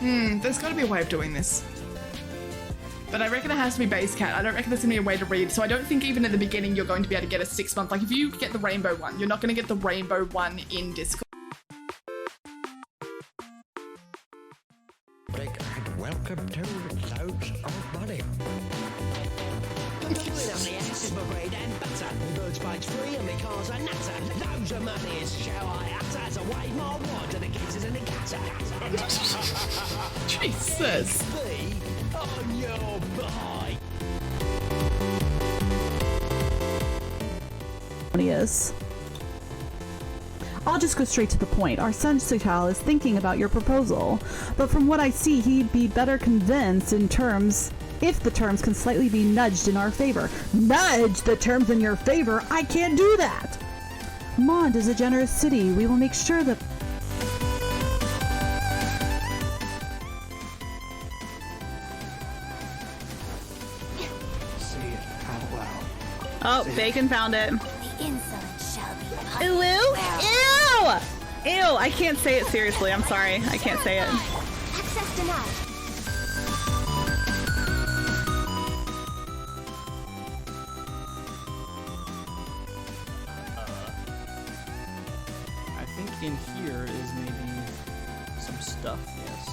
There's got to be a way of doing this. But I reckon it has to be base cat. I don't reckon there's going to be a way to read. So I don't think even at the beginning you're going to be able to get a 6 month. Like if you get the rainbow one, you're not going to get the rainbow one in Discord. Welcome to Loads of Money. Filling up the acid, my bread and butter. The birds page free and my cars are nutter. Loads of money is shall I utter. So wave my wand to the geezers and the gutter. Jesus. Be on your bike. Is. I'll just go straight to the point. Our son Sutal is thinking about your proposal, but from what I see, he'd be better convinced in terms, if the terms can slightly be nudged in our favor. Nudge the terms in your favor? I can't do that! Mond is a generous city. We will make sure that... See it out loud. Oh, Bacon found it. The insolent shall be Ooh, punished. ew! Ew, I can't say it seriously. I'm sorry. I can't say it. Access denied. I think in here is maybe some stuff, yes.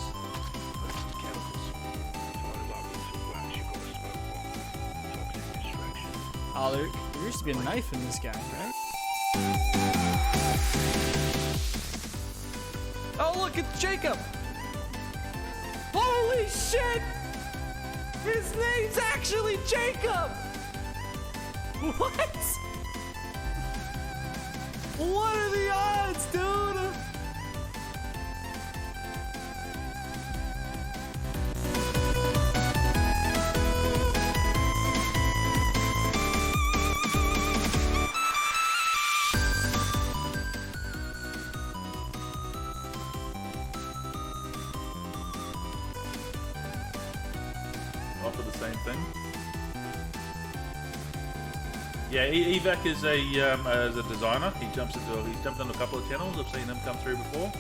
Oh, there used to be a knife in this guy, right? Oh, look, it's Jacob! Holy shit! His name's actually Jacob! What? What are the odds, dude? Offer the same thing. Yeah, Evac is a designer. He's jumped on a couple of channels. I've seen him come through before.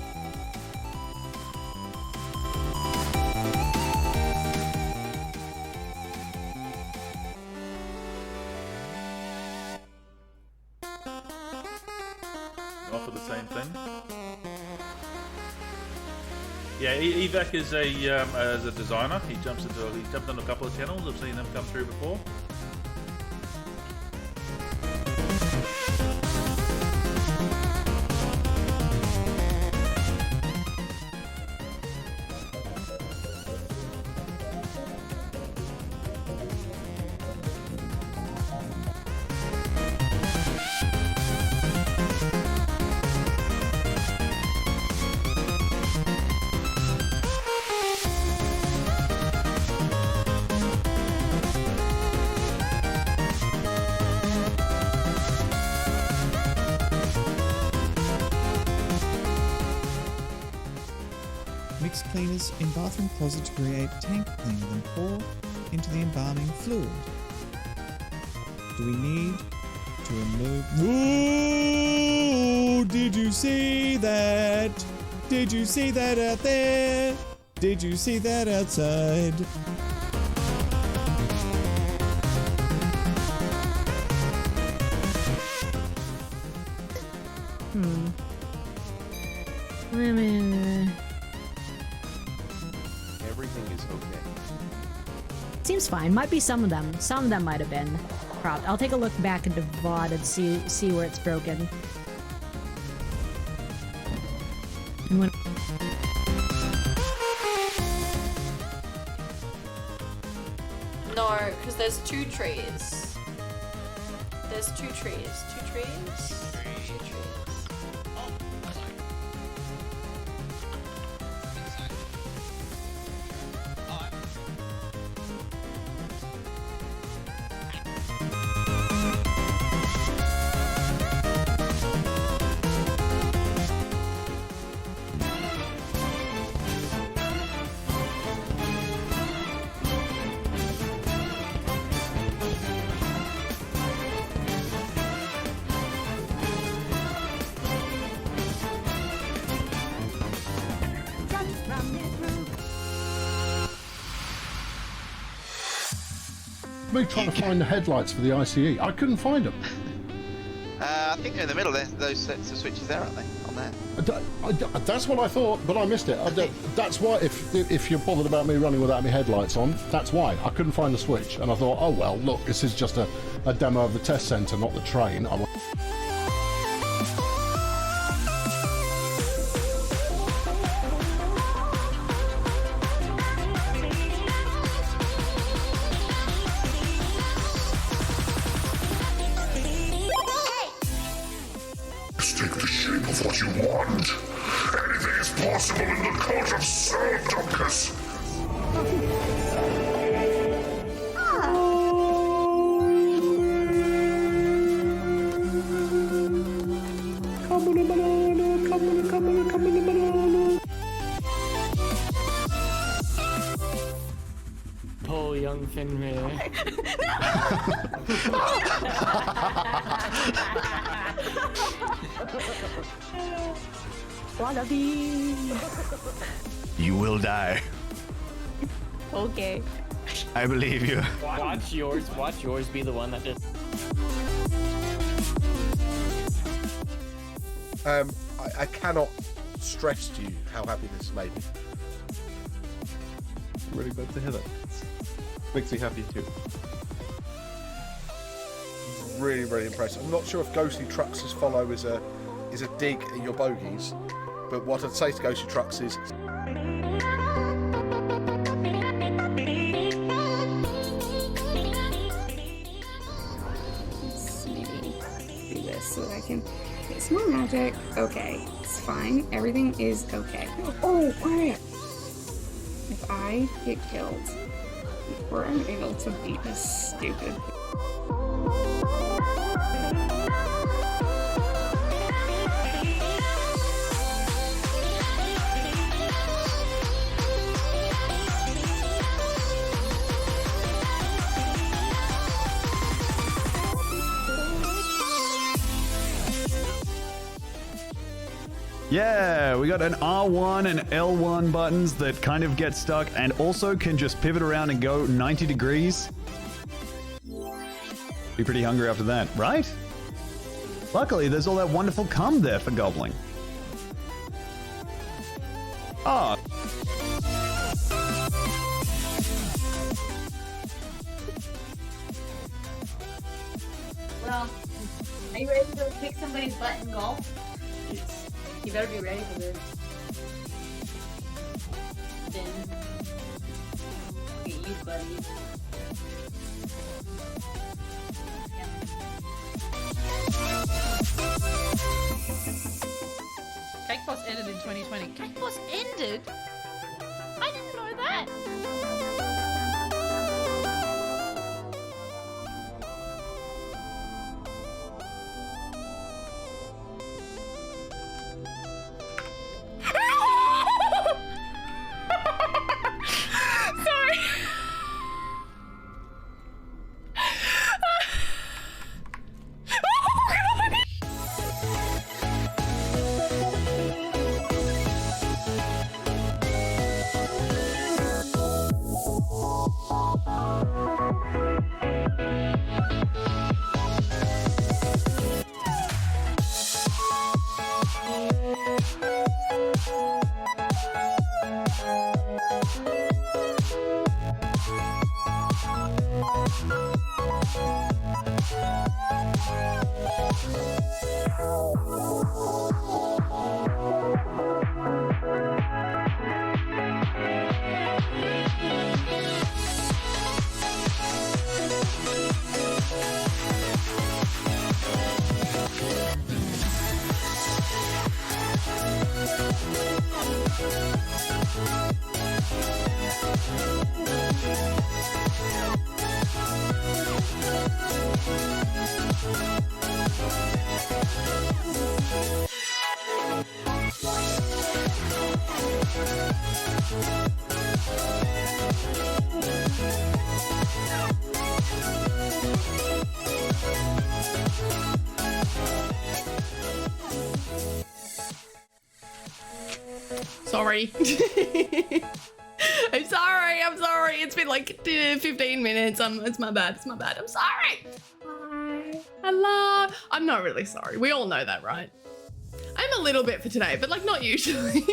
Offer the same thing. Yeah, Evac is a designer. He's jumped on a couple of channels. I've seen him come through before. Mix cleaners in bathroom closet to create tank cleaner, then pour into the embalming fluid. Do we need to remove... Ooh, did you see that? Did you see that out there? Did you see that outside? Everything is okay. Seems fine. Might be some of them. Some of them might have been cropped. I'll take a look back into VOD and see where it's broken. And when no, because there's two trees. There's two trees. Two trees? Two trees. me trying to find the headlights for the ICE. I couldn't find them. I think they're in the middle there. Those sets of switches there, aren't they? On there. That's what I thought, but I missed it. That's why, if you're bothered about me running without my headlights on, that's why. I couldn't find the switch, and I thought, oh well, look, this is just a demo of the test centre, not the train. Take the shape of what you want. Anything is possible in the court of soul, Dunkus. Come on, a banana, come on, come on, come on, a banana. Poor young Fenrir. Wallaby. You will die. Okay. I believe you. Watch yours be the one that just... I cannot stress to you how happy this made me. Really glad to hear that. Makes me happy too. Really, really impressed. I'm not sure if Ghostly Trucks' follow is a dig at your bogies, but what I'd say to Ghostly Trucks is... Let's maybe do this so that I can... Okay, small magic. Okay, it's fine. Everything is okay. Oh, crap! If I get killed before I'm able to beat this stupid... Yeah, we got an R1 and L1 buttons that kind of get stuck and also can just pivot around and go 90 degrees. Be pretty hungry after that, right? Luckily, there's all that wonderful cum there for gobbling. Ah. Well, are you ready to kick somebody's butt in golf? You better be ready for this. Then, okay, you buddies. Cake Boss ended in 2020. Cake Boss ended? I didn't know that. Sorry. Sorry. I'm sorry. It's been like 15 minutes. It's my bad. I'm sorry. Hi. Hello. I'm not really sorry. We all know that, right? I'm a little bit for today, but like not usually.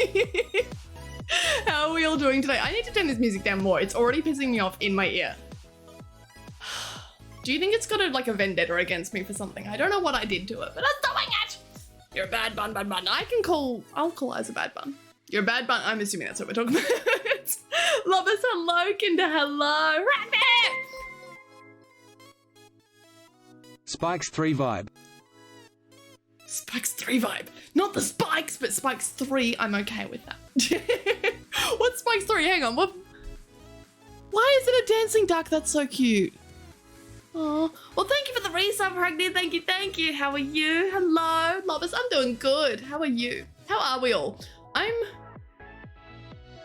How are we all doing today? I need to turn this music down more. It's already pissing me off in my ear. Do you think it's got a vendetta against me for something? I don't know what I did to it, but I'm doing it. You're a bad bun. I'll call as a bad bun. You're a bad bun. I'm assuming that's what we're talking about. Lovers, hello. Kinder, hello. Rabbit! Spikes 3 vibe. Spikes 3 vibe. Not the spikes, but Spikes 3. I'm okay with that. What's Spikes 3? Hang on. What? Why is it a dancing duck? That's so cute. Oh, well, thank you for the resub, Ragnar. Thank you. How are you? Hello, lovers. I'm doing good. How are you? How are we all?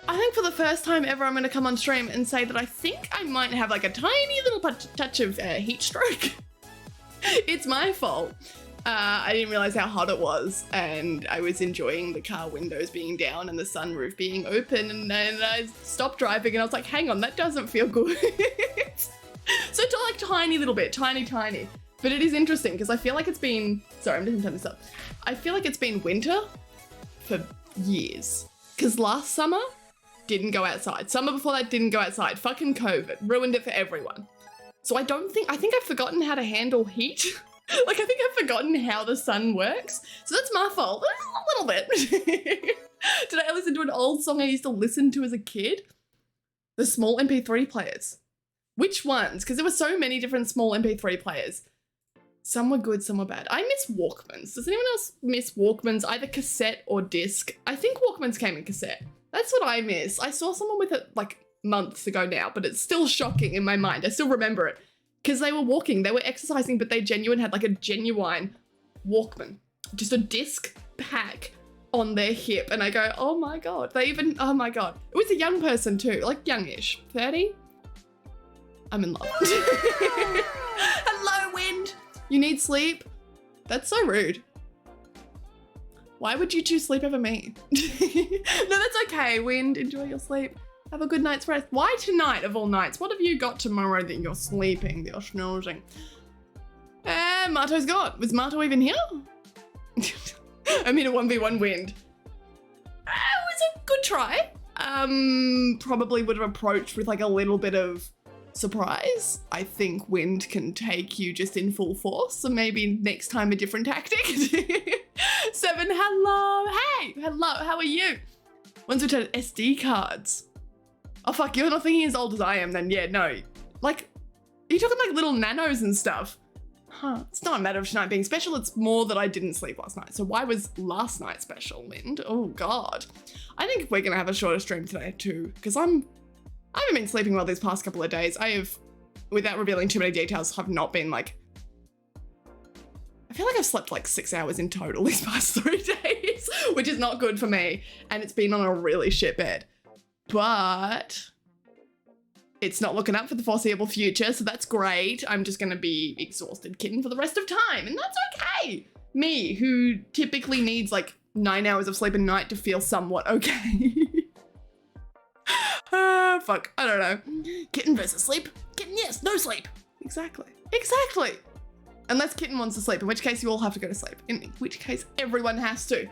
I think for the first time ever, I'm going to come on stream and say that I think I might have like a tiny little touch of heat stroke. It's my fault. I didn't realize how hot it was, and I was enjoying the car windows being down and the sunroof being open, and then I stopped driving and I was like, hang on, that doesn't feel good. So it's like tiny little bit, tiny. But it is interesting because I feel like it's been, sorry, I'm just gonna turn this up. I feel like it's been winter for years. Because last summer, didn't go outside. Summer before that, didn't go outside. Fucking COVID, ruined it for everyone. So I think I've forgotten how to handle heat. Like, I think I've forgotten how the sun works. So that's my fault, a little bit. Did I listen to an old song I used to listen to as a kid? The small MP3 players. Which ones? Because there were so many different small MP3 players. Some were good, some were bad. I miss Walkmans. Does anyone else miss Walkmans, either cassette or disc? I think Walkmans came in cassette. That's what I miss. I saw someone with it like months ago now, but it's still shocking in my mind. I still remember it. Because they were walking, they were exercising, but they had like a genuine Walkman. Just a disc pack on their hip. And I go, oh my God. Oh my God. It was a young person too, like youngish, 30. I'm in love. Hello, Wind. You need sleep? That's so rude. Why would you choose sleep over me? No, that's okay, Wind. Enjoy your sleep. Have a good night's rest. Why tonight of all nights? What have you got tomorrow that you're sleeping, that you're snoozing? Marto's got. Was Marto even here? I'm in a 1v1 Wind. It was a good try. Probably would have approached with like a little bit of surprise. I think Wind can take you just in full force, so maybe next time a different tactic. 7, hello. Hey, hello, how are you? Once we turn SD cards. Oh fuck, you're not thinking as old as I am then. Yeah, no. Like, are you talking like little nanos and stuff? Huh, it's not a matter of tonight being special, it's more that I didn't sleep last night. So why was last night special, Lind? Oh God. I think we're gonna have a shorter stream today too, because I haven't been sleeping well these past couple of days. I have, without revealing too many details, have not been like, I feel like I've slept like 6 hours in total these past 3 days, which is not good for me. And it's been on a really shit bed. But it's not looking up for the foreseeable future, so that's great. I'm just gonna be exhausted kitten for the rest of time, and that's okay. Me, who typically needs like 9 hours of sleep a night to feel somewhat okay. Fuck, I don't know. Kitten versus sleep? Kitten, yes, no sleep. Exactly. Unless Kitten wants to sleep, in which case you all have to go to sleep. In which case everyone has to.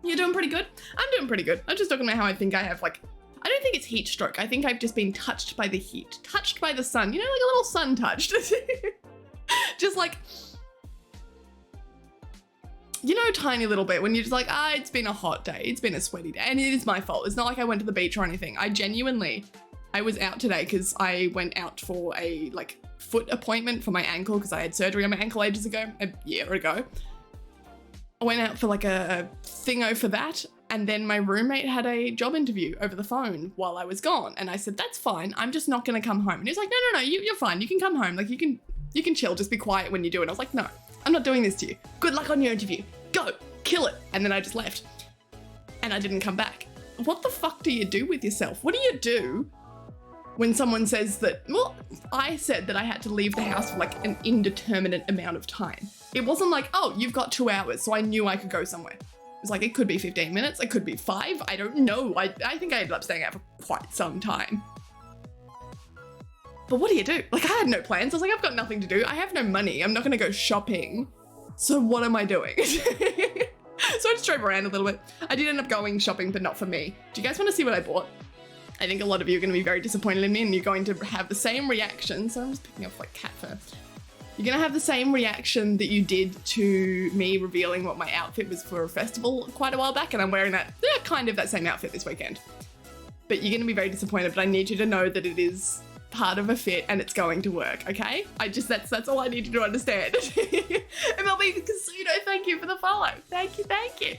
You're doing pretty good? I'm doing pretty good. I'm just talking about how I think I have like, I don't think it's heat stroke. I think I've just been touched by the heat, touched by the sun. You know, like a little sun touched. Just like, you know, a tiny little bit when you're just like, it's been a hot day. It's been a sweaty day. And it is my fault. It's not like I went to the beach or anything. I was out today because I went out for a like foot appointment for my ankle because I had surgery on my ankle ages ago, a year ago. I went out for like a thingo for that. And then my roommate had a job interview over the phone while I was gone. And I said, that's fine. I'm just not going to come home. And he was like, no, you're fine. You can come home. Like you can chill. Just be quiet when you do it. And I was like, no, I'm not doing this to you. Good luck on your interview. Go, kill it. And then I just left and I didn't come back. What the fuck do you do with yourself? What do you do when someone says that, well, I said that I had to leave the house for like an indeterminate amount of time. It wasn't like, oh, you've got 2 hours. So I knew I could go somewhere. It was like, it could be 15 minutes, it could be 5, I don't know. I think I ended up staying out for quite some time. But what do you do? Like, I had no plans. I was like, I've got nothing to do. I have no money. I'm not gonna go shopping. So what am I doing? So I just drove around a little bit. I did end up going shopping, but not for me. Do you guys want to see what I bought? I think a lot of you are going to be very disappointed in me and you're going to have the same reaction. So I'm just picking up like cat fur. You're going to have the same reaction that you did to me revealing what my outfit was for a festival quite a while back. And I'm wearing that, kind of that same outfit this weekend. But you're going to be very disappointed, but I need you to know that it is part of a fit and it's going to work, okay? That's all I need you to understand. MLB Casino, thank you for the follow. Thank you.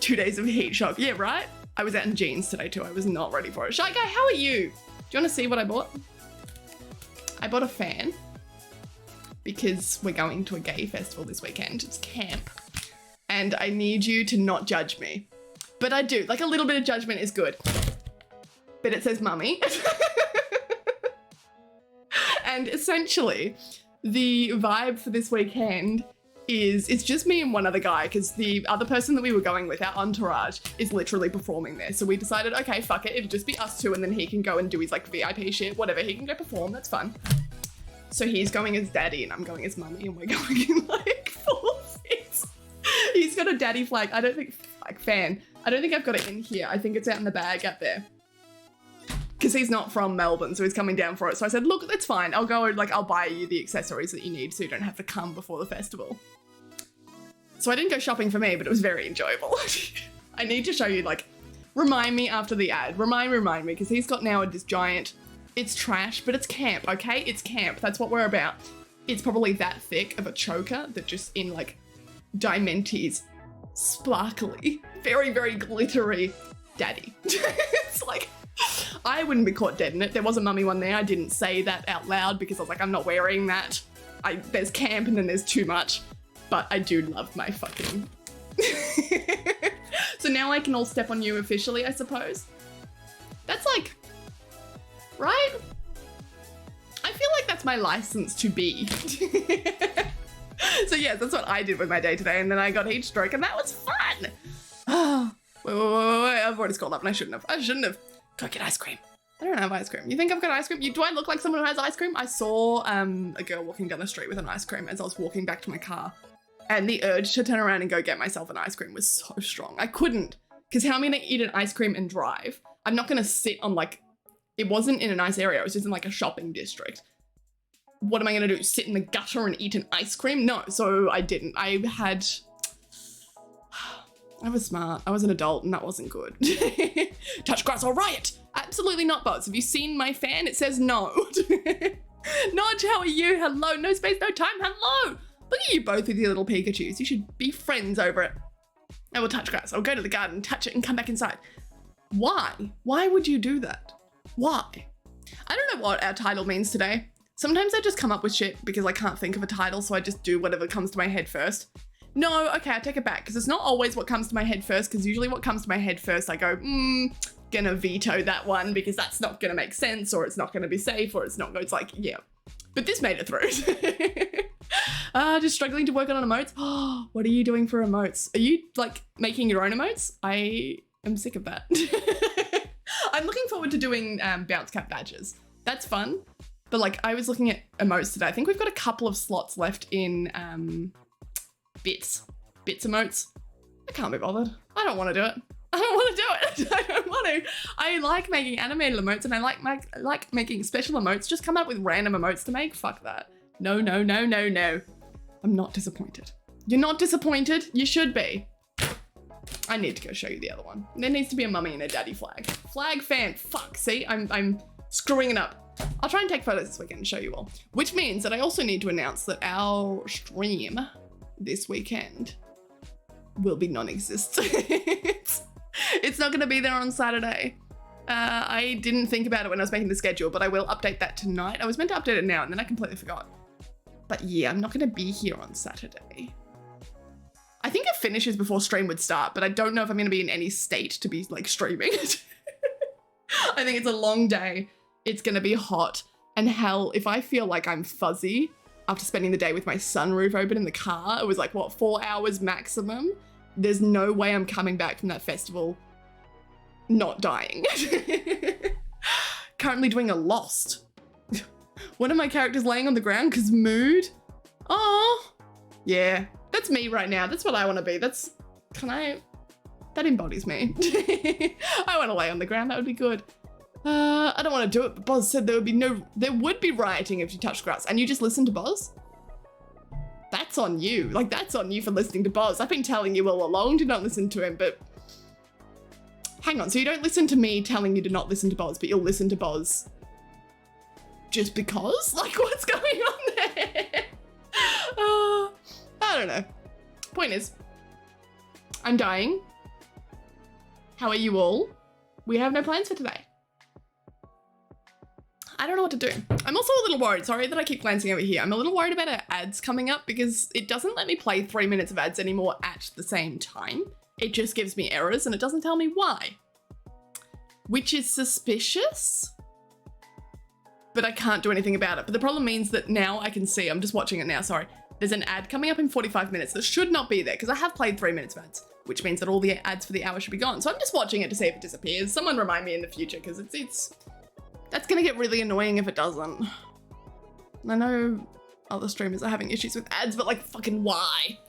2 days of heat shock. Yeah, right? I was out in jeans today too. I was not ready for it. Shy Guy, how are you? Do you want to see what I bought? I bought a fan because we're going to a gay festival this weekend. It's camp. And I need you to not judge me. But I do. Like, a little bit of judgment is good. But it says mummy. And essentially, the vibe for this weekend is it's just me and one other guy because the other person that we were going with, our entourage, is literally performing there. So we decided, okay, fuck it, it'll just be us two and then he can go and do his like VIP shit, whatever, he can go perform, that's fun. So he's going as daddy and I'm going as mummy and we're going in like full fits. He's got a daddy flag, I don't think, like fan. I don't think I've got it in here. I think it's out in the bag out there. Because he's not from Melbourne, so he's coming down for it. So I said, look, that's fine. I'll go, like, I'll buy you the accessories that you need so you don't have to come before the festival. So I didn't go shopping for me, but it was very enjoyable. I need to show you, like, remind me after the ad. Remind me, because he's got now this giant, it's trash, but it's camp, okay? It's camp. That's what we're about. It's probably that thick of a choker that just in, like, Diamante's sparkly, very, very glittery daddy. It's like, I wouldn't be caught dead in it. There was a mummy one there. I didn't say that out loud because I was like, I'm not wearing that. There's camp and then there's too much. But I do love my fucking... So now I can all step on you officially, I suppose. That's like... Right? I feel like that's my license to be. So yeah, that's what I did with my day today. And then I got heat stroke and that was fun. Oh, wait. I've already scrolled up and I shouldn't have. Go get ice cream. I don't have ice cream. You think I've got ice cream? Do I look like someone who has ice cream? I saw a girl walking down the street with an ice cream as I was walking back to my car. And the urge to turn around and go get myself an ice cream was so strong. I couldn't. Because how am I going to eat an ice cream and drive? I'm not going to sit on like... It wasn't in a nice area. It was just in like a shopping district. What am I going to do? Sit in the gutter and eat an ice cream? No. So I didn't. I was smart. I was an adult and that wasn't good. Touch grass or riot. Absolutely not, Buzz. Have you seen my fan? It says no. Nodge, how are you? Hello. No space, no time. Hello. Look at you both with your little Pikachus. You should be friends over it. I will touch grass. I'll go to the garden, touch it and come back inside. Why? Why would you do that? Why? I don't know what our title means today. Sometimes I just come up with shit because I can't think of a title, so I just do whatever comes to my head first. No, okay, I take it back, because it's not always what comes to my head first, because usually what comes to my head first, I go, gonna veto that one, because that's not gonna make sense, or it's not gonna be safe, or it's like, yeah. But this made it through. Just struggling to work on emotes. Oh, what are you doing for emotes? Are you, like, making your own emotes? I am sick of that. I'm looking forward to doing bounce cap badges. That's fun. But, like, I was looking at emotes today. I think we've got a couple of slots left in, bits emotes. I can't be bothered. I don't want to do it. I don't want to do it. I don't want to. I like making animated emotes and I like making special emotes. Just come up with random emotes to make. Fuck that. No. I'm not disappointed. You're not disappointed? You should be. I need to go show you the other one. There needs to be a mummy and a daddy flag. Flag fan. Fuck. See, I'm screwing it up. I'll try and take photos this weekend and show you all. Which means that I also need to announce that our stream this weekend will be non-existent. It's not going to be there on Saturday. I didn't think about it when I was making the schedule, but I will update that tonight. I was meant to update it now and then I completely forgot. But yeah, I'm not going to be here on Saturday. I think it finishes before stream would start, but I don't know if I'm going to be in any state to be like streaming it. I think it's a long day. It's going to be hot. And hell, if I feel like I'm fuzzy after spending the day with my sunroof open in the car, it was like, what, 4 hours maximum? There's no way I'm coming back from that festival not dying. Currently doing a Lost. One of my characters laying on the ground because mood. Oh, yeah, that's me right now. That's what I want to be. That embodies me. I want to lay on the ground. That would be good. I don't want to do it, but Boz said there would be rioting if you touched grass. And you just listened to Boz? That's on you. Like, that's on you for listening to Boz. I've been telling you all along to not listen to him, but hang on. So you don't listen to me telling you to not listen to Boz, but you'll listen to Boz just because? Like, what's going on there? I don't know. Point is, I'm dying. How are you all? We have no plans for today. I don't know what to do. I'm also a little worried. Sorry that I keep glancing over here. I'm a little worried about our ads coming up because it doesn't let me play 3 minutes of ads anymore at the same time. It just gives me errors and it doesn't tell me why, which is suspicious, but I can't do anything about it. But the problem means that now I can see, I'm just watching it now, sorry. There's an ad coming up in 45 minutes that should not be there because I have played 3 minutes of ads, which means that all the ads for the hour should be gone. So I'm just watching it to see if it disappears. Someone remind me in the future because that's gonna get really annoying if it doesn't. I know other streamers are having issues with ads, but like, fucking why?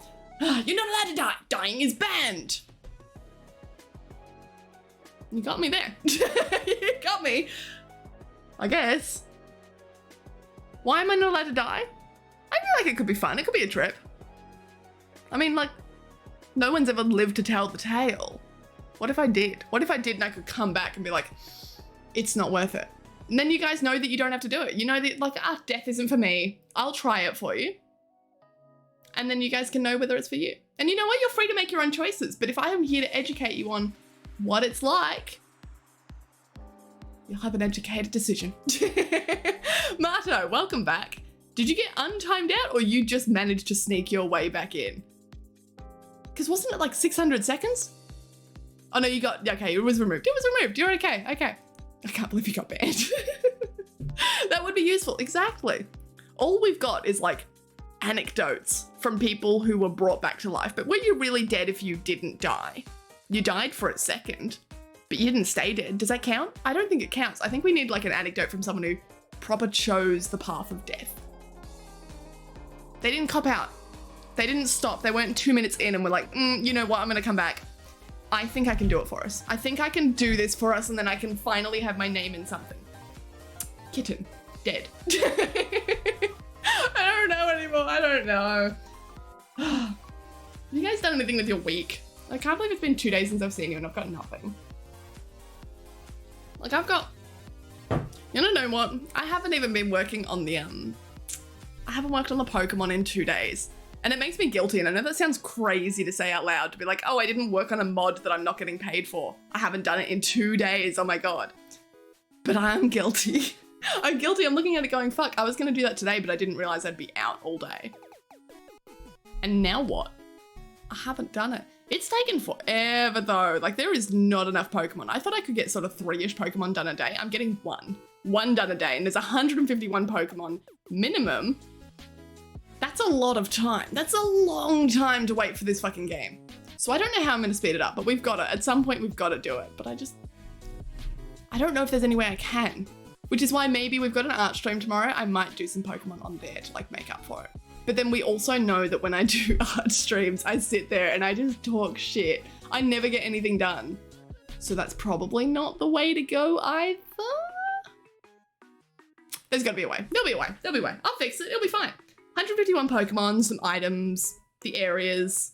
You're not allowed to die. Dying is banned. You got me there. You got me. I guess. Why am I not allowed to die? I feel like it could be fun. It could be a trip. I mean, like, no one's ever lived to tell the tale. What if I did? What if I did and I could come back and be like, it's not worth it? And then you guys know that you don't have to do it. You know that, like, death isn't for me. I'll try it for you. And then you guys can know whether it's for you. And you know what? You're free to make your own choices. But if I am here to educate you on what it's like, you'll have an educated decision. Marto, welcome back. Did you get untimed out or you just managed to sneak your way back in? Because wasn't it like 600 seconds? Oh no, you got, okay, it was removed. It was removed. You're okay, okay. I can't believe you got banned. That would be useful, exactly. All we've got is like anecdotes from people who were brought back to life. But were you really dead if you didn't die? You died for a second, but you didn't stay dead. Does that count? I don't think it counts. I think we need like an anecdote from someone who proper chose the path of death. They didn't cop out. They didn't stop. They weren't 2 minutes in and were like, you know what, I'm gonna come back. I think I can do it for us. I think I can do this for us and then I can finally have my name in something. Kitten, dead. I don't know anymore, I don't know. You guys done anything with your week? I can't believe it's been 2 days since I've seen you and I've got nothing. Like I've got, you know what? I haven't even been working on the, I haven't worked on the Pokemon in 2 days. And it makes me guilty, and I know that sounds crazy to say out loud, to be like, oh, I didn't work on a mod that I'm not getting paid for. I haven't done it in 2 days, oh my god. But I'm guilty. I'm guilty, I'm looking at it going, fuck, I was gonna do that today, but I didn't realize I'd be out all day. And now what? I haven't done it. It's taken forever though, like there is not enough Pokemon. I thought I could get sort of 3-ish Pokemon done a day. I'm getting one done a day, and there's 151 Pokemon minimum. That's a lot of time. That's a long time to wait for this fucking game. So I don't know how I'm gonna speed it up, but we've got to. At some point we've got to do it. But I don't know if there's any way I can. Which is why maybe we've got an art stream tomorrow. I might do some Pokemon on there to like make up for it. But then we also know that when I do art streams, I sit there and I just talk shit. I never get anything done. So that's probably not the way to go either. There's gotta be a way. There'll be a way. There'll be a way. I'll fix it. It'll be fine. 151 Pokemon, some items, the areas,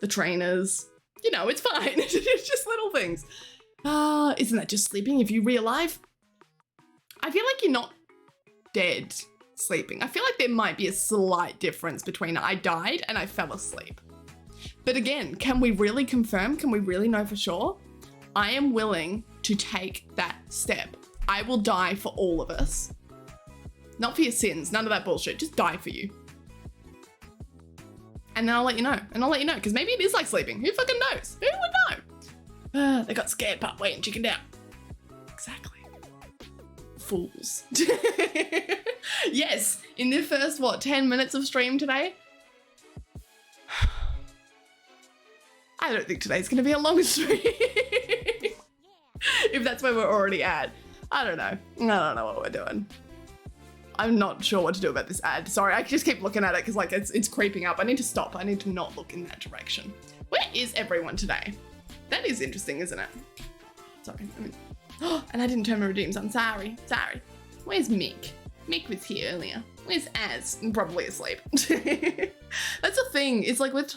the trainers. You know, it's fine. It's just little things. Isn't that just sleeping if you re-alive? I feel like you're not dead sleeping. I feel like there might be a slight difference between I died and I fell asleep. But again, can we really confirm? Can we really know for sure? I am willing to take that step. I will die for all of us. Not for your sins, none of that bullshit, just die for you. And then I'll let you know, because maybe it is like sleeping. Who fucking knows? Who would know? They got scared part way and chickened out. Exactly. Fools. Yes, in the first, 10 minutes of stream today? I don't think today's gonna be a long stream. If that's where we're already at. I don't know what we're doing. I'm not sure what to do about this ad. Sorry, I just keep looking at it because like it's creeping up. I need to stop. I need to not look in that direction. Where is everyone today? That is interesting, isn't it? Sorry. And I didn't turn my redeems on. Sorry. Where's Mick? Mick was here earlier. Where's Az? Probably asleep. That's the thing. It's like with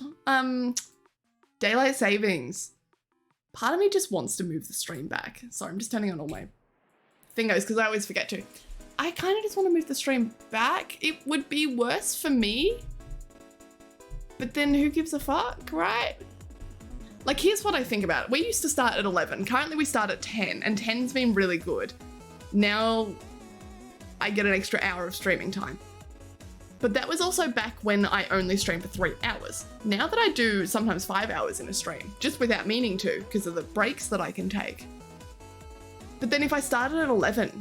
daylight savings. Part of me just wants to move the stream back. Sorry, I'm just turning on all my thingos because I always forget to. I kind of just want to move the stream back. It would be worse for me. But then who gives a fuck, right? Like, here's what I think about it. We used to start at 11. Currently we start at 10 and 10's been really good. Now I get an extra hour of streaming time. But that was also back when I only streamed for 3 hours. Now that I do sometimes 5 hours in a stream, just without meaning to, because of the breaks that I can take. But then if I started at 11,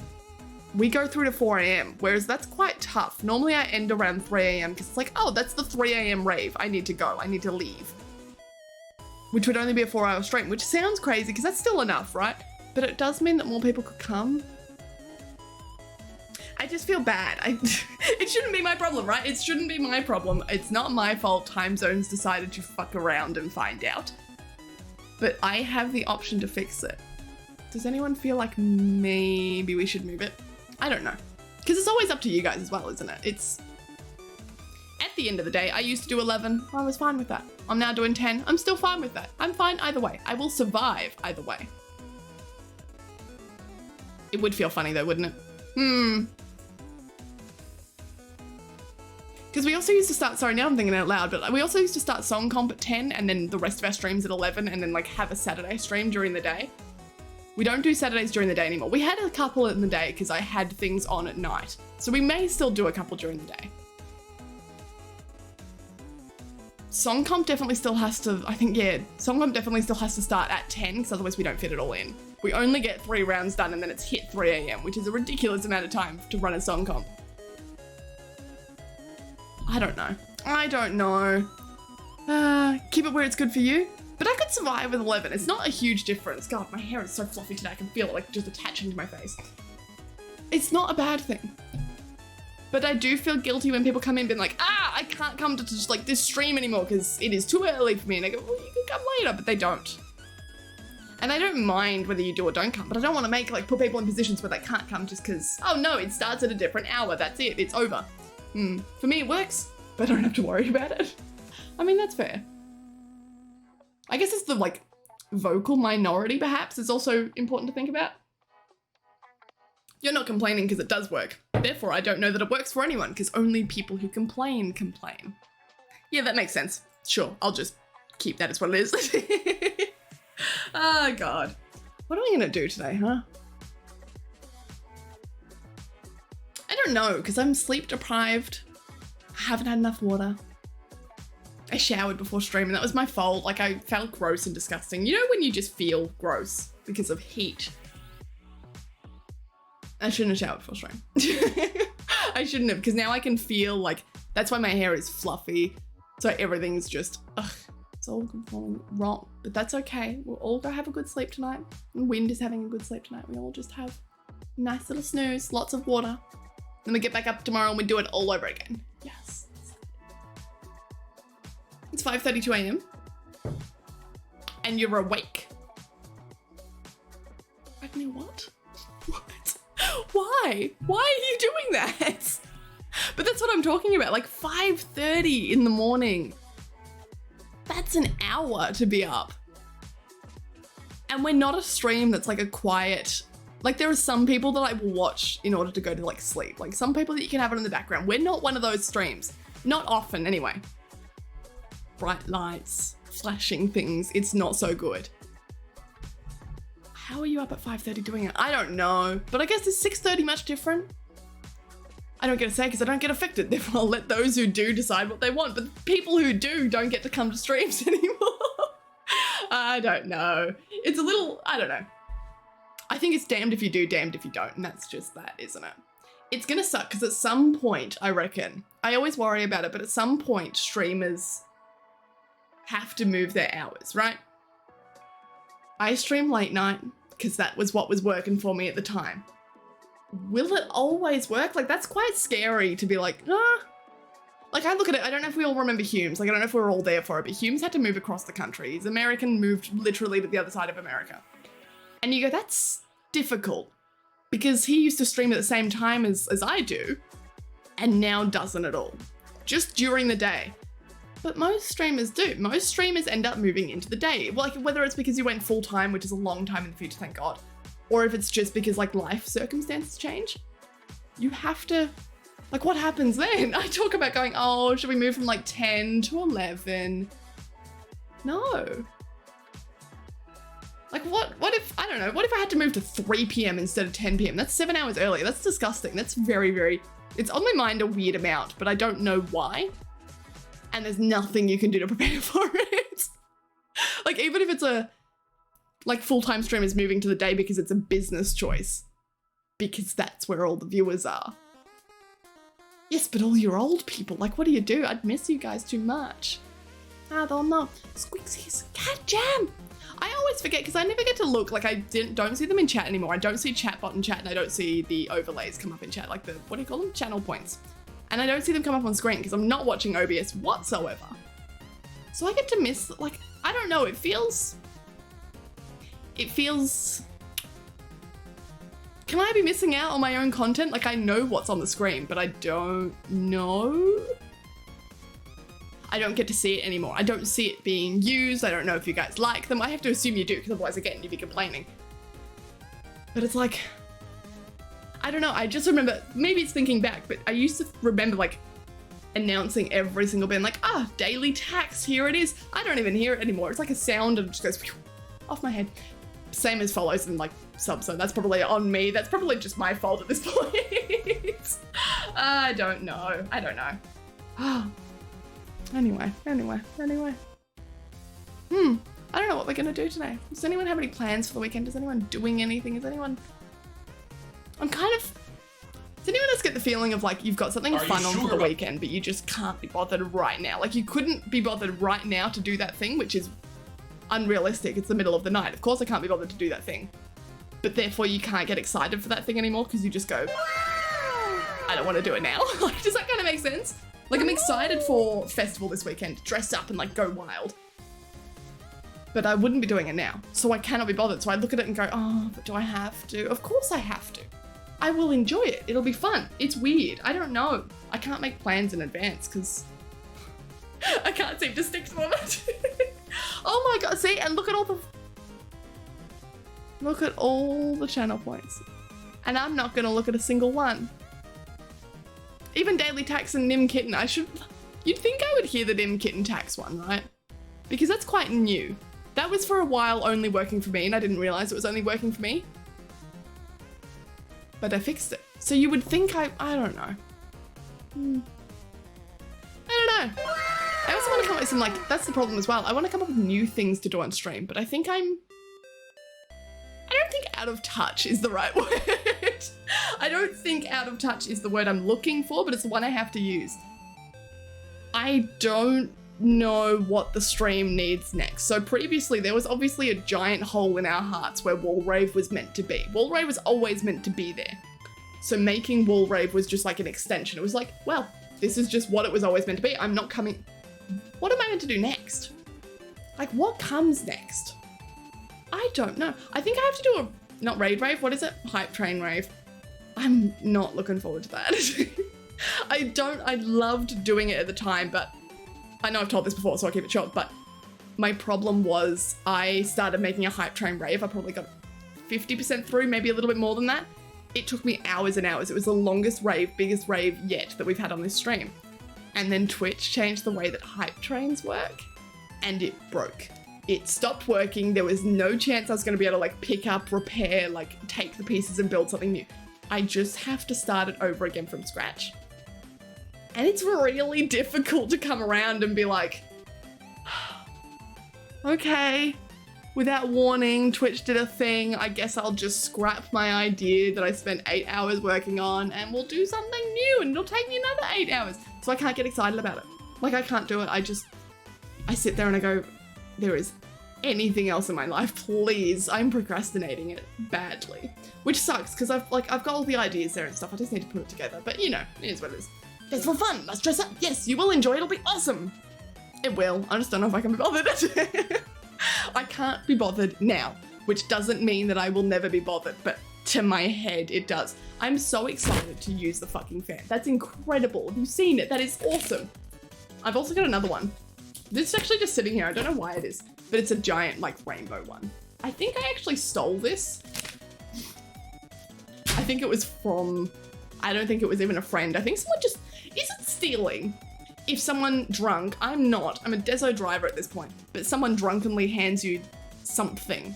we go through to 4 a.m, whereas that's quite tough. Normally I end around 3 a.m. because it's like, oh, that's the 3 a.m. rave. I need to go, I need to leave. Which would only be a 4-hour stream, which sounds crazy because that's still enough, right? But it does mean that more people could come. I just feel bad. It shouldn't be my problem, right? It shouldn't be my problem. It's not my fault time zones decided to fuck around and find out. But I have the option to fix it. Does anyone feel like maybe we should move it? I don't know. Because it's always up to you guys as well, isn't it? It's... At the end of the day, I used to do 11. I was fine with that. I'm now doing 10. I'm still fine with that. I'm fine either way. I will survive either way. It would feel funny though, wouldn't it? Because we also used to start, sorry, now I'm thinking out loud, but we also used to start Song Comp at 10 and then the rest of our streams at 11 and then like have a Saturday stream during the day. We don't do Saturdays during the day anymore. We had a couple in the day because I had things on at night. So we may still do a couple during the day. Song Comp definitely still has to, I think, yeah, Song Comp definitely still has to start at 10 because otherwise we don't fit it all in. We only get 3 rounds done and then it's hit 3 a.m, which is a ridiculous amount of time to run a Song Comp. I don't know. Keep it where it's good for you. But I could survive with 11. It's not a huge difference. God, my hair is so fluffy today. I can feel it like just attaching to my face. It's not a bad thing. But I do feel guilty when people come in being like, I can't come to just like this stream anymore because it is too early for me. And I go, well, you can come later, but they don't. And I don't mind whether you do or don't come, but I don't want to make like put people in positions where they can't come just because, oh no, it starts at a different hour. That's it. It's over. For me, it works, but I don't have to worry about it. I mean, that's fair. I guess it's the like vocal minority perhaps is also important to think about. You're not complaining because it does work. Therefore, I don't know that it works for anyone because only people who complain. Yeah, that makes sense. Sure, I'll just keep that as what it is. Oh God. What am I gonna do today, huh? I don't know because I'm sleep deprived. I haven't had enough water. I showered before streaming. That was my fault. Like I felt gross and disgusting. You know when you just feel gross because of heat? I shouldn't have showered before stream. I shouldn't have because now I can feel like, that's why my hair is fluffy. So everything's just, it's all going wrong. But that's okay. We'll all go have a good sleep tonight. And Wind is having a good sleep tonight. We all just have a nice little snooze, lots of water. Then we get back up tomorrow and we do it all over again. Yes. It's 5:32 a.m. and you're awake. Agni, what? What? Why? Why are you doing that? But that's what I'm talking about, like 5:30 in the morning. That's an hour to be up. And we're not a stream that's like a quiet, like there are some people that I will watch in order to go to like sleep. Like some people that you can have it in the background. We're not one of those streams. Not often anyway. Bright lights, flashing things, it's not so good. How are you up at 5:30 doing it? I don't know, but I guess is 6:30 much different? I don't get to say because I don't get affected. Therefore, I'll let those who do decide what they want, but people who do don't get to come to streams anymore. I don't know. It's a little, I don't know. I think it's damned if you do, damned if you don't, and that's just that, isn't it? It's gonna suck because at some point, I reckon, I always worry about it, but at some point, streamers have to move their hours, right? I stream late night because that was what was working for me at the time. will it always work? Like, that's quite scary to be like, ah. Like, I look at it, I don't know if we all remember Humes. Like, I don't know if we were all there for it, but Humes had to move across the country. His American moved literally to the other side of America. And you go, that's difficult. Because he used to stream at the same time as I do, and now doesn't at all. Just during the day. But most streamers do. Most streamers end up moving into the day. Like, whether it's because you went full time, which is a long time in the future, thank God, or if it's just because like life circumstances change, you have to, like, what happens then? I talk about going, oh, should we move from like 10 to 11? No. Like, what if, I don't know, what if I had to move to 3 p.m. instead of 10 p.m.? That's 7 hours earlier. That's disgusting. That's very, very, it's on my mind a weird amount, but I don't know why. And there's nothing you can do to prepare for it. Like, even if it's a, like, full-time streamers moving to the day because it's a business choice. Because that's where all the viewers are. Yes, but all your old people, like, what do you do? I'd miss you guys too much. Ah, they'll know. Squeaksies, cat jam! I always forget because I never get to look, like, don't see them in chat anymore. I don't see chatbot in chat and I don't see the overlays come up in chat, like the, what do you call them? Channel points. And I don't see them come up on screen because I'm not watching OBS whatsoever. So I get to miss, like, I don't know, it feels, can I be missing out on my own content? Like, I know what's on the screen, but I don't know. I don't get to see it anymore. I don't see it being used. I don't know if you guys like them. I have to assume you do, because otherwise, again, you'd be complaining. But it's like, I don't know. I just remember, maybe it's thinking back, but I used to remember like announcing every single bit, like, ah, daily tax, here it is. I don't even hear it anymore. It's like a sound and it just goes whew, off my head. Same as follows and like subs, so that's probably on me. That's probably just my fault at this point. I don't know. I don't know. Anyway. I don't know what we're gonna do today. Does anyone have any plans for the weekend? Is anyone doing anything? Is anyone... I'm kind of... Does anyone else get the feeling of like you've got something fun on for the weekend, but you just can't be bothered right now? Like you couldn't be bothered right now to do that thing, which is unrealistic. It's the middle of the night. Of course I can't be bothered to do that thing. But therefore you can't get excited for that thing anymore because you just go, I don't want to do it now. Like, does that kind of make sense? Like, I'm excited for festival this weekend, dress up and like go wild. But I wouldn't be doing it now. So I cannot be bothered. So I look at it and go, oh, but do I have to? Of course I have to. I will enjoy it. It'll be fun. It's weird. I don't know. I can't make plans in advance because I can't seem to stick to them. Oh my God, see, and look at all the channel points. And I'm not gonna look at a single one. Even Daily Tax and Nim Kitten, you'd think I would hear the Nim Kitten Tax one, right? Because that's quite new. That was for a while only working for me and I didn't realize it was only working for me. But I fixed it. So you would think I don't know. I don't know. I also want to come up with some, like, that's the problem as well. I want to come up with new things to do on stream, but I think I don't think out of touch is the right word. I don't think out of touch is the word I'm looking for, but it's the one I have to use. I don't know what the stream needs next. So previously there was obviously a giant hole in our hearts where Wallrave was meant to be. Wallrave was always meant to be there. So making Wallrave was just like an extension. It was like, well, this is just what it was always meant to be. I'm not coming. What am I meant to do next? Like, what comes next? I don't know. I think I have to do a, not raid rave, what is it? Hype train rave. I'm not looking forward to that. I loved doing it at the time, but I know I've told this before, so I'll keep it short, but my problem was I started making a hype train rave. I probably got 50% through, maybe a little bit more than that. It took me hours and hours. It was the longest rave, biggest rave yet that we've had on this stream. And then Twitch changed the way that hype trains work and it broke. It stopped working. There was no chance I was going to be able to like pick up, repair, like take the pieces and build something new. I just have to start it over again from scratch. And it's really difficult to come around and be like, okay, without warning, Twitch did a thing. I guess I'll just scrap my idea that I spent 8 hours working on and we'll do something new and it'll take me another 8 hours. So I can't get excited about it. Like, I can't do it. I sit there and I go, there is anything else in my life, please. I'm procrastinating it badly, which sucks because I've got all the ideas there and stuff. I just need to put it together. But you know, it is what it is. It's for fun. Let's dress up. Yes, you will enjoy it. It'll be awesome. It will. I just don't know if I can be bothered. I can't be bothered now, which doesn't mean that I will never be bothered, but to my head, it does. I'm so excited to use the fucking fan. That's incredible. Have you seen it? That is awesome. I've also got another one. This is actually just sitting here. I don't know why it is, but it's a giant, like, rainbow one. I think I actually stole this. I think it was from, I don't think it was even a friend. I think someone just, isn't stealing. If someone drunk, I'm not, I'm a deso driver at this point, but someone drunkenly hands you something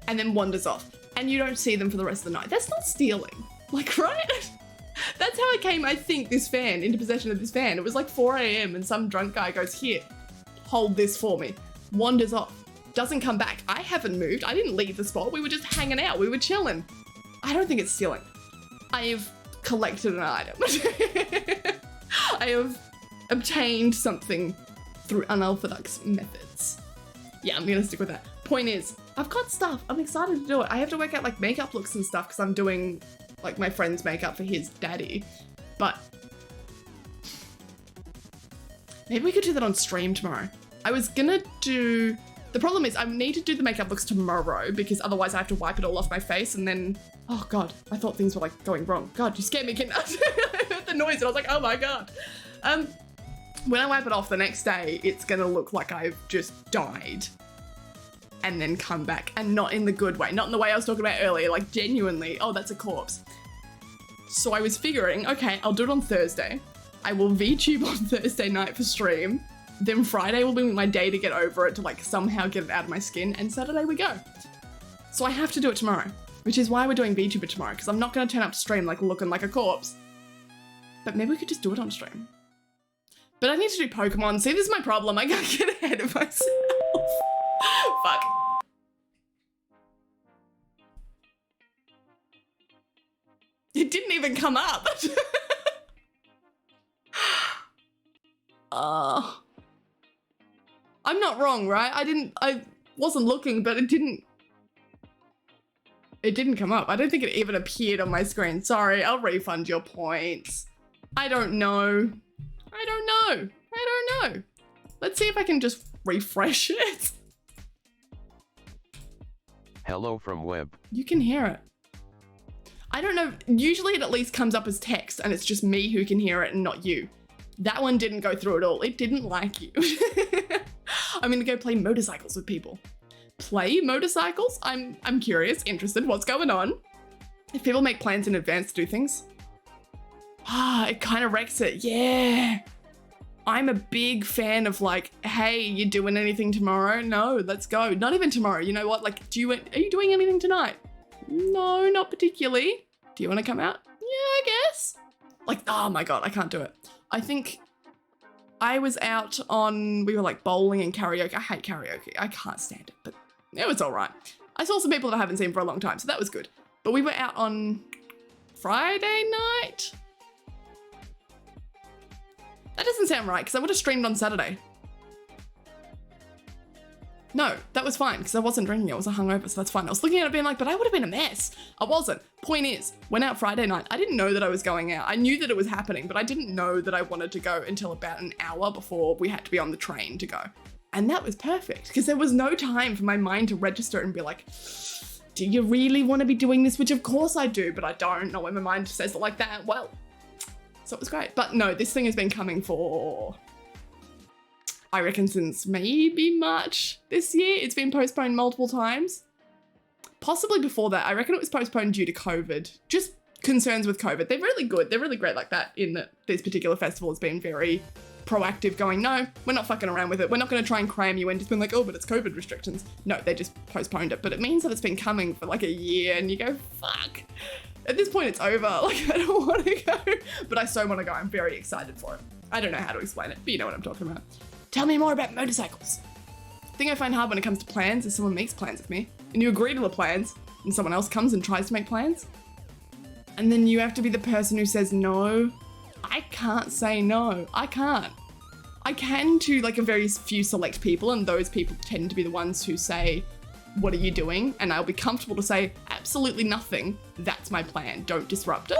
and then wanders off and you don't see them for the rest of the night. That's not stealing. Like, right? That's how I came, I think, this fan, into possession of this fan. It was like 4 a.m. and some drunk guy goes, here, hold this for me. Wanders off, doesn't come back. I haven't moved. I didn't leave the spot. We were just hanging out. We were chilling. I don't think it's stealing. I have collected an item. I have obtained something through unorthodox methods. Yeah, I'm gonna stick with that. Point is, I've got stuff. I'm excited to do it. I have to work out like makeup looks and stuff because I'm doing like my friend's makeup for his daddy. But maybe we could do that on stream tomorrow. I was gonna do, the problem is I need to do the makeup looks tomorrow because otherwise I have to wipe it all off my face and then, oh God, I thought things were like going wrong. God, you scared me, kid. I heard the noise and I was like, oh my God. When I wipe it off the next day, it's gonna look like I've just died and then come back, and not in the good way, not in the way I was talking about earlier, like genuinely, oh, that's a corpse. So I was figuring, okay, I'll do it on Thursday. I will VTube on Thursday night for stream. Then Friday will be my day to get over it, to like somehow get it out of my skin, and Saturday we go. So I have to do it tomorrow, which is why we're doing VTuber tomorrow, because I'm not gonna turn up to stream like looking like a corpse. But maybe we could just do it on stream. But I need to do Pokemon. See, this is my problem. I gotta get ahead of myself. Fuck. It didn't even come up. I'm not wrong, right? I wasn't looking, but it didn't come up. I don't think it even appeared on my screen. Sorry, I'll refund your points. I don't know. Let's see if I can just refresh it. Hello from web. You can hear it. I don't know. Usually it at least comes up as text and it's just me who can hear it and not you. That one didn't go through at all. It didn't like you. I'm gonna go play motorcycles with people. Play motorcycles? I'm curious, interested. What's going on? If people make plans in advance to do things. It kind of wrecks it. Yeah. I'm a big fan of like, hey, you doing anything tomorrow? No, let's go. Not even tomorrow. You know what? Like, are you doing anything tonight? No, not particularly. Do you want to come out? Yeah, I guess. Like, oh my God, I can't do it. I think I was out on, we were like bowling and karaoke. I hate karaoke. I can't stand it, but it was all right. I saw some people that I haven't seen for a long time, so that was good. But we were out on Friday night. That doesn't sound right, because I would have streamed on Saturday. No, that was fine, because I wasn't drinking. I was hungover, so that's fine. I was looking at it being like, but I would have been a mess. I wasn't. Point is, went out Friday night. I didn't know that I was going out. I knew that it was happening, but I didn't know that I wanted to go until about an hour before we had to be on the train to go. And that was perfect, because there was no time for my mind to register and be like, do you really want to be doing this? Which of course I do, but I don't know when my mind says it like that. Well, so it was great. But no, this thing has been coming for, I reckon, since maybe March this year. It's been postponed multiple times. Possibly before that. I reckon it was postponed due to COVID. Just concerns with COVID. They're really good. They're really great like that, in that this particular festival has been very proactive, going, no, we're not fucking around with it. We're not going to try and cram you in, just being like, oh, but it's COVID restrictions. No, they just postponed it. But it means that it's been coming for like a year and you go, fuck. At this point, it's over. Like, I don't want to go. But I so want to go. I'm very excited for it. I don't know how to explain it, but you know what I'm talking about. Tell me more about motorcycles. The thing I find hard when it comes to plans is someone makes plans with me and you agree to the plans and someone else comes and tries to make plans. And then you have to be the person who says no. I can't say no. I can't. I can to like a very few select people, and those people tend to be the ones who say, what are you doing? And I'll be comfortable to say, absolutely nothing. That's my plan. Don't disrupt it.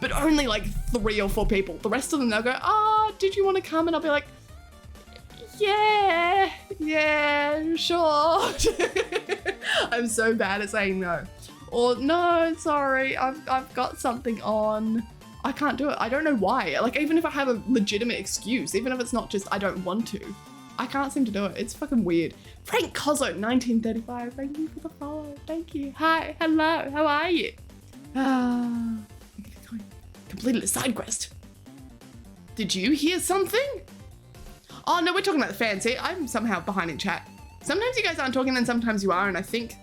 But only like 3 or 4 people. The rest of them, they'll go, oh, did you want to come? And I'll be like, yeah, sure. I'm so bad at saying no. Or no, sorry, I've got something on. I can't do it. I don't know why. Like, even if I have a legitimate excuse, even if it's not just I don't want to, I can't seem to do it. It's fucking weird. Frank Cozzo, 1935. Thank you for the follow. Thank you. Hi, hello, how are you? Completed a side quest. Did you hear something? Oh no, we're talking about the fans here. I'm somehow behind in chat. Sometimes you guys aren't talking, and sometimes you are, and I think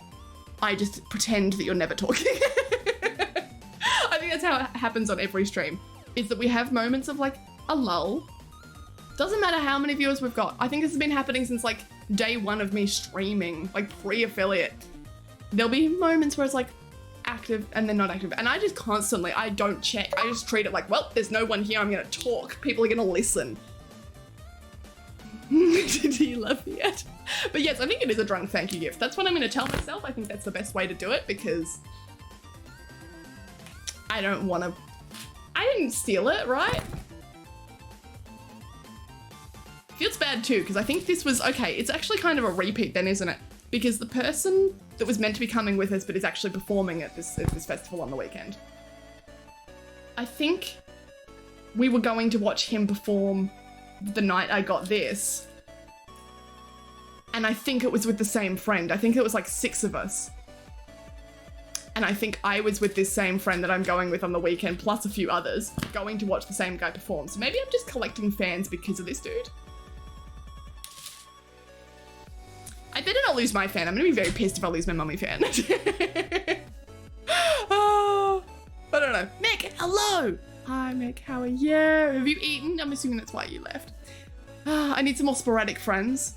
I just pretend that you're never talking. I think that's how it happens on every stream, is that we have moments of like a lull. Doesn't matter how many viewers we've got. I think this has been happening since like day 1 of me streaming, like pre-affiliate. There'll be moments where it's like active and then not active. And I just constantly, I don't check. I just treat it like, well, there's no one here. I'm gonna talk. People are gonna listen. Do you love me yet? But yes, I think it is a drunk thank you gift. That's what I'm gonna tell myself. I think that's the best way to do it, because I don't wanna, I didn't steal it, right? Feels bad too, because I think this was, okay, it's actually kind of a repeat then, isn't it? Because the person that was meant to be coming with us but is actually performing at this festival on the weekend, I think we were going to watch him perform the night I got this. And I think it was with the same friend. I think it was like 6 of us. And I think I was with this same friend that I'm going with on the weekend, plus a few others, going to watch the same guy perform. So maybe I'm just collecting fans because of this dude. I better not lose my fan. I'm gonna be very pissed if I lose my mummy fan. Oh, I don't know. Mick, hello. Hi, Mick, how are you? Have you eaten? I'm assuming that's why you left. I need some more sporadic friends.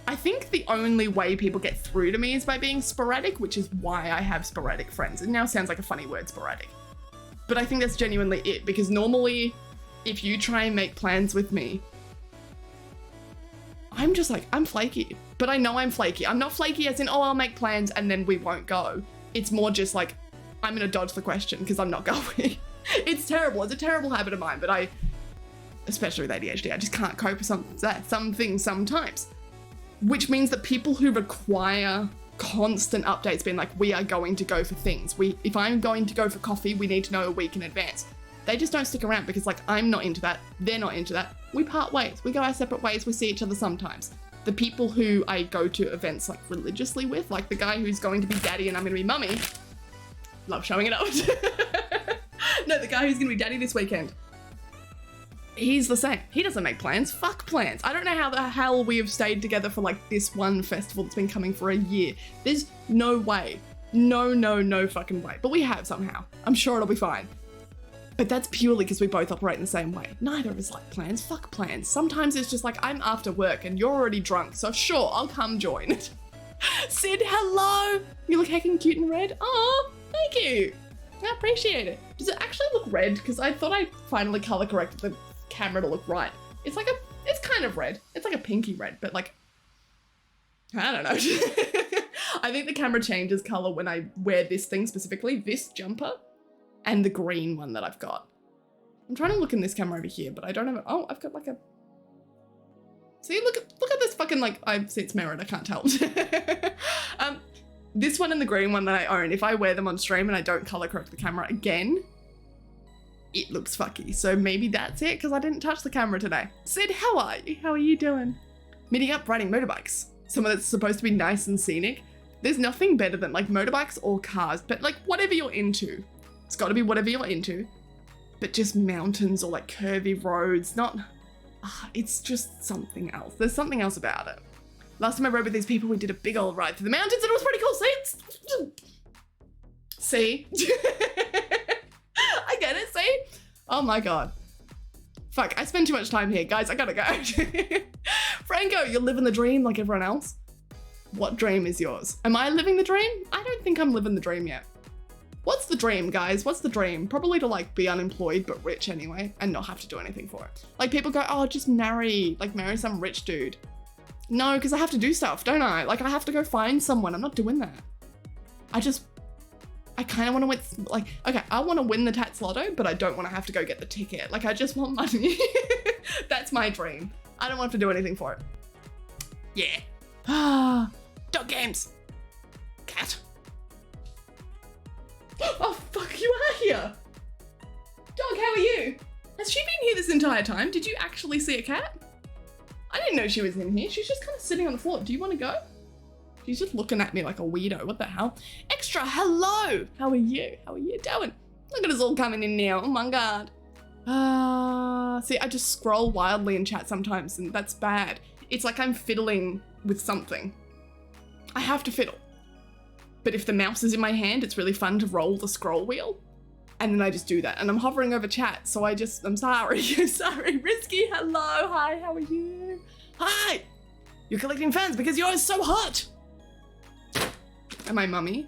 I think the only way people get through to me is by being sporadic, which is why I have sporadic friends. It now sounds like a funny word, sporadic. But I think that's genuinely it, because normally if you try and make plans with me, I'm just like, I'm flaky. But I know I'm flaky. I'm not flaky as in, oh, I'll make plans and then we won't go. It's more just like, I'm gonna dodge the question because I'm not going. It's terrible. It's a terrible habit of mine, but I, especially with ADHD, I just can't cope with some things sometimes. Which means that people who require constant updates being like, we are going to go for things. If I'm going to go for coffee, we need to know a week in advance. They just don't stick around because like, I'm not into that. They're not into that. We part ways. We go our separate ways. We see each other sometimes. The people who I go to events like religiously with, like the guy who's going to be daddy and I'm going to be mummy, love showing it up. No, the guy who's going to be daddy this weekend, he's the same. He doesn't make plans. Fuck plans. I don't know how the hell we have stayed together for like this one festival that's been coming for a year. There's no way. No fucking way. But we have somehow. I'm sure it'll be fine. But that's purely because we both operate in the same way. Neither of us like plans. Fuck plans. Sometimes it's just like, I'm after work and you're already drunk, so sure, I'll come join. Sid, hello! You look heckin' cute in red. Oh, thank you. I appreciate it. Does it actually look red? Because I thought I finally color corrected the camera to look right. It's like it's kind of red. It's like a pinky red, but like, I don't know. I think the camera changes color when I wear this thing specifically, this jumper, and the green one that I've got. I'm trying to look in this camera over here, but I don't have oh, I've got like a, see, look at this fucking, like, I see it's mirrored, I can't tell. This one and the green one that I own, if I wear them on stream and I don't color correct the camera again, it looks fucky. So maybe that's it, because I didn't touch the camera today. Sid, how are you? How are you doing? Meeting up riding motorbikes. Someone that's supposed to be nice and scenic. There's nothing better than like motorbikes or cars, but like whatever you're into. It's got to be whatever you're into, but just mountains or like curvy roads, not, it's just something else. There's something else about it. Last time I rode with these people, we did a big old ride through the mountains and it was pretty cool. See? I get it, see? Oh my God. Fuck, I spend too much time here. Guys, I gotta go. Franco, you're living the dream like everyone else. What dream is yours? Am I living the dream? I don't think I'm living the dream yet. What's the dream, guys? What's the dream? Probably to like be unemployed but rich anyway and not have to do anything for it. Like people go, oh, just marry some rich dude. No, because I have to do stuff, don't I? Like I have to go find someone. I'm not doing that. I kind of want to win, like, okay, I want to win the Tats Lotto, but I don't want to have to go get the ticket. Like I just want money. That's my dream. I don't want to do anything for it. Yeah. Ah, dog games. Cat. Oh, fuck, you are here. Dog, how are you? Has she been here this entire time? Did you actually see a cat? I didn't know she was in here. She's just kind of sitting on the floor. Do you want to go? She's just looking at me like a weirdo. What the hell? Extra, hello. How are you? How are you doing? Look at us all coming in now. Oh my God. See, I just scroll wildly in chat sometimes and that's bad. It's like I'm fiddling with something. I have to fiddle. But if the mouse is in my hand, it's really fun to roll the scroll wheel. And then I just do that. And I'm hovering over chat, so I'm sorry. I'm sorry. Risky, hello. Hi, how are you? Hi. You're collecting fans because you're so hot. Am I mummy?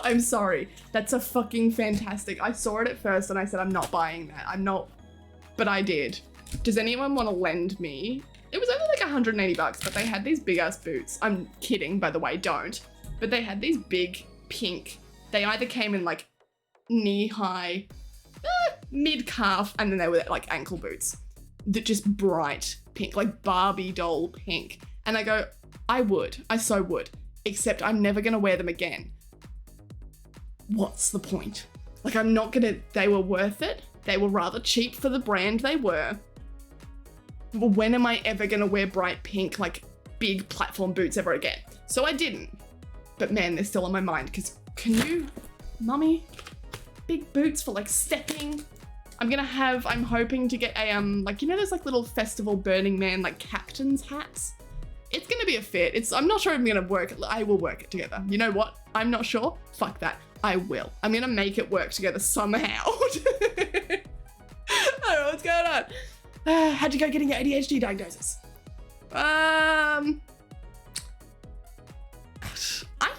I'm sorry. That's a fucking fantastic. I saw it at first and I said, I'm not buying that. I'm not, but I did. Does anyone want to lend me? It was only like 180 bucks, but they had these big ass boots. I'm kidding, by the way, don't. But they had these big pink, they either came in like knee high, mid calf, and then they were like ankle boots. That just bright pink, like Barbie doll pink. And I go, I so would, except I'm never gonna wear them again. What's the point? Like I'm not gonna, they were worth it. They were rather cheap for the brand they were. Well, when am I ever gonna wear bright pink, like big platform boots ever again? So I didn't. But man, they're still on my mind because can you, mummy, big boots for like stepping? I'm hoping to get a, like, you know, those like little festival Burning Man, like captain's hats? It's gonna be a fit. I'm not sure I'm gonna work it. I will work it together. You know what? I'm not sure. Fuck that. I will. I'm gonna make it work together somehow. I don't know what's going on. How'd you go getting your ADHD diagnosis? I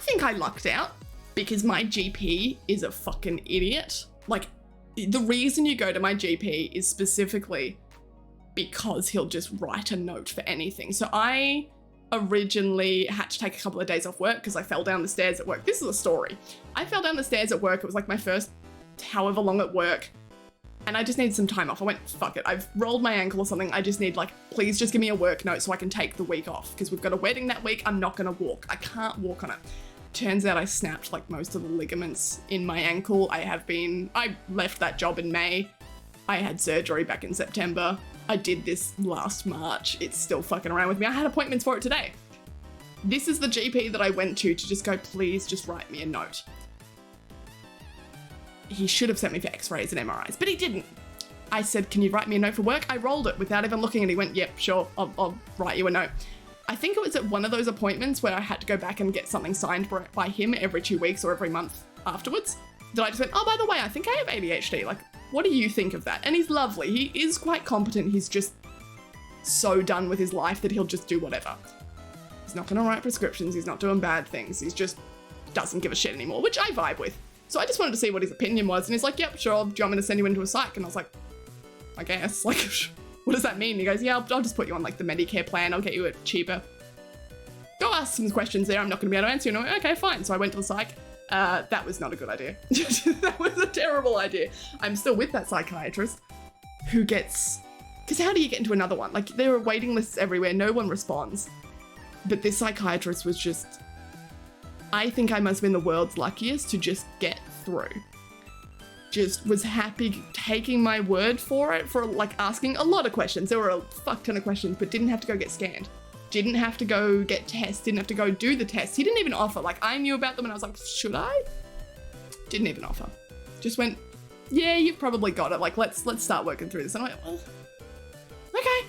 think I lucked out because my GP is a fucking idiot. Like, the reason you go to my GP is specifically because he'll just write a note for anything. So I originally had to take a couple of days off work because I fell down the stairs at work. This is a story. I fell down the stairs at work. It was like my first however long at work. And I just needed some time off. I went, fuck it. I've rolled my ankle or something. I just need like, please just give me a work note so I can take the week off because we've got a wedding that week. I'm not going to walk. I can't walk on it. Turns out I snapped like most of the ligaments in my ankle. I left that job in May. I had surgery back in September. I did this last March. It's still fucking around with me. I had appointments for it today. This is the GP that I went to just go, please just write me a note. He should have sent me for x-rays and MRIs, but he didn't. I said, can you write me a note for work? I rolled it without even looking and he went, yep, sure, I'll write you a note. I think it was at one of those appointments where I had to go back and get something signed by him every 2 weeks or every month afterwards. That I just went, oh, by the way, I think I have ADHD. Like, what do you think of that? And he's lovely. He is quite competent. He's just so done with his life that he'll just do whatever. He's not going to write prescriptions. He's not doing bad things. He's just doesn't give a shit anymore, which I vibe with. So I just wanted to see what his opinion was. And he's like, yep, sure. Do you want me to send you into a psych? And I was like, I guess. Like, what does that mean? And he goes, yeah, I'll just put you on like the Medicare plan. I'll get you it cheaper. Go ask some questions there. I'm not going to be able to answer you. And I went, okay, fine. So I went to the psych. That was not a good idea. That was a terrible idea. I'm still with that psychiatrist who gets... Because how do you get into another one? Like, there are waiting lists everywhere. No one responds. But this psychiatrist was just... I think I must have been the world's luckiest to just get through. Just was happy taking my word for it, for like asking a lot of questions. There were a fuck ton of questions, but didn't have to go get scanned. Didn't have to go get tests, didn't have to go do the tests. He didn't even offer. Like, I knew about them and I was like, should I? Didn't even offer. Just went, yeah, you've probably got it. Like, let's start working through this. And I went, well, okay.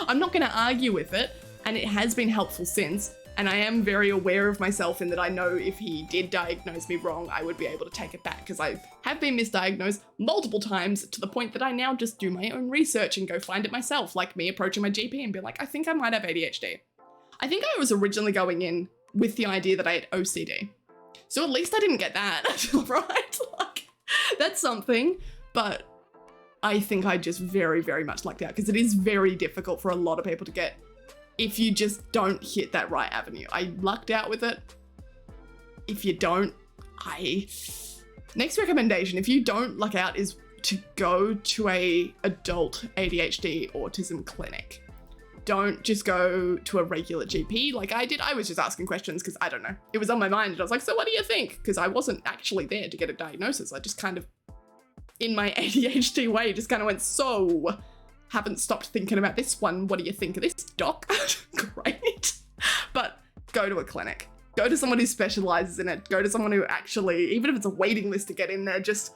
I'm not gonna argue with it. And it has been helpful since. And I am very aware of myself in that I know if he did diagnose me wrong, I would be able to take it back because I have been misdiagnosed multiple times to the point that I now just do my own research and go find it myself, like me approaching my GP and be like, I think I might have ADHD. I think I was originally going in with the idea that I had OCD. So at least I didn't get that, right? Like, that's something. But I think I just very, very much lucked out because it is very difficult for a lot of people to get if you just don't hit that right avenue. I lucked out with it. If you don't, next recommendation, if you don't luck out, is to go to a adult ADHD autism clinic. Don't just go to a regular GP like I did. I was just asking questions because I don't know. It was on my mind and I was like, so what do you think? Because I wasn't actually there to get a diagnosis. I just kind of, in my ADHD way, just kind of went, so haven't stopped thinking about this one. What do you think of this, doc? Great. But go to a clinic. Go to someone who specializes in it. Go to someone who actually, even if it's a waiting list to get in there, just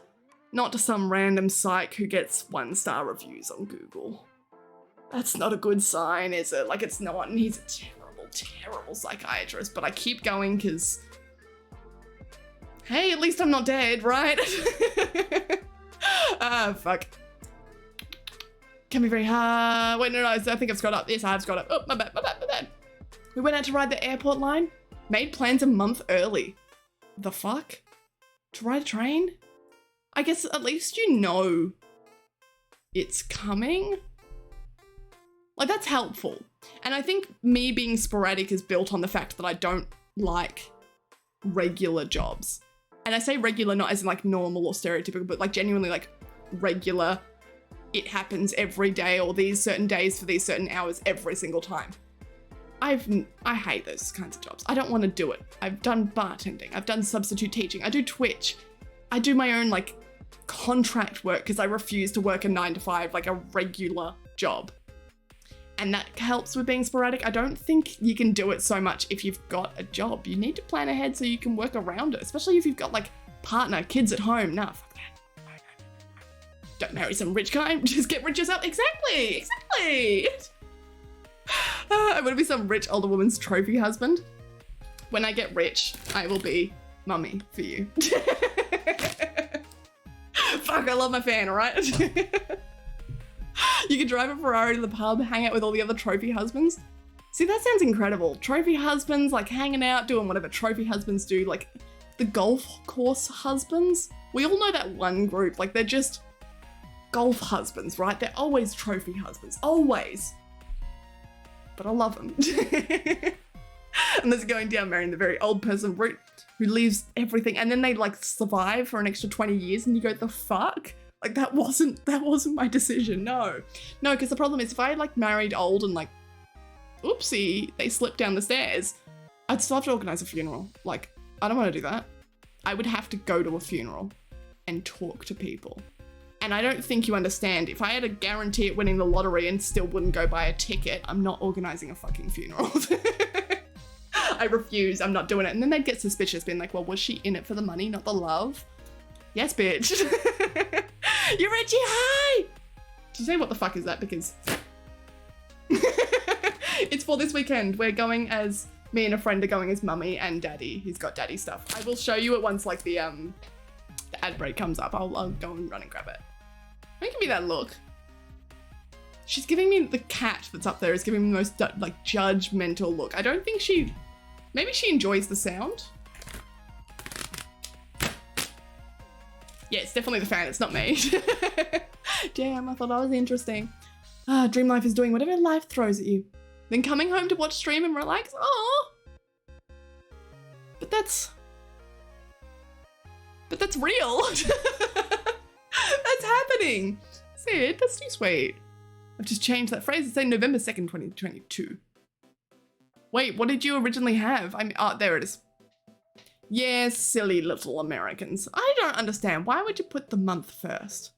not to some random psych who gets 1-star reviews on Google. That's not a good sign, is it? Like, it's not, and he's a terrible, terrible psychiatrist, but I keep going because, hey, at least I'm not dead, right? Fuck. Can be very hard. Wait, no, I think I've scrolled up. Yes, I have scrolled up. Oh, my bad. We went out to ride the airport line. Made plans a month early. The fuck? To ride a train? I guess at least you know it's coming. Like, that's helpful. And I think me being sporadic is built on the fact that I don't like regular jobs. And I say regular not as in like normal or stereotypical, but like genuinely like regular. It happens every day or these certain days for these certain hours every single time. I hate those kinds of jobs. I don't want to do it. I've done bartending. I've done substitute teaching. I do Twitch. I do my own like contract work because I refuse to work a 9-to-5, like a regular job. And that helps with being sporadic. I don't think you can do it so much if you've got a job. You need to plan ahead so you can work around it, especially if you've got like partner, kids at home. Nah, fuck that. Don't marry some rich guy. Just get rich yourself. Exactly. I want to be some rich older woman's trophy husband. When I get rich, I will be mummy for you. Fuck, I love my fan, alright? You can drive a Ferrari to the pub, hang out with all the other trophy husbands. See, that sounds incredible. Trophy husbands, like hanging out, doing whatever trophy husbands do, like the golf course husbands. We all know that one group, like they're just golf husbands, right? They're always trophy husbands, always. But I love them. And there's going down marrying the very old person route who leaves everything and then they like survive for an extra 20 years and you go, the fuck? Like that wasn't my decision, no. No, because the problem is if I like married old and like, oopsie, they slipped down the stairs, I'd still have to organize a funeral. Like, I don't want to do that. I would have to go to a funeral and talk to people. And I don't think you understand. If I had a guarantee at winning the lottery and still wouldn't go buy a ticket, I'm not organizing a fucking funeral. I refuse, I'm not doing it. And then they'd get suspicious, being like, well, was she in it for the money, not the love? Yes, bitch. You're Richie, hi! Did you say what the fuck is that? Because it's for this weekend. We're going as, me and a friend are going as mummy and daddy. He's got daddy stuff. I will show you it once like the ad break comes up. I'll go and run and grab it. Don't give me that look. She's giving me, the cat that's up there is giving me the most like judgmental look. I don't think maybe she enjoys the sound. Yeah, it's definitely the fan, it's not me. Damn, I thought I was interesting. Dream life is doing whatever life throws at you. Then coming home to watch stream and relax. Oh, but that's real. That's happening. Sid, that's too sweet. I've just changed that phrase. It's saying November 2nd, 2022. Wait, what did you originally have? Oh, there it is. Yes, silly little Americans. I don't understand. Why would you put the month first?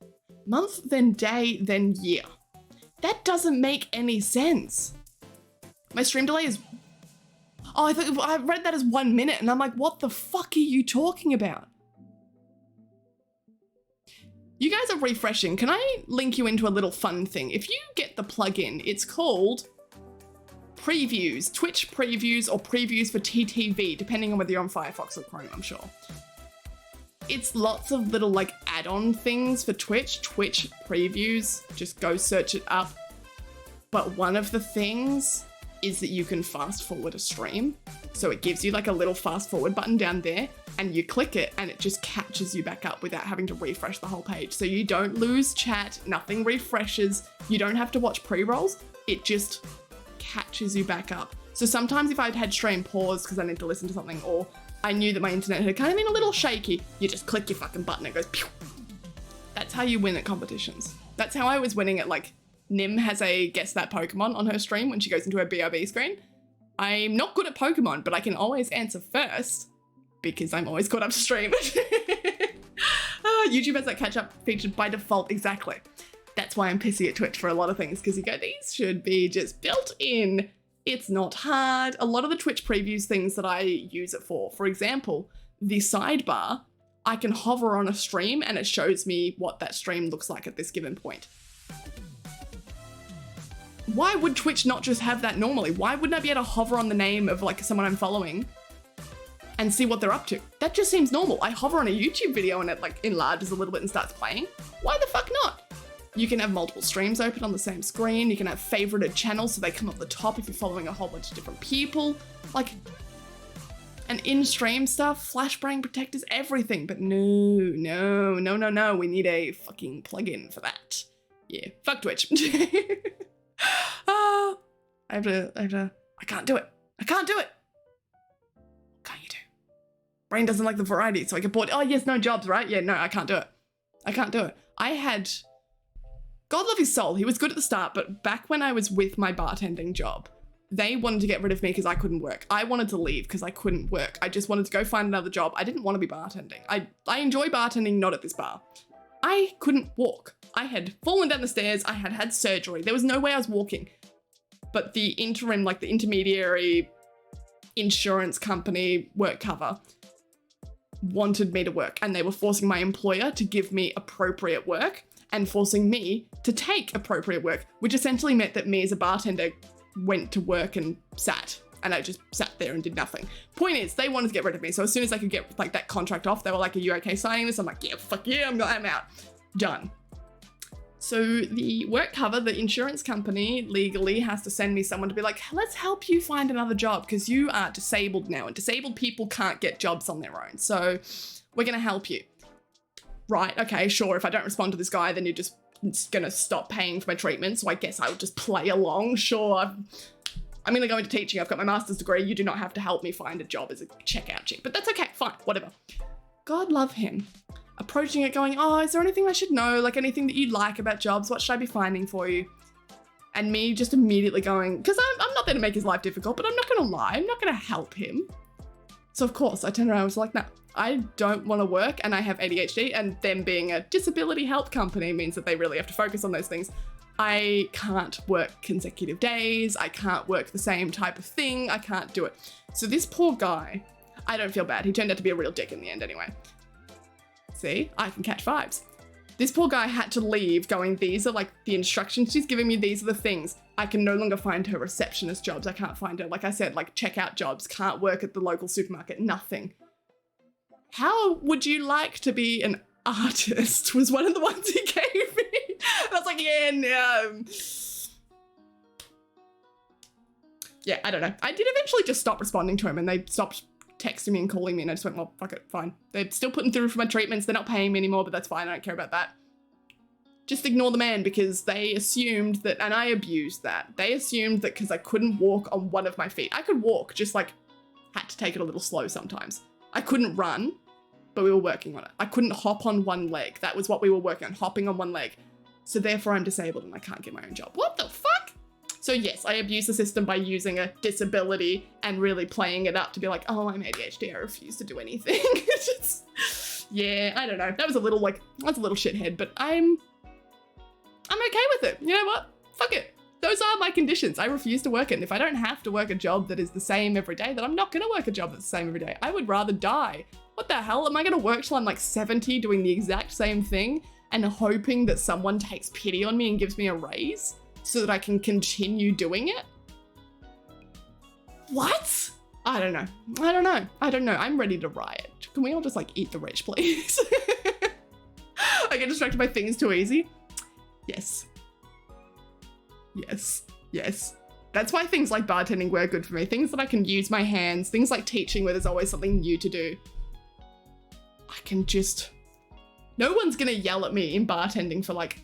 Month, then day, then year. That doesn't make any sense. My stream delay is... Oh, I read that as 1 minute and I'm like, what the fuck are you talking about? You guys are refreshing. Can I link you into a little fun thing? If you get the plugin, it's called Previews, Twitch Previews or Previews for TTV, depending on whether you're on Firefox or Chrome, I'm sure. It's lots of little like add-on things for Twitch Previews, just go search it up. But one of the things is that you can fast forward a stream. So it gives you like a little fast forward button down there and you click it and it just catches you back up without having to refresh the whole page. So you don't lose chat, nothing refreshes, you don't have to watch pre-rolls, it just catches you back up. So sometimes if I'd had stream pause because I need to listen to something or I knew that my internet had kind of been a little shaky, you just click your fucking button and it goes pew. That's how you win at competitions. That's how I was winning at like, Nim has a Guess That Pokemon on her stream when she goes into her BRB screen. I'm not good at Pokemon, but I can always answer first because I'm always caught up to stream. YouTube has that catch-up feature by default, exactly. That's why I'm pissy at Twitch for a lot of things, because you go, these should be just built in. It's not hard. A lot of the Twitch previews things that I use it for example, the sidebar, I can hover on a stream and it shows me what that stream looks like at this given point. Why would Twitch not just have that normally? Why wouldn't I be able to hover on the name of like someone I'm following and see what they're up to? That just seems normal. I hover on a YouTube video and it like enlarges a little bit and starts playing. Why the fuck not? You can have multiple streams open on the same screen. You can have favorited channels so they come up the top if you're following a whole bunch of different people. Like, and in-stream stuff, flashbang protectors, everything. But no. We need a fucking plugin for that. Yeah, fuck Twitch. I can't do it. What can't you do? Brain doesn't like the variety, so I get bored. Oh yes, no jobs, right? Yeah, no, I can't do it. I had, God love his soul, he was good at the start, but back when I was with my bartending job, they wanted to get rid of me because I couldn't work. I wanted to leave because I couldn't work. I just wanted to go find another job. I didn't want to be bartending. I enjoy bartending, not at this bar. I couldn't walk. I had fallen down the stairs. I had had surgery. There was no way I was walking. But the interim, like the intermediary insurance company work cover wanted me to work, and they were forcing my employer to give me appropriate work and forcing me to take appropriate work, which essentially meant that me as a bartender went to work and sat, and I just sat there and did nothing. Point is, they wanted to get rid of me. So as soon as I could get like that contract off, they were like, are you okay signing this? I'm like, yeah, fuck yeah, I'm out. Done. So the work cover, the insurance company legally has to send me someone to be like, let's help you find another job because you are disabled now and disabled people can't get jobs on their own. So we're going to help you. Right, okay, sure. If I don't respond to this guy, then you're just gonna stop paying for my treatment. So I guess I would just play along. Sure, I'm gonna go into teaching. I've got my master's degree. You do not have to help me find a job as a checkout chick, but that's okay, fine, whatever. God love him. Approaching it going, oh, is there anything I should know? Like anything that you like about jobs? What should I be finding for you? And me just immediately going, because I'm not there to make his life difficult, but I'm not gonna lie, I'm not gonna help him. So of course I turned around and was like, no, I don't want to work and I have ADHD, and them being a disability health company means that they really have to focus on those things. I can't work consecutive days. I can't work the same type of thing. I can't do it. So this poor guy, I don't feel bad. He turned out to be a real dick in the end anyway. See, I can catch vibes. This poor guy had to leave going, these are like the instructions she's giving me. These are the things. I can no longer find her receptionist jobs. I can't find her, like I said, like checkout jobs, can't work at the local supermarket, nothing. How would you like to be an artist was one of the ones he gave me. And I was like, yeah, no. Yeah, I don't know. I did eventually just stop responding to him and they stopped texting me and calling me and I just went, well, fuck it, fine. They're still putting through for my treatments. They're not paying me anymore, but that's fine. I don't care about that. Just ignore the man because they assumed that, and I abused that. They assumed that because I couldn't walk on one of my feet. I could walk, just like had to take it a little slow sometimes. I couldn't run, but we were working on it. I couldn't hop on one leg. That was what we were working on, hopping on one leg. So therefore I'm disabled and I can't get my own job. What the fuck? So yes, I abuse the system by using a disability and really playing it up to be like, oh, I'm ADHD, I refuse to do anything. Just, yeah, I don't know. That was a little shithead, but I'm okay with it. You know what? Fuck it. Those are my conditions. I refuse to work it. And if I don't have to work a job that is the same every day, then I'm not going to work a job that's the same every day. I would rather die. What the hell? Am I going to work till I'm like 70 doing the exact same thing and hoping that someone takes pity on me and gives me a raise so that I can continue doing it? What? I don't know. I'm ready to riot. Can we all just like eat the rich, please? I get distracted by things too easy. Yes. That's why things like bartending were good for me. Things that I can use my hands, things like teaching where there's always something new to do. I can just... No one's gonna yell at me in bartending for like,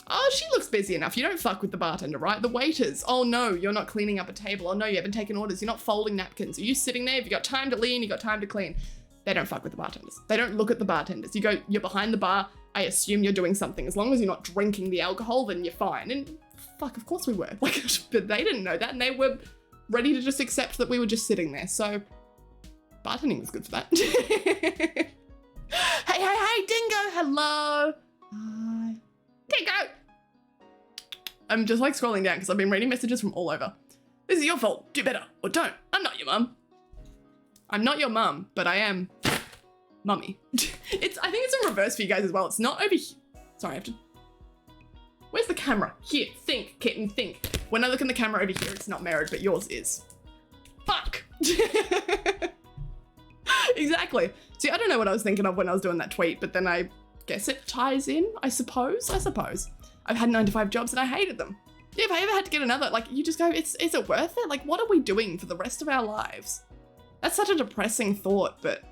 oh, she looks busy enough. You don't fuck with the bartender, right? The waiters. Oh no, you're not cleaning up a table. Oh no, you haven't taken orders. You're not folding napkins. Are you sitting there? Have you got time to lean? You got time to clean? They don't fuck with the bartenders. They don't look at the bartenders. You go, you're behind the bar. I assume you're doing something. As long as you're not drinking the alcohol, then you're fine. And fuck, of course we were. Like, but they didn't know that, and they were ready to just accept that we were just sitting there. So bartending was good for that. Hey, Dingo, hello. Hi. Dingo. I'm just like scrolling down because I've been reading messages from all over. This is your fault. Do better or don't. I'm not your mum. I'm not your mum, but I am mummy. I think it's in reverse for you guys as well. It's not over here. Sorry, I have to... Where's the camera? Here, think, kitten, think. When I look in the camera over here, it's not mirrored, but yours is. Fuck. Exactly. See, I don't know what I was thinking of when I was doing that tweet, but then I guess it ties in, I suppose. I've had 9-to-5 jobs and I hated them. Yeah, if I ever had to get another, like, you just go, is it worth it? Like, what are we doing for the rest of our lives? That's such a depressing thought, but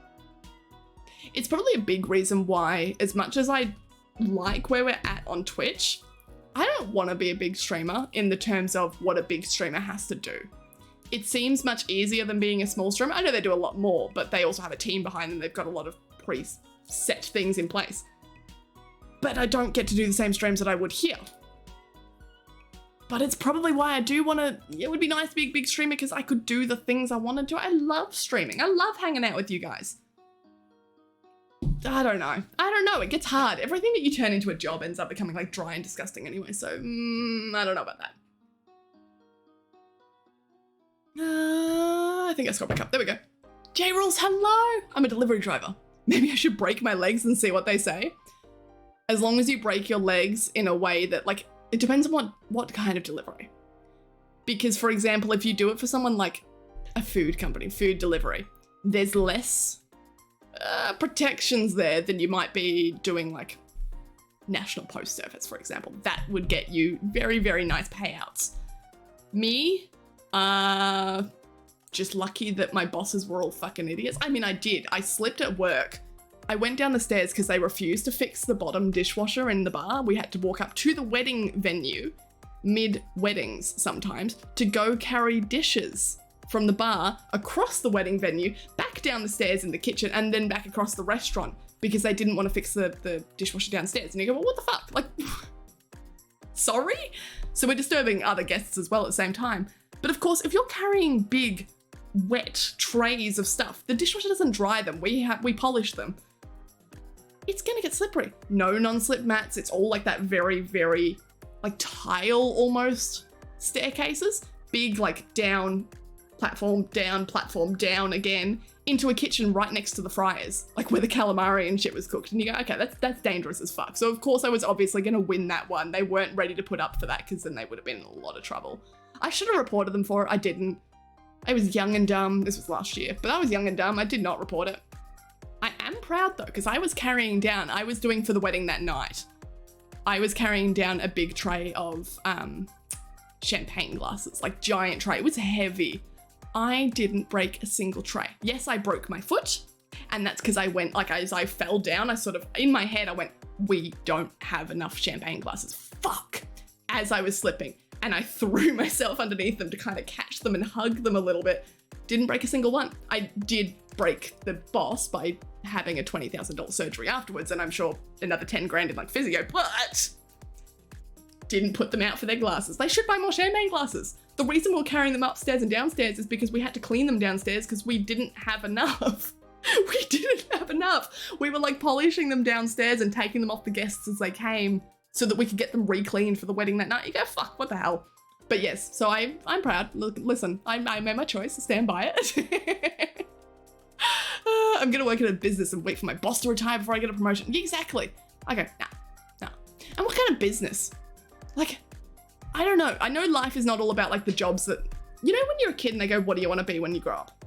it's probably a big reason why, as much as I like where we're at on Twitch, I don't want to be a big streamer in the terms of what a big streamer has to do. It seems much easier than being a small streamer. I know they do a lot more, but they also have a team behind them. They've got a lot of pre-set things in place. But I don't get to do the same streams that I would here. But it's probably why I do want to, it would be nice to be a big streamer because I could do the things I want to do. I love streaming. I love hanging out with you guys. I don't know. It gets hard. Everything that you turn into a job ends up becoming like dry and disgusting anyway. So I don't know about that. I think I scrolled back up. There we go. J-Rules, hello. I'm a delivery driver. Maybe I should break my legs and see what they say. As long as you break your legs in a way that, like, it depends on what kind of delivery. Because, for example, if you do it for someone like a food company, food delivery, there's less protections there than you might be doing like National Post Service, for example. That would get you very, very nice payouts. Me, just lucky that my bosses were all fucking idiots. I mean, I did. I slipped at work. I went down the stairs because they refused to fix the bottom dishwasher in the bar. We had to walk up to the wedding venue, mid-weddings sometimes, to go carry dishes from the bar across the wedding venue, back down the stairs in the kitchen, and then back across the restaurant because they didn't want to fix the dishwasher downstairs. And you go, well, what the fuck? Like, sorry? So we're disturbing other guests as well at the same time. But of course, if you're carrying big, wet trays of stuff, the dishwasher doesn't dry them. We polish them. It's gonna get slippery. No non-slip mats. It's all like that very, very like tile almost staircases. Big like down, platform down again into a kitchen right next to the fryers, like where the calamari and shit was cooked. And you go, okay, that's dangerous as fuck. So of course I was obviously gonna win that one. They weren't ready to put up for that because then they would have been in a lot of trouble. I should have reported them for it. I didn't. I was young and dumb. This was last year, but I was young and dumb. I did not report it. I am proud though, because I was carrying down, I was doing for the wedding that night, I was carrying down a big tray of champagne glasses, like giant tray. It was heavy. I didn't break a single tray. Yes, I broke my foot, and that's because I went, like as I fell down, I sort of, in my head, I went, we don't have enough champagne glasses. Fuck. As I was slipping, and I threw myself underneath them to kind of catch them and hug them a little bit. Didn't break a single one. I did break the boss by having a $20,000 surgery afterwards, and I'm sure another 10 grand in like physio, but didn't put them out for their glasses. They should buy more champagne glasses. The reason we're carrying them upstairs and downstairs is because we had to clean them downstairs because we didn't have enough. We didn't have enough. We were like polishing them downstairs and taking them off the guests as they came so that we could get them re-cleaned for the wedding that night. You go, fuck, what the hell? But yes, so I'm proud. Look, listen, I made my choice. Stand by it. I'm gonna work in a business and wait for my boss to retire before I get a promotion. Yeah, exactly. I go, nah. And what kind of business? Like, I don't know. I know life is not all about like the jobs that, you know, when you're a kid and they go, what do you want to be when you grow up?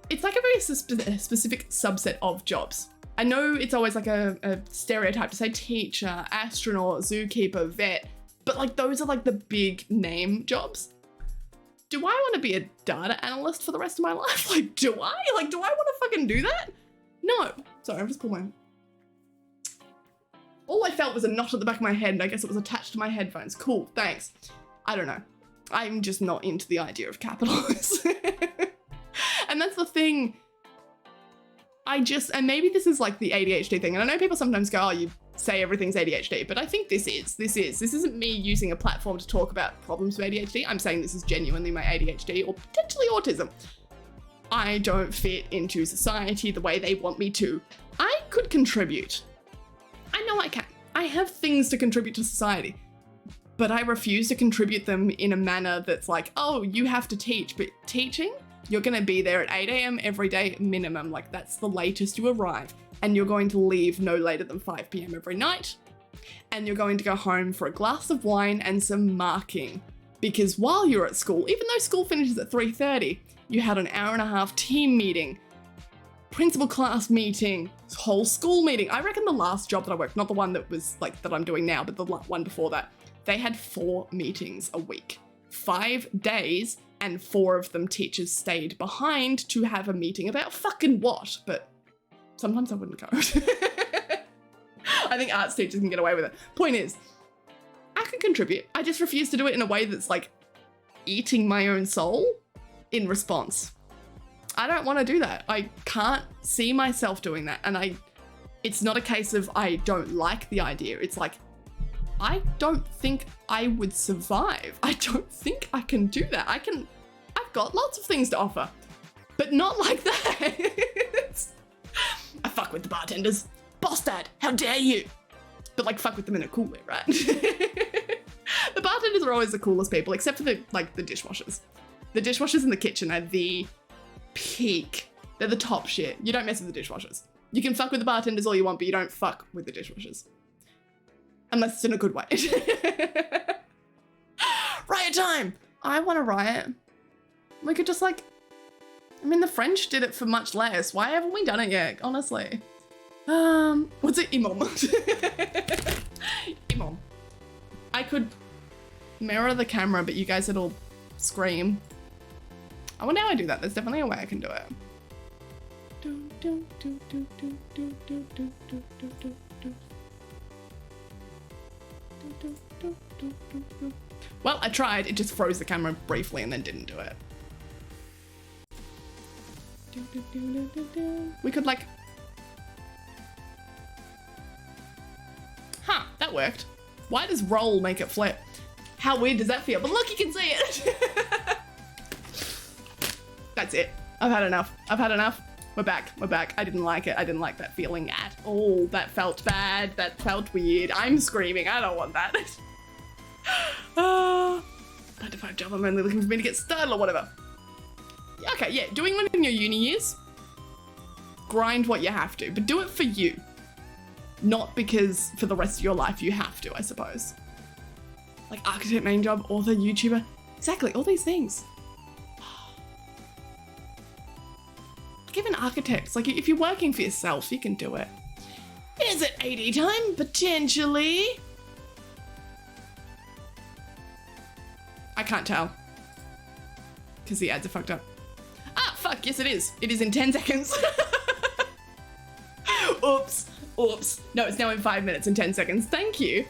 It's like a very specific subset of jobs. I know it's always like a stereotype to say teacher, astronaut, zookeeper, vet, but like those are like the big name jobs. do I want to be a data analyst for the rest of my life? Like, do I? Like, do I want to fucking do that? No. Sorry, I'm just pulling my... All I felt was a knot at the back of my head, and I guess it was attached to my headphones. Cool, thanks. I don't know. I'm just not into the idea of capitalism. And that's the thing. And maybe this is like the ADHD thing, and I know people sometimes go, oh, you say everything's ADHD, but I think this isn't me using a platform to talk about problems with ADHD. I'm saying this is genuinely my ADHD or potentially autism. I don't fit into society the way they want me to. I could contribute. I know I can. I have things to contribute to society, but I refuse to contribute them in a manner that's like, oh, you have to teach, but teaching? You're gonna be there at 8 a.m. every day minimum, like that's the latest you arrive, and you're going to leave no later than 5 p.m. every night, and you're going to go home for a glass of wine and some marking, because while you're at school, even though school finishes at 3:30, you had an hour-and-a-half team meeting, principal class meeting, whole school meeting. I reckon the last job that I worked, not the one that was like that I'm doing now, but the one before that, they had 4 meetings a week, 5 days, and 4 of them teachers stayed behind to have a meeting about fucking what, but sometimes I wouldn't go. I think arts teachers can get away with it. Point is, I can contribute. I just refuse to do it in a way that's like eating my own soul in response. I don't want to do that. I can't see myself doing that. And it's not a case of I don't like the idea. It's like, I don't think I would survive. I don't think I can do that. I've got lots of things to offer, but not like that. I fuck with the bartenders. Boss dad, how dare you? But like fuck with them in a cool way, right? The bartenders are always the coolest people, except for the dishwashers. The dishwashers in the kitchen are the peak. They're the top shit. You don't mess with the dishwashers. You can fuck with the bartenders all you want, but you don't fuck with the dishwashers. Unless it's in a good way. Riot time! I want to riot. We could just like... I mean, the French did it for much less. Why haven't we done it yet, honestly? What's it? Imam. Imam. I could mirror the camera, but you guys would all scream. I wonder how I do that. There's definitely a way I can do it. Well, I tried. It just froze the camera briefly and then didn't do it. We could like... Huh, that worked. Why does roll make it flip? How weird does that feel? But look, you can see it. That's it. I've had enough. I've had enough. We're back. We're back. I didn't like it. I didn't like that feeling at all. That felt bad. That felt weird. I'm screaming. I don't want that. 9 to 5 job. I'm only looking for me to get started or whatever. Okay, yeah. Doing one in your uni years. Grind what you have to, but do it for you. Not because for the rest of your life you have to, I suppose. Like architect, main job, author, YouTuber. Exactly, all these things. Like even architects, like if you're working for yourself, you can do it. Is it 80 time? Potentially. I can't tell. Because the ads are fucked up. Ah, fuck, yes it is. It is in 10 seconds. Oops. Oops. No, it's now in 5 minutes and 10 seconds. Thank you.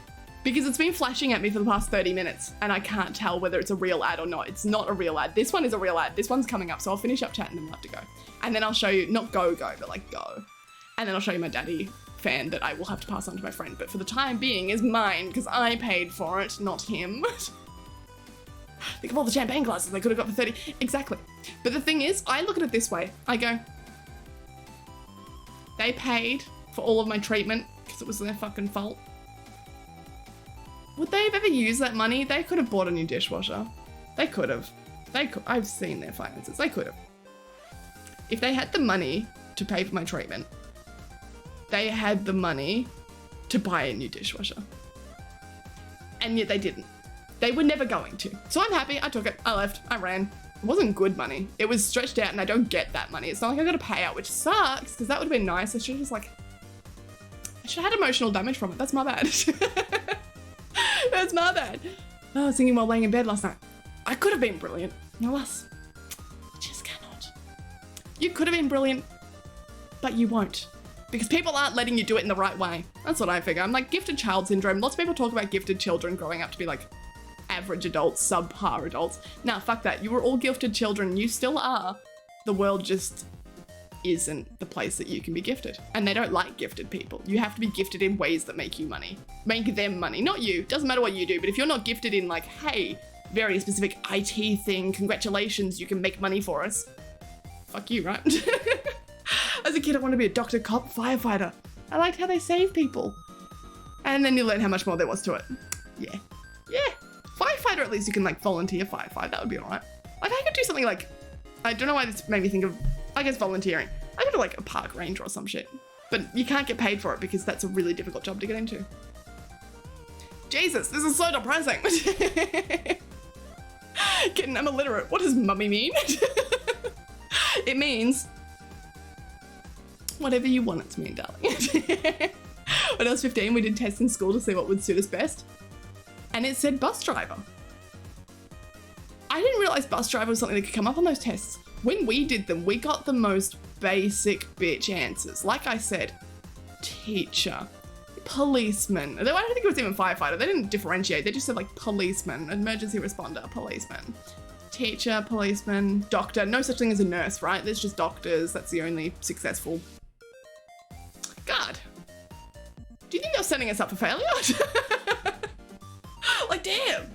Because it's been flashing at me for the past 30 minutes and I can't tell whether it's a real ad or not. It's not a real ad. This one is a real ad. This one's coming up. So I'll finish up chatting and we'll have to go. And then I'll show you, not go, but like go. And then I'll show you my daddy fan that I will have to pass on to my friend. But for the time being is mine because I paid for it, not him. Think of all the champagne glasses they could have got for 30. Exactly. But the thing is, I look at it this way. I go, they paid for all of my treatment because it was their fucking fault. Would they have ever used that money? They could have bought a new dishwasher. They could have. I've seen their finances. They could have. If they had the money to pay for my treatment, they had the money to buy a new dishwasher. And yet they didn't. They were never going to. So I'm happy. I took it. I left. I ran. It wasn't good money. It was stretched out and I don't get that money. It's not like I got a payout, which sucks because that would have been nice. I should have just like... I should have had emotional damage from it. That's my bad. That's my bad. Oh, I was singing while laying in bed last night. I could have been brilliant. No us. Just cannot. You could have been brilliant, but you won't. Because people aren't letting you do it in the right way. That's what I figure. I'm like gifted child syndrome. Lots of people talk about gifted children growing up to be like average adults, subpar adults. Nah, fuck that. You were all gifted children. You still are. The world just isn't the place that you can be gifted. And they don't like gifted people. You have to be gifted in ways that make you money. Make them money, not you. Doesn't matter what you do, but if you're not gifted in like, hey, very specific IT thing, congratulations, you can make money for us. Fuck you, right? As a kid, I wanted to be a doctor, cop, firefighter. I liked how they save people. And then you learn how much more there was to it. Yeah. Yeah. Firefighter, at least you can like volunteer firefight. That would be all right. Like I could do something like, I don't know why this made me think of, I guess volunteering. I could do like a park ranger or some shit. But you can't get paid for it because that's a really difficult job to get into. Jesus, this is so depressing. Kidding, I'm illiterate. What does mummy mean? It means whatever you want it to mean, darling. When I was 15, we did tests in school to see what would suit us best. And it said bus driver. I didn't realize bus driver was something that could come up on those tests. When we did them, we got the most basic bitch answers. Like I said, teacher, policeman. I don't think it was even firefighter. They didn't differentiate. They just said like policeman, emergency responder, policeman. Teacher, policeman, doctor. No such thing as a nurse, right? There's just doctors. That's the only successful. God. Do you think they're setting us up for failure? Like, damn.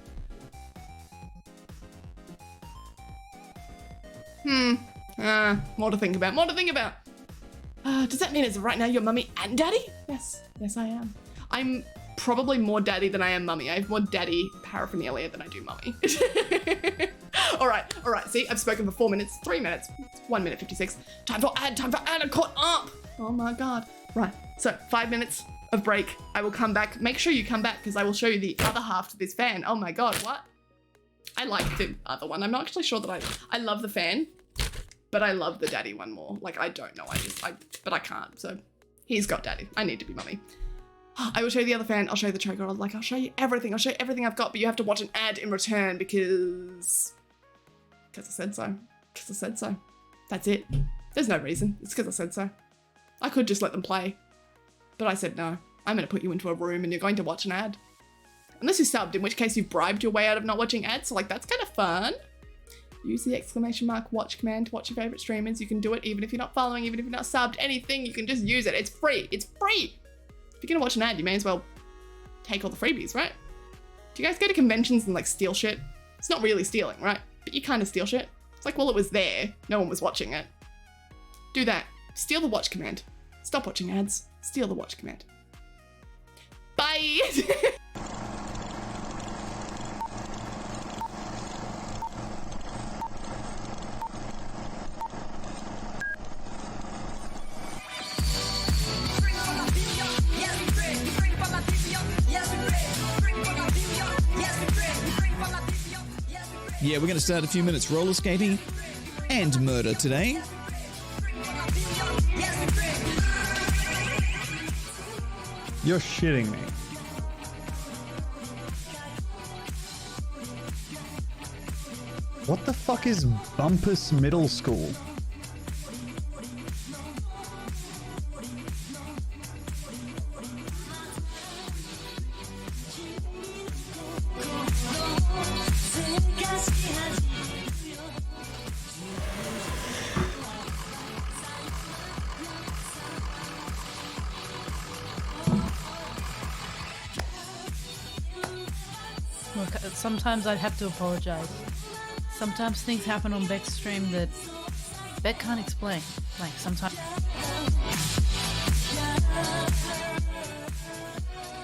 More to think about. More to think about. Does that mean as of right now you're mummy and daddy? Yes. Yes, I am. I'm probably more daddy than I am mummy. I have more daddy paraphernalia than I do mummy. All right. See, I've spoken for 4 minutes, 3 minutes, 1 minute 56. Time for ad. I'm caught up. Oh my God. Right. So 5 minutes of break. I will come back. Make sure you come back because I will show you the other half to this fan. Oh my God. What? I like the other one. I'm not actually sure that I love the fan, but I love the daddy one more. Like, I don't know. But I can't. So he's got daddy. I need to be mummy. I will show you the other fan. I'll show you the trigger. I'll show you everything. I'll show you everything I've got, but you have to watch an ad in return because I said so. Because I said so. That's it. There's no reason. It's because I said so. I could just let them play, but I said no. I'm going to put you into a room and you're going to watch an ad. Unless you subbed, in which case you've bribed your way out of not watching ads, so like that's kind of fun. Use the ! watch command to watch your favorite streamers. You can do it even if you're not following, even if you're not subbed, anything, you can just use it. It's free. It's free. If you're gonna watch an ad, you may as well take all the freebies, right? Do you guys go to conventions and like steal shit? It's not really stealing, right? But you kind of steal shit. It's like, well, it was there. No one was watching it. Do that. Steal the watch command. Stop watching ads. Steal the watch command. Bye. Yeah, we're going to start a few minutes roller skating and murder today. You're shitting me. What the fuck is Bumpus Middle School? Look, sometimes I'd have to apologize. Sometimes things happen on Beck's stream that Beck can't explain. Like, sometimes...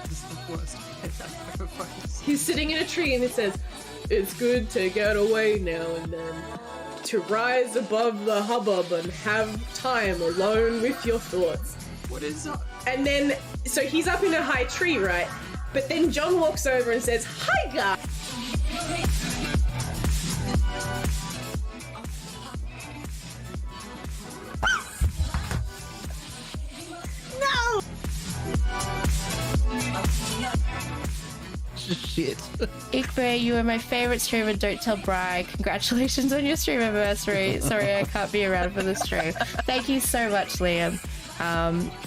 This is the worst bit I've ever fucking. He's sitting in a tree and it says, "It's good to get away now and then, to rise above the hubbub and have time alone with your thoughts." What is that? And then, so he's up in a high tree, right? But then John walks over and says, "Hi, guys." No! shit. Igbe, you are my favorite streamer. Don't tell Bri. Congratulations on your stream anniversary. Sorry, I can't be around for the stream. Thank you so much, Liam.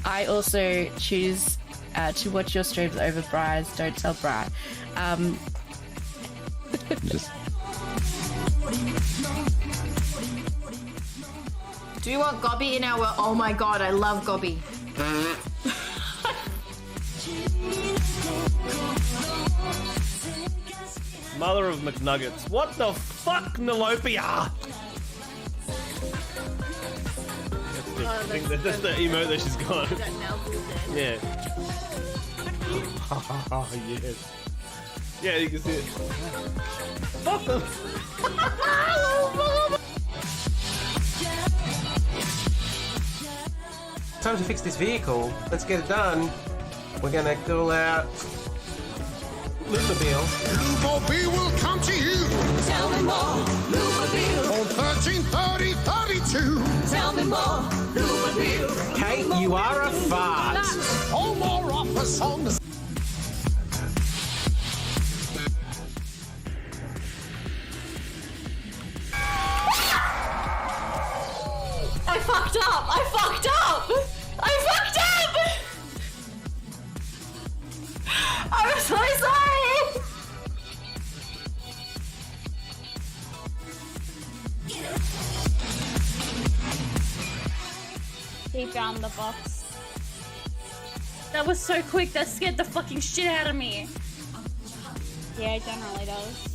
I also choose to watch your streams over Bri's. Don't tell Bri. Do you want Gobby in our... Oh my god, I love Gobby. Mother of McNuggets. What the fuck, Nalopia? That's the emote that she's got. Yeah. Oh, yes. Yeah, you can see it. Fuck them. Time to fix this vehicle. Let's get it done. We're gonna call out Lumobile. Lumobile will come to you. Tell me more, Lumobile. On 133032. Tell me more, Lumobile. Kate, you are a fart. All more offers on the... I fucked up! I fucked up! I fucked up! I'm so sorry! He found the box. That was so quick, that scared the fucking shit out of me. Yeah, it generally does.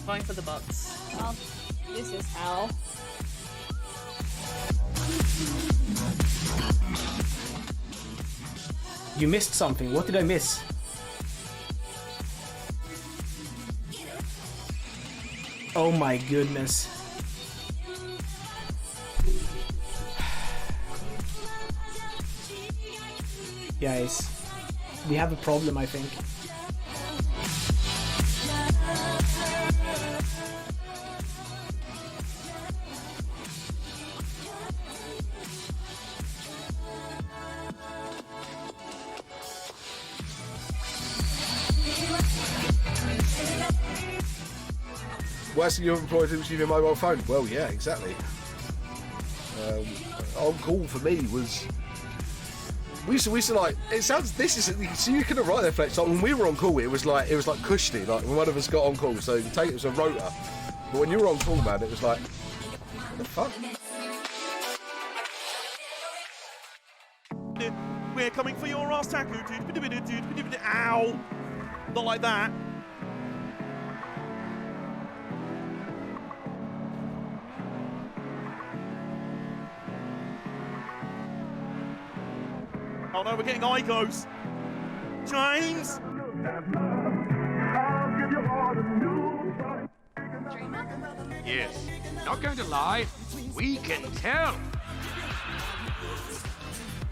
Going for the box. Well, this is hell. You missed something. What did I miss? Oh my goodness. Guys, we have a problem, I think. Worst thing you've employed is using your mobile phone. Well, yeah, exactly. On call for me was. We used to like. It sounds. This is. So you can write there, Flex. Like when we were on call, it was like cushy. Like when one of us got on call, so you take it was a rota. But when you were on call, man, it was like, what the fuck? We're coming for your ass, Taku. Ow! Not like that. Oh no, we're getting Icos. James! Yes, not going to lie, we can tell.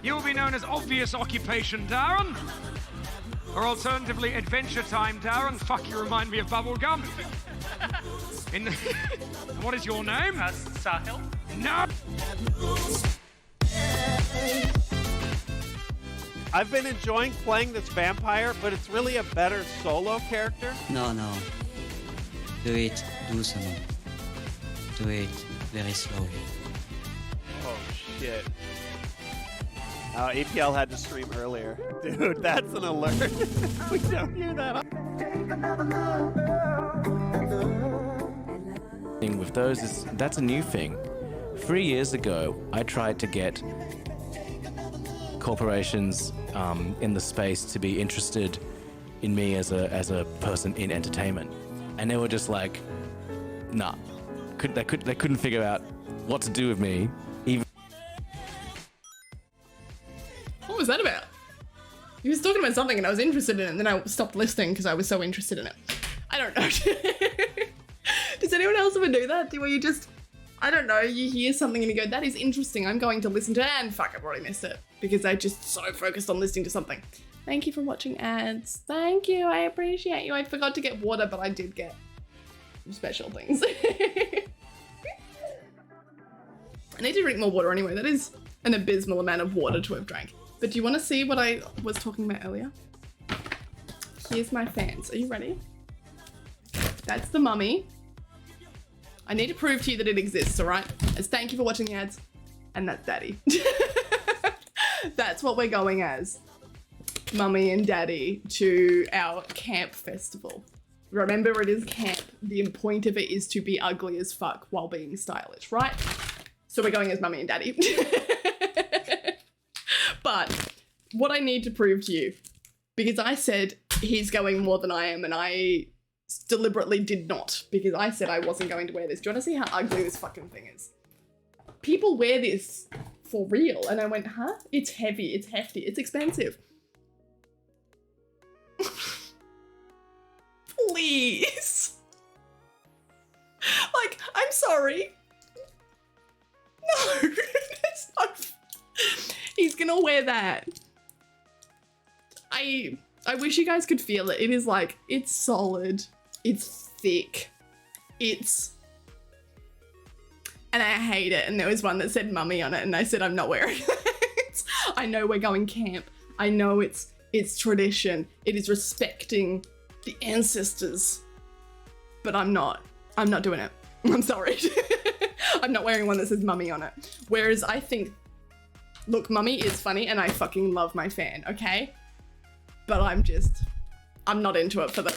You'll be known as Obvious Occupation Darren. Or alternatively, Adventure Time Darren. Fuck, you remind me of Bubblegum. What is your name? Sahil. No! I've been enjoying playing this vampire, but it's really a better solo character. No. Do something. Do it very slowly. Oh shit. EPL had to stream earlier. Dude, that's an alert. We don't hear that. Thing with those is that's a new thing. 3 years ago, I tried to get corporations in the space to be interested in me as a person in entertainment, and they were just like, nah. They couldn't figure out what to do with me. Even What was that about? He was talking about something and I was interested in it, and then I stopped listening because I was so interested in it. I don't know. Does anyone else ever do that? Where you just, I don't know, you hear something and you go, that is interesting, I'm going to listen to it, and fuck, I've already missed it. Because I just so focused on listening to something. Thank you for watching ads. Thank you, I appreciate you. I forgot to get water, but I did get special things. I need to drink more water anyway. That is an abysmal amount of water to have drank. But do you want to see what I was talking about earlier? Here's my fans. Are you ready? That's the mummy. I need to prove to you that it exists, all right? As thank you for watching the ads. And that's Daddy. That's what we're going as. Mummy and Daddy to our camp festival. Remember, it is camp. The point of it is to be ugly as fuck while being stylish, right? So we're going as Mummy and Daddy. But what I need to prove to you, because I said he's going more than I am, and I deliberately did not, because I said I wasn't going to wear this. Do you want to see how ugly this fucking thing is? People wear this for real. And I went, huh? It's heavy, it's hefty, it's expensive. Please. Like, I'm sorry. No, that's not. He's gonna wear that. I wish you guys could feel it. It is like, it's solid, it's thick, and I hate it. And there was one that said mummy on it, and I said, I'm not wearing it. I know we're going camp. I know it's tradition. It is respecting the ancestors, but I'm not doing it. I'm sorry. I'm not wearing one that says mummy on it. Whereas I think, look, mummy is funny and I fucking love my fan, okay? But I'm not into it for the...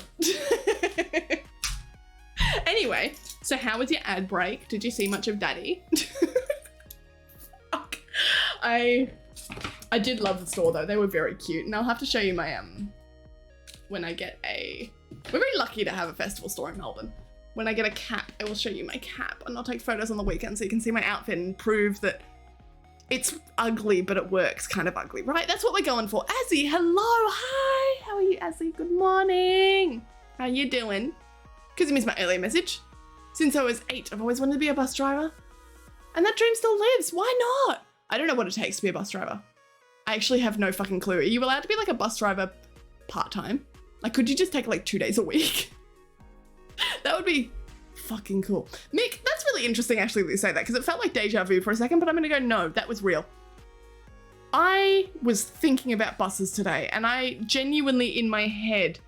Anyway, so how was your ad break? Did you see much of Daddy? Fuck. I did love the store though. They were very cute, and I'll have to show you my when I get a... We're very lucky to have a festival store in Melbourne. When I get a cap, I will show you my cap, and I'll take photos on the weekend so you can see my outfit and prove that it's ugly, but it works kind of ugly, right? That's what we're going for. Azzy, hello, hi. How are you, Azzy? Good morning. How you doing? Because you missed my earlier message. Since I was 8, I've always wanted to be a bus driver. And that dream still lives. Why not? I don't know what it takes to be a bus driver. I actually have no fucking clue. Are you allowed to be like a bus driver part-time? Like, could you just take like 2 days a week? That would be fucking cool. Mick, that's really interesting actually that you say that, because it felt like deja vu for a second, but I'm gonna go, no, that was real. I was thinking about buses today, and I genuinely in my head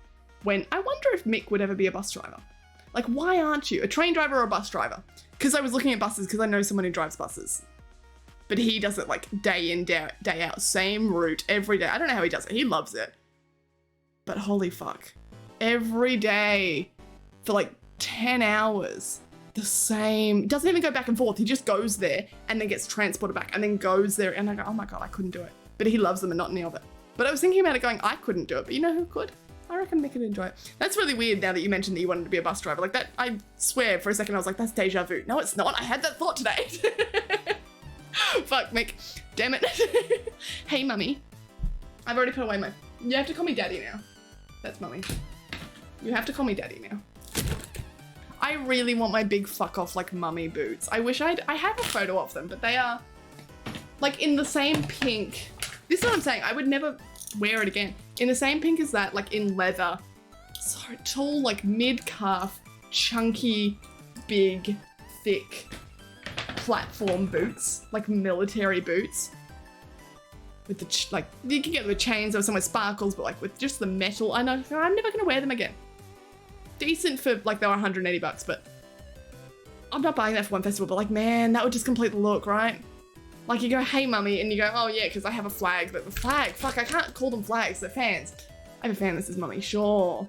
went, I wonder if Mick would ever be a bus driver. Like, why aren't you? A train driver or a bus driver? Because I was looking at buses because I know someone who drives buses. But he does it like day in, day out, same route every day. I don't know how he does it. He loves it. But holy fuck. Every day for like 10 hours, the same. Doesn't even go back and forth. He just goes there and then gets transported back and then goes there. And I go, oh my God, I couldn't do it. But he loves them and not any of it. But I was thinking about it going, I couldn't do it. But you know who could? I reckon Mick could enjoy it. That's really weird now that you mentioned that you wanted to be a bus driver. Like that, I swear for a second I was like, that's deja vu. No, it's not. I had that thought today. Fuck, Mick. Damn it. Hey, mummy. I've already put away my... You have to call me daddy now. That's mummy. You have to call me daddy now. I really want my big fuck off like mummy boots. I wish I have a photo of them, but they are like in the same pink. This is what I'm saying. I would never wear it again. In the same pink as that, like in leather. So tall, like mid-calf, chunky, big, thick platform boots, like military boots. With the, like, you can get them with chains or some with sparkles, but like with just the metal. I know, I'm never gonna wear them again. Decent for, like, they were 180 bucks, but I'm not buying that for one festival, but like, man, that would just complete the look, right? Like you go, hey mummy, and you go, oh yeah, because I have a flag, but the flag, fuck, I can't call them flags, they're fans. I have a fan that says mummy, sure.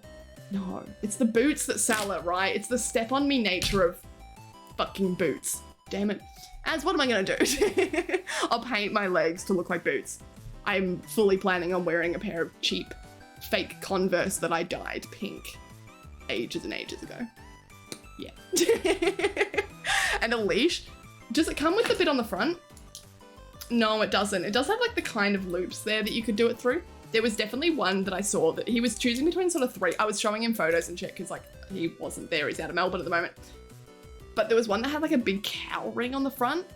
No, it's the boots that sell it, right? It's the step on me nature of fucking boots. Damn it. As what am I gonna do? I'll paint my legs to look like boots. I'm fully planning on wearing a pair of cheap fake Converse that I dyed pink ages and ages ago. Yeah. And a leash. Does it come with a bit on the front? No, it doesn't. It does have like the kind of loops there that you could do it through. There was definitely one that I saw that he was choosing between sort of 3. I was showing him photos and shit because like he wasn't there. He's out of Melbourne at the moment. But there was one that had like a big cow ring on the front.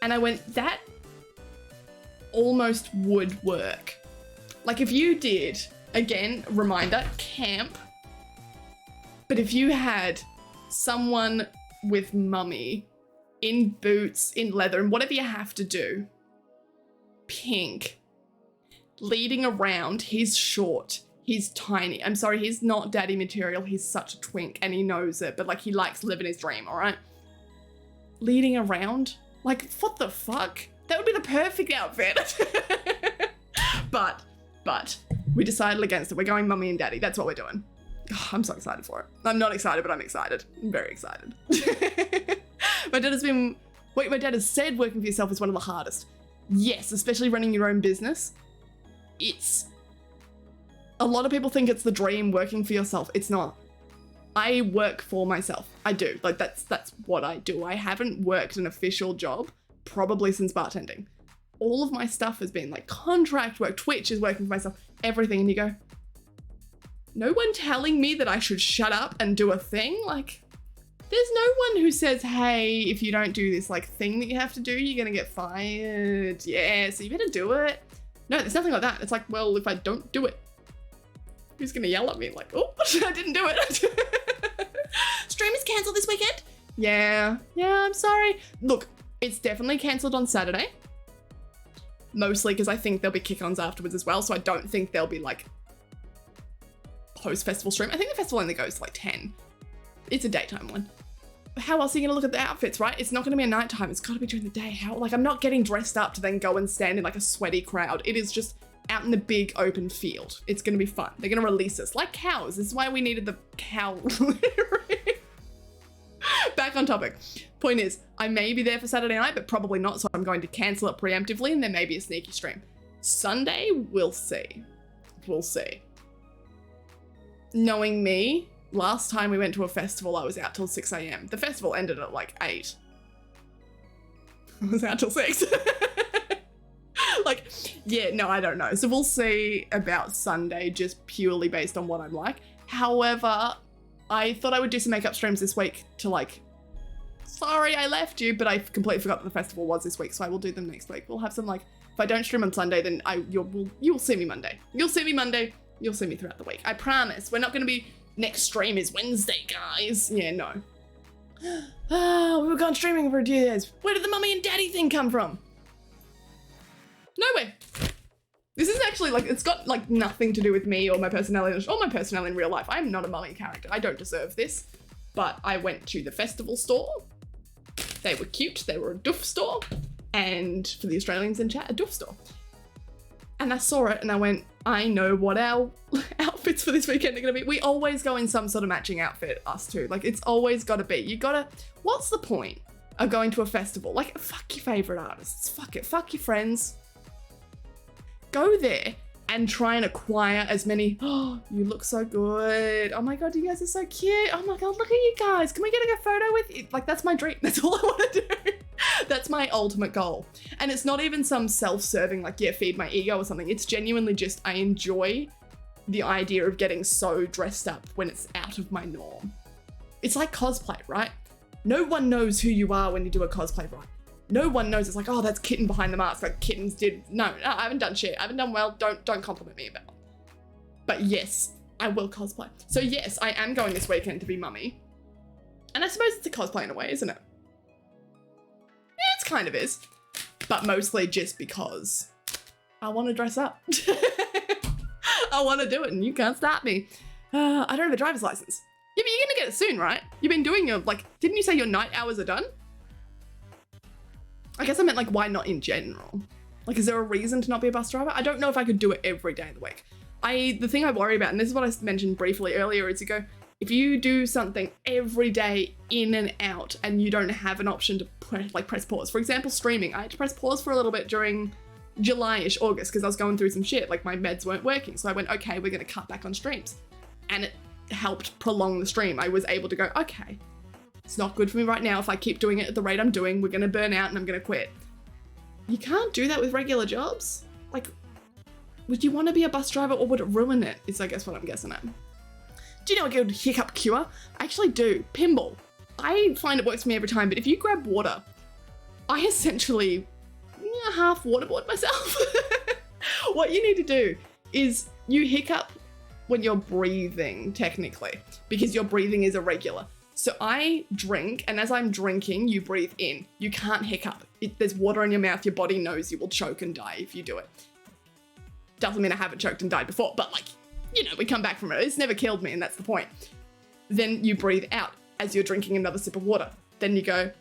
And I went, that almost would work. Like if you did, again, reminder, camp. But if you had someone with mummy in boots, in leather, and whatever you have to do, pink, leading around. He's short. He's tiny. I'm sorry, he's not daddy material. He's such a twink and he knows it, but like he likes living his dream, all right? Leading around? Like, what the fuck? That would be the perfect outfit. But we decided against it. We're going mummy and daddy. That's what we're doing. Oh, I'm so excited for it. I'm not excited, but I'm excited. I'm very excited. My dad has said working for yourself is one of the hardest. Yes, especially running your own business. A lot of people think it's the dream working for yourself. It's not. I work for myself. I do. Like that's what I do. I haven't worked an official job probably since bartending. All of my stuff has been like contract work. Twitch is working for myself. Everything. And you go, no one telling me that I should shut up and do a thing. Like, there's no one who says, hey, if you don't do this like thing that you have to do, you're gonna get fired. Yeah, so you better do it. No, there's nothing like that. It's like, well, if I don't do it, who's gonna yell at me? Like, oh, I didn't do it. Stream is cancelled this weekend? Yeah, I'm sorry. Look, it's definitely cancelled on Saturday. Mostly because I think there'll be kick-ons afterwards as well, so I don't think there'll be like post-festival stream. I think the festival only goes to like 10. It's a daytime one. How else are you gonna look at the outfits, right? It's not gonna be a nighttime, it's gotta be during the day. I'm not getting dressed up to then go and stand in like a sweaty crowd. It is just out in the big open field. It's gonna be fun. They're gonna release us like cows. This is why we needed the cow. Back on topic. Point is, I may be there for Saturday night, but probably not, so I'm going to cancel it preemptively and there may be a sneaky stream. Sunday, we'll see. We'll see. Knowing me, last time we went to a festival, I was out till 6 a.m. The festival ended at like 8. I was out till 6. Like, yeah, no, I don't know. So we'll see about Sunday, just purely based on what I'm like. However, I thought I would do some makeup streams this week to like, sorry I left you, but I completely forgot that the festival was this week, so I will do them next week. We'll have some like, if I don't stream on Sunday, then you'll see me Monday. You'll see me Monday. You'll see me throughout the week. I promise. We're not going to be, next stream is Wednesday, guys. Yeah, no. Oh, we were gone streaming for 2 days. Where did the mummy and daddy thing come from? Nowhere. This is actually like, it's got like nothing to do with me or my personality or my personality in real life. I'm not a mummy character. I don't deserve this. But I went to the festival store. They were cute. They were a doof store. And for the Australians in chat, a doof store. And I saw it and I went, I know what our outfits for this weekend are gonna be. We always go in some sort of matching outfit, us two. Like, it's always gotta be. What's the point of going to a festival? Like, fuck your favorite artists. Fuck it. Fuck your friends. Go there and try and acquire as many, oh, you look so good. Oh my God, you guys are so cute. Oh my God, look at you guys. Can we get a photo with you? Like, that's my dream. That's all I want to do. That's my ultimate goal. And it's not even some self-serving, like, yeah, feed my ego or something. It's genuinely just, I enjoy the idea of getting so dressed up when it's out of my norm. It's like cosplay, right? No one knows who you are when you do a cosplay, right? No one knows. It's like, oh, that's Kitten behind the mask. Like Kittens did. No, I haven't done shit. I haven't done well. Don't compliment me about it. But yes, I will cosplay. So yes, I am going this weekend to be mummy. And I suppose it's a cosplay in a way, isn't it? Yeah, it kind of is. But mostly just because I want to dress up. I want to do it and you can't stop me. I don't have a driver's license. Yeah, but you're going to get it soon, right? You've been doing your, like, didn't you say your night hours are done? I guess I meant like, why not in general? Like, is there a reason to not be a bus driver? I don't know if I could do it every day of the week. The thing I worry about, and this is what I mentioned briefly earlier, is you go, if you do something every day in and out and you don't have an option to press pause. For example, streaming. I had to press pause for a little bit during July-ish, August, because I was going through some shit. Like my meds weren't working. So I went, okay, we're going to cut back on streams. And it helped prolong the stream. I was able to go, okay, it's not good for me right now. If I keep doing it at the rate I'm doing, we're going to burn out and I'm going to quit. You can't do that with regular jobs. Like, would you want to be a bus driver or would it ruin it? Is I guess what I'm guessing at. Do you know a good hiccup cure? I actually do. Pinball. I find it works for me every time, but if you grab water, I essentially half waterboard myself. What you need to do is you hiccup when you're breathing, technically, because your breathing is irregular. So I drink, and as I'm drinking, you breathe in. You can't hiccup. There's water in your mouth, your body knows you will choke and die if you do it. Doesn't mean I haven't choked and died before, but like, you know, we come back from it. It's never killed me, and that's the point. Then you breathe out as you're drinking another sip of water. Then you go,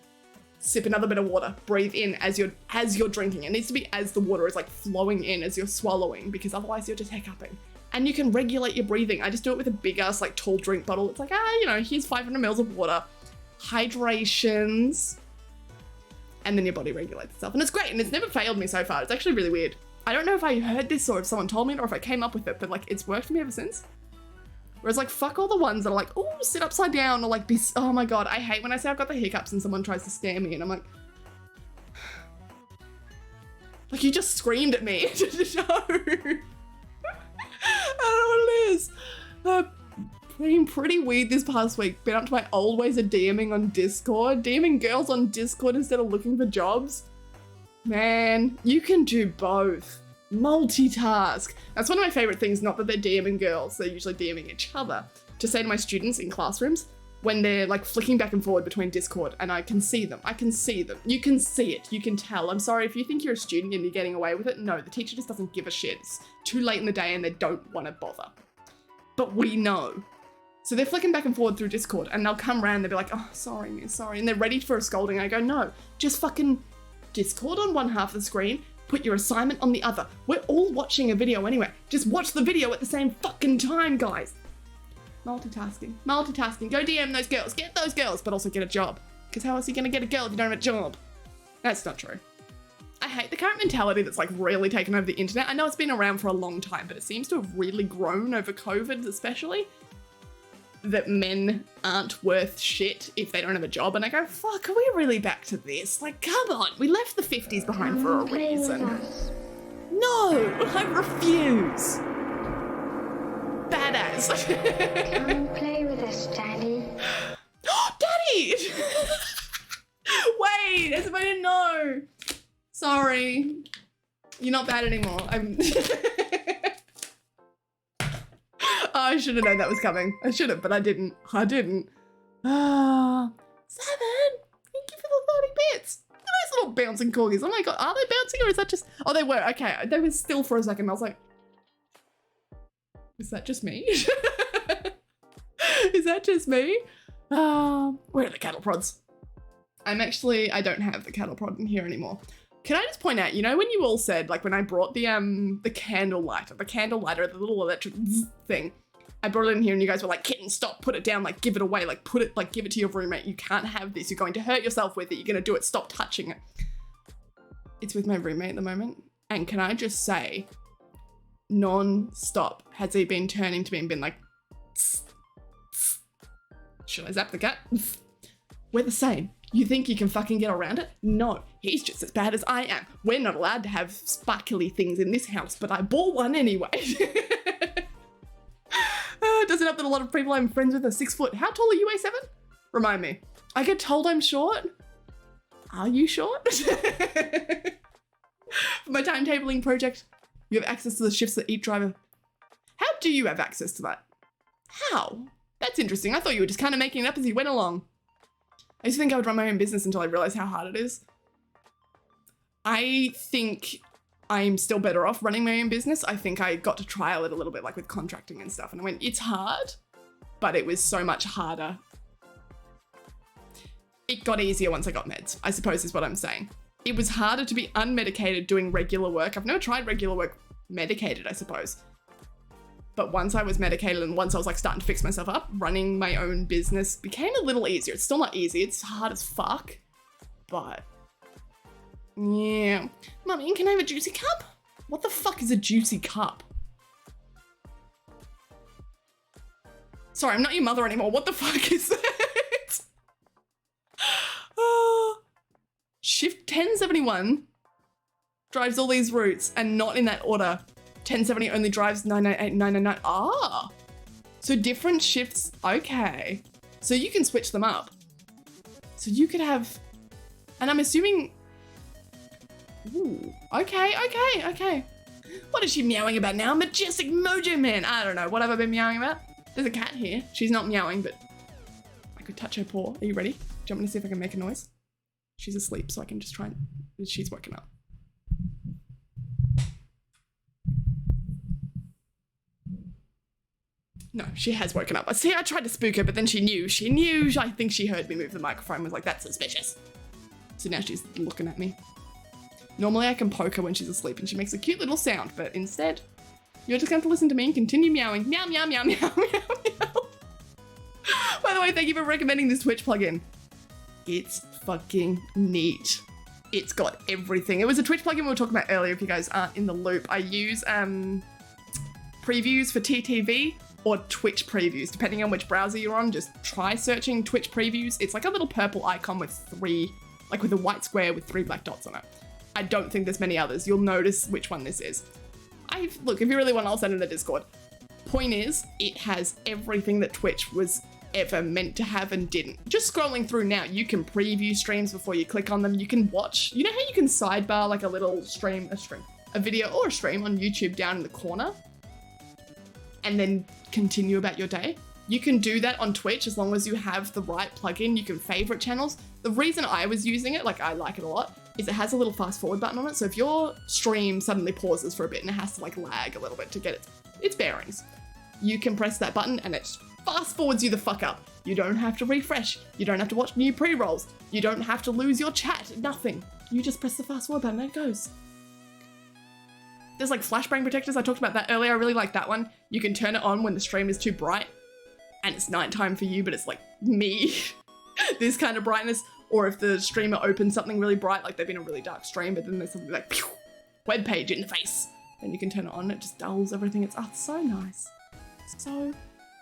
sip another bit of water, breathe in as you're drinking. It needs to be as the water is like flowing in as you're swallowing, because otherwise you're just hiccuping. And you can regulate your breathing. I just do it with a big ass like tall drink bottle. It's like, you know, here's 500 mils of water, hydrations, and then your body regulates itself. And it's great, and it's never failed me so far. It's actually really weird. I don't know if I heard this or if someone told me it or if I came up with it, but like it's worked for me ever since. Whereas like, fuck all the ones that are like, oh, sit upside down, or like be, oh my God, I hate when I say I've got the hiccups and someone tries to stare me and I'm like you just screamed at me. I don't know what it is. Been pretty weird this past week. Been up to my old ways of DMing on Discord. DMing girls on Discord instead of looking for jobs. Man, you can do both. Multitask. That's one of my favorite things, not that they're DMing girls, they're usually DMing each other. To say to my students in classrooms, when they're like flicking back and forward between Discord, and I can see them. You can see it. You can tell. I'm sorry if you think you're a student and you're getting away with it. No, the teacher just doesn't give a shit. It's too late in the day and they don't want to bother. But we know. So they're flicking back and forward through Discord and they'll come around and they'll be like, oh, sorry, miss, sorry. And they're ready for a scolding. I go, no, just fucking Discord on one half of the screen, put your assignment on the other. We're all watching a video anyway. Just watch the video at the same fucking time, guys. Multitasking. Go DM those girls. Get those girls, but also get a job. Because how else are you going to get a girl if you don't have a job? That's not true. I hate the current mentality that's like really taken over the internet. I know it's been around for a long time, but it seems to have really grown over COVID especially. That men aren't worth shit if they don't have a job. And I go, fuck, are we really back to this? Like, come on. We left the 50s behind for a reason. No, I refuse. Badass. Come play with us, Daddy. Daddy! Wait, as if I didn't know. Sorry. You're not bad anymore. I should have known that was coming. I should have, but I didn't. Seven! Thank you for the 30 bits. Nice little bouncing corgis. Oh my God, are they bouncing or is that just... Oh, they were. Okay, they were still for a second. I was like... Is that just me? Is that just me? Where are the cattle prods? I don't have the cattle prod in here anymore. Can I just point out, you know when you all said, like when I brought the candle lighter, the little electric thing, I brought it in here and you guys were like, kitten, stop, put it down, like give it away, like give it to your roommate. You can't have this. You're going to hurt yourself with it. You're going to do it. Stop touching it. It's with my roommate at the moment. And can I just say, non-stop has he been turning to me and been like, tss, tss. Should I zap the cat? We're the same. You think you can fucking get around it? No, he's just as bad as I am. We're not allowed to have sparkly things in this house, but I bought one anyway. Does it help that a lot of people I'm friends with are 6 foot? How tall are you, A7? Remind me. I get told I'm short. Are you short? For my timetabling project, you have access to the shifts that each driver. How do you have access to that? How? That's interesting. I thought you were just kind of making it up as you went along. I used to think I would run my own business until I realized how hard it is. I think I'm still better off running my own business. I think I got to trial it a little bit, like with contracting and stuff, and I went, it's hard, but it was so much harder. It got easier once I got meds, I suppose is what I'm saying. It was harder to be unmedicated doing regular work. I've never tried regular work medicated, I suppose. But once I was medicated and once I was like starting to fix myself up, running my own business became a little easier. It's still not easy. It's hard as fuck, but yeah. Mummy, can I have a juicy cup? What the fuck is a juicy cup? Sorry, I'm not your mother anymore. What the fuck is that? Shift 1071 drives all these routes and not in that order. 1070 only drives 998, 999. Ah, so different shifts. Okay, so you can switch them up. So you could have, and I'm assuming. Ooh, okay. What is she meowing about now? Majestic Mojo Man. I don't know. What have I been meowing about? There's a cat here. She's not meowing, but I could touch her paw. Are you ready? Do you want me to see if I can make a noise? She's asleep, so I can just try and... She's woken up. No, she has woken up. See, I tried to spook her, but then she knew. I think she heard me move the microphone, was like, that's suspicious. So now she's looking at me. Normally I can poke her when she's asleep and she makes a cute little sound, but instead, you're just going to have to listen to me and continue meowing. Meow, meow, meow, meow, meow, meow. By the way, thank you for recommending this Twitch plugin. It's fucking neat. It's got everything. It was a Twitch plugin we were talking about earlier, if you guys aren't in the loop. I use previews for TTV or Twitch previews, depending on which browser you're on. Just try searching Twitch previews. It's like a little purple icon with with a white square with 3 black dots on it. I don't think there's many others. You'll notice which one this is. Look, if you really want, I'll send it in the Discord. Point is, it has everything that Twitch was ever meant to have and didn't. Just scrolling through now, you can preview streams before you click on them. You can watch, you know how you can sidebar like a little a video or a stream on YouTube down in the corner and then continue about your day? You can do that on Twitch as long as you have the right plugin. You can favorite channels. The reason I was using it, like I like it a lot, is it has a little fast forward button on it. So if your stream suddenly pauses for a bit and it has to like lag a little bit to get its bearings, you can press that button and it fast forwards you the fuck up. You don't have to refresh. You don't have to watch new pre-rolls. You don't have to lose your chat. Nothing. You just press the fast forward button and it goes. There's like flashbang protectors. I talked about that earlier. I really like that one. You can turn it on when the stream is too bright and it's nighttime for you, but it's like me, this kind of brightness. Or if the streamer opens something really bright, like they've been a really dark stream, but then there's something like pew, web page in the face, then you can turn it on. It just dulls everything. It's so nice. So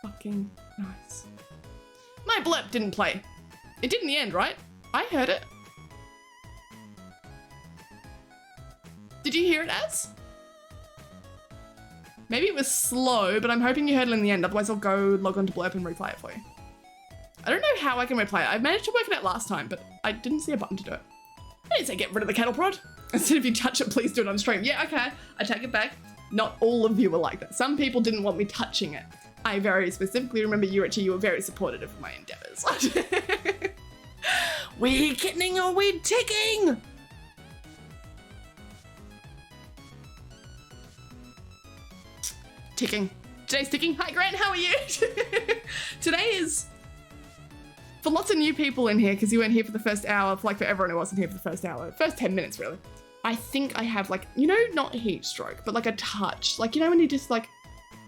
fucking nice. My blurb didn't play. It did in the end, right? I heard it. Did you hear it as? Maybe it was slow, but I'm hoping you heard it in the end. Otherwise, I'll go log on to Blurb and replay it for you. I don't know how I can replay it. I managed to work it out last time, but I didn't see a button to do it. I didn't say get rid of the cattle prod. I said if you touch it, please do it on stream. Yeah, okay. I take it back. Not all of you were like that. Some people didn't want me touching it. I very specifically remember you were very supportive of my endeavors. We kidding or we ticking? Ticking. Today's ticking. Hi Grant, how are you? Today is, for lots of new people in here, because you weren't here for the first hour, for everyone who wasn't here for the first hour, first 10 minutes really, I think I have not heat stroke, but like a touch. Like, you know when you just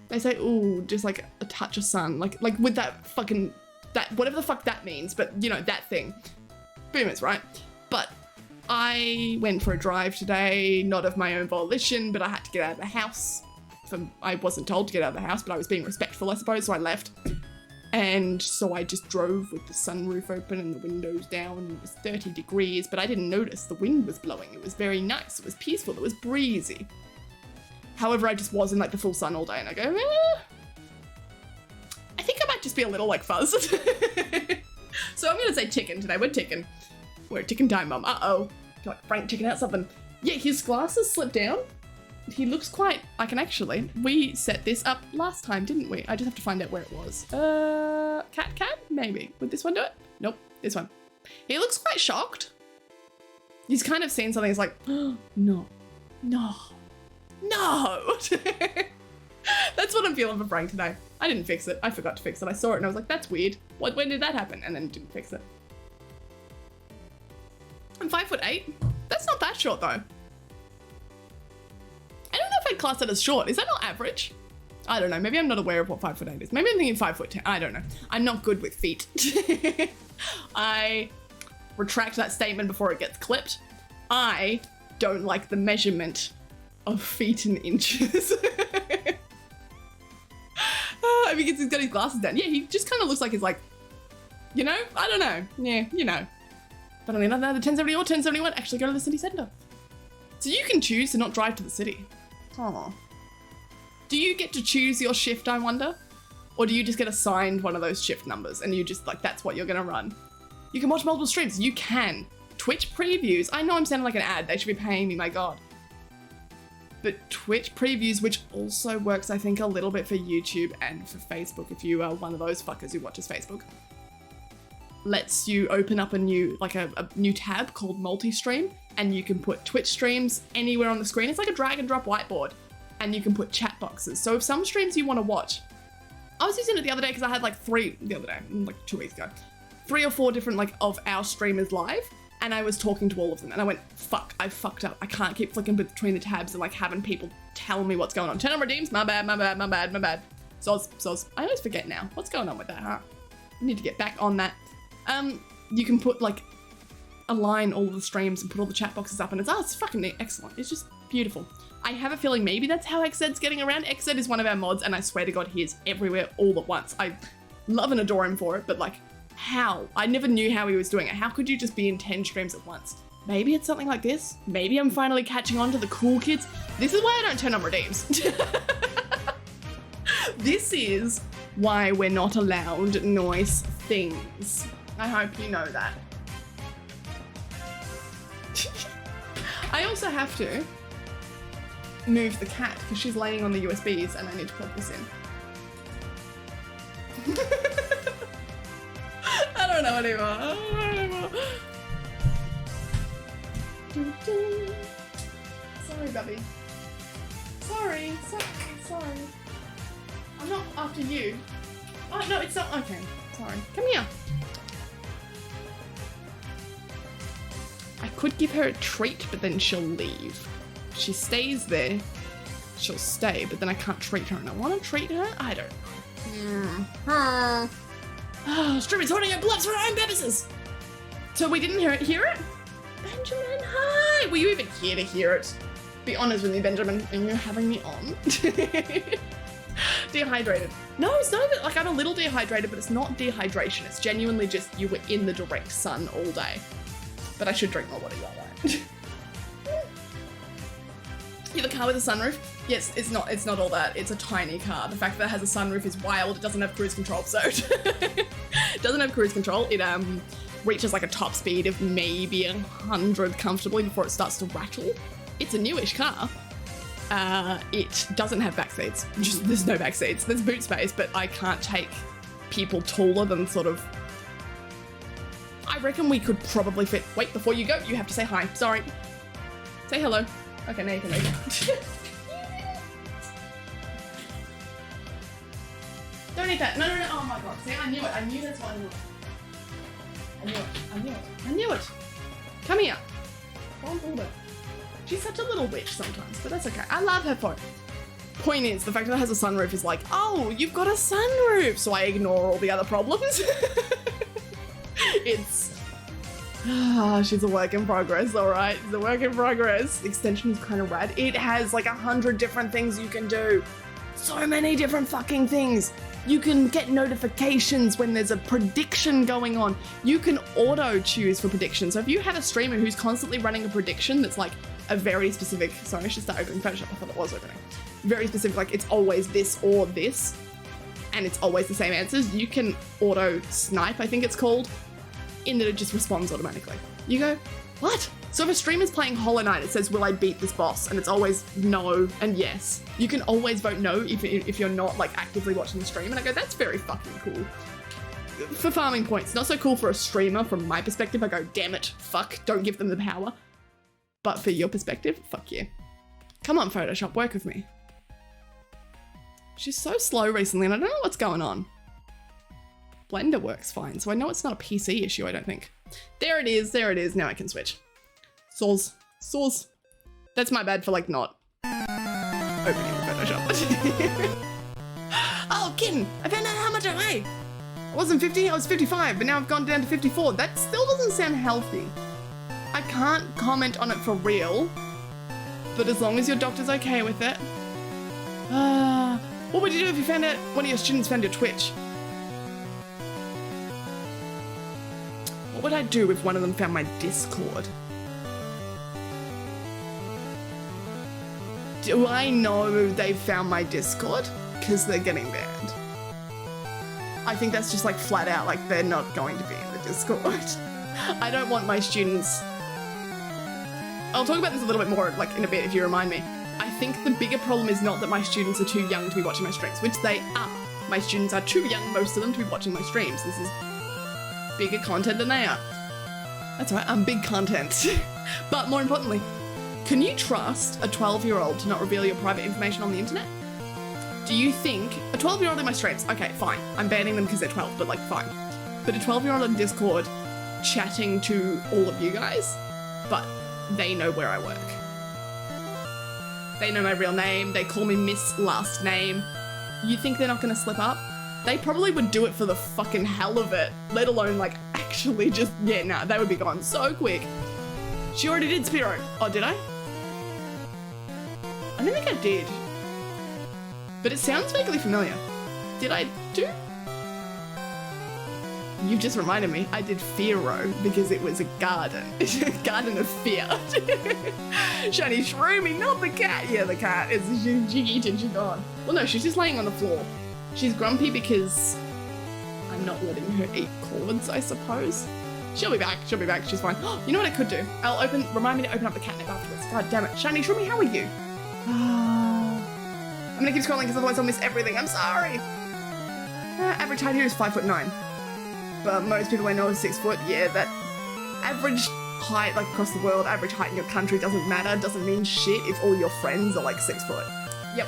they say, ooh, just like a touch of sun, like with that fucking, whatever the fuck that means, but you know, that thing. Boomers, right? But I went for a drive today, not of my own volition, but I had to get out of the house. I wasn't told to get out of the house, but I was being respectful, I suppose, so I left. And so I just drove with the sunroof open and the windows down, and it was 30 degrees, but I didn't notice the wind was blowing. It was very nice, it was peaceful, it was breezy. However, I just was in the full sun all day, and I go, I think I might just be a little fuzz. So I'm gonna say ticking today, we're ticking. We're ticking time, Mum. Uh-oh. Like Frank checking out something. Yeah, his glasses slipped down. He looks quite, we set this up last time, didn't we? I just have to find out where it was. Cat? Maybe. Would this one do it? Nope, this one. He looks quite shocked. He's kind of seen something, he's like, oh, no. That's what I'm feeling for Frank today. I didn't fix it. I forgot to fix it. I saw it and I was like, that's weird. When did that happen? And then didn't fix it. I'm 5'8". That's not that short though. I don't know if I'd class that as short. Is that not average? I don't know. Maybe I'm not aware of what 5'8" is. Maybe I'm thinking 5'10". I don't know. I'm not good with feet. I retract that statement before it gets clipped. I don't like the measurement of feet in inches. Because he's got his glasses down. Yeah, he just kind of looks like he's like, you know? I don't know. Yeah, you know. But I mean, either 1070 or 1071, actually go to the city centre. So you can choose to not drive to the city. Oh. Do you get to choose your shift, I wonder? Or do you just get assigned one of those shift numbers and you just that's what you're gonna run? You can watch multiple streams. You can. Twitch previews. I know I'm sounding like an ad. They should be paying me, my God. But Twitch previews, which also works, I think, a little bit for YouTube and for Facebook, if you are one of those fuckers who watches Facebook. lets you open up a new tab called multi-stream, and you can put Twitch streams anywhere on the screen. It's like a drag and drop whiteboard, and you can put chat boxes. So if some streams you want to watch, I was using it the other day because I had like 3 2 weeks ago, 3 or 4 different of our streamers live, and I was talking to all of them, and I went, fuck, I fucked up. I can't keep flicking between the tabs and having people tell me what's going on. Turn on redeems, my bad. Soz. I always forget now. What's going on with that, huh? I need to get back on that. You can put align all the streams and put all the chat boxes up, and it's fucking excellent. It's just beautiful. I have a feeling maybe that's how XZ's getting around. XZ is one of our mods, and I swear to God, he is everywhere all at once. I love and adore him for it, but how? I never knew how he was doing it. How could you just be in 10 streams at once? Maybe it's something like this. Maybe I'm finally catching on to the cool kids. This is why I don't turn on redeems. This is why we're not allowed nice things. I hope you know that. I also have to move the cat because she's laying on the USBs and I need to plug this in. I don't know anymore. Sorry, Bubby. Sorry. I'm not after you. Oh, no, it's not. Okay, sorry. Come here. I could give her a treat, but then she'll leave. If she stays there, she'll stay, but then I can't treat her, and I want to treat her? I don't know. Streamer's holding her gloves for her own purposes. So we didn't hear it? Benjamin, hi! Were you even here to hear it? Be honest with me, Benjamin, and you're having me on. Dehydrated. No, it's not even, I'm a little dehydrated, but it's not dehydration. It's genuinely just you were in the direct sun all day. But I should drink more water, you're right. You have a car with a sunroof? Yes, it's not all that. It's a tiny car. The fact that it has a sunroof is wild. It doesn't have cruise control, so it doesn't have cruise control. It reaches a top speed of maybe 100 comfortably before it starts to rattle. It's a newish car. It doesn't have back seats. There's no back seats. There's boot space, but I can't take people taller than I reckon we could probably fit. Wait, before you go, you have to say hi. Sorry. Say hello. Okay, now you can leave. Don't eat that. No. Oh my God. See, I knew it. I knew that's what I knew it. Come here. Don't do that. She's such a little witch sometimes, but that's okay. I love her for it. Point is, the fact that it has a sunroof is oh, you've got a sunroof. So I ignore all the other problems. She's a work in progress, all right? She's a work in progress. The extension is kind of rad. It has 100 different things you can do. So many different fucking things. You can get notifications when there's a prediction going on. You can auto choose for predictions. So if you have a streamer who's constantly running a prediction that's a very specific, sorry, I should start opening Photoshop. I thought it was opening. Very specific, it's always this or this, and it's always the same answers. You can auto snipe, I think it's called, in that it just responds automatically. You go, what? So if a streamer's playing Hollow Knight, it says, will I beat this boss? And it's always no and yes. You can always vote no if you're not actively watching the stream. And I go, that's very fucking cool. For farming points, not so cool for a streamer from my perspective. I go, damn it, fuck, don't give them the power. But for your perspective, fuck you. Come on, Photoshop, work with me. She's so slow recently and I don't know what's going on. Blender works fine, so I know it's not a PC issue, I don't think. There it is, now I can switch. Soz. That's my bad for not opening the Photoshop. Oh, kitten, I found out how much I weigh. I wasn't 50, I was 55, but now I've gone down to 54. That still doesn't sound healthy. I can't comment on it for real, but as long as your doctor's okay with it. What would you do if you found out one of your students found your Twitch? What would I do if one of them found my Discord? Do I know they've found my Discord? Because they're getting banned. I think that's just flat out, they're not going to be in the Discord. I don't want my students... I'll talk about this a little bit more in a bit if you remind me. I think the bigger problem is not that my students are too young to be watching my streams, which they are. My students are too young, most of them, to be watching my streams. This is bigger content than they are. That's right, I'm big content. But more importantly, can you trust a 12-year-old to not reveal your private information on the internet? Do you think a 12-year-old in my streams, okay, fine. I'm banning them because they're 12, but like, fine. But a 12-year-old on Discord chatting to all of you guys, but they know where I work. They know my real name. They call me Miss Last Name. You think they're not going to slip up? They probably would do it for the fucking hell of it, let alone like actually just, yeah, nah, they would be gone so quick. She already did Spiro. Oh, did I? I don't think I did. But it sounds vaguely familiar. Did I do? You've just reminded me, I did Fearo because it was a garden. Garden of fear. Shiny Shroomy, not the cat. Yeah, the cat. She's eaten, she's gone. Well, no, she's just laying on the floor. She's grumpy because I'm not letting her eat cords, I suppose. She'll be back, she's fine. You know what I could do? Remind me to open up the catnip afterwards. God damn it. Shiny Shroomy, how are you? I'm gonna keep scrolling because otherwise I'll miss everything. I'm sorry. Average height here is 5'9". But most people I know is 6 foot. Yeah, that average height, like across the world, average height in your country doesn't matter. Doesn't mean shit if all your friends are like 6 foot. Yep.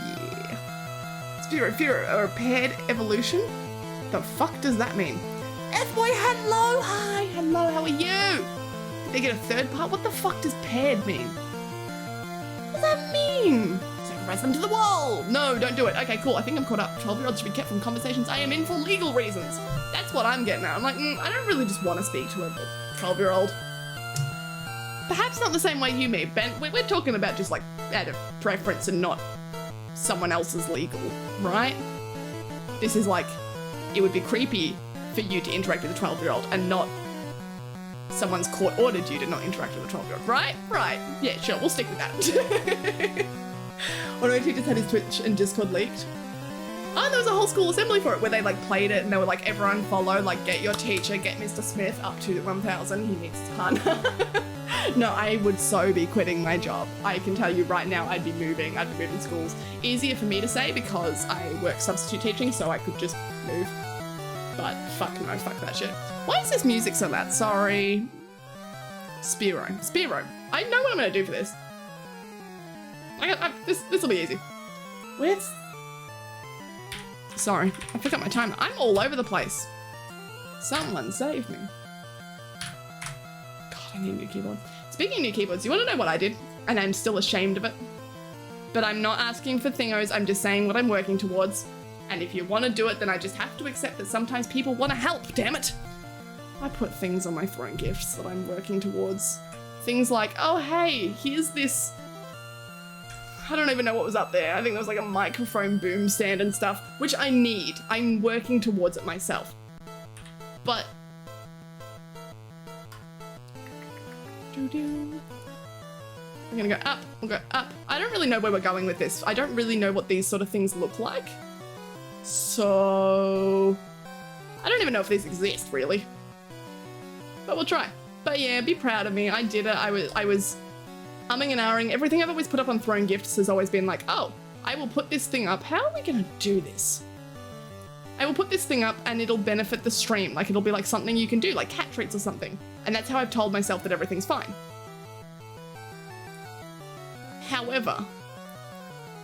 Yeah. Spiro, a paired evolution? The fuck does that mean? F-boy, hello, hi, hello, how are you? Did they get a third part? What the fuck does paired mean? What does that mean? Sacrifice them to the wall. No, don't do it. Okay, cool. I think I'm caught up. 12-year-olds should be kept from conversations I am in for legal reasons. That's what I'm getting at. I'm like, I don't really just want to speak to a 12-year-old. Perhaps not the same way you may, Ben. We're talking about just like out of preference and not someone else's legal, right? This is like, it would be creepy for you to interact with a 12-year-old and not someone's court ordered you to not interact with a 12-year-old, right? Right. Yeah, sure. We'll stick with that. One of my teachers had his Twitch and Discord leaked. Oh, there was a whole school assembly for it where they like played it and they were like, everyone follow, like get your teacher, get Mr. Smith up to 1,000. He needs a ton. No, I would so be quitting my job. I can tell you right now, I'd be moving schools. Easier for me to say because I work substitute teaching, so I could just move. But fuck no, fuck that shit. Why is this music so loud? Sorry. Spiro. I know what I'm gonna do for this. This will be easy. Where's... Sorry, I forgot my timer. I'm all over the place. Someone save me. God, I need a new keyboard. Speaking of new keyboards, you want to know what I did? And I'm still ashamed of it. But I'm not asking for thingos, I'm just saying what I'm working towards. And if you want to do it, then I just have to accept that sometimes people want to help, damn it. I put things on my throne gifts that I'm working towards. Things like, oh hey, here's this... I don't even know what was up there. I think there was like a microphone boom stand and stuff, which I need. I'm working towards it myself. But... I'm gonna go up, we'll go up. I don't really know where we're going with this. I don't really know what these sort of things look like. So... I don't even know if these exist, really. But we'll try. But yeah, be proud of me. I did it. I was umming and ahhing. Everything I've always put up on Throne Gifts has always been like, oh, I will put this thing up. How are we gonna do this? I will put this thing up and it'll benefit the stream. Like, it'll be like something you can do, like cat treats or something. And that's how I've told myself that everything's fine. However,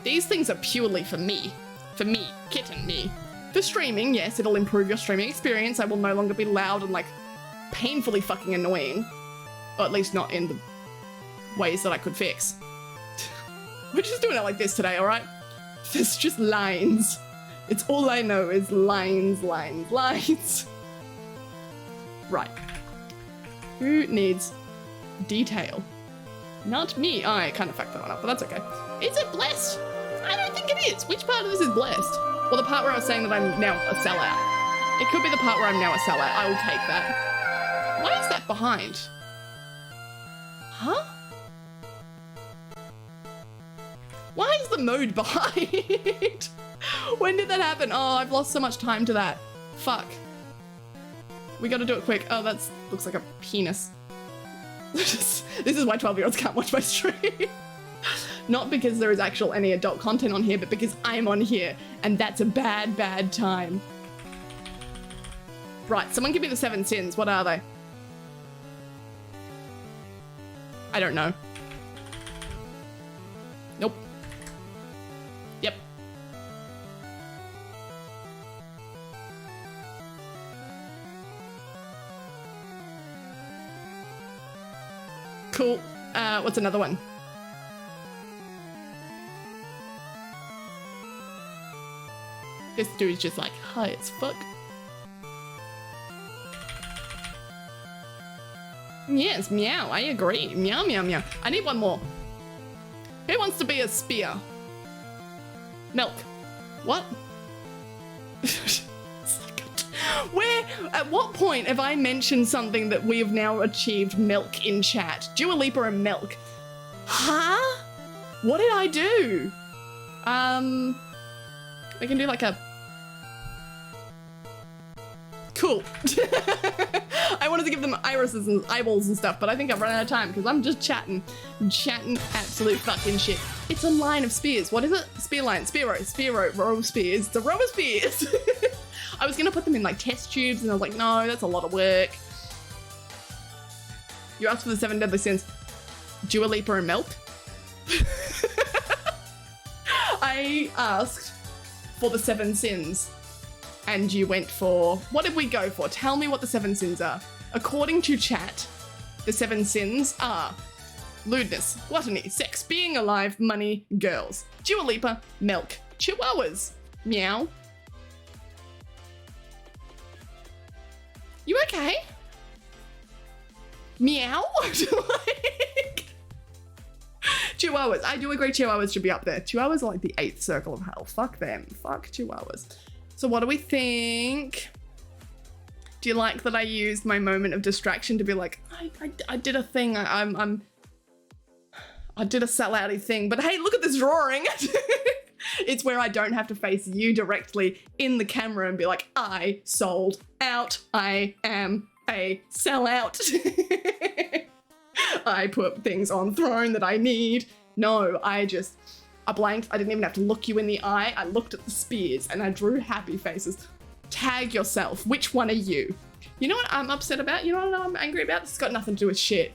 these things are purely for me. For me, kitten me. For streaming, yes, it'll improve your streaming experience. I will no longer be loud and like painfully fucking annoying. Or at least not in the ways that I could fix. We're just doing it like this today, alright? There's just lines. It's all I know is lines, lines, lines. Right. Who needs detail? Not me. Oh, I kind of fucked that one up, but that's okay. Is it blessed? I don't think it is. Which part of this is blessed? Well, the part where I was saying that I'm now a sellout. It could be the part where I'm now a sellout. I will take that. Why is that behind? Huh? Why is the mode behind? When did that happen? Oh, I've lost so much time to that. Fuck. We gotta do it quick. Oh, that looks like a penis. This is why 12-year-olds can't watch my stream. Not because there is actual any adult content on here, but because I'm on here, and that's a bad, bad time. Right, someone give me the 7 sins. What are they? I don't know. Nope. Yep. Cool. What's another one? This dude's just like high as fuck. Yes, meow, I agree. Meow, meow, meow. I need one more. Who wants to be a spear? Milk. What? Where, at what point have I mentioned something that we have now achieved milk in chat? Dua Lipa and milk. Huh? What did I do? We can do like a... Cool. I wanted to give them irises and eyeballs and stuff, but I think I've run out of time because I'm just chatting. I'm chatting absolute fucking shit. It's a line of spears. What is it? Spear line. Row of spears. It's a row of spears. I was going to put them in like test tubes and I was like, no, that's a lot of work. You asked for the 7 deadly sins. Dua Lipa and milk? I asked for the 7 sins and you went for... What did we go for? Tell me what the 7 sins are. According to chat, the 7 sins are lewdness, gluttony, sex, being alive, money, girls. Dua Lipa, milk, chihuahuas, meow. You okay? Meow? Chihuahuas. I do agree chihuahuas should be up there. Chihuahuas are like the 8th circle of hell. Fuck them. Fuck chihuahuas. So what do we think? Do you like that I used my moment of distraction to be like, I did a thing. I did a sellouty thing, but hey, look at this drawing. It's where I don't have to face you directly in the camera and be like, I sold out. I am a sellout. I put things on throne that I need. No, I blanked. I didn't even have to look you in the eye. I looked at the spears and I drew happy faces. Tag yourself. Which one are you? You know what I'm upset about? You know what I'm angry about? This has got nothing to do with shit.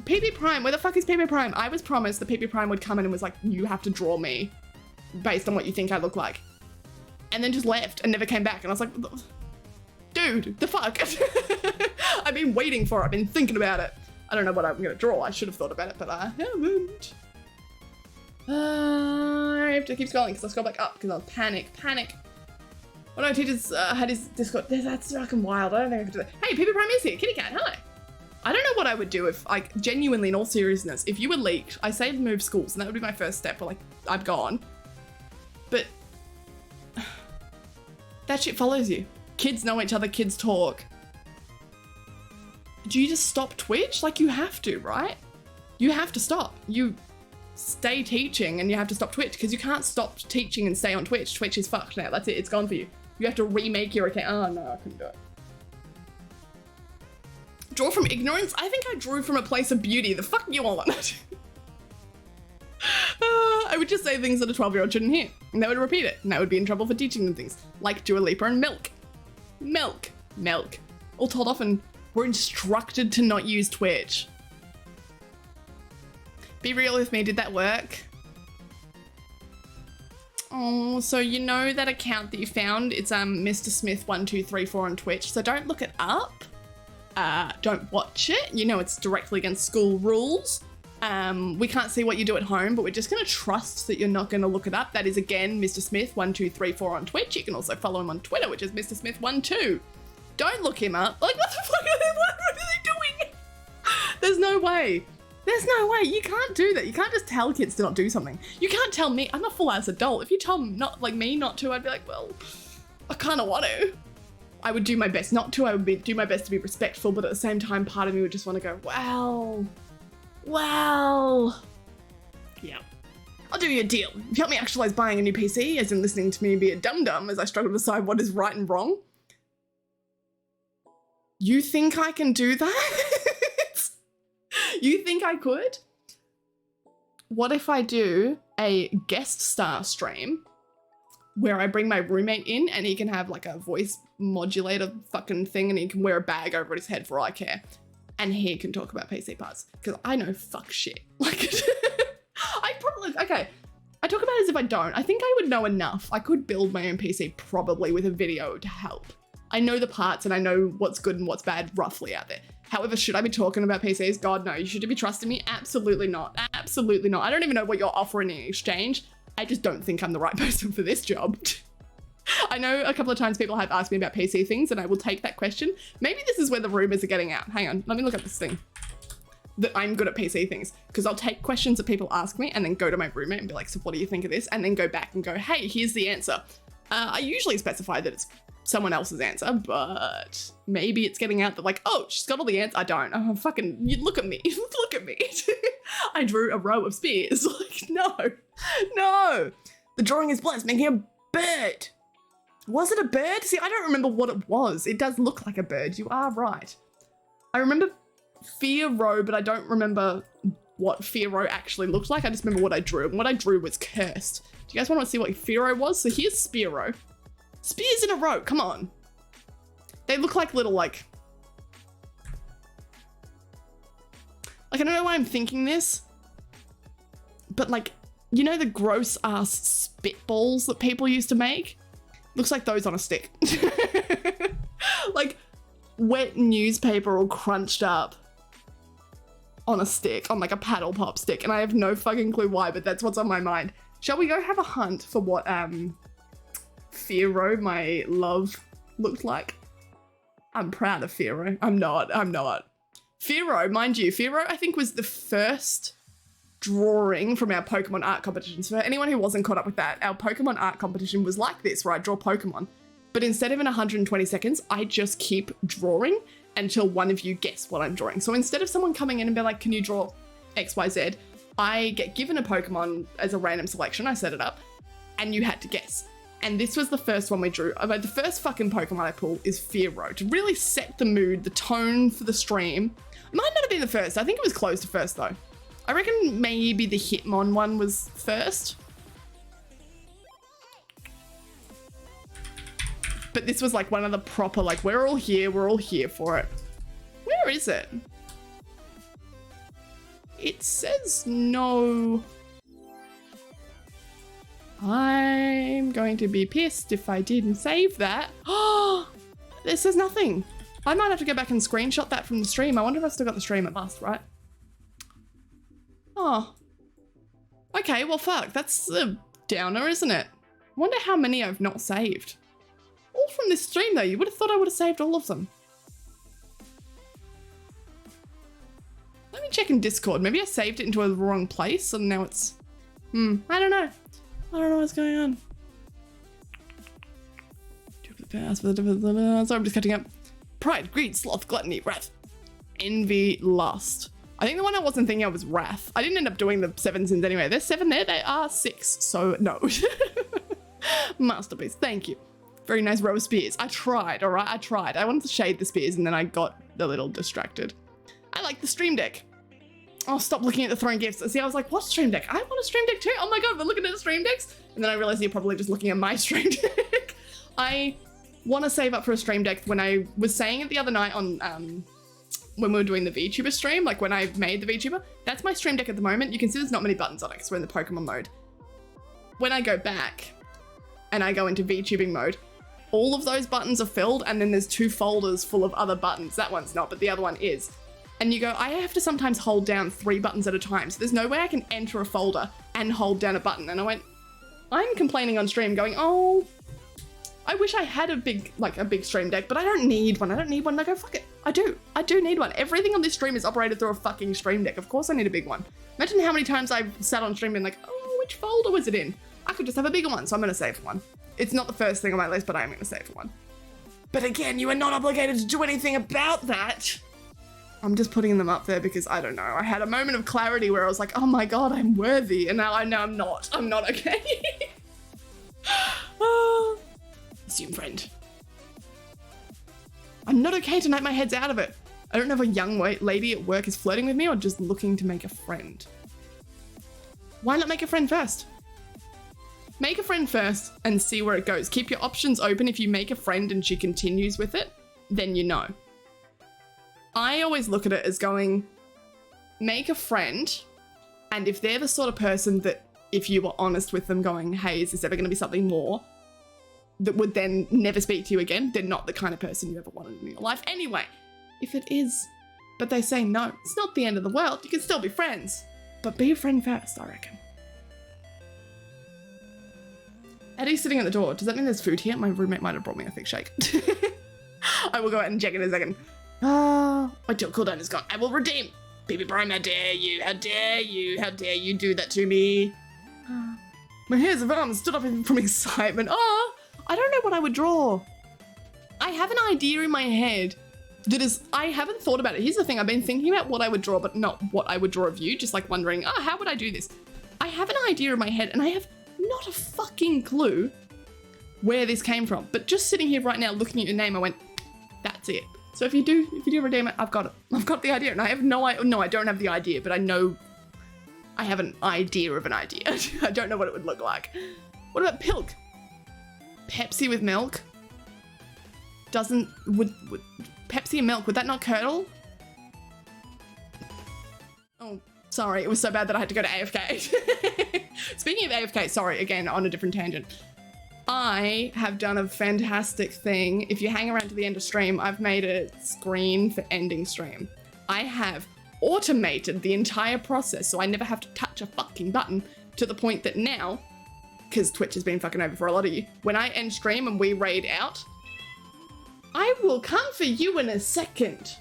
PP Prime, where the fuck is PP Prime? I was promised that PP Prime would come in and was like, you have to draw me based on what you think I look like. And then just left and never came back. And I was like, dude, the fuck? I've been waiting for it. I've been thinking about it. I don't know what I'm going to draw. I should have thought about it, but I haven't. I have to keep scrolling because I'll scroll back up because I'll panic. Oh no, teachers had his Discord. That's fucking wild. I don't think I could do that. Hey, PP Prime is here. Kitty Cat, hi. I don't know what I would do if, like, genuinely, in all seriousness, if you were leaked, I say move schools, and that would be my first step, or like, I'm gone. But that shit follows you. Kids know each other, kids talk. Do you just stop Twitch? Like, you have to, right? You have to stop. You stay teaching and you have to stop Twitch because you can't stop teaching and stay on Twitch. Twitch is fucked now. That's it. It's gone for you. You have to remake your account. Oh, no, I couldn't do it. Draw from ignorance? I think I drew from a place of beauty. The fuck you all want? I would just say things that a 12-year-old shouldn't hear. And they would repeat it. And I would be in trouble for teaching them things. Like Dua Lipa and milk. Milk. All told off and we're instructed to not use Twitch. Be real with me, did that work? Oh, so you know that account that you found? It's Mr. Smith 1234 on Twitch. So don't look it up. Don't watch it. You know it's directly against school rules. We can't see what you do at home, but we're just going to trust that you're not going to look it up. That is, again, Mr. Smith 1234 on Twitch. You can also follow him on Twitter, which is Mr. Smith 12. Don't look him up. Like, what the fuck what are they doing? There's no way. There's no way. You can't do that. You can't just tell kids to not do something. You can't tell me. I'm a full-ass adult. If you tell me not to, I'd be like, well, I kind of want to. I would do my best not to. I would do my best to be respectful, but at the same time, part of me would just want to go, well. Yeah. I'll do you a deal. If you help me actualize buying a new PC, as in listening to me be a dum-dum as I struggle to decide what is right and wrong. You think I can do that? You think I could? What if I do a guest star stream where I bring my roommate in and he can have like a voice modulator fucking thing and he can wear a bag over his head for all I care. And he can talk about PC parts because I know fuck shit. Like, I probably, okay, I talk about it as if I don't. I think I would know enough. I could build my own PC probably with a video to help. I know the parts and I know what's good and what's bad roughly out there. However, should I be talking about PCs? God, no. You should be trusting me? Absolutely not. Absolutely not. I don't even know what you're offering in exchange. I just don't think I'm the right person for this job. I know a couple of times people have asked me about PC things and I will take that question. Maybe this is where the rumors are getting out. Hang on, let me look at this thing. That I'm good at PC things because I'll take questions that people ask me and then go to my roommate and be like, so what do you think of this? And then go back and go, hey, here's the answer. I usually specify that it's someone else's answer, but maybe it's getting out that like, oh, she's got all the answers. I don't. Oh, fucking, you look at me. Look at me. I drew a row of spears. Like, no. The drawing is blessed, making a bird. Was it a bird? See, I don't remember what it was. It does look like a bird. You are right. I remember Fear Row, but I don't remember what Fear Row actually looked like. I just remember what I drew. And what I drew was cursed. Do you guys want to see what Fear Row was? So here's Spear Row. Spears in a row, come on. They look like little like I don't know why I'm thinking this, but like, you know the gross ass spitballs that people used to make? Looks like those on a stick. Like wet newspaper all crunched up on a stick, on like a paddle pop stick. And I have no fucking clue why, but that's what's on my mind. Shall we go have a hunt for what Fearow, my love, looked like? I'm proud of Fearow. I'm not. Fearow, mind you, Fearow I think was the first drawing from our Pokemon art competitions. For anyone who wasn't caught up with that, our Pokemon art competition was like this, where I draw Pokemon. But instead of in 120 seconds, I just keep drawing until one of you guess what I'm drawing. So instead of someone coming in and be like, can you draw XYZ? I get given a Pokemon as a random selection. I set it up and you had to guess. And this was the first one we drew. The first fucking Pokemon I pulled is Fearow to really set the mood, the tone for the stream. It might not have been the first. I think it was close to first though. I reckon maybe the Hitmon one was first. But this was like one of the proper, like, we're all here for it. Where is it? It says no. I'm going to be pissed if I didn't save that. Oh, this says nothing. I might have to go back and screenshot that from the stream. I wonder if I still got the stream at last, right? Oh. Okay, well, fuck. That's a downer, isn't it? I wonder how many I've not saved. All from this stream, though. You would have thought I would have saved all of them. Let me check in Discord. Maybe I saved it into a wrong place and now it's... I don't know. I don't know what's going on. Sorry, I'm just cutting up. Pride, greed, sloth, gluttony, wrath, envy, lust. I think the one I wasn't thinking of was wrath. I didn't end up doing the 7 sins anyway. There's 7 there. They are 6. So no. Masterpiece. Thank you. Very nice row of spears. I tried, all right? I tried. I wanted to shade the spears and then I got a little distracted. I like the stream deck. Oh, stop looking at the throwing gifts. See, I was like, what stream deck? I want a stream deck too. Oh my God, we're looking at the stream decks. And then I realized you're probably just looking at my stream deck. I want to save up for a stream deck. When I was saying it the other night on, when we were doing the VTuber stream, like when I made the VTuber, that's my stream deck at the moment. You can see there's not many buttons on it because we're in the Pokemon mode. When I go back and I go into VTubing mode, all of those buttons are filled and then there's 2 folders full of other buttons. That one's not, but the other one is. And you go, I have to sometimes hold down 3 buttons at a time. So there's no way I can enter a folder and hold down a button. And I went, I'm complaining on stream going, oh, I wish I had a big stream deck, but I don't need one. I don't need one. And I go, fuck it. I do need one. Everything on this stream is operated through a fucking stream deck. Of course I need a big one. Imagine how many times I've sat on stream and like, oh, which folder was it in? I could just have a bigger one. So I'm going to save one. It's not the first thing on my list, but I am going to save one. But again, you are not obligated to do anything about that. I'm just putting them up there because I don't know. I had a moment of clarity where I was like, oh my God, I'm worthy. And now I know I'm not. I'm not okay. Assume friend. I'm not okay tonight. My head's out of it. I don't know if a young lady at work is flirting with me or just looking to make a friend. Why not make a friend first? Make a friend first and see where it goes. Keep your options open. If you make a friend and she continues with it, then you know. I always look at it as going, make a friend, and if they're the sort of person that if you were honest with them going, hey, is this ever going to be something more, that would then never speak to you again, they're not the kind of person you ever wanted in your life. Anyway, if it is, but they say no, it's not the end of the world. You can still be friends, but be a friend first, I reckon. Eddie's sitting at the door. Does that mean there's food here? My roommate might have brought me a thick shake. I will go out and check in a second. My cooldown is gone. I will redeem. Baby Brome, how dare you? How dare you? How dare you do that to me? My hairs of arms stood up from excitement. I don't know what I would draw. I have an idea in my head that is, I haven't thought about it. Here's the thing, I've been thinking about what I would draw, but not what I would draw of you. Just like wondering, how would I do this? I have an idea in my head and I have not a fucking clue where this came from. But just sitting here right now looking at your name, I went, that's it. So if you do redeem it, I've got it. I've got the idea, and I have no, I don't have the idea, but I know I have an idea of an idea. I don't know what it would look like. What about Pilk? Pepsi with milk? Would Pepsi and milk, would that not curdle? Oh, sorry, it was so bad that I had to go to AFK. Speaking of AFK, sorry, again, on a different tangent. I have done a fantastic thing. If you hang around to the end of stream, I've made a screen for ending stream. I have automated the entire process so I never have to touch a fucking button, to the point that now, because Twitch has been fucking over for a lot of you, when I end stream and we raid out, I will come for you in a second.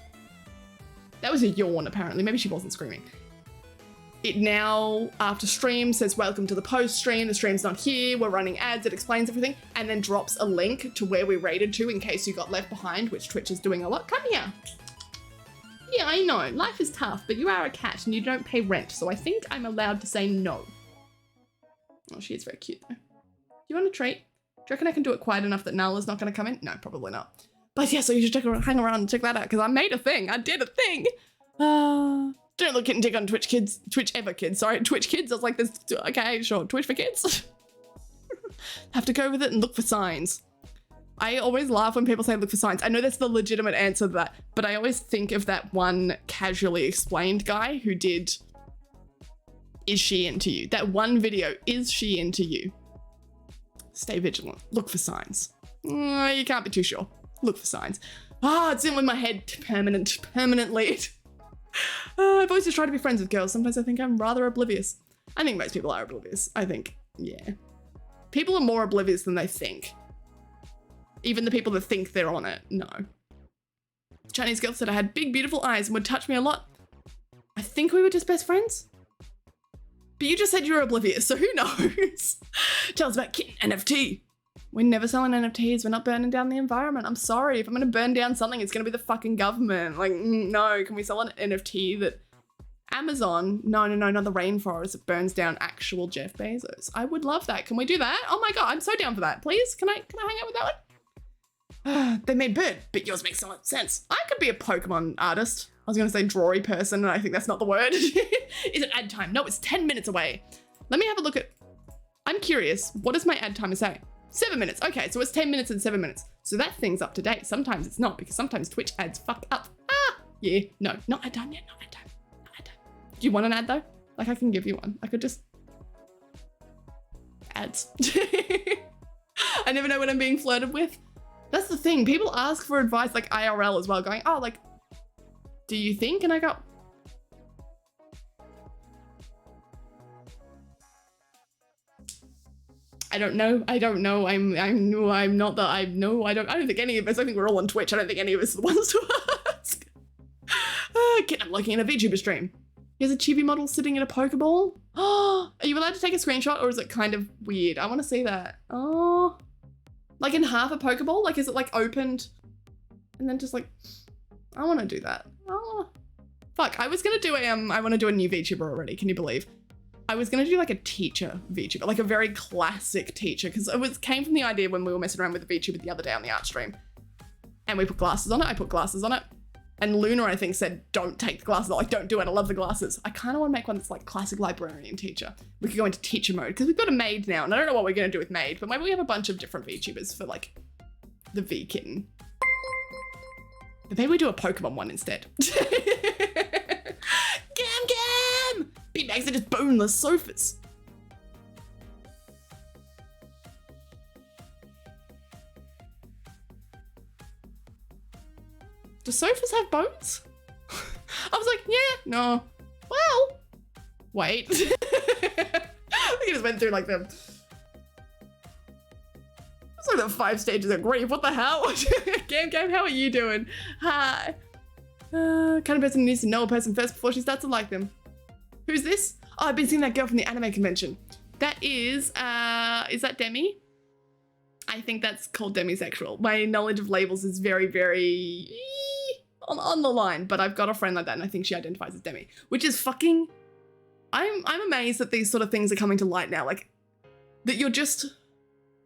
That was a yawn, apparently. Maybe she wasn't screaming. It now, after stream, says welcome to the post stream. The stream's not here. We're running ads. It explains everything and then drops a link to where we raided to in case you got left behind, which Twitch is doing a lot. Come here. Yeah, I know. Life is tough, but you are a cat and you don't pay rent, so I think I'm allowed to say no. Oh, she is very cute, though. Do you want a treat? Do you reckon I can do it quiet enough that Nala's not going to come in? No, probably not. But yeah, so you should hang around and check that out, because I made a thing. I did a thing. Don't look Kitten Tick on Twitch Kids. Twitch Ever Kids. Sorry, Twitch Kids. I was like, this. Okay, sure. Twitch for kids. Have to go with it and look for signs. I always laugh when people say look for signs. I know that's the legitimate answer to that, but I always think of that one Casually Explained guy who did Is She Into You? That one video, Is She Into You? Stay vigilant. Look for signs. You can't be too sure. Look for signs. It's in with my head permanently. I've always just tried to be friends with girls. Sometimes I think I'm rather oblivious. I think most people are oblivious. I think, yeah. People are more oblivious than they think. Even the people that think they're on it, no. Chinese girl said I had big, beautiful eyes and would touch me a lot. I think we were just best friends. But you just said you were oblivious, so who knows? Tell us about Kitten NFT. We're never selling NFTs. We're not burning down the environment. I'm sorry. If I'm going to burn down something, it's going to be the fucking government. Like, no. Can we sell an NFT that Amazon? No, not the rainforest. It burns down actual Jeff Bezos. I would love that. Can we do that? Oh my God, I'm so down for that. Please, can I hang out with that one? They made bird, but yours makes so much sense. I could be a Pokemon artist. I was going to say drawy person, and I think that's not the word. Is it ad time? No, it's 10 minutes away. Let me have a look at... I'm curious. What does my ad timer say? 7 minutes. Okay, so it's 10 minutes and 7 minutes. So that thing's up to date. Sometimes it's not, because sometimes Twitch ads fuck up. Yeah, no, not ad time yet, not ad time. Do you want an ad though? Like, I can give you one. I could just... Ads. I never know when I'm being flirted with. That's the thing. People ask for advice, like IRL as well, going, oh, like, do you think? And I go... I don't know. I don't think any of us, I think we're all on Twitch. I don't think any of us are the ones to ask. I'm looking at a VTuber stream. He has a chibi model sitting in a Pokeball. Oh, are you allowed to take a screenshot, or is it kind of weird? I want to see that. Oh, like in half a Pokeball? Like, is it like opened and then just like, I want to do that. Oh, fuck. I was going to do I want to do a new VTuber already. Can you believe? I was going to do like a teacher VTuber, like a very classic teacher, because it came from the idea when we were messing around with the VTuber the other day on the art stream. And we put glasses on it. I put glasses on it. And Luna, I think, said, don't take the glasses. Like, don't do it. I love the glasses. I kind of want to make one that's like classic librarian teacher. We could go into teacher mode because we've got a maid now. And I don't know what we're going to do with maid, but maybe we have a bunch of different VTubers for like the V kitten. But maybe we do a Pokemon one instead. Gam! Beanbags are just boneless sofas. Do sofas have bones? I was like, yeah, no. Well, wait. He just went through like the... It's like the 5 stages of grief. What the hell? Game, how are you doing? Hi. Kind of person who needs to know a person first before she starts to like them. Who's this? Oh, I've been seeing that girl from the anime convention. That is that Demi? I think that's called demisexual. My knowledge of labels is very, very on the line, but I've got a friend like that and I think she identifies as Demi, which is fucking, I'm amazed that these sort of things are coming to light now. Like that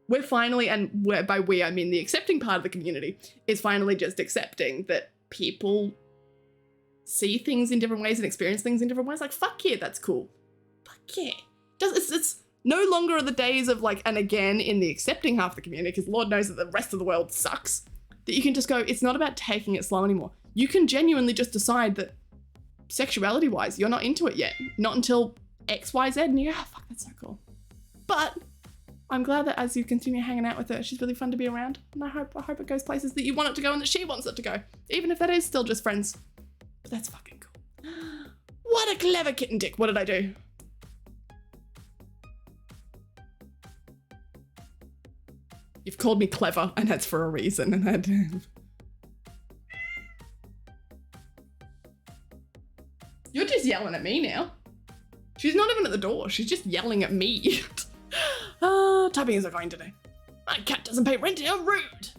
we're finally, and by we, I mean the accepting part of the community is finally just accepting that people see things in different ways and experience things in different ways. Like, fuck yeah, that's cool. Fuck yeah. It's no longer are the days of like, and again, in the accepting half of the community, because Lord knows that the rest of the world sucks, that you can just go, it's not about taking it slow anymore. You can genuinely just decide that sexuality-wise, you're not into it yet. Not until X, Y, Z, and you go, oh, fuck, that's so cool. But I'm glad that as you continue hanging out with her, she's really fun to be around. And I hope it goes places that you want it to go and that she wants it to go. Even if that is still just friends. But that's fucking cool. What a clever kitten dick. What did I do? You've called me clever, and that's for a reason. And that. You're just yelling at me now. She's not even at the door. She's just yelling at me. Typing is not going today. My cat doesn't pay rent. How rude.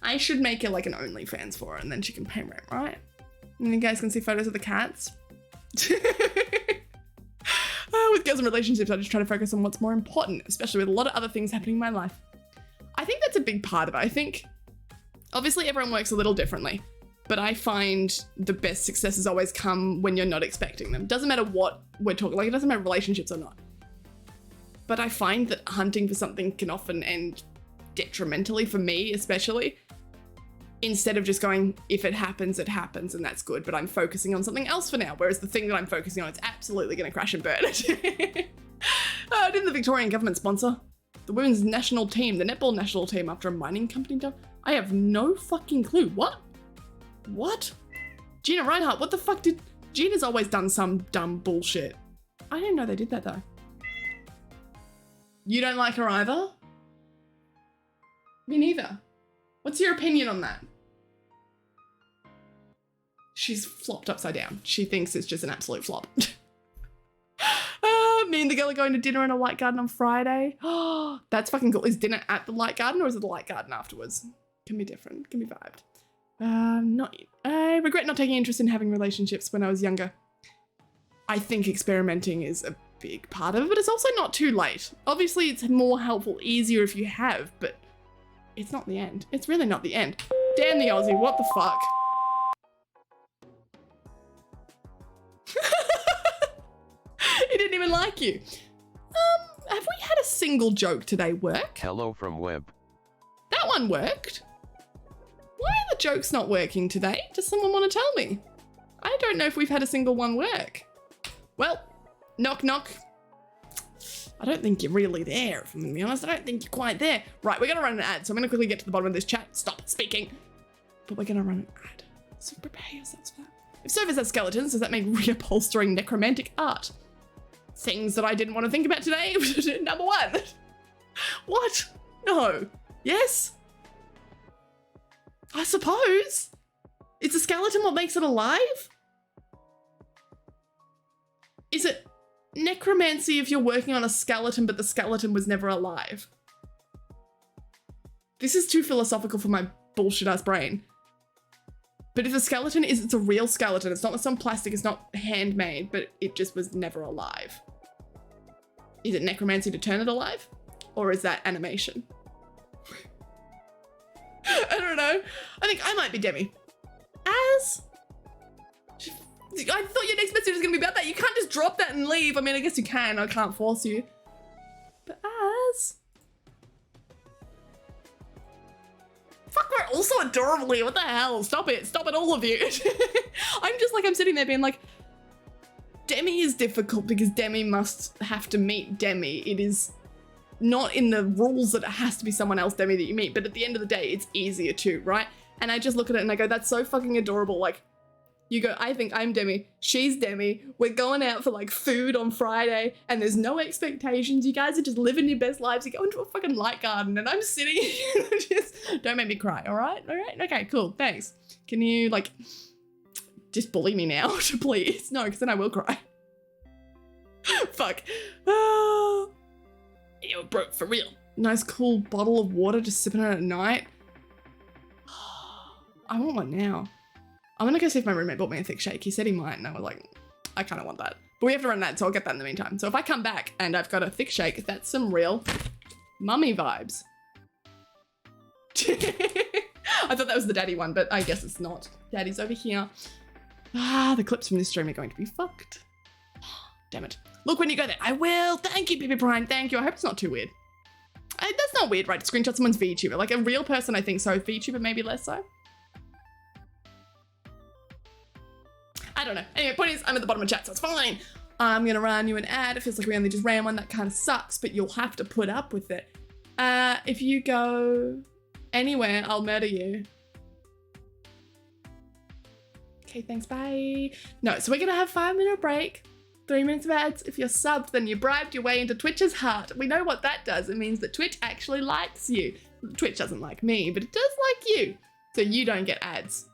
I should make it like an OnlyFans for her, and then she can pay rent, right? And you guys can see photos of the cats. With girls in relationships, I just try to focus on what's more important, especially with a lot of other things happening in my life. I think that's a big part of it. I think, obviously everyone works a little differently, but I find the best successes always come when you're not expecting them. Doesn't matter what we're talking, like it doesn't matter relationships or not. But I find that hunting for something can often end detrimentally for me, especially, instead of just going, if it happens, and that's good, but I'm focusing on something else for now, whereas the thing that I'm focusing on is absolutely going to crash and burn. Didn't the Victorian government sponsor the women's national team, the netball national team, after a mining company done? I have no fucking clue. What? Gina Reinhardt, what the fuck did... Gina's always done some dumb bullshit. I didn't know they did that though. You don't like her either? Me neither. What's your opinion on that? She's flopped upside down. She thinks it's just an absolute flop. Me and the girl are going to dinner in a light garden on Friday. Oh, that's fucking cool. Is dinner at the light garden or is it the light garden afterwards? Can be different, can be vibed. I regret not taking interest in having relationships when I was younger. I think experimenting is a big part of it, but it's also not too late. Obviously, it's more helpful, easier if you have, but it's not the end. It's really not the end. Damn the Aussie, what the fuck? He didn't even like you. Have we had a single joke today work? Hello from Web. That one worked. Why are the jokes not working today? Does someone want to tell me? I don't know if we've had a single one work. Well, knock knock. I don't think you're really there, if I'm gonna be honest. I don't think you're quite there. Right, we're gonna run an ad, so I'm gonna quickly get to the bottom of this chat. Stop speaking. But we're gonna run an ad. So prepare yourselves for that. If servers have skeletons, does that make reupholstering necromantic art? Things that I didn't want to think about today. Number 1. What? No. Yes? I suppose. Is a skeleton what makes it alive? Is it necromancy if you're working on a skeleton but the skeleton was never alive? This is too philosophical for my bullshit ass brain. But if the skeleton is, it's a real skeleton. It's not some plastic, it's not handmade, but it just was never alive. Is it necromancy to turn it alive? Or is that animation? I don't know. I think I might be Demi. As? I thought your next message was gonna be about that. You can't just drop that and leave. I mean, I guess you can. I can't force you. But As? Fuck, we're also adorable here. What the hell? Stop it. Stop it, all of you. I'm sitting there being like, Demi is difficult because Demi must have to meet Demi. It is not in the rules that it has to be someone else Demi that you meet, but at the end of the day, it's easier too, right? And I just look at it and I go, that's so fucking adorable. Like, you go, I think I'm Demi, she's Demi, we're going out for like food on Friday and there's no expectations. You guys are just living your best lives. You go into a fucking light garden and I'm sitting here just, don't make me cry, all right? All right? Okay, cool, thanks. Can you like, just bully me now, please? No, because then I will cry. Fuck. Oh. Yo, bro, for real. Nice cool bottle of water just sipping on it at night. I want one now. I'm gonna go see if my roommate bought me a thick shake. He said he might, and I was like, I kind of want that. But we have to run that, so I'll get that in the meantime. So if I come back and I've got a thick shake, that's some real mummy vibes. I thought that was the daddy one, but I guess it's not. Daddy's over here. Ah, the clips from this stream are going to be fucked. Damn it. Look when you go there. I will. Thank you, Baby Prime. Thank you. I hope it's not too weird. That's not weird, right? To screenshot someone's VTuber. Like a real person, I think so. VTuber, maybe less so. I don't know. Anyway, point is, I'm at the bottom of chat, so it's fine. I'm gonna run you an ad. It feels like we only just ran one. That kind of sucks, but you'll have to put up with it. If you go anywhere, I'll murder you. Okay, thanks, bye. No, so we're gonna have 5-minute break. 3 minutes of ads. If you're subbed, then you bribed your way into Twitch's heart. We know what that does. It means that Twitch actually likes you. Twitch doesn't like me, but it does like you. So you don't get ads.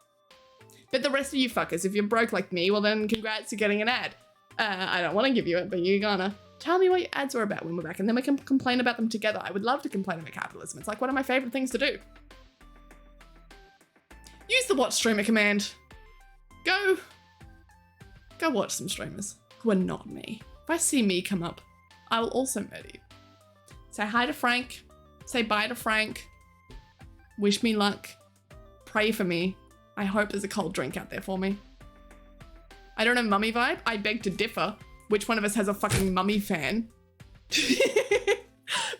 But the rest of you fuckers, if you're broke like me, well then congrats, you're getting an ad. I don't want to give you it, but you're gonna. Tell me what your ads are about when we're back, and then we can complain about them together. I would love to complain about capitalism. It's like one of my favorite things to do. Use the watch streamer command. Go watch some streamers who are not me. If I see me come up, I will also murder you. Say hi to Frank. Say bye to Frank. Wish me luck. Pray for me. I hope there's a cold drink out there for me. I don't have mummy vibe. I beg to differ. Which one of us has a fucking mummy fan?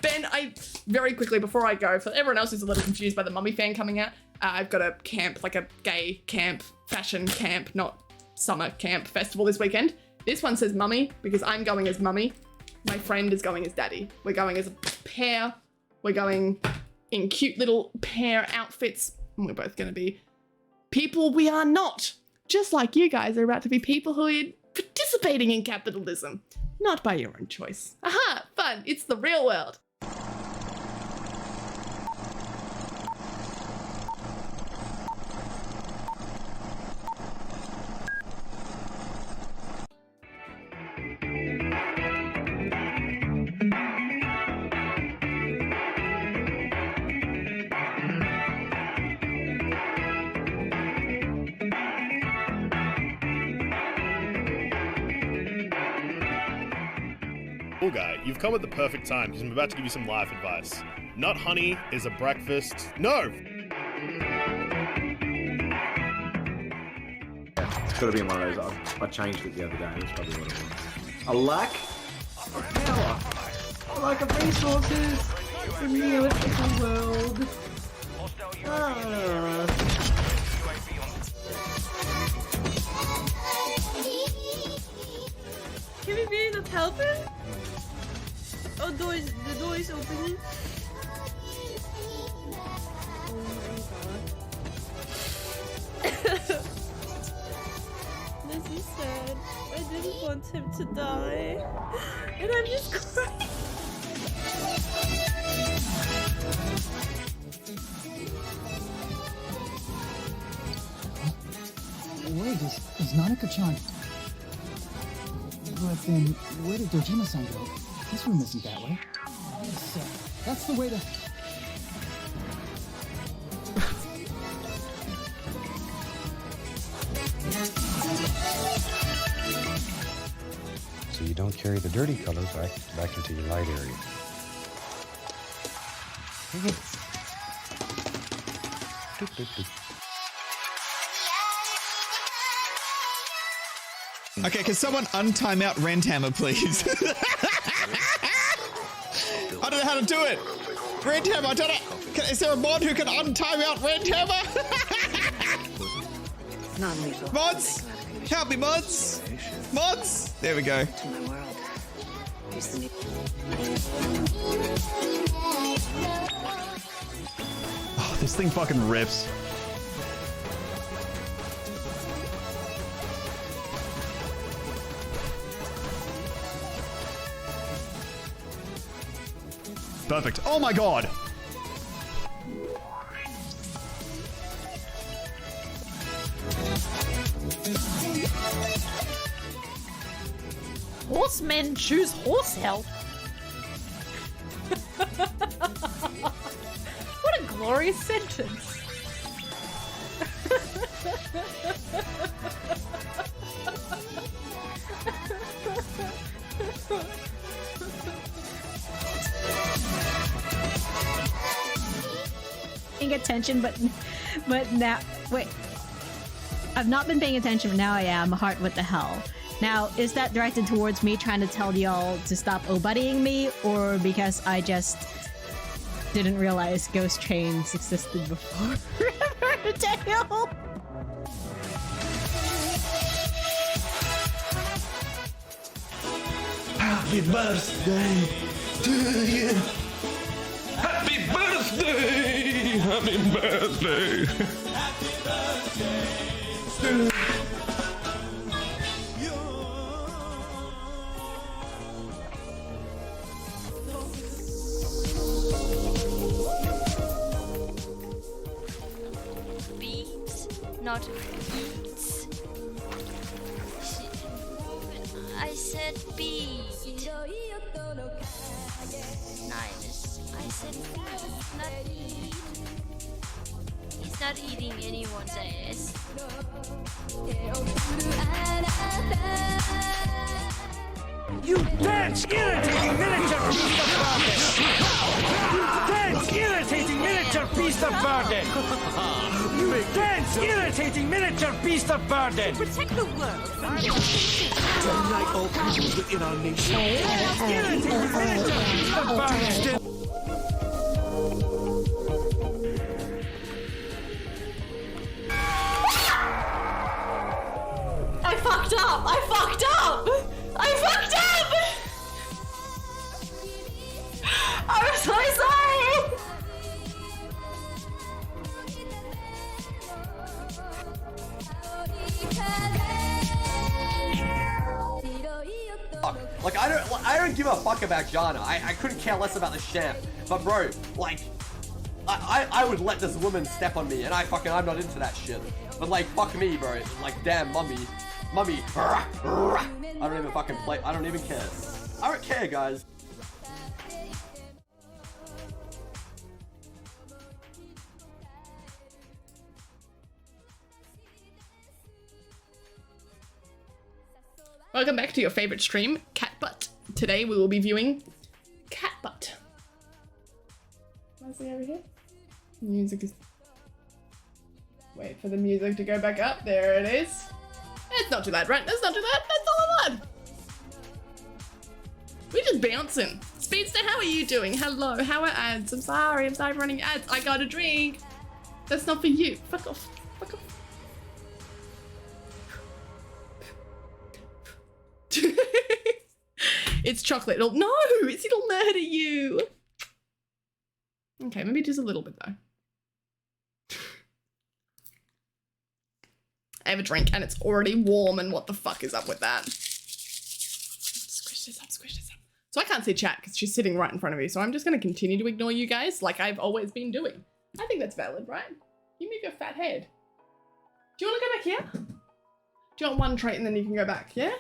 Ben, very quickly before I go, for everyone else who's a little confused by the mummy fan coming out, I've got a camp, like a gay camp, fashion camp, not summer camp festival this weekend. This one says mummy because I'm going as mummy. My friend is going as daddy. We're going as a pair. We're going in cute little pair outfits. And we're both going to be people we are not. Just like you guys are about to be people who are participating in capitalism. Not by your own choice. Aha, fun. It's the real world. Cool guy, you've come at the perfect time because I'm about to give you some life advice. Nut honey is a breakfast. No! It's got to be in one of those. I changed it the other day. That's probably what it was. A lack of power. A lack of resources. The neoliberal world. Can we be the helper? Oh, the door is opening. Oh my god. This is sad. I didn't want him to die. And I'm just crying. Wait, is Nanako-chan... But then, where did Dojima-san go? This room isn't that way. That's the way to... So you don't carry the dirty color back into your light area. Okay, can someone untime out Renthammer, please? I don't know how to do it. Renthammer, I don't know. Is there a mod who can untime out Renthammer? Mods, help me, mods. Mods. There we go. Oh, this thing fucking rips. Perfect. Oh my god! Horsemen choose horse health. What a glorious sentence. Paying attention, but now wait. I've not been paying attention, but now I am. Heart, what the hell? Now, is that directed towards me trying to tell y'all to stop buddying me, or because I just didn't realize ghost trains existed before Riverdale? Happy birthday to you. Happy birthday. Happy birthday. Happy birthday. Beats, not beats. I said beat. Nice. I said beat, not eat. He's not eating anyone's ass. You dance irritating miniature piece of burden! You dance irritating miniature piece of burden! You dance irritating miniature piece of burden! Protect the world from unite all peoples within our nation. Irritating miniature piece of burden! I fucked up! I fucked up! I fucked up! I'm so sorry! Like I don't give a fuck about Jana. I couldn't care less about the champ. But bro, like I would let this woman step on me, and I'm not into that shit. But like fuck me, bro. Like damn mummy. I don't even fucking play. I don't even care. I don't care, guys. Welcome back to your favorite stream, Cat Butt. Today we will be viewing Cat Butt. What's it over here? Music is... Wait for the music to go back up. There it is. It's not too loud, right? That's not too loud. That's not loud. We're just bouncing. Speedster, how are you doing? Hello. How are ads? I'm sorry for running ads. I got a drink. That's not for you. Fuck off. Fuck off. It's chocolate. It'll murder you. Okay, maybe just a little bit though. I have a drink and it's already warm, and what the fuck is up with that? Squish this up, squish this up. So I can't see chat because she's sitting right in front of me, so I'm just going to continue to ignore you guys like I've always been doing. I think that's valid, right? You move your fat head. Do you want to go back here? Do you want one trait and then you can go back, yeah?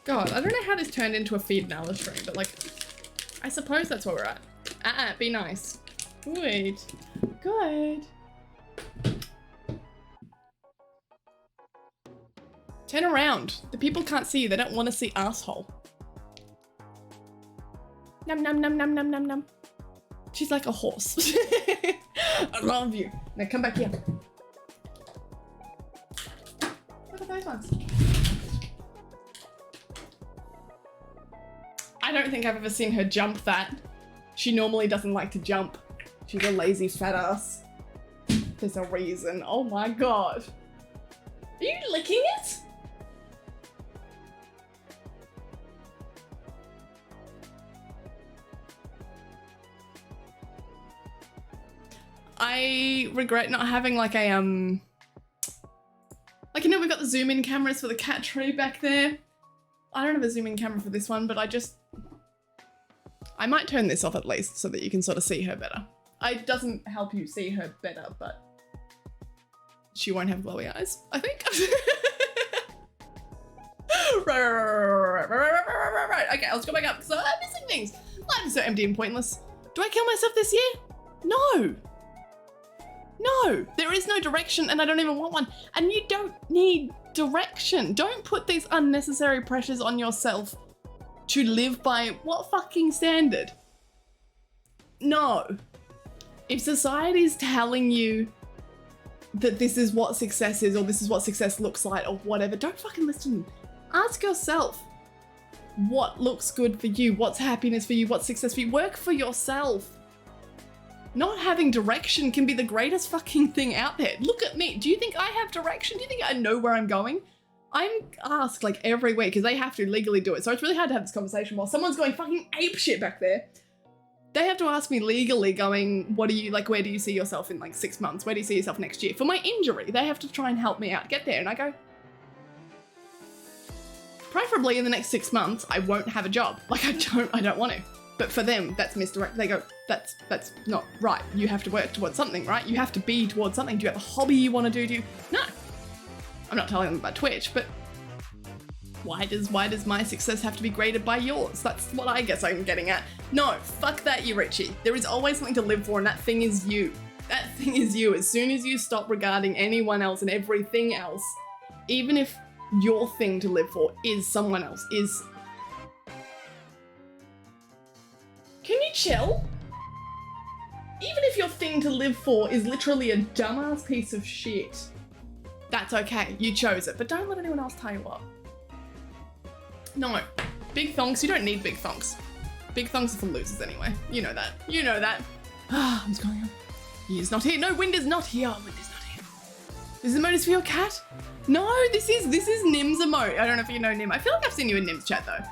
God, I don't know how this turned into a Feed Nala stream, but like, I suppose that's where we're at. Be nice. Good. Good. Turn around. The people can't see you. They don't want to see asshole. Num num num num num num num. She's like a horse. I love you. Now come back here. What are those ones? I don't think I've ever seen her jump that. She normally doesn't like to jump. She's a lazy fat ass. There's a reason. Oh my god. Are you licking it? I regret not having like a like, you know, we've got the zoom in cameras for the cat tree back there. I don't have a zoom in camera for this one, but I might turn this off at least so that you can sort of see her better. It doesn't help you see her better, but she won't have glowy eyes, I think. Right. Okay, let's go back up because I'm missing things. Life is so empty and pointless. Do I kill myself this year? No. No, there is no direction and I don't even want one. And you don't need direction. Don't put these unnecessary pressures on yourself to live by what fucking standard? No. If society's telling you that this is what success is or this is what success looks like or whatever, don't fucking listen. Ask yourself what looks good for you, what's happiness for you, what's success for you. Work for yourself. Not having direction can be the greatest fucking thing out there. Look at me. Do you think I have direction? Do you think I know where I'm going? I'm asked like every week because they have to legally do it. So it's really hard to have this conversation while someone's going fucking apeshit back there. They have to ask me legally going, what do you, like, where do you see yourself in like 6 months? Where do you see yourself next year? For my injury, they have to try and help me out, get there. And I go, preferably in the next 6 months, I won't have a job. Like I don't want to. But for them, that's misdirect. They go, that's not right. You have to work towards something, right? You have to be towards something. Do you have a hobby you want to do? No. I'm not telling them about Twitch, but why does my success have to be graded by yours? That's what I guess I'm getting at. No, fuck that, you Richie. There is always something to live for, and that thing is you. That thing is you. As soon as you stop regarding anyone else and everything else, even if your thing to live for is someone else, is... Can you chill? Even if your thing to live for is literally a dumbass piece of shit, that's okay. You chose it, but don't let anyone else tell you what. No. Big thongs, you don't need big thongs. Big thongs are for losers anyway. You know that. You know that. Ah, what's going on? He is not here. No, Wind is not here. Wind is not here. This emote is for your cat? No, this is Nim's emote. I don't know if you know Nim. I feel like I've seen you in Nim's chat though.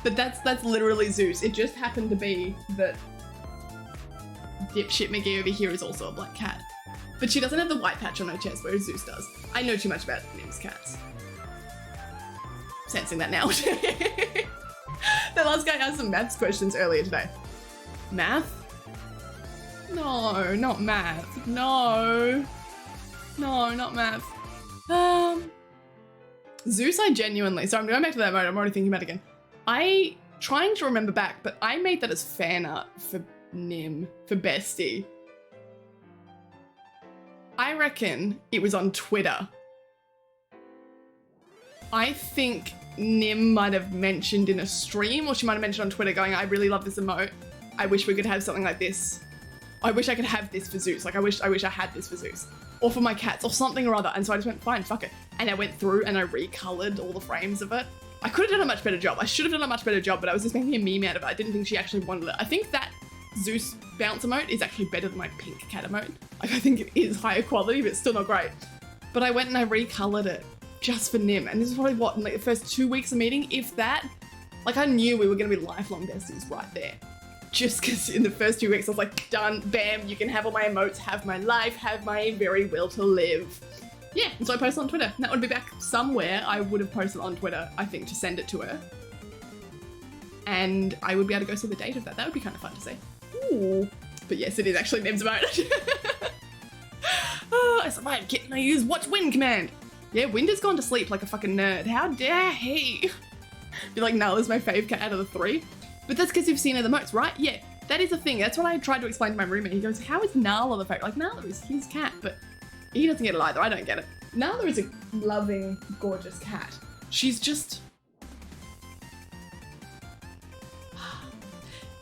But that's literally Zeus. It just happened to be that dipshit McGee over here is also a black cat. But she doesn't have the white patch on her chest, whereas Zeus does. I know too much about Nim's cats. Sensing that now. The last guy asked some maths questions earlier today. Math? No, not math. No. No, not math. Zeus, I genuinely... So I'm going back to that mode. I'm already thinking about it again. Trying to remember back, but I made that as fan art for Nim, for Bestie. I reckon it was on Twitter. I think Nim might have mentioned in a stream, or she might have mentioned on Twitter going, I really love this emote. I wish we could have something like this. I wish I could have this for Zeus. Like I wish I had this for Zeus. Or for my cats, or something or other. And so I just went, fine, fuck it. And I went through and I recolored all the frames of it. I could have done a much better job. I should have done a much better job, but I was just making a meme out of it. I didn't think she actually wanted it. I think that Zeus bounce emote is actually better than my pink cat emote. Like I think it is higher quality, but it's still not great. But I went and I recolored it just for Nim. And this is probably what, in like the first 2 weeks of meeting, if that, like I knew we were gonna be lifelong besties right there. Just because in the first 2 weeks I was like, done, bam, you can have all my emotes, have my life, have my very will to live. Yeah, and so I posted on Twitter. And that would be back somewhere. I would have posted on Twitter, I think, to send it to her. And I would be able to go see the date of that. That would be kind of fun to see. Ooh. But yes, it is actually Nim's emote. Oh, I survived, kitten. I use Watch Wind command. Yeah, Wind has gone to sleep like a fucking nerd. How dare he? Be like, Nala's my fave cat out of the 3. But that's because you've seen her the most, right? Yeah, that is a thing. That's what I tried to explain to my roommate. He goes, how is Nala the favorite? Like, Nala is his cat, but he doesn't get it either. I don't get it. Nala is a loving, gorgeous cat. She's just...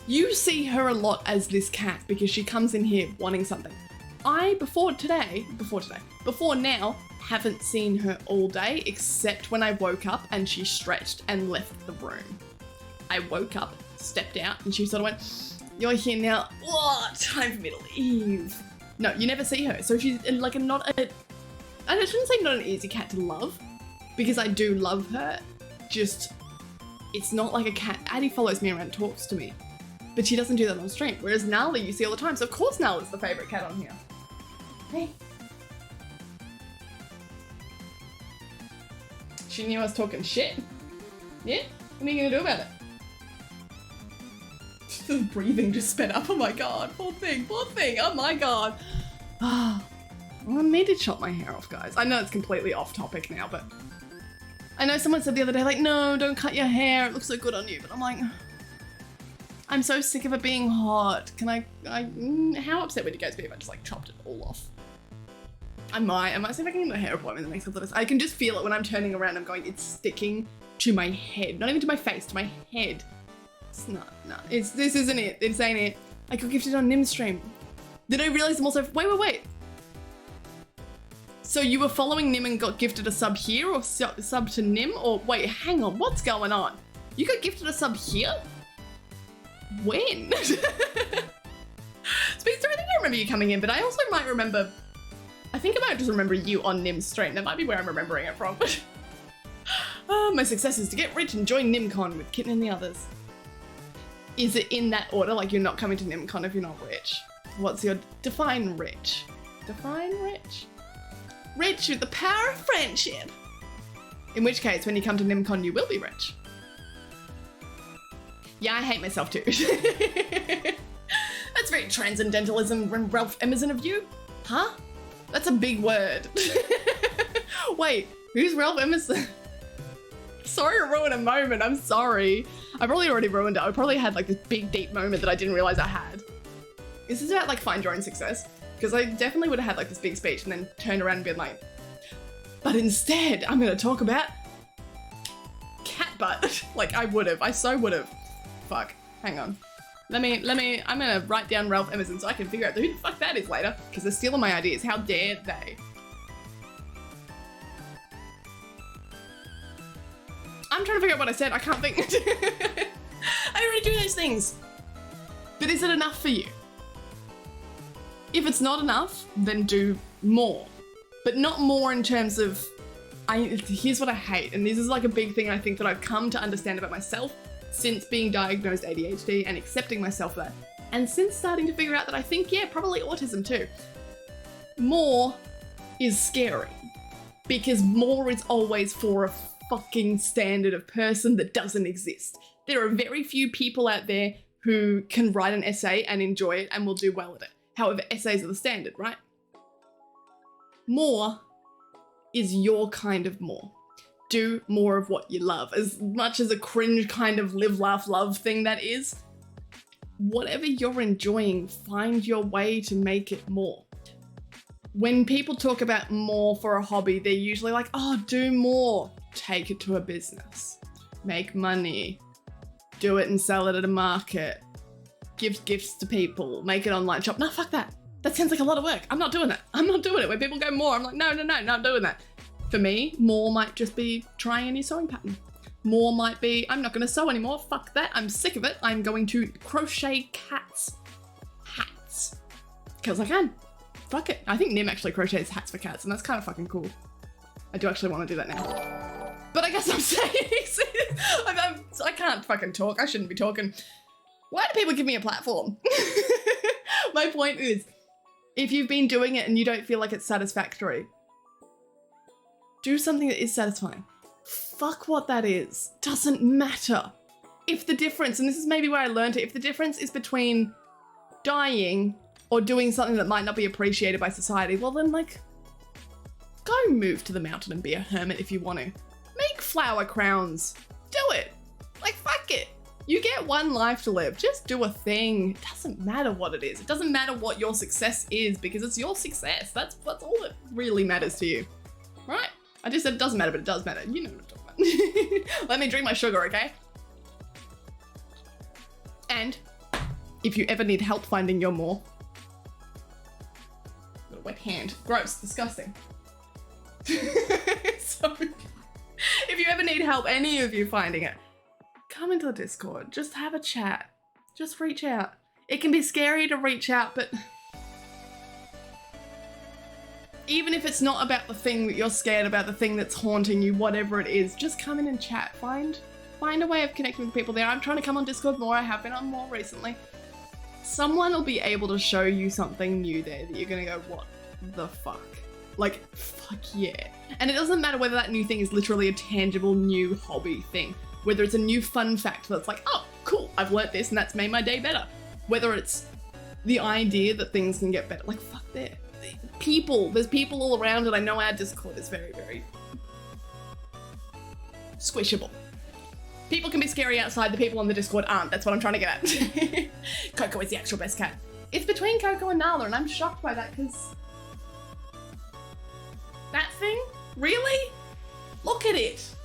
You see her a lot as this cat because she comes in here wanting something. I, before now, haven't seen her all day except when I woke up and she stretched and left the room. I woke up, stepped out, and she sort of went, "You're here now. What? Time for me to leave." No, you never see her. So she's like I shouldn't say not an easy cat to love, because I do love her. Just, it's not like a cat. Addie follows me around, talks to me, but she doesn't do that on stream. Whereas Nala, you see all the time. So of course Nala's the favorite cat on here. Hey. She knew I was talking shit. Yeah? What are you gonna do about it? The breathing just sped up. Oh my god. Poor thing. Poor thing. Oh my god. Ah. I need to chop my hair off, guys. I know it's completely off topic now, but I know someone said the other day, like, no, don't cut your hair. It looks so good on you. But I'm like, I'm so sick of it being hot. Can I how upset would you guys be if I just like chopped it all off? I might see if I can get a hair appointment in the next couple of days. I can just feel it when I'm turning around. I'm going, it's sticking to my head. Not even to my face, to my head. It's not, no. This isn't it. This ain't it. I got gifted on Nim's stream. Did I realize I'm also, wait. So you were following Nim and got gifted a sub here, or sub to Nim? Or wait, hang on, what's going on? You got gifted a sub here? When? Speaks to everything, I remember you coming in, but I also might remember, I think I might just remember you on Nim's stream. That might be where I'm remembering it from. My success is to get rich and join NimCon with Kitten and the others. Is it in that order? Like you're not coming to NimCon if you're not rich? What's your, define rich? Define rich? Rich with the power of friendship. In which case, when you come to NimCon, you will be rich. Yeah, I hate myself too. That's very transcendentalism and Ralph Emerson of you. Huh? That's a big word. Wait, who's Ralph Emerson? Sorry to ruin a moment, I'm sorry. I probably already ruined it. I probably had like this big deep moment that I didn't realize I had. Is this about like find your own success? Because I definitely would have had like this big speech and then turned around and been like, but instead I'm gonna talk about cat butt. Like I would have, I so would have. Fuck, hang on. Let me, I'm gonna write down Ralph Emerson so I can figure out who the fuck that is later, because they're stealing my ideas. How dare they? I'm trying to figure out what I said, I can't think. I already do those things. But is it enough for you? If it's not enough, then do more. But not more in terms of, here's what I hate, and this is like a big thing I think that I've come to understand about myself since being diagnosed ADHD and accepting myself that. And since starting to figure out that I think, yeah, probably autism too. More is scary. Because more is always for a fucking standard of person that doesn't exist. There are very few people out there who can write an essay and enjoy it and will do well at it. However, essays are the standard, right? More is your kind of more. Do more of what you love. As much as a cringe kind of live, laugh, love thing that is, whatever you're enjoying, find your way to make it more. When people talk about more for a hobby, they're usually like, oh, do more. Take it to a business. Make money. Do it and sell it at a market. Give gifts to people. Make an online shop. No, fuck that. That sounds like a lot of work. I'm not doing that. I'm not doing it. When people go more, I'm like, no, not doing that. For me, more might just be trying a new sewing pattern. More might be, I'm not going to sew anymore. Fuck that. I'm sick of it. I'm going to crochet cats' hats. Because I can. Fuck it. I think Nim actually crochets hats for cats, and that's kind of fucking cool. I do actually want to do that now. But I guess I'm saying, I can't fucking talk. I shouldn't be talking. Why do people give me a platform? My point is, if you've been doing it and you don't feel like it's satisfactory, do something that is satisfying. Fuck what that is. Doesn't matter. If the difference, and this is maybe where I learned it, if the difference is between dying or doing something that might not be appreciated by society, well then like, go move to the mountain and be a hermit if you want to. Make flower crowns. Do it. Like, fuck it. You get one life to live. Just do a thing. It doesn't matter what it is. It doesn't matter what your success is because it's your success. That's all that really matters to you. Right? I just said it doesn't matter, but it does matter. You know what I'm talking about. Let me drink my sugar, okay? And if you ever need help finding your more, got a wet hand. Gross, disgusting. So, if you ever need help, any of you finding it, come into the Discord. Just have a chat. Just reach out. It can be scary to reach out, but even if it's not about the thing that you're scared about, the thing that's haunting you, whatever it is, just come in and chat. Find a way of connecting with people there. I'm trying to come on Discord more. I have been on more recently. Someone will be able to show you something new there that you're gonna go, what the fuck? Like, fuck yeah. And it doesn't matter whether that new thing is literally a tangible new hobby thing. Whether it's a new fun fact that's like, oh, cool, I've learnt this and that's made my day better. Whether it's the idea that things can get better. Like, fuck that. There's people all around, and I know our Discord is very, very squishable. People can be scary outside, the people on the Discord aren't. That's what I'm trying to get at. Coco is the actual best cat. It's between Coco and Nala, and I'm shocked by that, because that thing? Really? Look at it.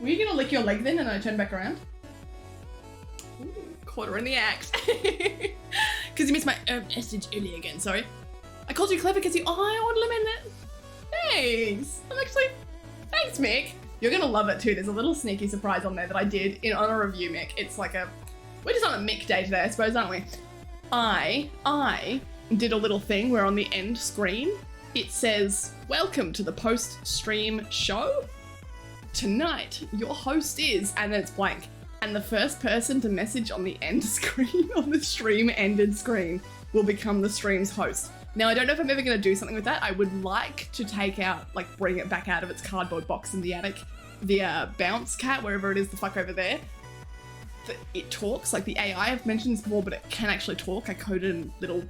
Were you gonna lick your leg then and I turn back around? Ooh, caught her in the act. Because you missed my message earlier again, sorry. I called you clever because you I-ornamented it. Thanks. Thanks, Mick. You're gonna love it too. There's a little sneaky surprise on there that I did in honor of you, Mick. It's like we're just on a Mick day today, I suppose, aren't we? I did a little thing where on the end screen, it says, welcome to the post-stream show. Tonight, your host is, and then it's blank. And the first person to message on the end screen, on the stream ended screen, will become the stream's host. Now, I don't know if I'm ever going to do something with that. I would like to take out, like, bring it back out of its cardboard box in the attic, the bounce cat, wherever it is the fuck over there. It talks, like the AI, I've mentioned this before, but it can actually talk. I coded in little...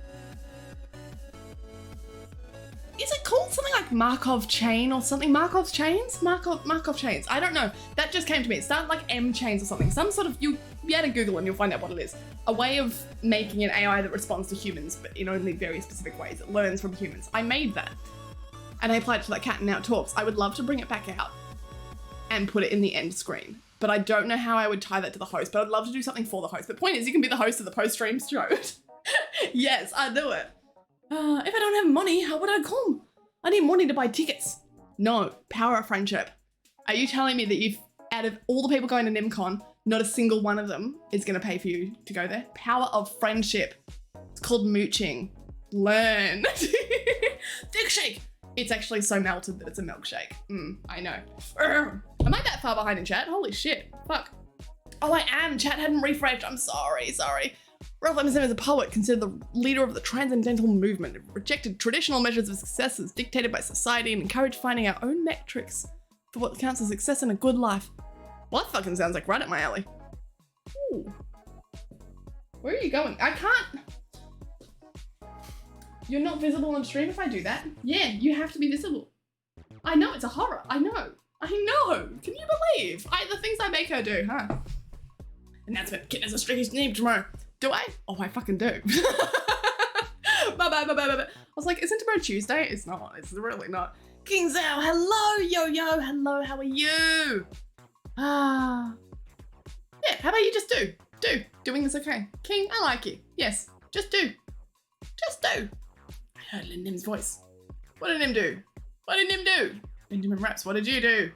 Is it called something like Markov chain or something? Markov's chains? Markov chains. I don't know. That just came to me. It started like M chains or something. Some sort of, you'll be able to Google and you'll find out what it is. A way of making an AI that responds to humans, but in only very specific ways. It learns from humans. I made that. And I applied it to that cat and now it talks. I would love to bring it back out and put it in the end screen. But I don't know how I would tie that to the host, but I'd love to do something for the host. The point is you can be the host of the post-stream show. Yes, I do it. If I don't have money, how would I come? I need money to buy tickets. No, power of friendship. Are you telling me that out of all the people going to NimCon, not a single one of them is going to pay for you to go there? Power of friendship. It's called mooching. Learn. Dick shake. It's actually so melted that it's a milkshake. I know. Am I that far behind in chat? Holy shit. Fuck. Oh, I am. Chat hadn't refreshed. I'm sorry. Ralph Emerson is a poet, considered the leader of the transcendental movement, rejected traditional measures of success as dictated by society and encouraged finding our own metrics for what counts as success in a good life. Well, that fucking sounds like right up my alley. Ooh. Where are you going? I can't. You're not visible on stream if I do that. Yeah, you have to be visible. I know, it's a horror. I know. Can you believe? The things I make her do, huh? Announcement, Kit has a streaky name tomorrow. Do I? Oh, I fucking do. Bye. I was like, isn't tomorrow Tuesday? It's not. It's really not. King Zhao, hello, yo. Hello, how are you? Yeah, how about you just do? Doing this okay. King, I like you. Yes, just do. I heard Lin Nim's voice. What did Nim do? Benjamin Raps, what did you do?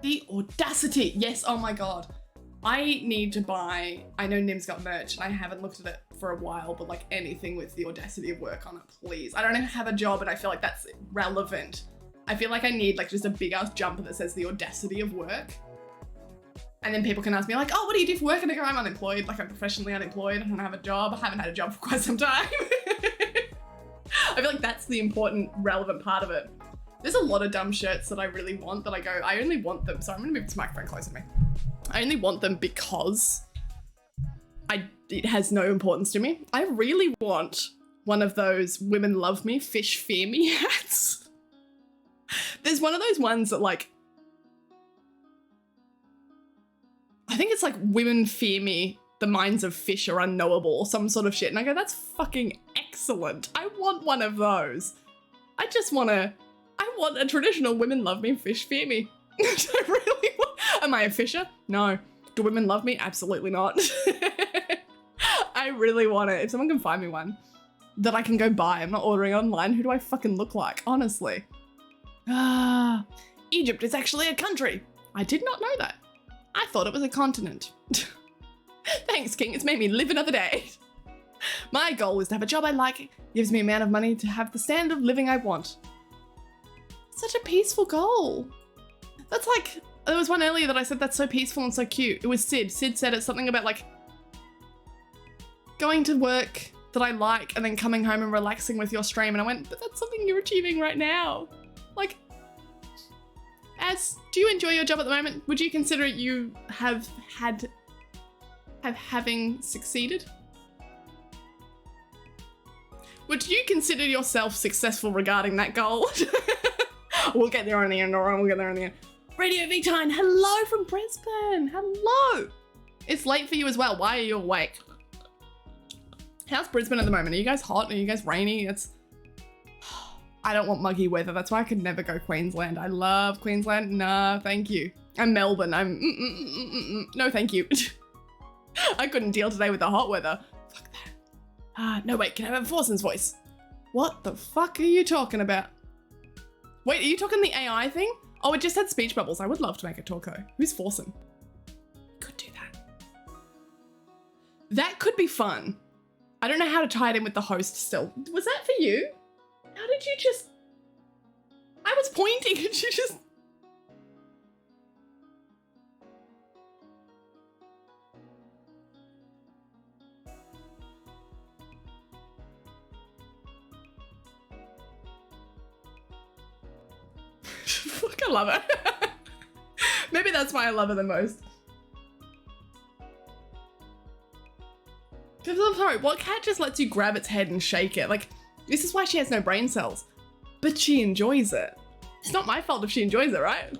The audacity. Yes, oh my god. I need to buy, I know Nim's got merch and I haven't looked at it for a while, but like anything with the audacity of work on it, please. I don't even have a job and I feel like that's relevant. I feel like I need like just a big ass jumper that says the audacity of work. And then people can ask me like, oh, what do you do for work? And I go, I'm unemployed, like I'm professionally unemployed. I don't have a job. I haven't had a job for quite some time. I feel like that's the important, relevant part of it. There's a lot of dumb shirts that I really want that I go, I only want them. So I'm gonna move this microphone closer to me. I only want them because it has no importance to me. I really want one of those women love me, fish fear me hats. There's one of those ones that like, I think it's like women fear me, the minds of fish are unknowable or some sort of shit. And I go, that's fucking excellent. I want one of those. I want a traditional women love me, fish fear me. I really want. Am I a fisher? No. Do women love me? Absolutely not. I really want it. If someone can find me one that I can go buy, I'm not ordering online. Who do I fucking look like? Honestly. Egypt is actually a country. I did not know that. I thought it was a continent. Thanks, King. It's made me live another day. My goal is to have a job I like. It gives me the amount of money to have the standard of living I want. Such a peaceful goal. That's like, there was one earlier that I said that's so peaceful and so cute. It was Sid. Sid said it's something about like going to work that I like and then coming home and relaxing with your stream. And I went, but that's something you're achieving right now. Like, do you enjoy your job at the moment? Would you consider you having succeeded? Would you consider yourself successful regarding that goal? We'll get there on the end, alright, we'll get there on the end. Radio V-Time, hello from Brisbane, hello. It's late for you as well, why are you awake? How's Brisbane at the moment? Are you guys hot? Are you guys rainy? I don't want muggy weather. That's why I could never go Queensland. I love Queensland. Nah, thank you. I'm Melbourne. No, thank you. I couldn't deal today with the hot weather. Fuck that. No, wait, can I have Forson's voice? What the fuck are you talking about? Wait, are you talking the AI thing? Oh, it just had speech bubbles. I would love to make a talko. Who's Forson? Could do that. That could be fun. I don't know how to tie it in with the host still. Was that for you? How did you just... I was pointing and you just... Fuck, I love her. Maybe that's why I love her the most. Because I'm sorry, what cat just lets you grab its head and shake it? Like, this is why she has no brain cells. But she enjoys it. It's not my fault if she enjoys it, right?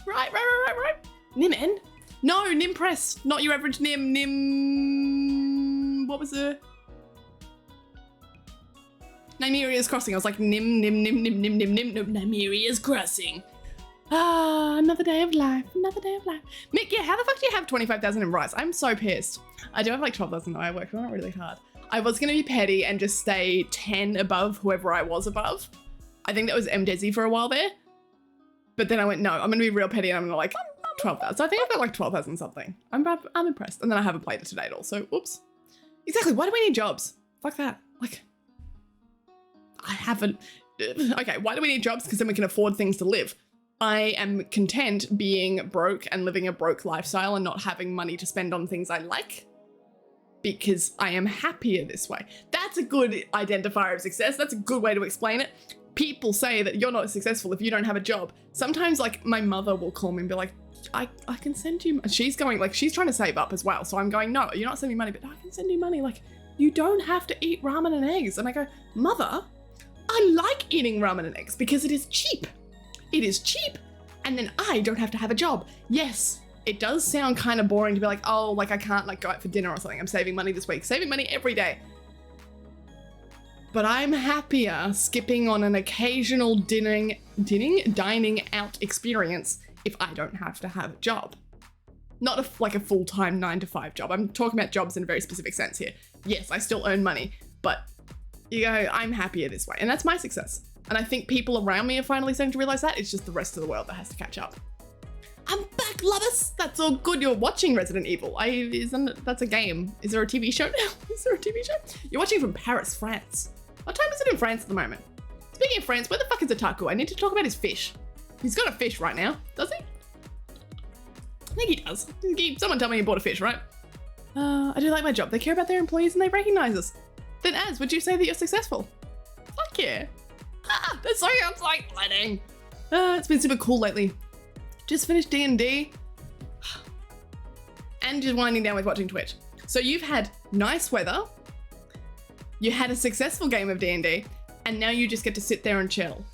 Right. Nim. No, Nimpress. Not your average Nim. What was the... Nymeria's Crossing. I was like, Nim. No, Nymeria's Crossing. Another day of life. Mick, yeah, how the fuck do you have 25,000 in rice? I'm so pissed. I do have like 12,000 though. I worked on it really hard. I was going to be petty and just stay 10 above whoever I was above. I think that was MDesi for a while there. But then I went, no, I'm going to be real petty and I'm going to like 12,000. So I think I've got like 12,000 something. I'm impressed. And then I haven't played it today at all. So, oops. Exactly. Why do we need jobs? Fuck that. Like, I haven't. Okay, why do we need jobs? Because then we can afford things to live. I am content being broke and living a broke lifestyle and not having money to spend on things I like. Because I am happier this way. That's a good identifier of success. That's a good way to explain it. People say that you're not successful if you don't have a job. Sometimes like my mother will call me and be like, I can send you, she's going like, she's trying to save up as well. So I'm going, no, you're not sending money, but I can send you money. Like, you don't have to eat ramen and eggs. And I go, Mother, I like eating ramen and eggs because it is cheap. It is cheap. And then I don't have to have a job. Yes, it does sound kind of boring to be like, oh, like I can't like go out for dinner or something. I'm saving money this week. Saving money every day. But I'm happier skipping on an occasional dining out experience if I don't have to have a job. Not like a full-time 9-to-5 job. I'm talking about jobs in a very specific sense here. Yes, I still earn money, but you go, I'm happier this way. And that's my success. And I think people around me are finally starting to realize that. It's just the rest of the world that has to catch up. I'm back, lovers. That's all good. You're watching Resident Evil. That's a game. Is there a TV show now? Is there a TV show? You're watching from Paris, France. What time is it in France at the moment? Speaking of France, where the fuck is Otaku? I need to talk about his fish. He's got a fish right now, does he? I think he does. Someone tell me he bought a fish, right? I do like my job. They care about their employees and they recognize us. Then Az, would you say that you're successful? Fuck yeah. That's so exciting. It's been super cool lately. Just finished D&D. And just winding down with watching Twitch. So you've had nice weather. You had a successful game of D&D. And now you just get to sit there and chill.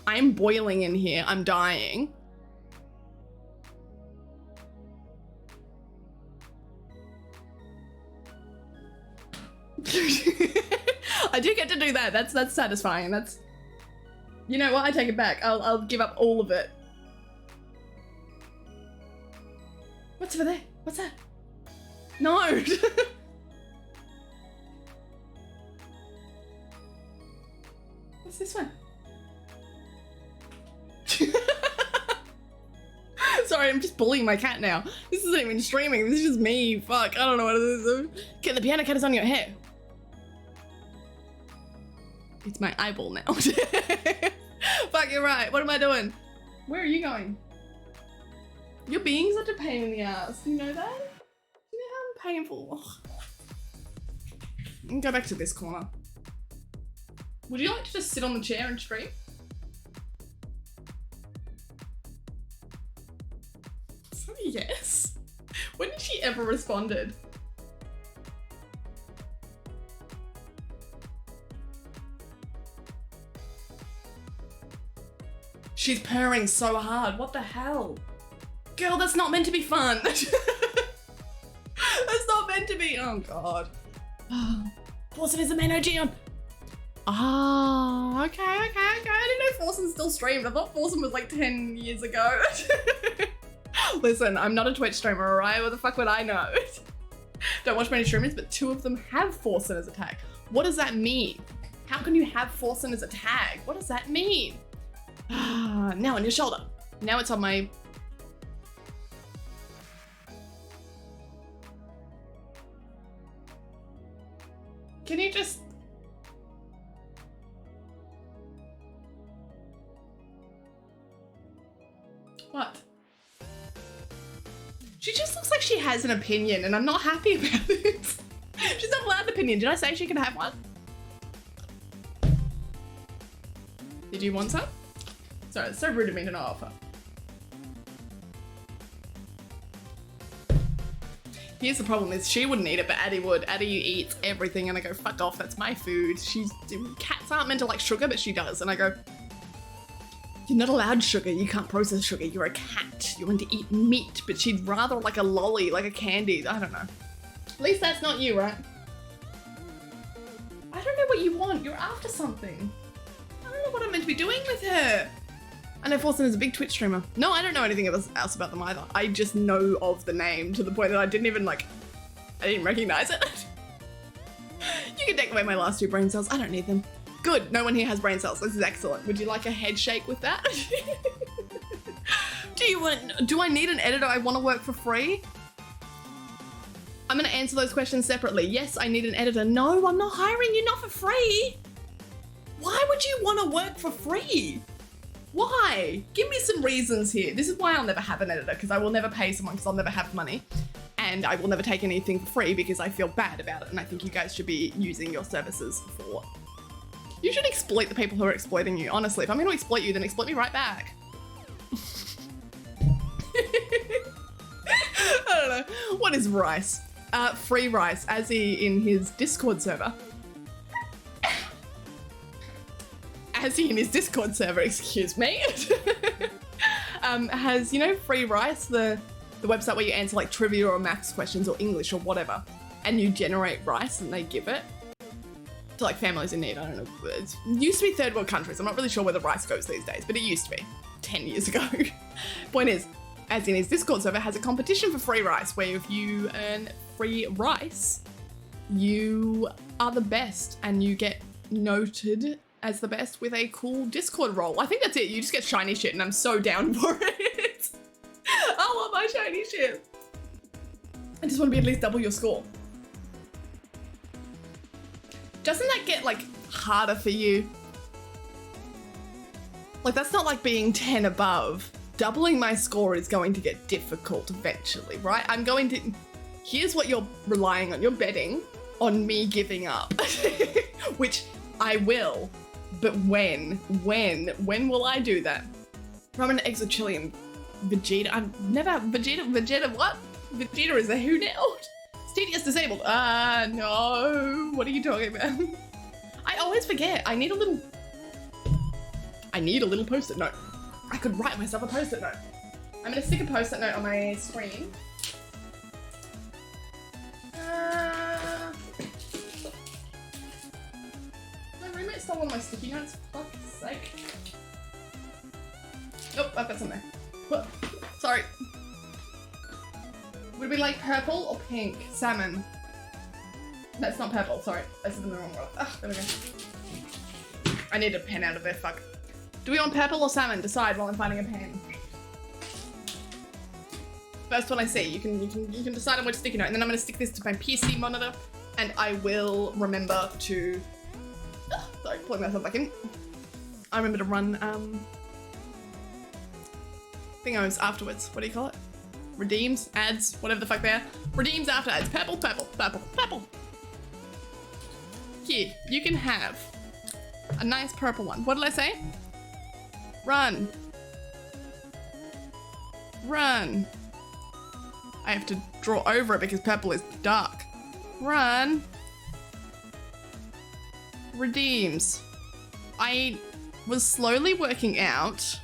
I'm boiling in here. I'm dying. I do get to do that. That's satisfying. That's, you know what? I take it back. I'll give up all of it. What's over there? What's that? No. What's this one? Sorry, I'm just bullying my cat now. This isn't even streaming. This is just me. Fuck, I don't know what it is. Get the piano cat is on your hair. It's my eyeball now. Fuck, you're right. What am I doing? Where are you going? You're being such a pain in the ass. You know that? You know how painful. Go back to this corner. Would you like to just sit on the chair and stream? So yes. When did she ever responded? She's purring so hard. What the hell? Girl, that's not meant to be fun. That's not meant to be. Oh god. Forsen is the main OG on. Ah, okay. I didn't know Forsen still streamed. I thought Forsen was like 10 years ago. Listen, I'm not a Twitch streamer, alright? What the fuck would I know? Don't watch many streamers, but 2 of them have Forsen as a tag. What does that mean? How can you have Forsen as a tag? What does that mean? Now on your shoulder. Now it's on my... Can you just... What? She just looks like she has an opinion and I'm not happy about it. She's not allowed an opinion. Did I say she can have one? Did you want some? Sorry, it's so rude of me to not offer. Here's the problem is she wouldn't eat it, but Addie would. Addie eats everything and I go, fuck off, that's my food. Cats aren't meant to like sugar, but she does. And I go, you're not allowed sugar, you can't process sugar, you're a cat. You're meant to eat meat, but she'd rather like a lolly, like a candy, I don't know. At least that's not you, right? I don't know what you want, you're after something. I don't know what I'm meant to be doing with her. I know Forsen is a big Twitch streamer. No, I don't know anything else about them either. I just know of the name to the point that I didn't even like, I didn't recognize it. You can take away my last 2 brain cells. I don't need them. Good, no one here has brain cells. This is excellent. Would you like a head shake with that? Do I need an editor? I want to work for free? I'm gonna answer those questions separately. Yes, I need an editor. No, I'm not hiring you, not for free. Why would you want to work for free? Why? Give me some reasons here. This is why I'll never have an editor, because I will never pay someone because I'll never have money. And I will never take anything for free because I feel bad about it. And I think you guys should be using your services for... You should exploit the people who are exploiting you. Honestly, if I'm going to exploit you, then exploit me right back. I don't know. What is rice? Free rice, as he in his Discord server. As he in his Discord server, excuse me, has, you know, Free Rice, the website where you answer like trivia or maths questions or English or whatever, and you generate rice and they give it to like families in need. I don't know. It used to be third world countries. I'm not really sure where the rice goes these days, but it used to be 10 years ago. Point is, as in his Discord server, has a competition for free rice where if you earn free rice, you are the best and you get noted as the best with a cool Discord role. I think that's it. You just get shiny shit and I'm so down for it. I want my shiny shit. I just want to be at least double your score. Doesn't that get like harder for you? Like that's not like being 10 above. Doubling my score is going to get difficult eventually, right? I'm going to, here's what you're relying on. You're betting on me giving up, which I will. But when will I do that? Ramen, eggs, or chili and Vegeta. I've never, Vegeta what? Vegeta is a who now? Stadia's disabled. No. What are you talking about? I always forget. I need a little post-it note. I could write myself a post-it note. I'm gonna stick a post-it note on my screen. My roommate stole one of my sticky notes, for fuck's sake. Oh, I've got some there. Whoa. Sorry. Would we like purple or pink? Salmon. That's not purple, sorry. I said in the wrong one. Oh, there we go. I need a pen out of there, fuck. Do we want purple or salmon? Decide while I'm finding a pen. First one I see. You can decide on which sticky note, and then I'm gonna stick this to my PC monitor, and I will remember to. Sorry, pulling myself back in. I remember to run thingos afterwards. What do you call it? Redeems, ads, whatever the fuck they are. Redeems after ads. Purple, purple, purple, purple. Here, you can have a nice purple one. What did I say? Run. Run. I have to draw over it because purple is dark. Run. Redeems. I was slowly working out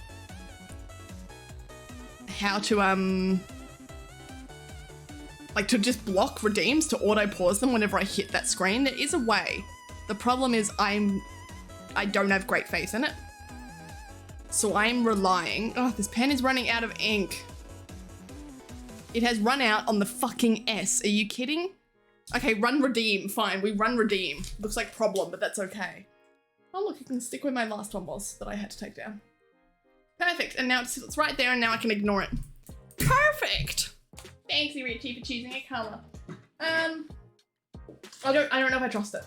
how to like to just block redeems, to auto pause them whenever I hit that screen. There is a way. The problem is I don't have great faith in it. So I'm relying, oh, this pen is running out of ink. It has run out on the fucking S. Are you kidding? Okay, run redeem, fine, we run redeem. Looks like problem, but that's okay. Oh look, it can stick where my last one was that I had to take down. Perfect, and now it's right there and now I can ignore it. Perfect! Thanks, Richie, for choosing a color. I don't know if I trust it.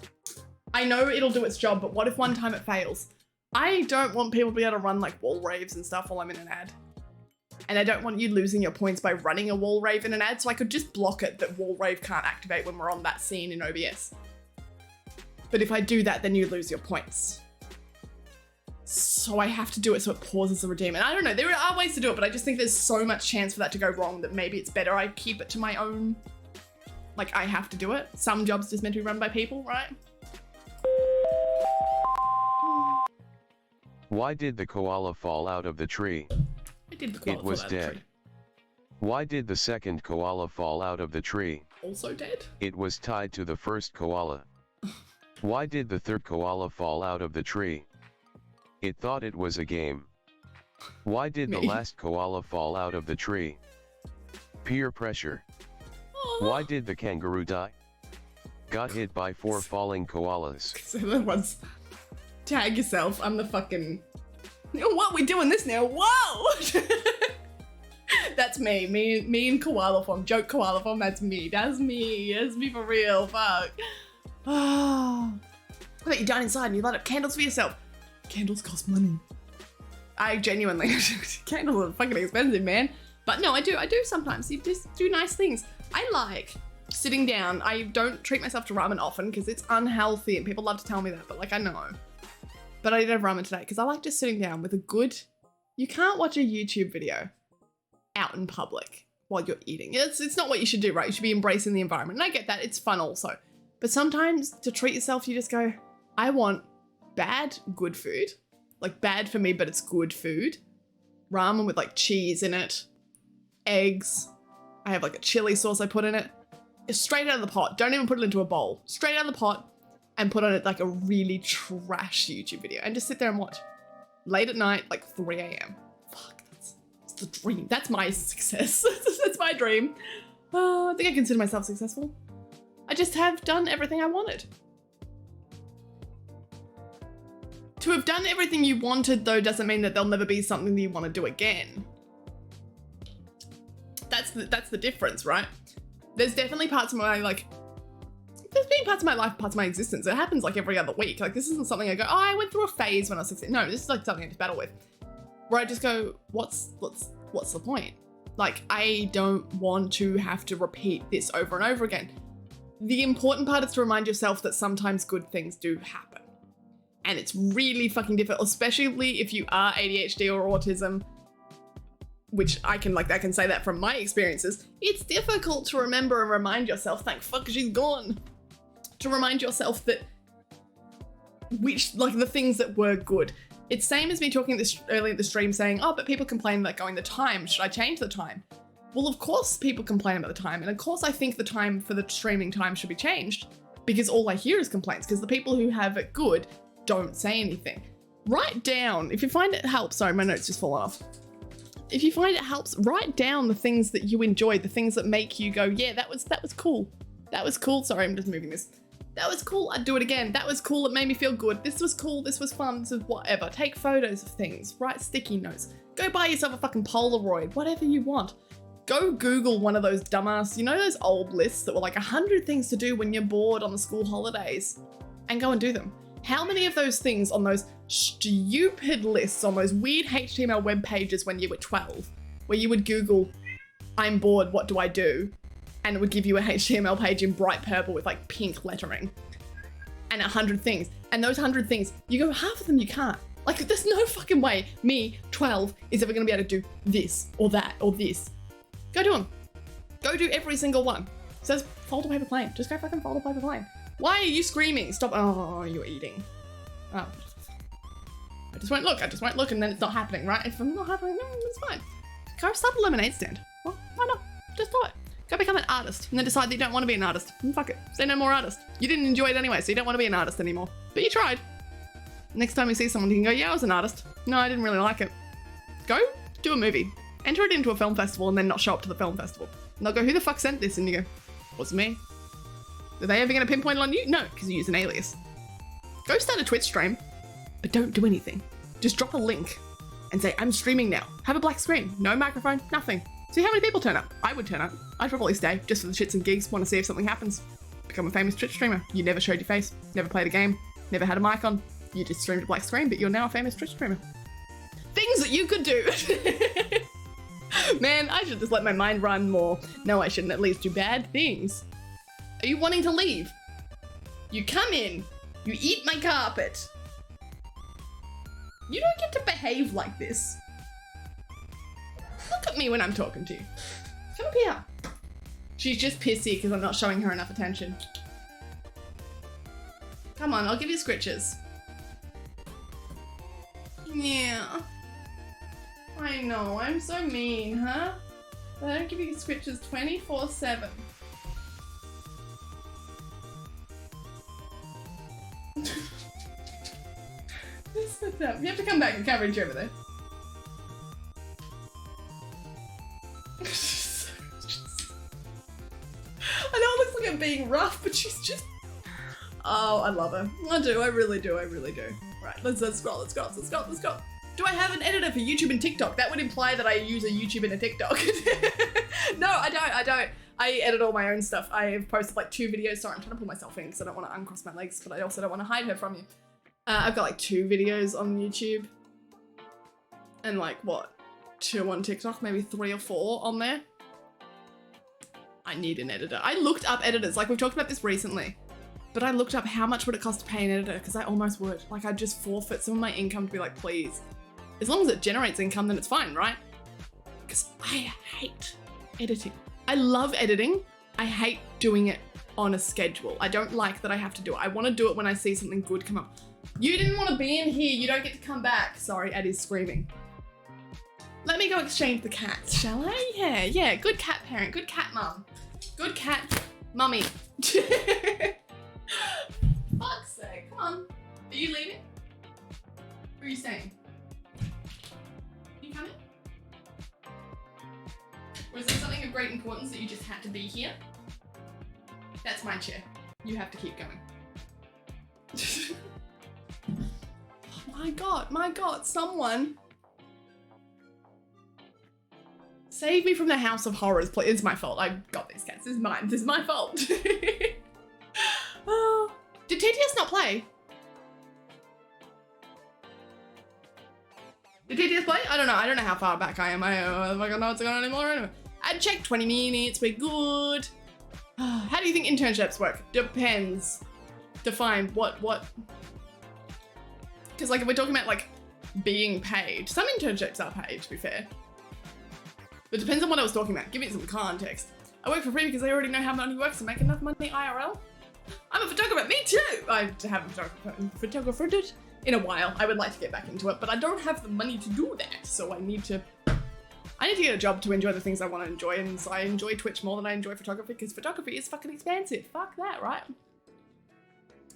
I know it'll do its job, but what if one time it fails? I don't want people to be able to run like wall raves and stuff while I'm in an ad. And I don't want you losing your points by running a wall rave in an ad, so I could just block it that wall rave can't activate when we're on that scene in OBS. But if I do that, then you lose your points. So I have to do it so it pauses the redeem. And I don't know, there are ways to do it, but I just think there's so much chance for that to go wrong that maybe it's better I keep it to my own, like I have to do it. Some jobs just meant to be run by people, right? Why did the koala fall out of the tree? It was dead. Why did the second koala fall out of the tree? Also dead? It was tied to the first koala. Why did the third koala fall out of the tree? It thought it was a game. Why did the last koala fall out of the tree? Peer pressure. Why did the kangaroo die? Got hit by 4 falling koalas. So that one's tag yourself. I'm the fucking. What? We doing this now? Whoa! That's me. Me in koala form. Joke koala form. That's me. That's me. That's me for real. Fuck. Oh. I bet you're down inside and you light up candles for yourself. Candles cost money. I genuinely, candles are fucking expensive, man. But no, I do sometimes. You just do nice things. I like sitting down. I don't treat myself to ramen often because it's unhealthy and people love to tell me that, but like I know. But I did have ramen today because I like just sitting down with a good, you can't watch a YouTube video out in public while you're eating. It's not what you should do, right? You should be embracing the environment. And I get that, it's fun also. But sometimes to treat yourself, you just go, I want bad, good food. Like bad for me, but it's good food. Ramen with like cheese in it, eggs. I have like a chili sauce I put in it. It's straight out of the pot. Don't even put it into a bowl. Straight out of the pot and put on it like a really trash YouTube video and just sit there and watch. Late at night, like 3 a.m. Fuck, that's the dream. That's my success. That's my dream. I think I consider myself successful. I just have done everything I wanted. To have done everything you wanted, though, doesn't mean that there'll never be something that you want to do again. That's the difference, right? There's definitely parts of my, like, there's been parts of my life, parts of my existence. It happens like every other week. Like, this isn't something I go, oh, I went through a phase when I was 16. No, this is like something I just battle with. Where I just go, what's the point? Like, I don't want to have to repeat this over and over again. The important part is to remind yourself that sometimes good things do happen. And it's really fucking difficult, especially if you are ADHD or autism, which I can say that from my experiences. It's difficult to remember and remind yourself, thank fuck she's gone, to remind yourself that the things that were good. It's same as me talking this earlier in the stream saying, oh, but people complain about going the time. Should I change the time? Well, of course people complain about the time. And of course I think the time for the streaming time should be changed because all I hear is complaints because the people who have it good don't say anything. Write down, if you find it helps, sorry, my notes just fallen off. If you find it helps, write down the things that you enjoyed, the things that make you go, yeah, that was cool. That was cool. Sorry, I'm just moving this. That was cool. I'd do it again. That was cool. It made me feel good. This was cool. This was fun. This was whatever. Take photos of things. Write sticky notes. Go buy yourself a fucking Polaroid. Whatever you want. Go Google one of those dumbass, you know those old lists that were like 100 things to do when you're bored on the school holidays, and go and do them. How many of those things on those stupid lists on those weird HTML web pages when you were 12, where you would Google, I'm bored, what do I do? And it would give you a HTML page in bright purple with like pink lettering and 100 things. And those 100 things, you go, half of them you can't. Like, there's no fucking way me, 12, is ever gonna be able to do this or that or this. Go do them. Go do every single one. It says fold a paper plane. Just go fucking fold a paper plane. Why are you screaming? Stop. Oh, you're eating. Oh. I just won't look. I just won't look, and then it's not happening, right? If I'm not happening, no, it's fine. Go start a lemonade stand. Well, why not? Just do it. Go become an artist, and then decide that you don't want to be an artist. And fuck it. Say no more artist. You didn't enjoy it anyway, so you don't want to be an artist anymore. But you tried. Next time you see someone, you can go, yeah, I was an artist. No, I didn't really like it. Go do a movie. Enter it into a film festival and then not show up to the film festival. And they'll go, who the fuck sent this? And you go, wasn't me. Are they ever going to pinpoint it on you? No, because you use an alias. Go start a Twitch stream, but don't do anything. Just drop a link and say, I'm streaming now. Have a black screen, no microphone, nothing. See how many people turn up. I would turn up. I'd probably stay just for the shits and gigs, want to see if something happens. Become a famous Twitch streamer. You never showed your face, never played a game, never had a mic on. You just streamed a black screen, but you're now a famous Twitch streamer. Things that you could do. Man, I should just let my mind run more. No, I shouldn't at least do bad things. Are you wanting to leave? You come in, you eat my carpet. You don't get to behave like this. Look at me when I'm talking to you. Come up here. She's just pissy because I'm not showing her enough attention. Come on, I'll give you scritches. Yeah. I know, I'm so mean, huh? I don't give you scritches 24/7. You have to come back and can't reach over there. I know it looks like I'm being rough, but she's just... Oh, I love her. I do, I really do, I really do. Right, let's scroll, let's scroll, let's scroll, let's scroll. Do I have an editor for YouTube and TikTok? That would imply that I use a YouTube and a TikTok. No, I don't. I edit all my own stuff. I have posted like 2 videos. Sorry, I'm trying to pull myself in because I don't want to uncross my legs, but I also don't want to hide her from you. I've got like 2 videos on YouTube. And like, what? 2 on TikTok, maybe 3 or 4 on there. I need an editor. I looked up editors, like we've talked about this recently. But I looked up how much would it cost to pay an editor, because I almost would. Like, I'd just forfeit some of my income to be like, please. As long as it generates income, then it's fine, right? Because I hate editing. I love editing. I hate doing it on a schedule. I don't like that I have to do it. I want to do it when I see something good come up. You didn't want to be in here. You don't get to come back. Sorry, Addie's screaming. Let me go exchange the cats, shall I? Yeah. Good cat parent. Good cat mum. Good cat mummy. Fuck's sake, come on. Are you leaving? Or are you staying? You coming? Or is there something of great importance that you just had to be here? That's my chair. You have to keep going. Oh my god, someone. Save me from the House of Horrors, please. It's my fault. I got these cats. This is mine. This is my fault. Oh. Did TTS not play? Did TTS play? I don't know. I don't know how far back I am. I don't know what's going on anymore. Anyway, I'd check 20 minutes. We're good. How do you think internships work? Depends. Define what? Because like if we're talking about like being paid, some internships are paid, to be fair. But it depends on what I was talking about. Give me some context. I work for free because I already know how money works and make enough money IRL. I'm a photographer, me too! I haven't photographed in a while. I would like to get back into it, but I don't have the money to do that. So I need to get a job to enjoy the things I want to enjoy, and so I enjoy Twitch more than I enjoy photography, because photography is fucking expensive. Fuck that, right?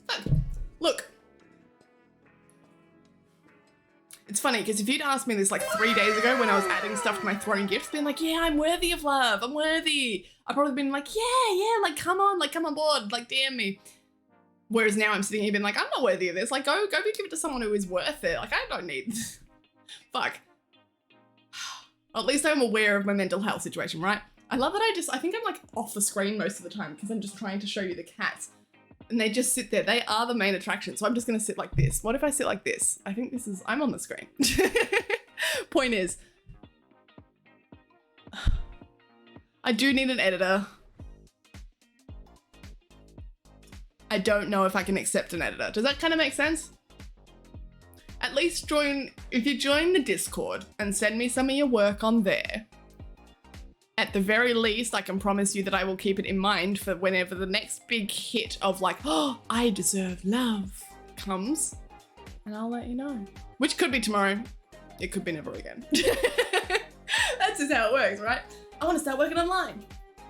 But, look. It's funny, because if you'd asked me this like 3 days ago when I was adding stuff to my throwing gifts, being like, yeah, I'm worthy of love, I'm worthy. I'd probably been like, yeah, like come on board, like DM me. Whereas now I'm sitting here being like, I'm not worthy of this. Like go give it to someone who is worth it. Like I don't need, fuck. Or at least I'm aware of my mental health situation, right? I love that I think I'm like off the screen most of the time because I'm just trying to show you the cats. And they just sit there. They are the main attraction. So I'm just going to sit like this. What if I sit like this? I think I'm on the screen. Point is, I do need an editor. I don't know if I can accept an editor. Does that kind of make sense? At least if you join the Discord and send me some of your work on there, at the very least, I can promise you that I will keep it in mind for whenever the next big hit of like, oh, I deserve love comes, and I'll let you know. Which could be tomorrow. It could be never again. That's just how it works, right? I want to start working online.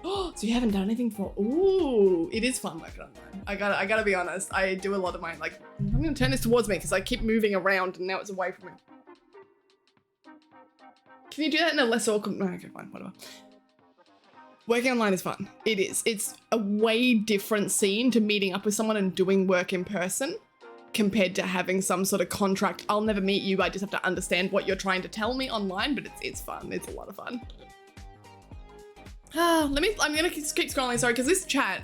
Oh, so you haven't done anything for, ooh, it is fun working online. I gotta be honest. I do a lot of mine, like, I'm gonna turn this towards me because I keep moving around and now it's away from me. Can you do that in a less awkward, no, okay, fine, whatever. Working online is fun. It is. It's a way different scene to meeting up with someone and doing work in person compared to having some sort of contract. I'll never meet you. I just have to understand what you're trying to tell me online, but it's fun. It's a lot of fun. I'm gonna keep scrolling, sorry, because this chat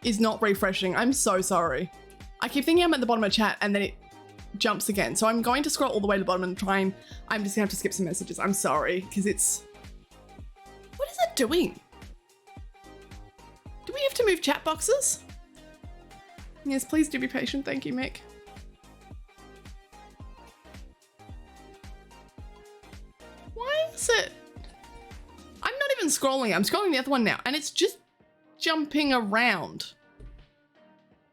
is not refreshing. I'm so sorry. I keep thinking I'm at the bottom of chat and then it jumps again. So I'm going to scroll all the way to the bottom and I'm just gonna have to skip some messages. I'm sorry, because what is it doing? Do we have to move chat boxes? Yes, please do be patient. Thank you, Mick. Why is it? I'm not even scrolling. I'm scrolling the other one now, and it's just jumping around.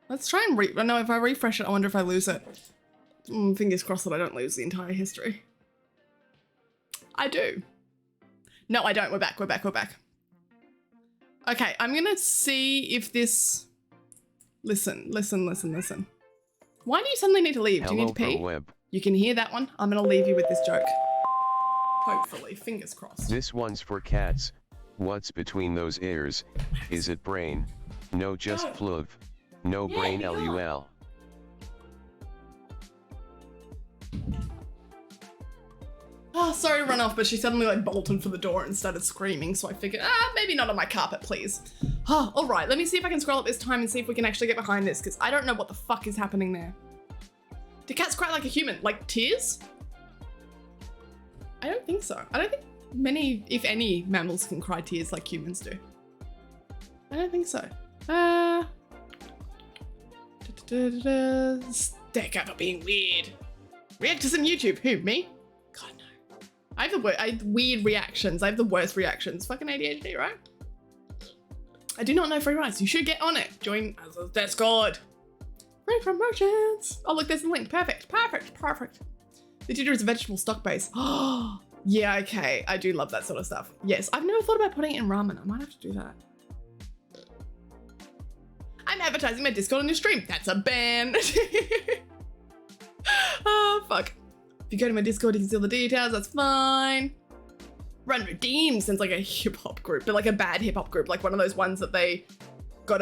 Let's try and no, if I refresh it, I wonder if I lose it. Fingers crossed that I don't lose the entire history. I do. No, I don't. We're back. We're back. We're back. Okay, I'm gonna see if this... Listen. Why do you suddenly need to leave? Do you need to pee? Web. You can hear that one. I'm gonna leave you with this joke. Hopefully, fingers crossed. This one's for cats. What's between those ears? Is it brain? No, just pluv. No brain LUL. Oh, sorry to run off, but she suddenly like bolted for the door and started screaming, so I figured, maybe not on my carpet, please. Oh, all right, let me see if I can scroll up this time and see if we can actually get behind this, because I don't know what the fuck is happening there. Do cats cry like a human? Like tears? I don't think so. I don't think many, if any, mammals can cry tears like humans do. I don't think so. Stack up being weird. Reactors on YouTube. Who, me? God, no. I have weird reactions. I have the worst reactions. Fucking ADHD, right? I do not know free rides. You should get on it. Join as a Discord. Free promotions. Oh, look, there's a link. Perfect. The ginger is a vegetable stock base. Oh, yeah, okay. I do love that sort of stuff. Yes, I've never thought about putting it in ramen. I might have to do that. I'm advertising my Discord on your stream. That's a ban. Oh, fuck. If you go to my Discord, you can see all the details. That's fine. Run Redeem sounds like a hip-hop group, but like a bad hip-hop group, like one of those ones that they got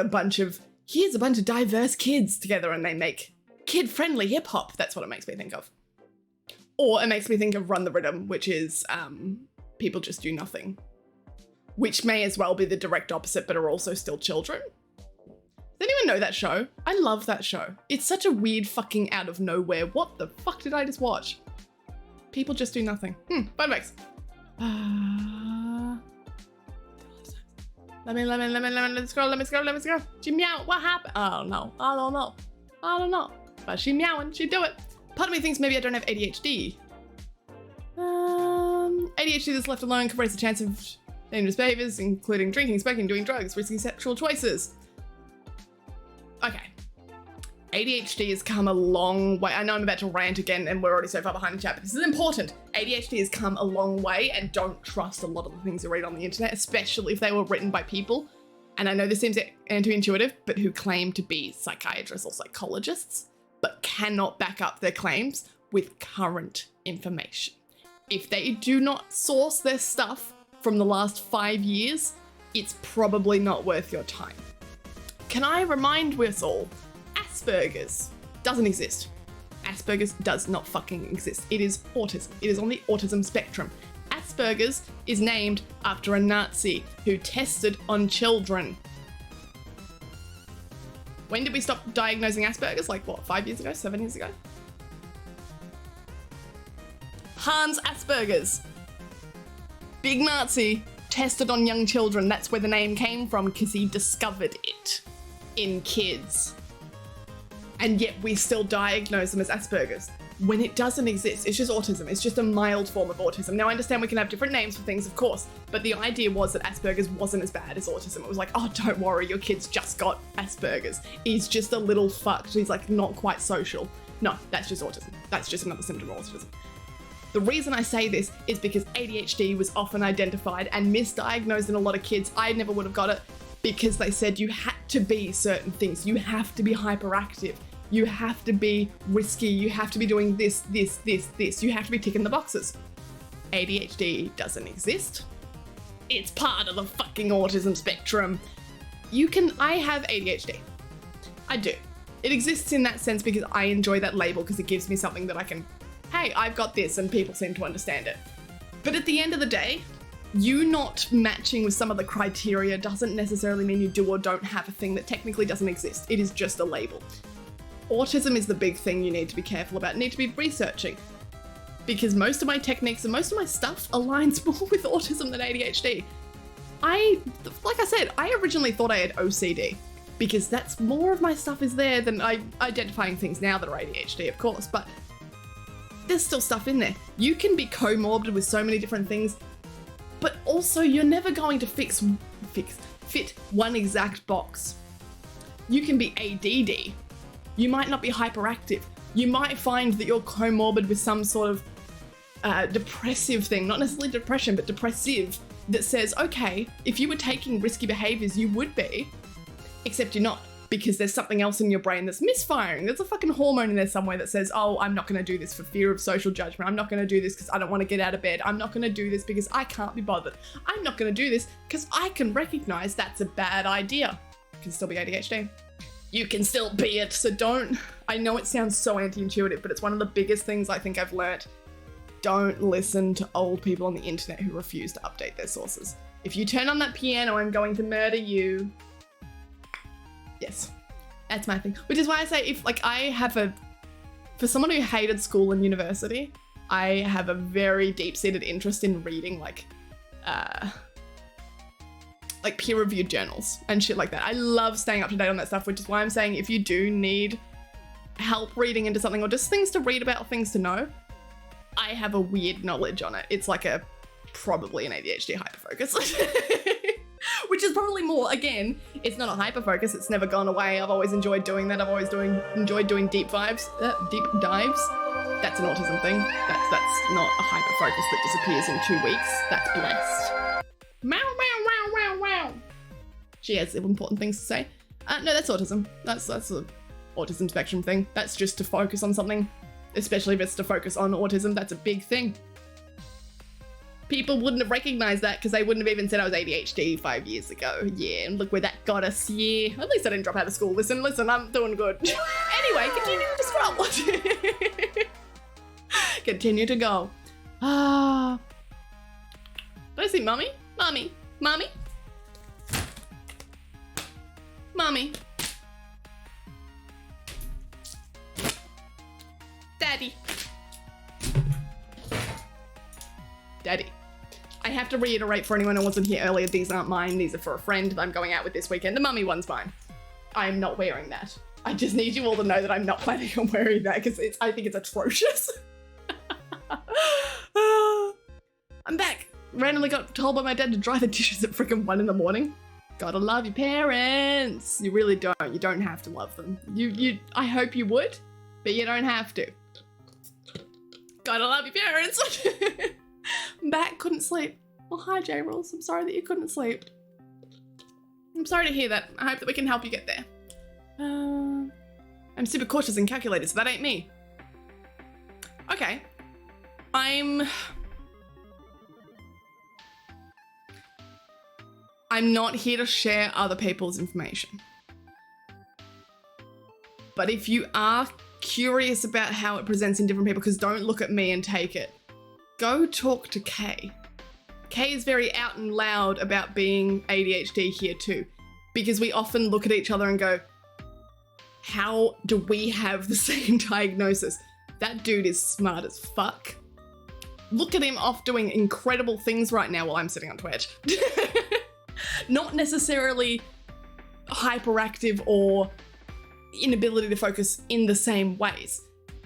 here's a bunch of diverse kids together and they make kid-friendly hip-hop. That's what it makes me think of. Or it makes me think of Run the Rhythm, which is people just do nothing. Which may as well be the direct opposite, but are also still children. Does anyone know that show? I love that show. It's such a weird fucking out of nowhere. What the fuck did I just watch? People just do nothing. Fun facts. Let me go. She meow. What happened? Oh no. I don't know. But she meowing. She do it. Part of me thinks maybe I don't have ADHD. ADHD that's left alone can raise the chance of dangerous behaviors, including drinking, smoking, doing drugs, risky sexual choices. Okay. ADHD has come a long way. I know I'm about to rant again and we're already so far behind the chat, but this is important. ADHD has come a long way, and don't trust a lot of the things you read on the internet, especially if they were written by people, and I know this seems anti-intuitive, but who claim to be psychiatrists or psychologists, but cannot back up their claims with current information. If they do not source their stuff from the last 5 years, it's probably not worth your time. Can I remind us all, Asperger's doesn't exist. Asperger's does not fucking exist. It is autism. It is on the autism spectrum. Asperger's is named after a Nazi who tested on children. When did we stop diagnosing Asperger's? Like what, 5 years ago, 7 years ago? Hans Asperger's. Big Nazi tested on young children. That's where the name came from, because he discovered it in kids. And yet we still diagnose them as Asperger's when it doesn't exist. It's just autism. It's just a mild form of autism. Now I understand we can have different names for things, of course, but the idea was that Asperger's wasn't as bad as autism. It was like, oh, don't worry, your kid's just got Asperger's. He's just a little fucked. He's like not quite social. No, that's just autism. That's just another symptom of autism. The reason I say this is because ADHD was often identified and misdiagnosed in a lot of kids. I never would have got it because they said you had to be certain things. You have to be hyperactive. You have to be risky. You have to be doing this, this, this, this. You have to be ticking the boxes. ADHD doesn't exist. It's part of the fucking autism spectrum. I have ADHD. I do. It exists in that sense because I enjoy that label because it gives me something that I can, hey, I've got this, and people seem to understand it. But at the end of the day, you not matching with some of the criteria doesn't necessarily mean you do or don't have a thing that technically doesn't exist. It is just a label. Autism is the big thing you need to be careful about, need to be researching. Because most of my techniques and most of my stuff aligns more with autism than ADHD. Like I said, I originally thought I had OCD because that's more of my stuff is there than identifying things now that are ADHD, of course, but there's still stuff in there. You can be comorbid with so many different things, but also you're never going to fit one exact box. You can be ADD. You might not be hyperactive. You might find that you're comorbid with some sort of depressive thing, not necessarily depression, but depressive, that says, okay, if you were taking risky behaviors, you would be, except you're not, because there's something else in your brain that's misfiring. There's a fucking hormone in there somewhere that says, oh, I'm not gonna do this for fear of social judgment. I'm not gonna do this because I don't wanna get out of bed. I'm not gonna do this because I can't be bothered. I'm not gonna do this because I can recognize that's a bad idea. You can still be ADHD. You can still be it, so don't. I know it sounds so anti-intuitive, but it's one of the biggest things I think I've learnt. Don't listen to old people on the internet who refuse to update their sources. If you turn on that piano, I'm going to murder you. Yes, that's my thing. Which is why I say, if like for someone who hated school and university, I have a very deep-seated interest in reading like peer-reviewed journals and shit like that. I love staying up to date on that stuff, which is why I'm saying if you do need help reading into something or just things to read about, things to know, I have a weird knowledge on it. It's like probably an ADHD hyperfocus. Which is probably more, again, it's not a hyperfocus, it's never gone away. I've always enjoyed doing that. I've always enjoyed doing deep dives. That's an autism thing. That's not a hyperfocus that disappears in 2 weeks. That's blessed. Meow, meow, meow, meow, meow. She has important things to say. No, that's autism. That's a autism spectrum thing. That's just to focus on something, especially if it's to focus on autism. That's a big thing. People wouldn't have recognized that because they wouldn't have even said I was ADHD 5 years ago. Yeah, and look where that got us. Yeah, at least I didn't drop out of school. Listen, I'm doing good. Anyway, continue to scroll. Continue to go. Did I see mummy? Mommy. Mommy? Mommy. Daddy. Daddy. I have to reiterate for anyone who wasn't here earlier, these aren't mine. These are for a friend that I'm going out with this weekend. The mummy one's mine. I'm not wearing that. I just need you all to know that I'm not planning on wearing that because I think it's atrocious. I'm back. Randomly got told by my dad to dry the dishes at freaking 1 in the morning. Gotta love your parents. You really don't. You don't have to love them. I hope you would, but you don't have to. Gotta love your parents. I'm back, couldn't sleep. Well, hi J-Rules. I'm sorry that you couldn't sleep. I'm sorry to hear that. I hope that we can help you get there. I'm super cautious and calculated, so that ain't me. Okay. I'm not here to share other people's information. But if you are curious about how it presents in different people, because don't look at me and take it, go talk to Kay. Kay is very out and loud about being ADHD here too, because we often look at each other and go, how do we have the same diagnosis? That dude is smart as fuck. Look at him off doing incredible things right now while I'm sitting on Twitch. Not necessarily hyperactive or inability to focus in the same ways,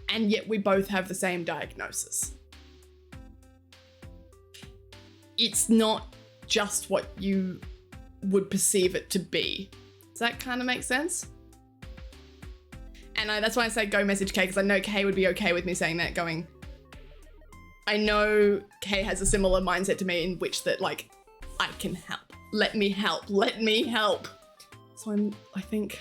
and yet we both have the same diagnosis. It's not just what you would perceive it to be. Does that kind of make sense? And that's why I say go message Kay, because I know Kay would be okay with me saying that, going, I know Kay has a similar mindset to me in which that, like, I can help. Let me help. Let me help. So I think,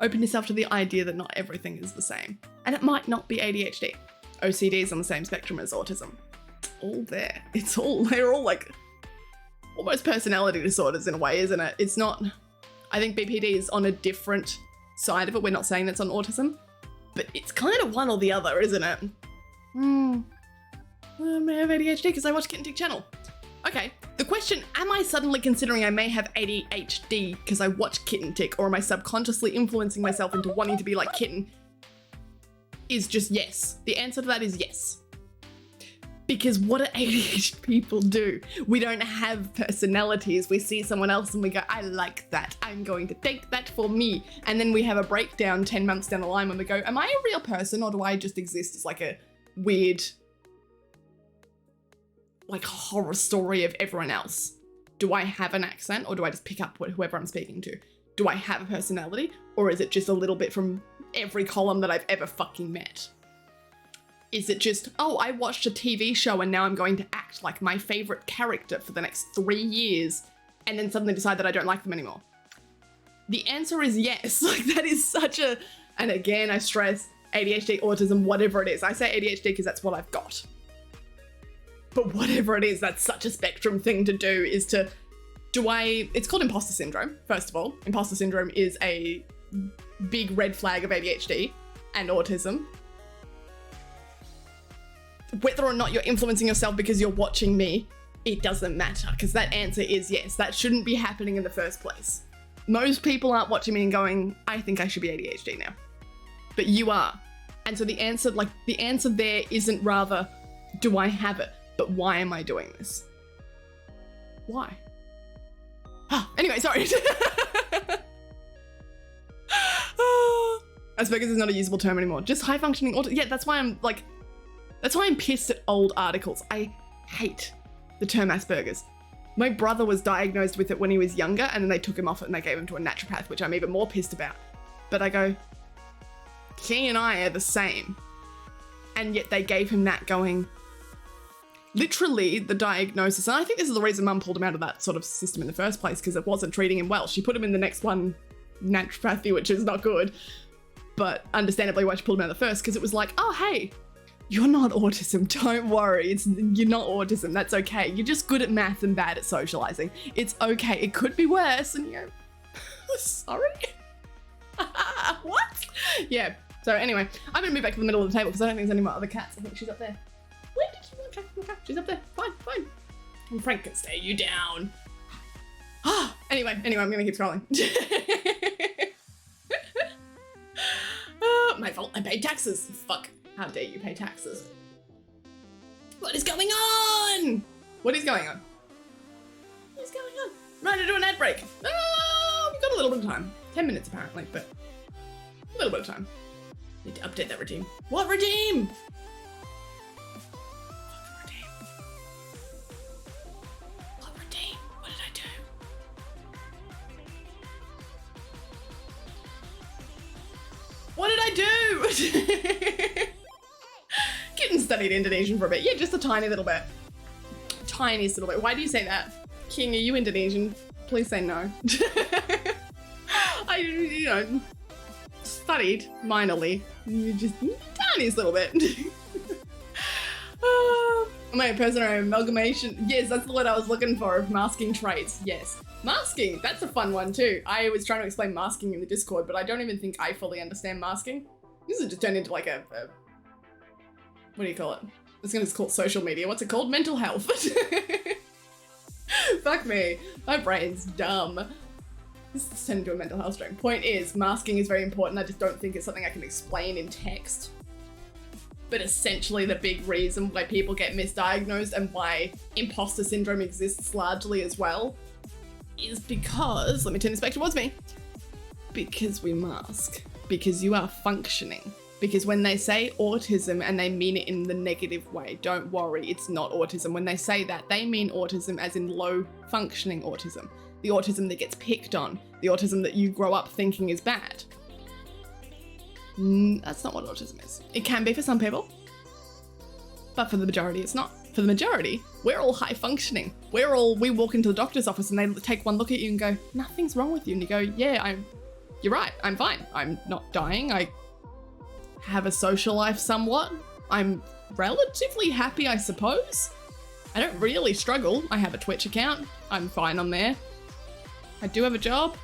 open yourself to the idea that not everything is the same. And it might not be ADHD. OCD is on the same spectrum as autism. All there. They're all like almost personality disorders in a way, isn't it? It's not, I think BPD is on a different side of it. We're not saying that's on autism, but it's kind of one or the other, isn't it? I may have ADHD because I watch Kitten Tick channel. Okay, the question, am I suddenly considering I may have ADHD because I watch Kitten Tick, or am I subconsciously influencing myself into wanting to be like Kitten, is just yes. The answer to that is yes. Because what do ADHD people do? We don't have personalities. We see someone else and we go, I like that. I'm going to take that for me. And then we have a breakdown 10 months down the line when we go, am I a real person, or do I just exist as like a weird, like, horror story of everyone else? Do I have an accent, or do I just pick up whoever I'm speaking to? Do I have a personality, or is it just a little bit from every column that I've ever fucking met? Is it just, oh, I watched a TV show and now I'm going to act like my favorite character for the next 3 years and then suddenly decide that I don't like them anymore? The answer is yes. Like, that is such a, and again, I stress ADHD, autism, whatever it is. I say ADHD because that's what I've got. But whatever it is, that's such a spectrum thing to do, is to, it's called imposter syndrome, first of all. Imposter syndrome is a big red flag of ADHD and autism. Whether or not you're influencing yourself because you're watching me, it doesn't matter, because that answer is yes. That shouldn't be happening in the first place. Most people aren't watching me and going, I think I should be ADHD now. But you are. And so the answer there isn't rather, do I have it? But why am I doing this? Why? Anyway, sorry. Asperger's is not a usable term anymore. Just high functioning autism. Yeah, that's why I'm pissed at old articles. I hate the term Asperger's. My brother was diagnosed with it when he was younger, and then they took him off it and they gave him to a naturopath, which I'm even more pissed about. But I go, he and I are the same. And yet they gave him that, going, literally the diagnosis. And I think this is the reason Mum pulled him out of that sort of system in the first place, because it wasn't treating him well. She put him in the next one, naturopathy, which is not good. But understandably why she pulled him out of the first, because it was like, oh, hey, you're not autism, don't worry. You're not autism, that's okay. You're just good at math and bad at socializing. It's okay, it could be worse, and you're, sorry? What? Yeah, so anyway, I'm gonna move back to the middle of the table because I don't think there's any more other cats. I think she's up there. Where did she go? Okay, she's up there, fine. And Frank can stay you down. Anyway, I'm gonna keep scrolling. My fault, I paid taxes, fuck. How dare you pay taxes? What is going on? What is going on? What is going on? I'm trying to do an ad break. Oh, we've got a little bit of time. 10 minutes apparently, but a little bit of time. Need to update that regime. What regime? What regime? What did I do? What did I do? Kitten studied Indonesian for a bit. Yeah, just a tiny little bit. Tiniest little bit. Why do you say that? King, are you Indonesian? Please say no. I, studied minorly. Just tiniest little bit. My personal amalgamation. Yes, that's the word I was looking for. Masking traits. Yes. Masking. That's a fun one too. I was trying to explain masking in the Discord, but I don't even think I fully understand masking. This has just turned into like a what do you call it? It's gonna call it social media. What's it called? Mental health. Fuck me. My brain's dumb. This is turned into a mental health stream. Point is, masking is very important. I just don't think it's something I can explain in text. But essentially the big reason why people get misdiagnosed and why imposter syndrome exists largely as well is because, let me turn this back towards me, because we mask, because you are functioning. Because when they say autism and they mean it in the negative way, don't worry, it's not autism. When they say that, they mean autism as in low functioning autism. The autism that gets picked on, the autism that you grow up thinking is bad. That's not what autism is. It can be for some people, but for the majority it's not. For the majority, we're all high functioning. We walk into the doctor's office and they take one look at you and go, nothing's wrong with you. And you go, yeah, you're right, I'm fine. I'm not dying. I have a social life somewhat. I'm relatively happy, I suppose. I don't really struggle. I have a Twitch account. I'm fine on there. I do have a job.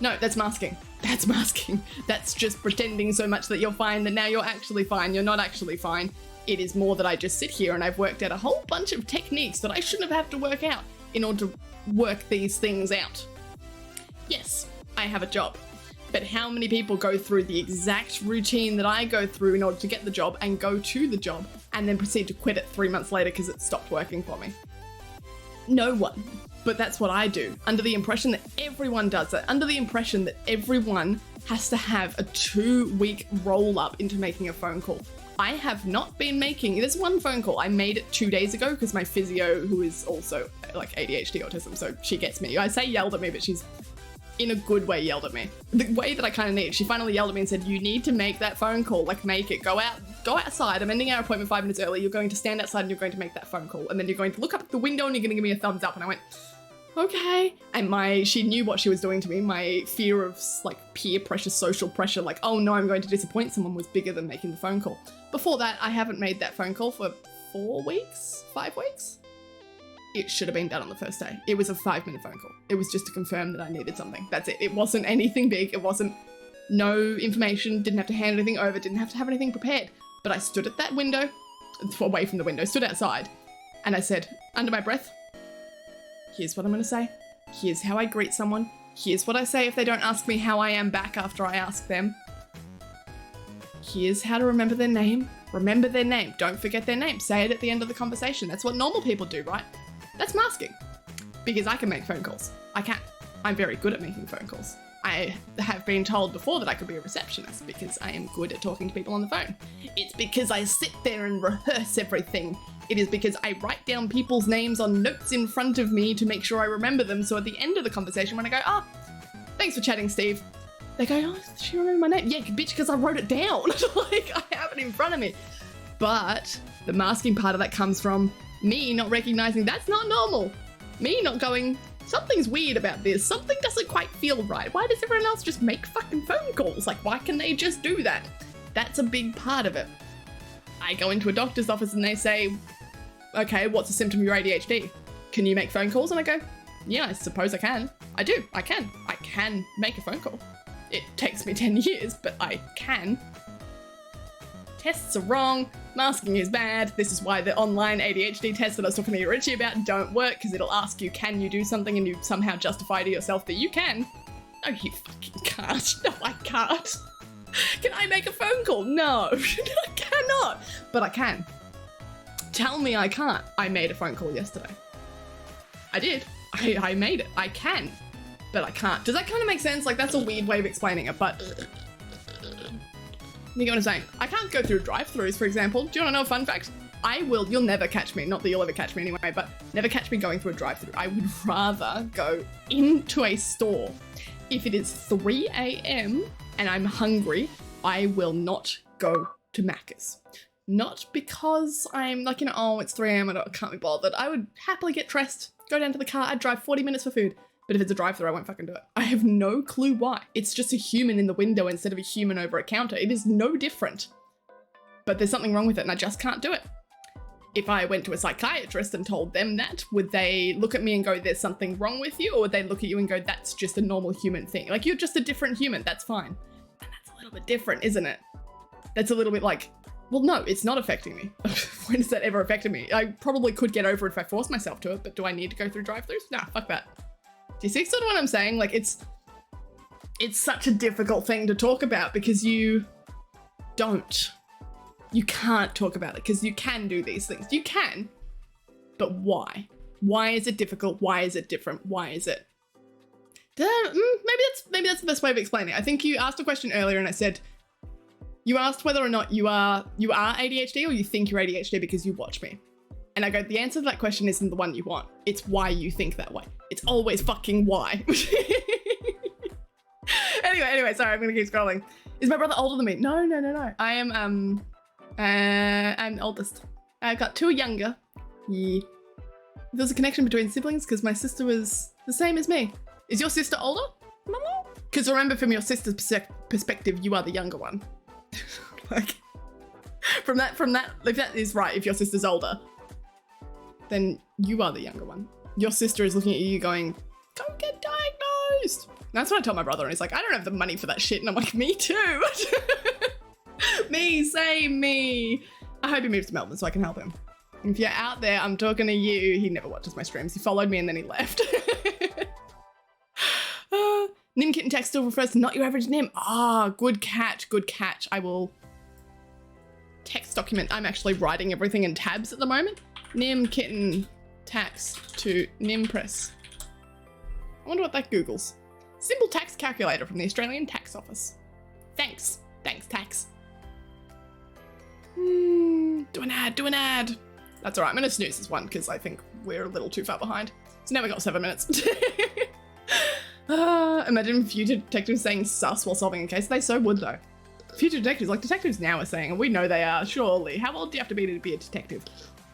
No, that's masking. That's masking. That's just pretending so much that you're fine that now you're actually fine. You're not actually fine. It is more that I just sit here and I've worked out a whole bunch of techniques that I shouldn't have had to work out in order to work these things out. Yes, I have a job. But how many people go through the exact routine that I go through in order to get the job and go to the job and then proceed to quit it 3 months later because it stopped working for me? No one. But that's what I do, under the impression that everyone does it, under the impression that everyone has to have a 2-week roll up into making a phone call. I have not been making, there's one phone call. I made it 2 days ago because my physio, who is also like ADHD autism, so she gets me. I say yelled at me, but she's in a good way yelled at me. The way that I kind of need. She finally yelled at me and said, you need to make that phone call, like make it, go outside. I'm ending our appointment 5 minutes early. You're going to stand outside and you're going to make that phone call. And then you're going to look up the window and you're going to give me a thumbs up. And I went, okay. And she knew what she was doing to me. My fear of like peer pressure, social pressure, like, oh no, I'm going to disappoint someone was bigger than making the phone call. Before that, I haven't made that phone call for 4 weeks, 5 weeks. It should have been done on the first day. It was a 5-minute phone call. It was just to confirm that I needed something. That's it. It wasn't anything big. It wasn't no information, didn't have to hand anything over, didn't have to have anything prepared. But I stood at that window, away from the window, stood outside, and I said, under my breath, here's what I'm gonna say. Here's how I greet someone. Here's what I say if they don't ask me how I am back after I ask them. Here's how to remember their name. Remember their name. Don't forget their name. Say it at the end of the conversation. That's what normal people do, right? That's masking. Because I can make phone calls. I can. I'm very good at making phone calls. I have been told before that I could be a receptionist because I am good at talking to people on the phone. It's because I sit there and rehearse everything. It is because I write down people's names on notes in front of me to make sure I remember them. So at the end of the conversation when I go, thanks for chatting, Steve. They go, oh, she remembered my name. Yeah, bitch, because I wrote it down. Like, I have it in front of me. But the masking part of that comes from me not recognizing that's not normal. Me not going, something's weird about this. Something doesn't quite feel right. Why does everyone else just make fucking phone calls? Like, why can they just do that? That's a big part of it. I go into a doctor's office and they say, okay, what's a symptom of your ADHD? Can you make phone calls? And I go, yeah, I suppose I can. I do. I can. I can make a phone call. It takes me 10 years, but I can. Tests are wrong. Masking is bad. This is why the online ADHD test that I was talking to Richie about don't work, because it'll ask you, can you do something? And you somehow justify to yourself that you can. No, you fucking can't. No, I can't. Can I make a phone call? No, I cannot. But I can. Tell me I can't. I made a phone call yesterday. I did. I made it. I can. But I can't. Does that kind of make sense? Like, that's a weird way of explaining it, but you get what I'm saying? I can't go through drive-thrus, for example. Do you want to know a fun fact? You'll never catch me. Not that you'll ever catch me anyway, but never catch me going through a drive-thru. I would rather go into a store. If it is 3 a.m. and I'm hungry, I will not go to Macca's. Not because I'm like, oh, it's 3 a.m. I can't be bothered. I would happily get dressed, go down to the car, I'd drive 40 minutes for food. But if it's a drive-thru, I won't fucking do it. I have no clue why. It's just a human in the window instead of a human over a counter. It is no different. But there's something wrong with it and I just can't do it. If I went to a psychiatrist and told them that, would they look at me and go, there's something wrong with you? Or would they look at you and go, that's just a normal human thing? Like, you're just a different human, that's fine. And that's a little bit different, isn't it? That's a little bit like, Well, no, it's not affecting me. When has that ever affected me? I probably could get over it if I forced myself to it, but do I need to go through drive-thrus? Nah, fuck that. Do you see sort of what I'm saying? Like, it's such a difficult thing to talk about because you can't talk about it because you can do these things. You can, but why? Why is it difficult? Why is it different? Why is it? Maybe that's the best way of explaining it. I think you asked a question earlier and I said, you asked whether or not you are ADHD or you think you're ADHD because you watch me. And I go, the answer to that question isn't the one you want. It's why you think that way. It's always fucking why. Anyway, sorry, I'm gonna keep scrolling. Is my brother older than me? No. I am, I'm the oldest. I've got 2 younger. Yeah. There's a connection between siblings because my sister was the same as me. Is your sister older? Because remember, from your sister's perspective, you are the younger one. Like, from that, if that is right, if your sister's older, then you are the younger one. Your sister is looking at you going, go get diagnosed. And that's what I told my brother, and he's like, I don't have the money for that shit. And I'm like, me too. Me. I hope he moves to Melbourne so I can help him. If you're out there, I'm talking to you. He never watches my streams. He followed me and then he left. Nim Kitten Tech still refers to not your average Nim. Good catch. I will text document. I'm actually writing everything in tabs at the moment. Nim Kitten tax to Nim Press. I wonder what that Googles. Simple tax calculator from the Australian Tax Office. Thanks, tax. Do an ad. That's all right, I'm gonna snooze this one because I think we're a little too far behind. So now we got 7 minutes. Imagine future detectives saying sus while solving a case. They so would though. Future detectives, like detectives now are saying, and we know they are, surely. How old do you have to be a detective?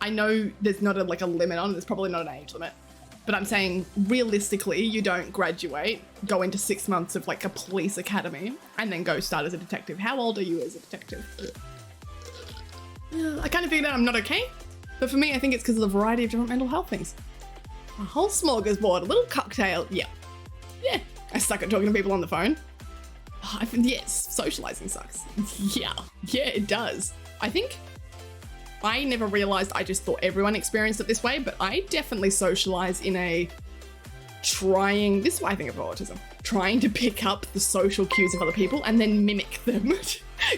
I know there's not a limit on it, there's probably not an age limit. But I'm saying, realistically, you don't graduate, go into 6 months of like a police academy, and then go start as a detective. How old are you as a detective? I kind of figured out I'm not okay. But for me, I think it's because of the variety of different mental health things. A whole smorgasbord, a little cocktail, yeah. I suck at talking to people on the phone. Yes, socializing sucks. Yeah, it does. I think I never realized, I just thought everyone experienced it this way, but I definitely socialize in a this is why I think of autism, trying to pick up the social cues of other people and then mimic them,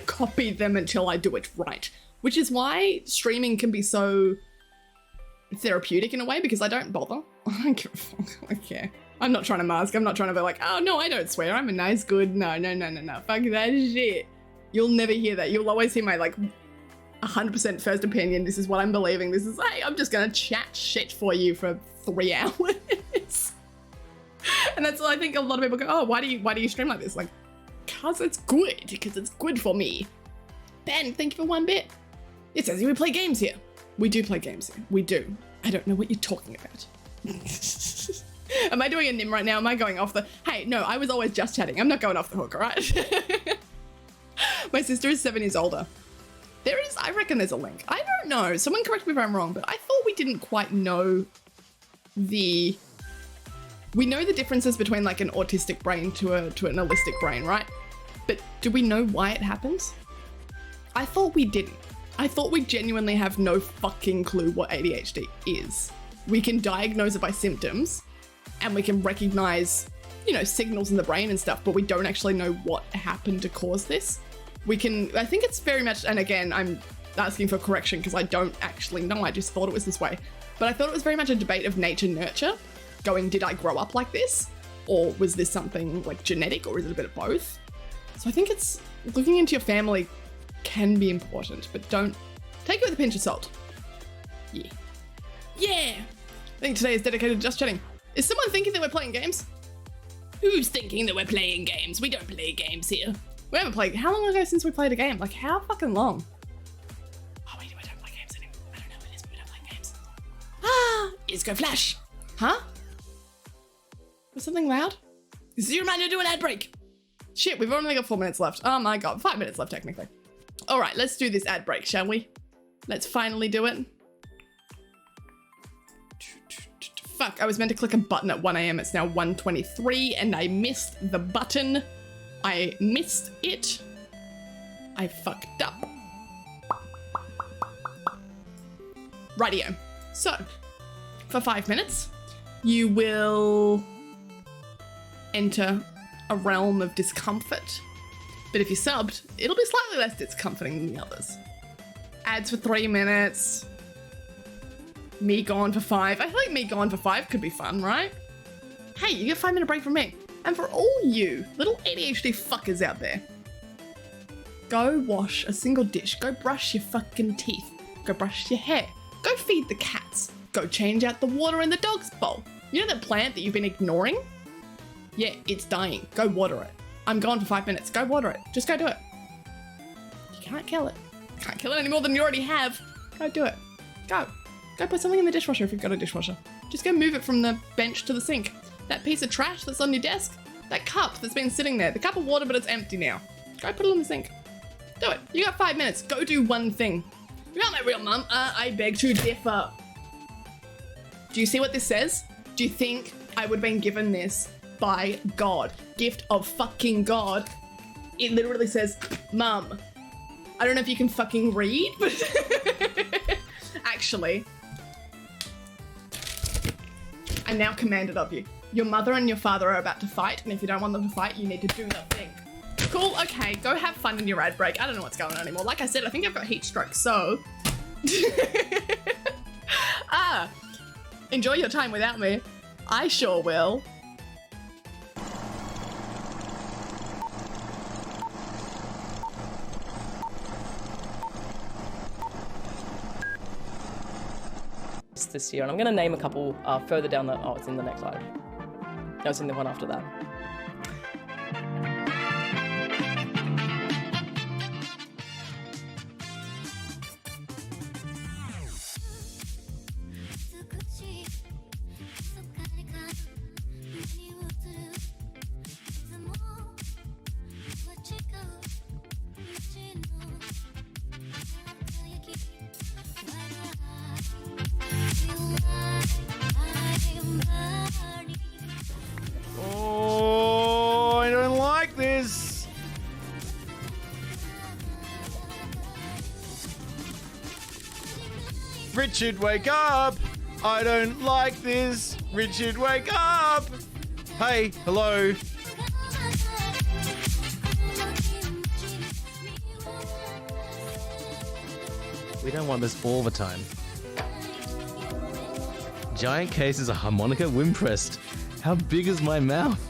copy them until I do it right. Which is why streaming can be so therapeutic in a way, because I don't bother. I don't give a fuck. I don't care. I'm not trying to mask. I'm not trying to be like, oh no, I don't swear. I'm a nice, good. No. Fuck that shit. You'll never hear that. You'll always hear my 100% first opinion. This is what I'm believing. This is, hey, I'm just gonna chat shit for you for 3 hours. And that's, I think a lot of people go, oh, why do you stream like this? Like, because it's good for me. Ben, thank you for 1 bit. It says we play games here. We do play games here. We do. I don't know what you're talking about. Am I doing a Nim right now? Am I going off the... Hey, no, I was always just chatting. I'm not going off the hook, all right? My sister is 7 years older. I reckon there's a link. I don't know. Someone correct me if I'm wrong, but I thought we didn't quite know we know the differences between like an autistic brain to an holistic brain, right? But do we know why it happens? I thought we didn't. I thought we genuinely have no fucking clue what ADHD is. We can diagnose it by symptoms and we can recognize, signals in the brain and stuff, but we don't actually know what happened to cause this. I think it's very much, and again, I'm asking for correction because I don't actually know, I just thought it was this way. But I thought it was very much a debate of nature nurture, going, did I grow up like this? Or was this something like genetic, or is it a bit of both? So I think it's looking into your family can be important, but don't take it with a pinch of salt. Yeah. I think today is dedicated to just chatting. Is someone thinking that we're playing games? Who's thinking that we're playing games? We don't play games here. We haven't played. How long ago since we played a game? Like, how fucking long? Oh, wait, I don't play games anymore. I don't know what it is, but we don't play games. Isco Flash. Huh? Was something loud? This is your reminder to do an ad break. Shit, we've only got 4 minutes left. Oh my god, 5 minutes left technically. All right, let's do this ad break, shall we? Let's finally do it. Fuck, I was meant to click a button at 1 AM. It's now 1:23 and I missed the button. I missed it. I fucked up. Rightio. So, for 5 minutes, you will enter a realm of discomfort. But if you're subbed, it'll be slightly less discomforting than the others. Ads for 3 minutes. Me gone for 5. I feel like me gone for 5 could be fun, right? Hey, you get a 5-minute break from me. And for all you little ADHD fuckers out there, go wash a single dish. Go brush your fucking teeth. Go brush your hair. Go feed the cats. Go change out the water in the dog's bowl. You know that plant that you've been ignoring? Yeah, it's dying. Go water it. I'm gone for 5 minutes. Go water it. Just go do it. You can't kill it. Can't kill it any more than you already have. Go do it. Go. Go put something in the dishwasher if you've got a dishwasher. Just go move it from the bench to the sink. That piece of trash that's on your desk, that cup that's been sitting there, the cup of water but it's empty now. Go put it in the sink. Do it. You got 5 minutes. Go do one thing. You're not my real mum. I beg to differ. Do you see what this says? Do you think I would have been given this by God? Gift of fucking God. It literally says, Mum. I don't know if you can fucking read, but actually, I now command it of you. Your mother and your father are about to fight, and if you don't want them to fight, you need to do that thing. Cool, okay, go have fun in your ad break. I don't know what's going on anymore. Like I said, I think I've got heat stroke, so... enjoy your time without me. I sure will. This year, and I'm going to name a couple further down the... Oh, it's in the next slide. No, it's in the one after that. Oh, I don't like this. Richard, wake up. I don't like this. Richard, wake up. Hey, hello. We don't want this all the time. Giant cases of harmonica Wimpressed. How big is my mouth?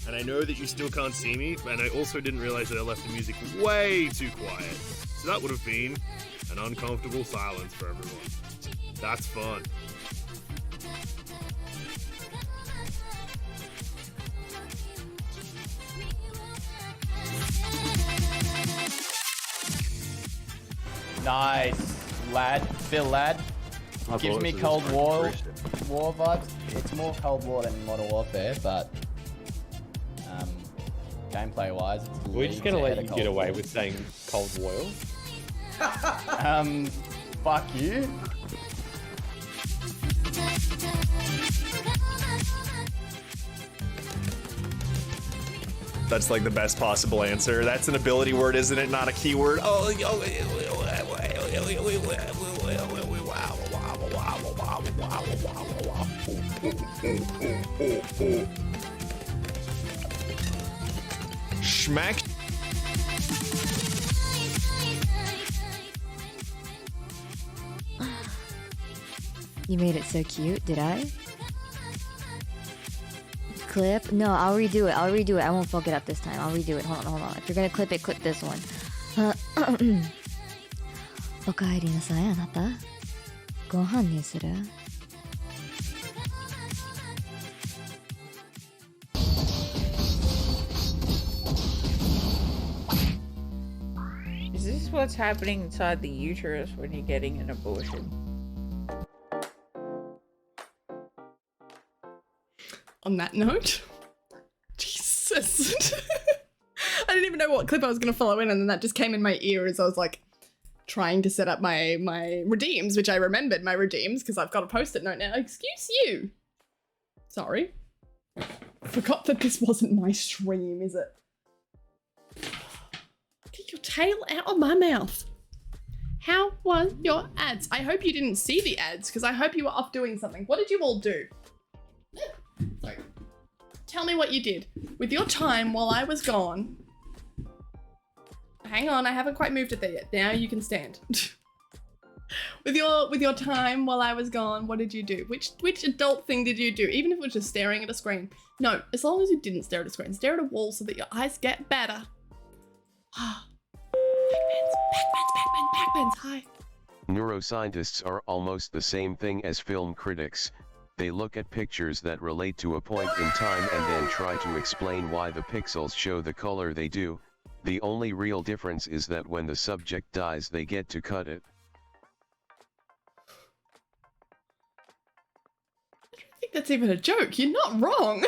And I know that you still can't see me, and I also didn't realize that I left the music way too quiet. So that would have been an uncomfortable silence for everyone. That's fun. Nice, lad. Bill, lad. Gives me Cold War vibes. It's more Cold War than Modern Warfare, but gameplay-wise, it's we're just gonna let you get away with saying Cold War. Fuck you. That's like the best possible answer. That's an ability word, isn't it? Not a keyword. Oh, Schmack. You made it so cute, did I? Clip? No, I'll redo it. I'll redo it. I won't fuck it up this time. I'll redo it. Hold on. If you're gonna clip it, clip this one. おかえりなさい、あなた。ご飯にする? Is this what's happening inside the uterus when you're getting an abortion? On that note, Jesus. I didn't even know what clip I was going to follow in, and then that just came in my ear as I was like trying to set up my redeems, which I remembered my redeems because I've got a post-it note now. Excuse you. Sorry. Forgot that this wasn't my stream, is it? Get your tail out of my mouth. How was your ads? I hope you didn't see the ads because I hope you were off doing something. What did you all do? Sorry. Tell me what you did with your time while I was gone. Hang on, I haven't quite moved it there yet. Now you can stand. with your time while I was gone, what did you do? Which adult thing did you do? Even if it was just staring at a screen. No, as long as you didn't stare at a screen, stare at a wall so that your eyes get better. Pac-Mans, hi. Neuroscientists are almost the same thing as film critics. They look at pictures that relate to a point in time and then try to explain why the pixels show the color they do. The only real difference is that when the subject dies, they get to cut it. I don't think that's even a joke. You're not wrong.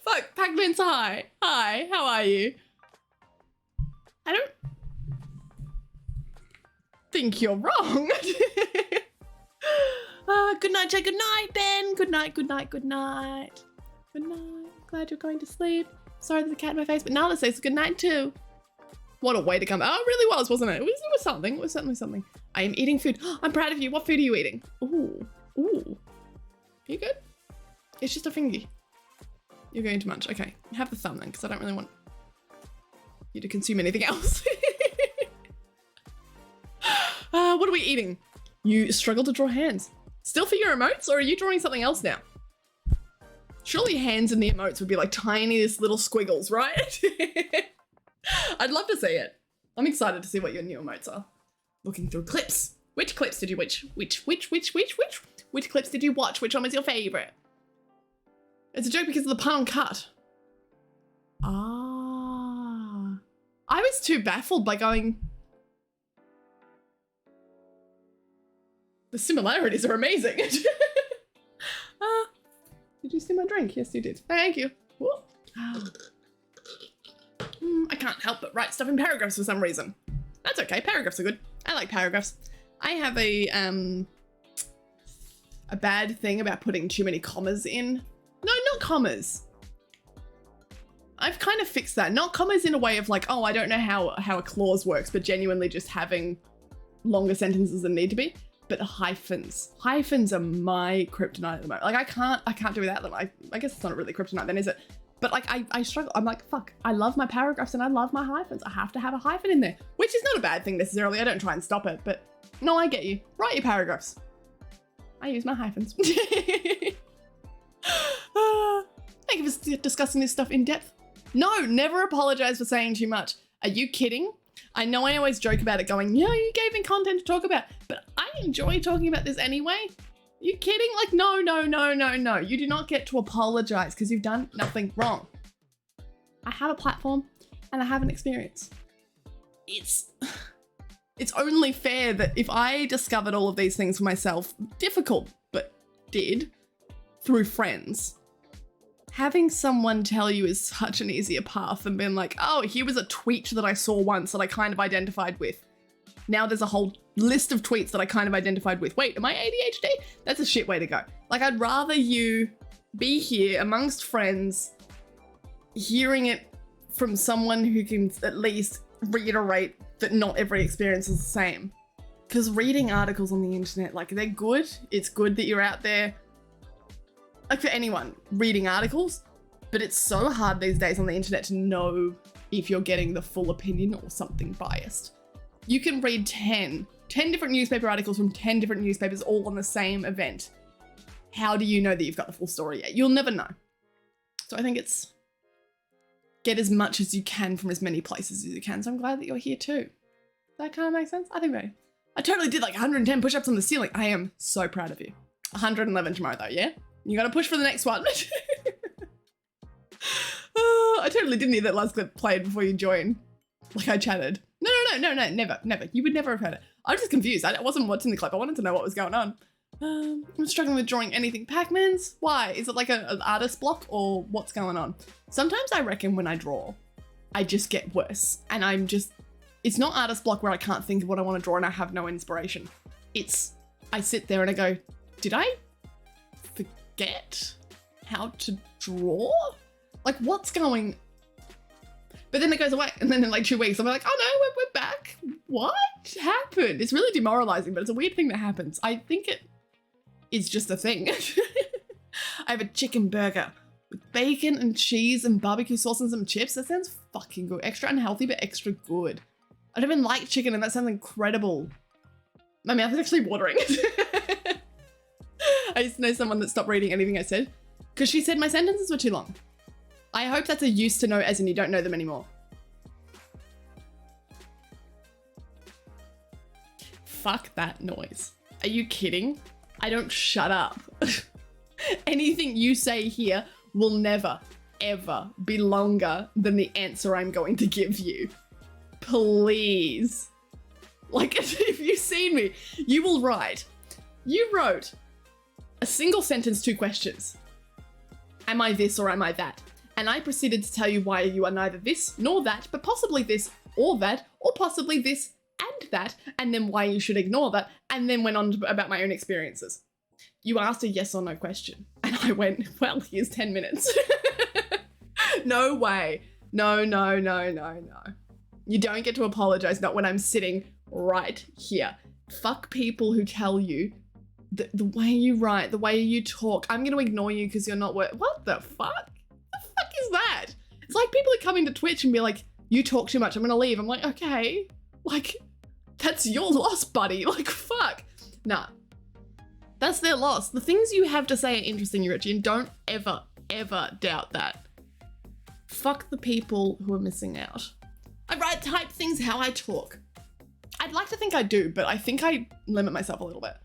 Fuck, Pac-Man's hi. Hi, how are you? I don't think you're wrong. Good night, Jay. Good night, Ben. Good night, good night, good night. Good night. Glad you're going to sleep. Sorry there's a cat in my face, but Nala says good night too. What a way to come. Oh, it really was, wasn't it? It was something. It was certainly something. I am eating food. I'm proud of you. What food are you eating? Ooh. Ooh. Are you good? It's just a fingy. You're going to munch. Okay. Have the thumb then, because I don't really want you to consume anything else. What are we eating? You struggle to draw hands. Still for your emotes, or are you drawing something else now? Surely hands in the emotes would be like tiniest little squiggles, right? I'd love to see it. I'm excited to see what your new emotes are. Looking through clips. Which clips did you which clips did you watch? Which one was your favorite? It's a joke because of the pun on cut. Ah. I was too baffled by going, the similarities are amazing. Did you see my drink? Yes, you did. Thank you. I can't help but write stuff in paragraphs for some reason. That's okay. Paragraphs are good. I like paragraphs. I have a bad thing about putting too many commas in. No, not commas. I've kind of fixed that. Not commas in a way of like, oh, I don't know how a clause works, but genuinely just having longer sentences than need to be. But hyphens. Hyphens are my kryptonite at the moment. Like I can't do without them. I guess it's not really kryptonite then, is it? But like I struggle. I'm like, fuck, I love my paragraphs and I love my hyphens. I have to have a hyphen in there, which is not a bad thing necessarily. I don't try and stop it, but no, I get you. Write your paragraphs. I use my hyphens. Thank you for discussing this stuff in depth. No, never apologize for saying too much. Are you kidding? I know I always joke about it going, yeah, you gave me content to talk about, but I enjoy talking about this anyway. You kidding? Like, no. You do not get to apologize because you've done nothing wrong. I have a platform and I have an experience. It's only fair that if I discovered all of these things for myself, difficult, but did, through friends, having someone tell you is such an easier path than being like, oh, here was a tweet that I saw once that I kind of identified with. Now there's a whole list of tweets that I kind of identified with. Wait, am I ADHD? That's a shit way to go. Like, I'd rather you be here amongst friends, hearing it from someone who can at least reiterate that not every experience is the same. Because reading articles on the internet, like, they're good. It's good that you're out there, like for anyone, reading articles, but it's so hard these days on the internet to know if you're getting the full opinion or something biased. You can read 10 10 different newspaper articles from 10 different newspapers all on the same event. How do you know that you've got the full story yet? You'll never know. So I think it's get as much as you can from as many places as you can. So I'm glad that you're here too. That kind of makes sense? I think so. I totally did like 110 push-ups on the ceiling. I am so proud of you. 111 tomorrow though, yeah? You gotta push for the next one. I totally didn't hear that last clip played before you joined. Like I chatted. No, never. You would never have heard it. I was just confused. I wasn't watching the clip. I wanted to know what was going on. I'm struggling with drawing anything. Pac-Man's? Why? Is it like an artist block or what's going on? Sometimes I reckon when I draw, I just get worse. And it's not artist block where I can't think of what I want to draw and I have no inspiration. It's, I sit there and I go, did I forget how to draw? Like what's going? But then it goes away. And then in like 2 weeks, I'm like, oh no, we're back. What happened? It's really demoralizing, but it's a weird thing that happens. I think it is just a thing. I have a chicken burger with bacon and cheese and barbecue sauce and some chips. That sounds fucking good. Extra unhealthy, but extra good. I don't even like chicken and that sounds incredible. My mouth is actually watering. I used to know someone that stopped reading anything I said because she said my sentences were too long. I hope that's a used to know as in you don't know them anymore. Fuck that noise. Are you kidding? I don't shut up. Anything you say here will never, ever be longer than the answer I'm going to give you. Please. Like, if you've seen me, you will write. You wrote a single sentence, 2 questions. Am I this or am I that? And I proceeded to tell you why you are neither this nor that, but possibly this or that, or possibly this and that, and then why you should ignore that, and then went on about my own experiences. You asked a yes or no question, and I went, well, here's 10 minutes. No way. No. You don't get to apologize, not when I'm sitting right here. Fuck people who tell you the way you write, the way you talk, I'm going to ignore you because you're not what the fuck? The fuck is that? It's like people are coming to Twitch and be like, you talk too much, I'm going to leave. I'm like, okay, like, that's your loss, buddy. Like, fuck. Nah. That's their loss. The things you have to say are interesting, you Richie, and don't ever, ever doubt that. Fuck the people who are missing out. I write type things how I talk. I'd like to think I do, but I think I limit myself a little bit.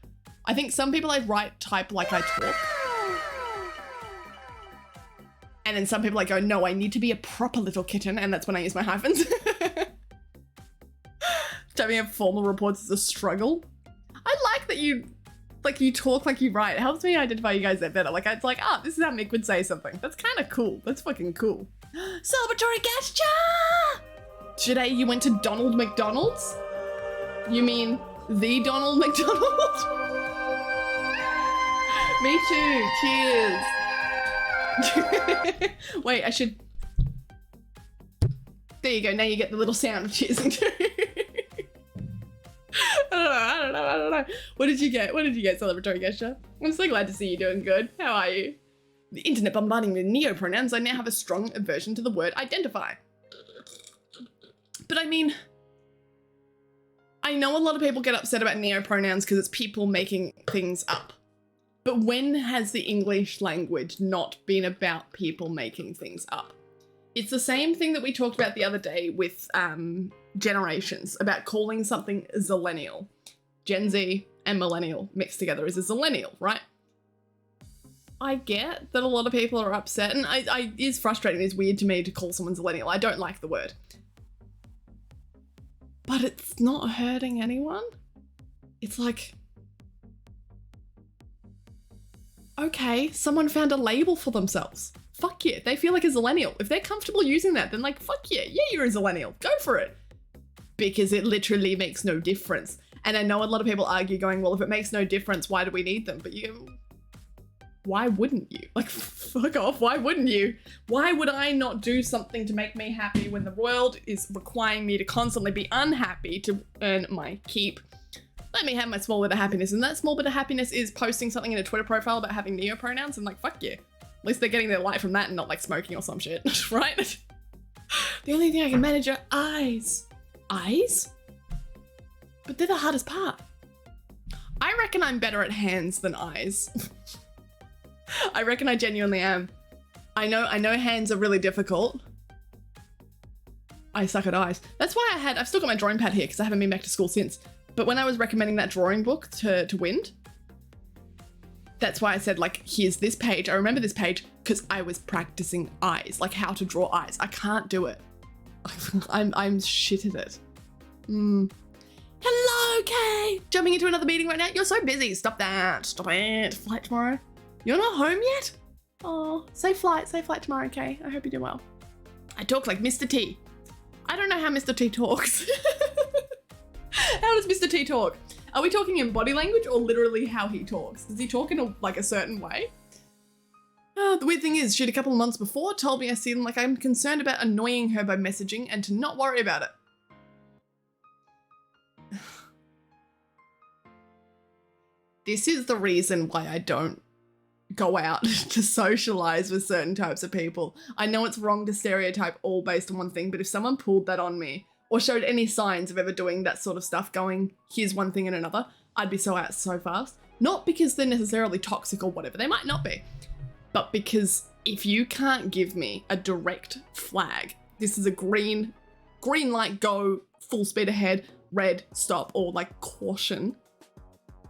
I think some people I write type like I talk. And then some people I go, no, I need to be a proper little kitten, and that's when I use my hyphens. Typing up formal reports is a struggle. I like that you talk like you write. It helps me identify you guys that better. Like, it's like, this is how Mick would say something. That's kind of cool. That's fucking cool. Celebratory gesture! Today you went to Donald McDonald's? You mean the Donald McDonald? Me too. Cheers. Wait, I should... There you go. Now you get the little sound of cheersing too. I don't know. What did you get? Celebratory gesture? I'm so glad to see you doing good. How are you? The internet bombarding me with neopronouns, I now have a strong aversion to the word identify. But I mean, I know a lot of people get upset about neopronouns because it's people making things up. But when has the English language not been about people making things up? It's the same thing that we talked about the other day with generations, about calling something zillennial. Gen Z and millennial mixed together is a zillennial, right? I get that a lot of people are upset, and it is frustrating, it's weird to me to call someone zillennial. I don't like the word. But it's not hurting anyone. It's like, okay, someone found a label for themselves. Fuck yeah, they feel like a zillennial. If they're comfortable using that, then like, fuck yeah, you're a zillennial, go for it. Because it literally makes no difference. And I know a lot of people argue going, well, if it makes no difference, why do we need them? But why wouldn't you? Like, fuck off, why wouldn't you? Why would I not do something to make me happy when the world is requiring me to constantly be unhappy to earn my keep? Let me have my small bit of happiness, and that small bit of happiness is posting something in a Twitter profile about having neopronouns, and like, fuck yeah. At least they're getting their light from that and not like smoking or some shit, right? The only thing I can manage are eyes. Eyes? But they're the hardest part. I reckon I'm better at hands than eyes. I reckon I genuinely am. I know hands are really difficult. I suck at eyes. That's why I've still got my drawing pad here because I haven't been back to school since. But when I was recommending that drawing book to Wind, that's why I said, like, here's this page. I remember this page because I was practicing eyes, like how to draw eyes. I can't do it. I'm shit at it. Hello, Kay. Jumping into another meeting right now. You're so busy. Stop that. Stop it. Flight tomorrow. You're not home yet? Oh, safe flight tomorrow, Kay. I hope you do well. I talk like Mr. T. I don't know how Mr. T talks. How does Mr. T talk? Are we talking in body language or literally how he talks? Does he talk in a certain way? The weird thing is, she'd a couple of months before told me I seem like I'm concerned about annoying her by messaging and to not worry about it. This is the reason why I don't go out to socialize with certain types of people. I know it's wrong to stereotype all based on one thing, but if someone pulled that on me or showed any signs of ever doing that sort of stuff, going, here's one thing and another, I'd be so out so fast. Not because they're necessarily toxic or whatever, they might not be, but because if you can't give me a direct flag, this is a green light, go, full speed ahead, red, stop, or like caution,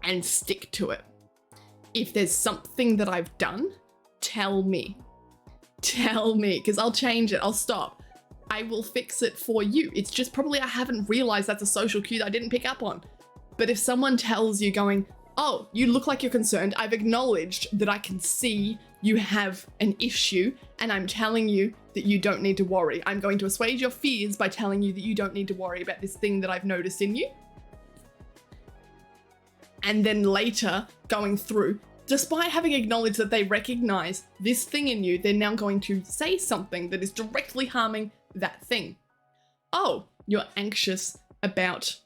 and stick to it. If there's something that I've done, tell me, because I'll change it, I'll stop. I will fix it for you. It's just probably I haven't realized that's a social cue that I didn't pick up on. But if someone tells you going, oh, you look like you're concerned, I've acknowledged that I can see you have an issue and I'm telling you that you don't need to worry. I'm going to assuage your fears by telling you that you don't need to worry about this thing that I've noticed in you. And then later going through, despite having acknowledged that they recognize this thing in you, they're now going to say something that is directly harming that thing. Oh, you're anxious about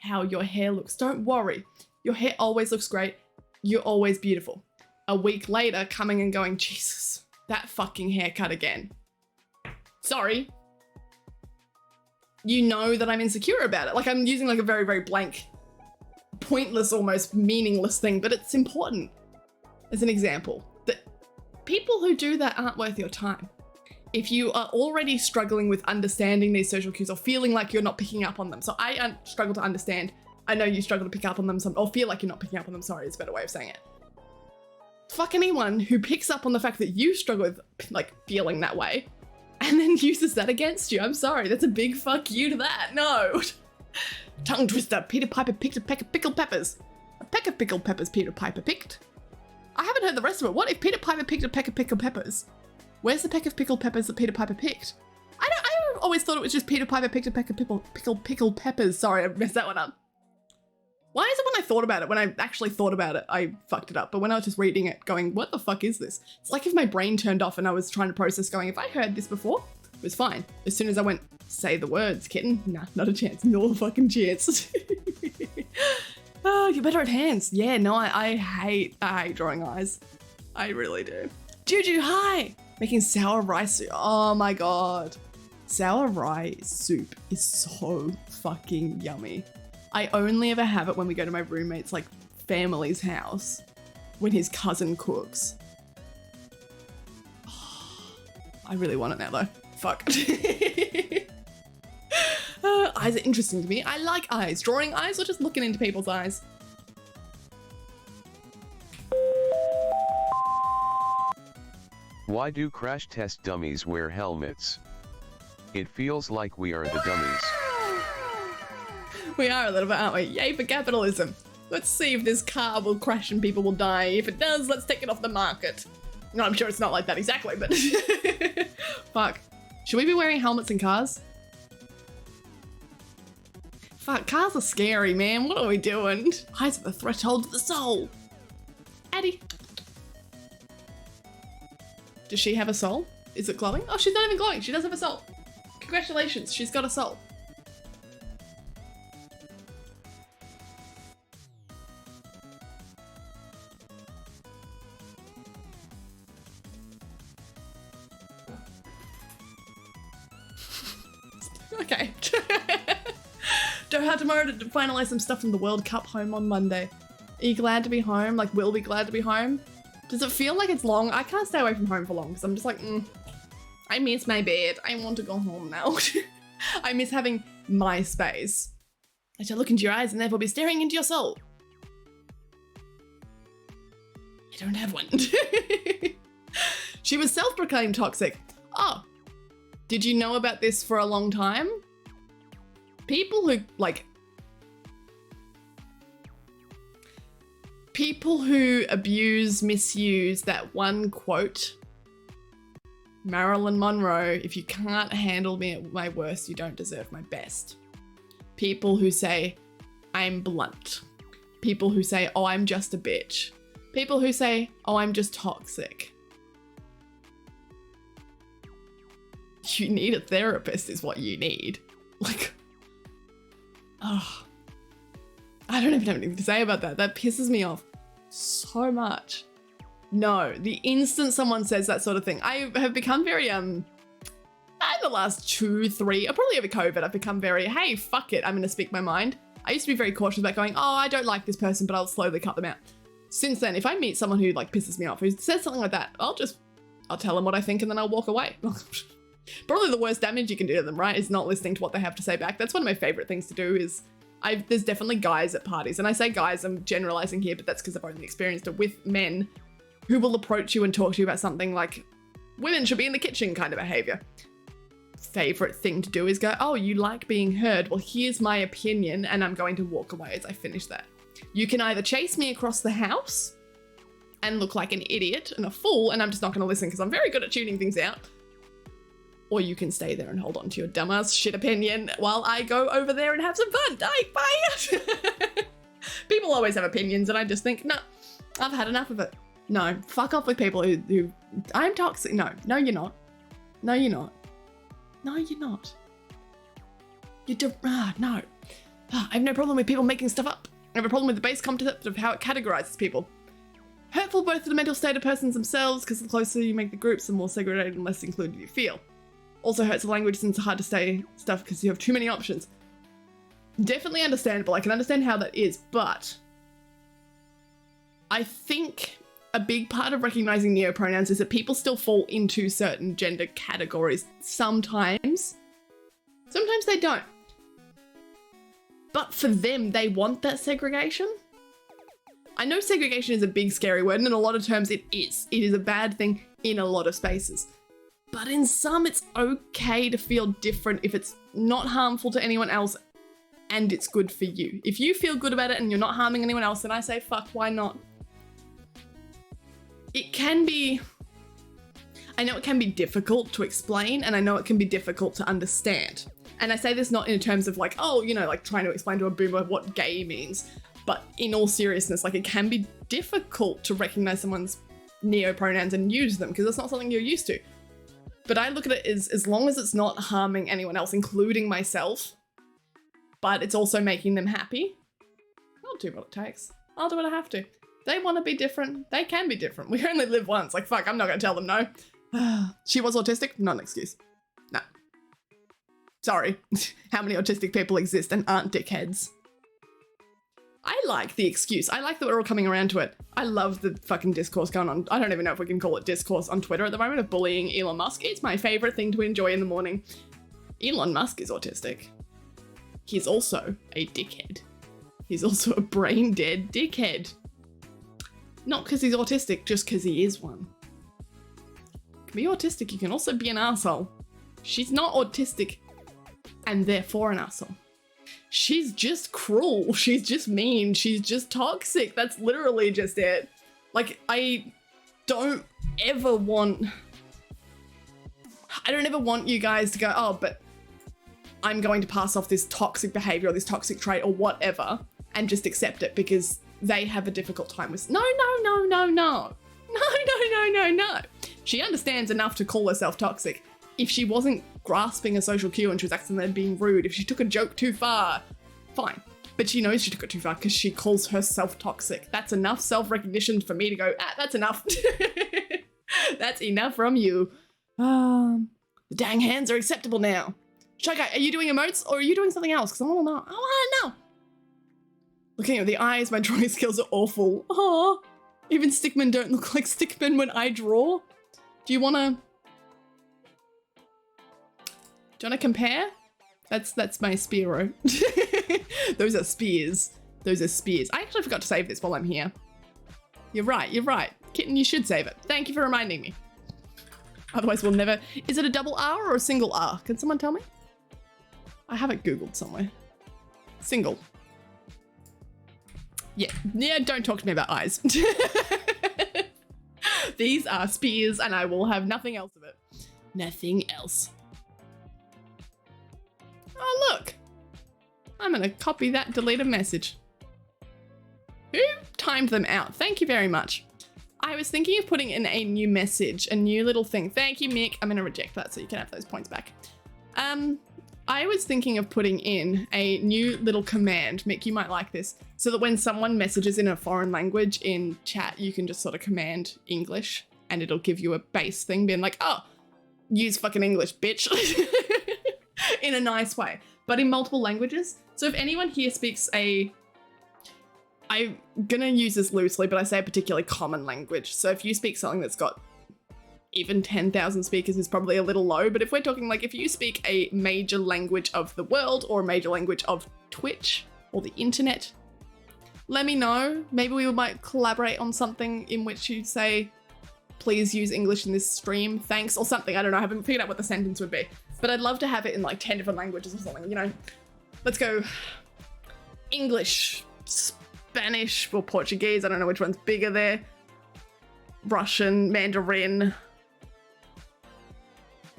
how your hair looks. Don't worry. Your hair always looks great. You're always beautiful. A week later, coming and going, Jesus, that fucking haircut again. Sorry. You know that I'm insecure about it. Like, I'm using like a very, very blank, pointless, almost meaningless thing, but it's important as an example that people who do that aren't worth your time. If you are already struggling with understanding these social cues or feeling like you're not picking up on them, so I struggle to understand, I know you struggle to pick up on them, or feel like you're not picking up on them, sorry, is a better way of saying it. Fuck anyone who picks up on the fact that you struggle with like feeling that way and then uses that against you. I'm sorry, that's a big fuck you to that. No. Tongue twister. Peter Piper picked a peck of pickled peppers. A peck of pickled peppers Peter Piper picked. I haven't heard the rest of it. What if Peter Piper picked a peck of pickled peppers? Where's the peck of pickled peppers that Peter Piper picked? I always thought it was just Peter Piper picked a peck of pickled peppers. Sorry, I messed that one up. Why is it when I thought about it, when I actually thought about it, I fucked it up. But when I was just reading it going, what the fuck is this? It's like if my brain turned off and I was trying to process going, if I heard this before, it was fine. As soon as I went, say the words, kitten. Nah, not a chance. No fucking chance. Oh, you're better at hands. Yeah, no, I hate drawing eyes. I really do. Juju, hi! Making sour rice soup. Oh my God. Sour rice soup is so fucking yummy. I only ever have it when we go to my roommate's like family's house when his cousin cooks. Oh, I really want it now though. Fuck. Eyes are interesting to me. I like eyes. Drawing eyes or just looking into people's eyes? Why do crash test dummies wear helmets? It feels like we are the dummies. We are a little bit, aren't we? Yay for capitalism. Let's see if this car will crash and people will die. If it does, let's take it off the market. No, I'm sure it's not like that exactly, but fuck. Should we be wearing helmets in cars? Fuck, cars are scary, man. What are we doing? Eyes at the threshold of the soul. Addie. Does she have a soul? Is it glowing? Oh, she's not even glowing. She does have a soul. Congratulations, she's got a soul. Okay. Doha tomorrow to finalize some stuff from the World Cup, home on Monday. Are you glad to be home? Like, will be glad to be home? Does it feel like it's long? I can't stay away from home for long because I'm just like, I miss my bed. I want to go home now. I miss having my space. I shall look into your eyes and therefore be staring into your soul. I don't have one. She was self-proclaimed toxic. Oh, did you know about this for a long time? People who, like, people who abuse, misuse that one quote, Marilyn Monroe, if you can't handle me at my worst, you don't deserve my best. People who say, I'm blunt. People who say, oh, I'm just a bitch. People who say, oh, I'm just toxic. You need a therapist is what you need. Like, oh, I don't even have anything to say about that. That pisses me off so much. No, the instant someone says that sort of thing, I have become very, in the last 2, 3, or probably over COVID, I've become very, hey, fuck it, I'm gonna speak my mind. I used to be very cautious about going, oh, I don't like this person, but I'll slowly cut them out. Since then, if I meet someone who like pisses me off, who says something like that, I'll tell them what I think and then I'll walk away. Probably the worst damage you can do to them, right, is not listening to what they have to say back. That's one of my favorite things to do is, there's definitely guys at parties, and I say guys, I'm generalizing here, but that's because I've only experienced it with men who will approach you and talk to you about something like women should be in the kitchen kind of behavior. Favorite thing to do is go, oh, you like being heard? Well, here's my opinion, and I'm going to walk away as I finish that. You can either chase me across the house and look like an idiot and a fool, and I'm just not going to listen because I'm very good at tuning things out. Or you can stay there and hold on to your dumbass shit opinion while I go over there and have some fun. Bye. People always have opinions, and I just think, no, I've had enough of it. No, fuck off with people who I'm toxic. No, you're not. No, you're not. No, you're not. No. I have no problem with people making stuff up. I have a problem with the base concept of how it categorizes people. Hurtful both to the mental state of persons themselves, because the closer you make the groups, the more segregated and less included you feel. Also hurts the language since it's hard to say stuff because you have too many options. Definitely understandable. I can understand how that is, but I think a big part of recognizing neopronouns is that people still fall into certain gender categories sometimes. Sometimes they don't. But for them, they want that segregation. I know segregation is a big scary word, and in a lot of terms it is. It is a bad thing in a lot of spaces. But in some, it's okay to feel different if it's not harmful to anyone else and it's good for you. If you feel good about it and you're not harming anyone else, then I say, fuck, why not? It can be, I know it can be difficult to explain, and I know it can be difficult to understand. And I say this not in terms of like, oh, you know, like trying to explain to a boomer what gay means, but in all seriousness, like it can be difficult to recognize someone's neopronouns and use them because it's not something you're used to. But I look at it as long as it's not harming anyone else, including myself, but it's also making them happy, I'll do what it takes. I'll do what I have to. They want to be different. They can be different. We only live once. Like, fuck, I'm not going to tell them no. She was autistic? Not an excuse. No. Sorry. How many autistic people exist and aren't dickheads? I like the excuse. I like that we're all coming around to it. I love the fucking discourse going on. I don't even know if we can call it discourse on Twitter at the moment of bullying Elon Musk. It's my favorite thing to enjoy in the morning. Elon Musk is autistic. He's also a dickhead. He's also a brain-dead dickhead. Not because he's autistic, just because he is one. You can be autistic, you can also be an asshole. She's not autistic and therefore an asshole. She's just cruel. She's just mean. She's just toxic. That's literally just it. Like, I don't ever want you guys to go, oh, but I'm going to pass off this toxic behavior or this toxic trait or whatever and just accept it because they have a difficult time with. No. She understands enough to call herself toxic. If she wasn't grasping a social cue and she was accidentally being rude, if she took a joke too far, fine. But she knows she took it too far because she calls herself toxic. That's enough self-recognition for me to go, that's enough. That's enough from you. The dang hands are acceptable now. Shy Guy, are you doing emotes or are you doing something else? Because I want to know. I want to know. Looking at the eyes, my drawing skills are awful. Aw. Even stickmen don't look like stickmen when I draw. Do you want to compare? That's my Spearo. Those are spears. Those are spears. I actually forgot to save this while I'm here. You're right. Kitten, you should save it. Thank you for reminding me. Otherwise we'll never... Is it a double R or a single R? Can someone tell me? I have it Googled somewhere. Single. Yeah, don't talk to me about eyes. These are spears and I will have nothing else of it. Nothing else. Oh, look. I'm gonna copy that deleted message. Who timed them out? Thank you very much. I was thinking of putting in a new message, a new little thing. Thank you, Mick. I'm gonna reject that so you can have those points back. I was thinking of putting in a new little command. Mick, you might like this. So that when someone messages in a foreign language in chat, you can just sort of command English and it'll give you a base thing being like, oh, use fucking English, bitch. In a nice way, but in multiple languages. So if anyone here speaks I'm gonna use this loosely, but I say a particularly common language. So if you speak something that's got even 10,000 speakers is probably a little low, but if we're talking like if you speak a major language of the world or a major language of Twitch or the internet, let me know. Maybe we might collaborate on something in which you say, please use English in this stream, thanks, or something. I don't know, I haven't figured out what the sentence would be, but I'd love to have it in like 10 different languages or something, you know? Let's go English, Spanish, or Portuguese, I don't know which one's bigger there. Russian, Mandarin.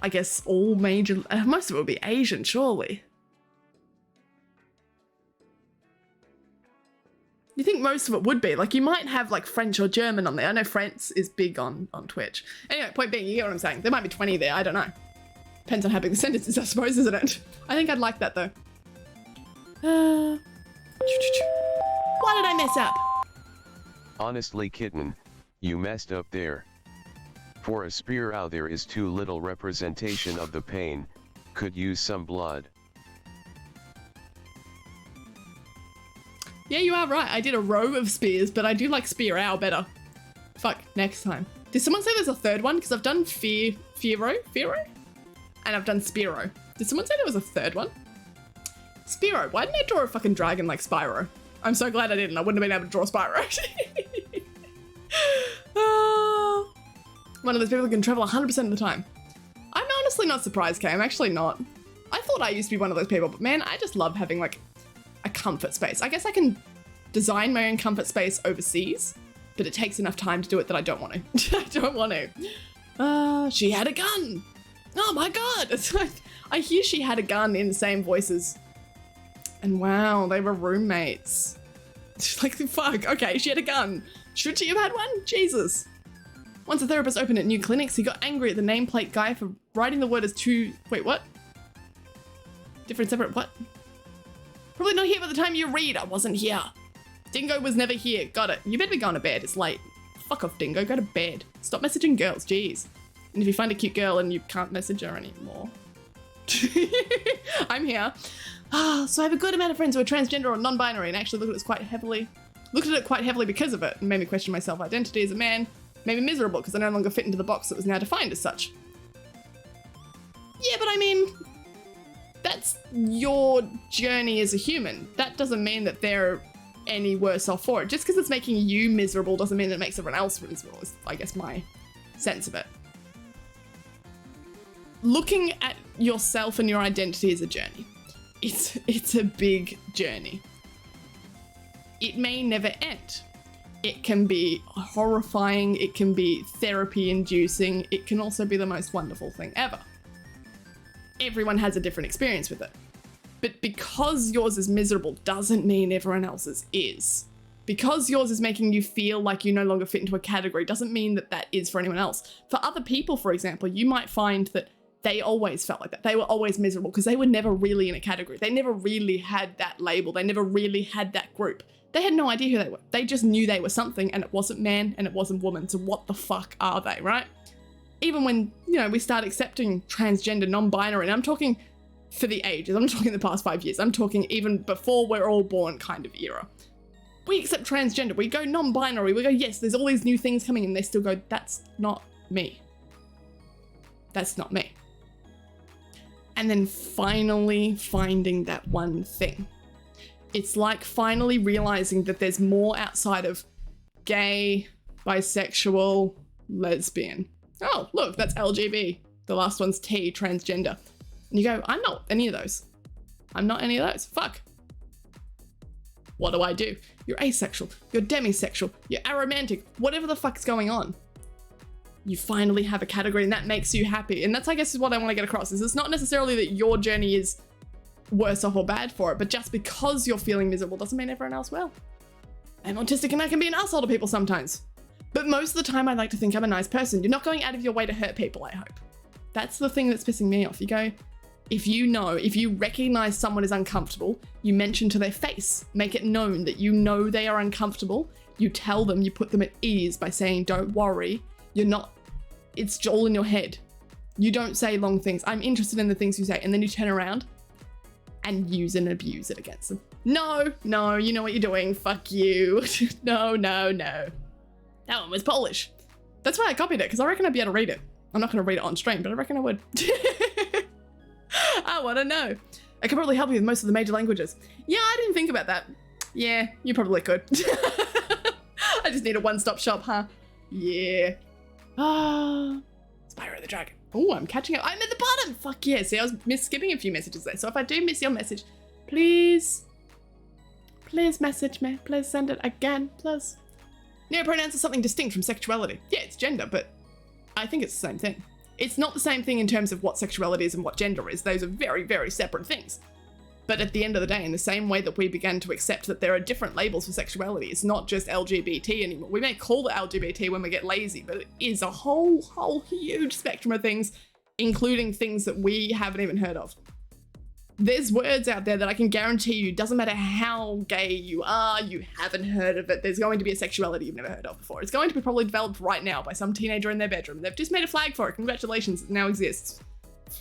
I guess all major, most of it would be Asian, surely. You think most of it would be? Like you might have like French or German on there. I know France is big on Twitch. Anyway, point being, you get what I'm saying. There might be 20 there, I don't know. Depends on how big the sentence is, I suppose, isn't it? I think I'd like that though. Why did I mess up? Honestly, Kitten, you messed up there. For a spear out there is too little representation of the pain, could use some blood. Yeah, you are right. I did a row of spears, but I do like spear owl better. Fuck, next time. Did someone say there's a third one? Because I've done Firo? And I've done Spearo. Did someone say there was a third one? Spearo. Why didn't I draw a fucking dragon like Spyro? I'm so glad I didn't. I wouldn't have been able to draw Spyro. One of those people who can travel 100% of the time. I'm honestly not surprised, Kay. I'm actually not. I thought I used to be one of those people, but man, I just love having like a comfort space. I guess I can design my own comfort space overseas, but it takes enough time to do it that I don't want to. I don't want to. She had a gun. Oh my God. It's like, I hear she had a gun in the same voices. And wow, they were roommates. Like, fuck, okay, she had a gun. Should she have had one? Jesus. Once a therapist opened at new clinics, he got angry at the nameplate guy for writing the word as two... Wait, what? Different, separate, what? Probably not here by the time you read. I wasn't here. Dingo was never here. Got it. You better be going to bed. It's late. Fuck off, Dingo. Go to bed. Stop messaging girls. Jeez. And if you find a cute girl and you can't message her anymore. I'm here. So I have a good amount of friends who are transgender or non-binary and actually looked at it quite heavily because of it and made me question my self-identity as a man. Made me miserable because I no longer fit into the box that was now defined as such. Yeah, but I mean, that's your journey as a human. That doesn't mean that they're any worse off for it. Just because it's making you miserable doesn't mean that it makes everyone else miserable, is I guess my sense of it. Looking at yourself and your identity is a journey. It's a big journey. It may never end. It can be horrifying, it can be therapy-inducing, it can also be the most wonderful thing ever. Everyone has a different experience with it. But because yours is miserable doesn't mean everyone else's is. Because yours is making you feel like you no longer fit into a category doesn't mean that that is for anyone else. For other people, for example, you might find that they always felt like that. They were always miserable because they were never really in a category. They never really had that label. They never really had that group. They had no idea who they were. They just knew they were something and it wasn't man and it wasn't woman. So what the fuck are they, right? Even when, you know, we start accepting transgender, non-binary, and I'm talking for the ages. I'm not talking the past 5 years. I'm talking even before we're all born kind of era. We accept transgender. We go non-binary. We go, yes, there's all these new things coming, and they still go, that's not me. That's not me. And then finally finding that one thing. It's like finally realizing that there's more outside of gay, bisexual, lesbian. Oh, look, that's LGB. The last one's T, transgender. And you go, I'm not any of those. I'm not any of those. Fuck. What do I do? You're asexual, you're demisexual, you're aromantic, whatever the fuck's going on. You finally have a category and that makes you happy. And that's, I guess, is what I want to get across, is it's not necessarily that your journey is worse off or bad for it, but just because you're feeling miserable doesn't mean everyone else will. I'm autistic and I can be an asshole to people sometimes. But most of the time I like to think I'm a nice person. You're not going out of your way to hurt people, I hope. That's the thing that's pissing me off. You go, if you recognize someone is uncomfortable, you mention to their face, make it known that you know they are uncomfortable. You tell them, you put them at ease by saying, don't worry, you're not, it's all in your head. You don't say long things. I'm interested in the things you say. And then you turn around and use and abuse it against them. No, you know what you're doing. Fuck you. No. That one was Polish. That's why I copied it, because I reckon I'd be able to read it. I'm not going to read it on stream, but I reckon I would. I want to know. I could probably help you with most of the major languages. Yeah, I didn't think about that. Yeah, you probably could. I just need a one-stop shop, huh? Yeah. Spyro the Dragon. Oh, I'm catching up. I'm at the bottom. Fuck yeah. See, I was skipping a few messages there. So if I do miss your message, please message me. Please send it again, please. Neopronouns are something distinct from sexuality. Yeah, it's gender, but I think it's the same thing. It's not the same thing in terms of what sexuality is and what gender is. Those are very, very separate things. But at the end of the day, in the same way that we began to accept that there are different labels for sexuality, it's not just LGBT anymore. We may call it LGBT when we get lazy, but it is a whole huge spectrum of things, including things that we haven't even heard of. There's words out there that I can guarantee you, doesn't matter how gay you are, you haven't heard of it. There's going to be a sexuality you've never heard of before. It's going to be probably developed right now by some teenager in their bedroom. They've just made a flag for it. Congratulations, it now exists.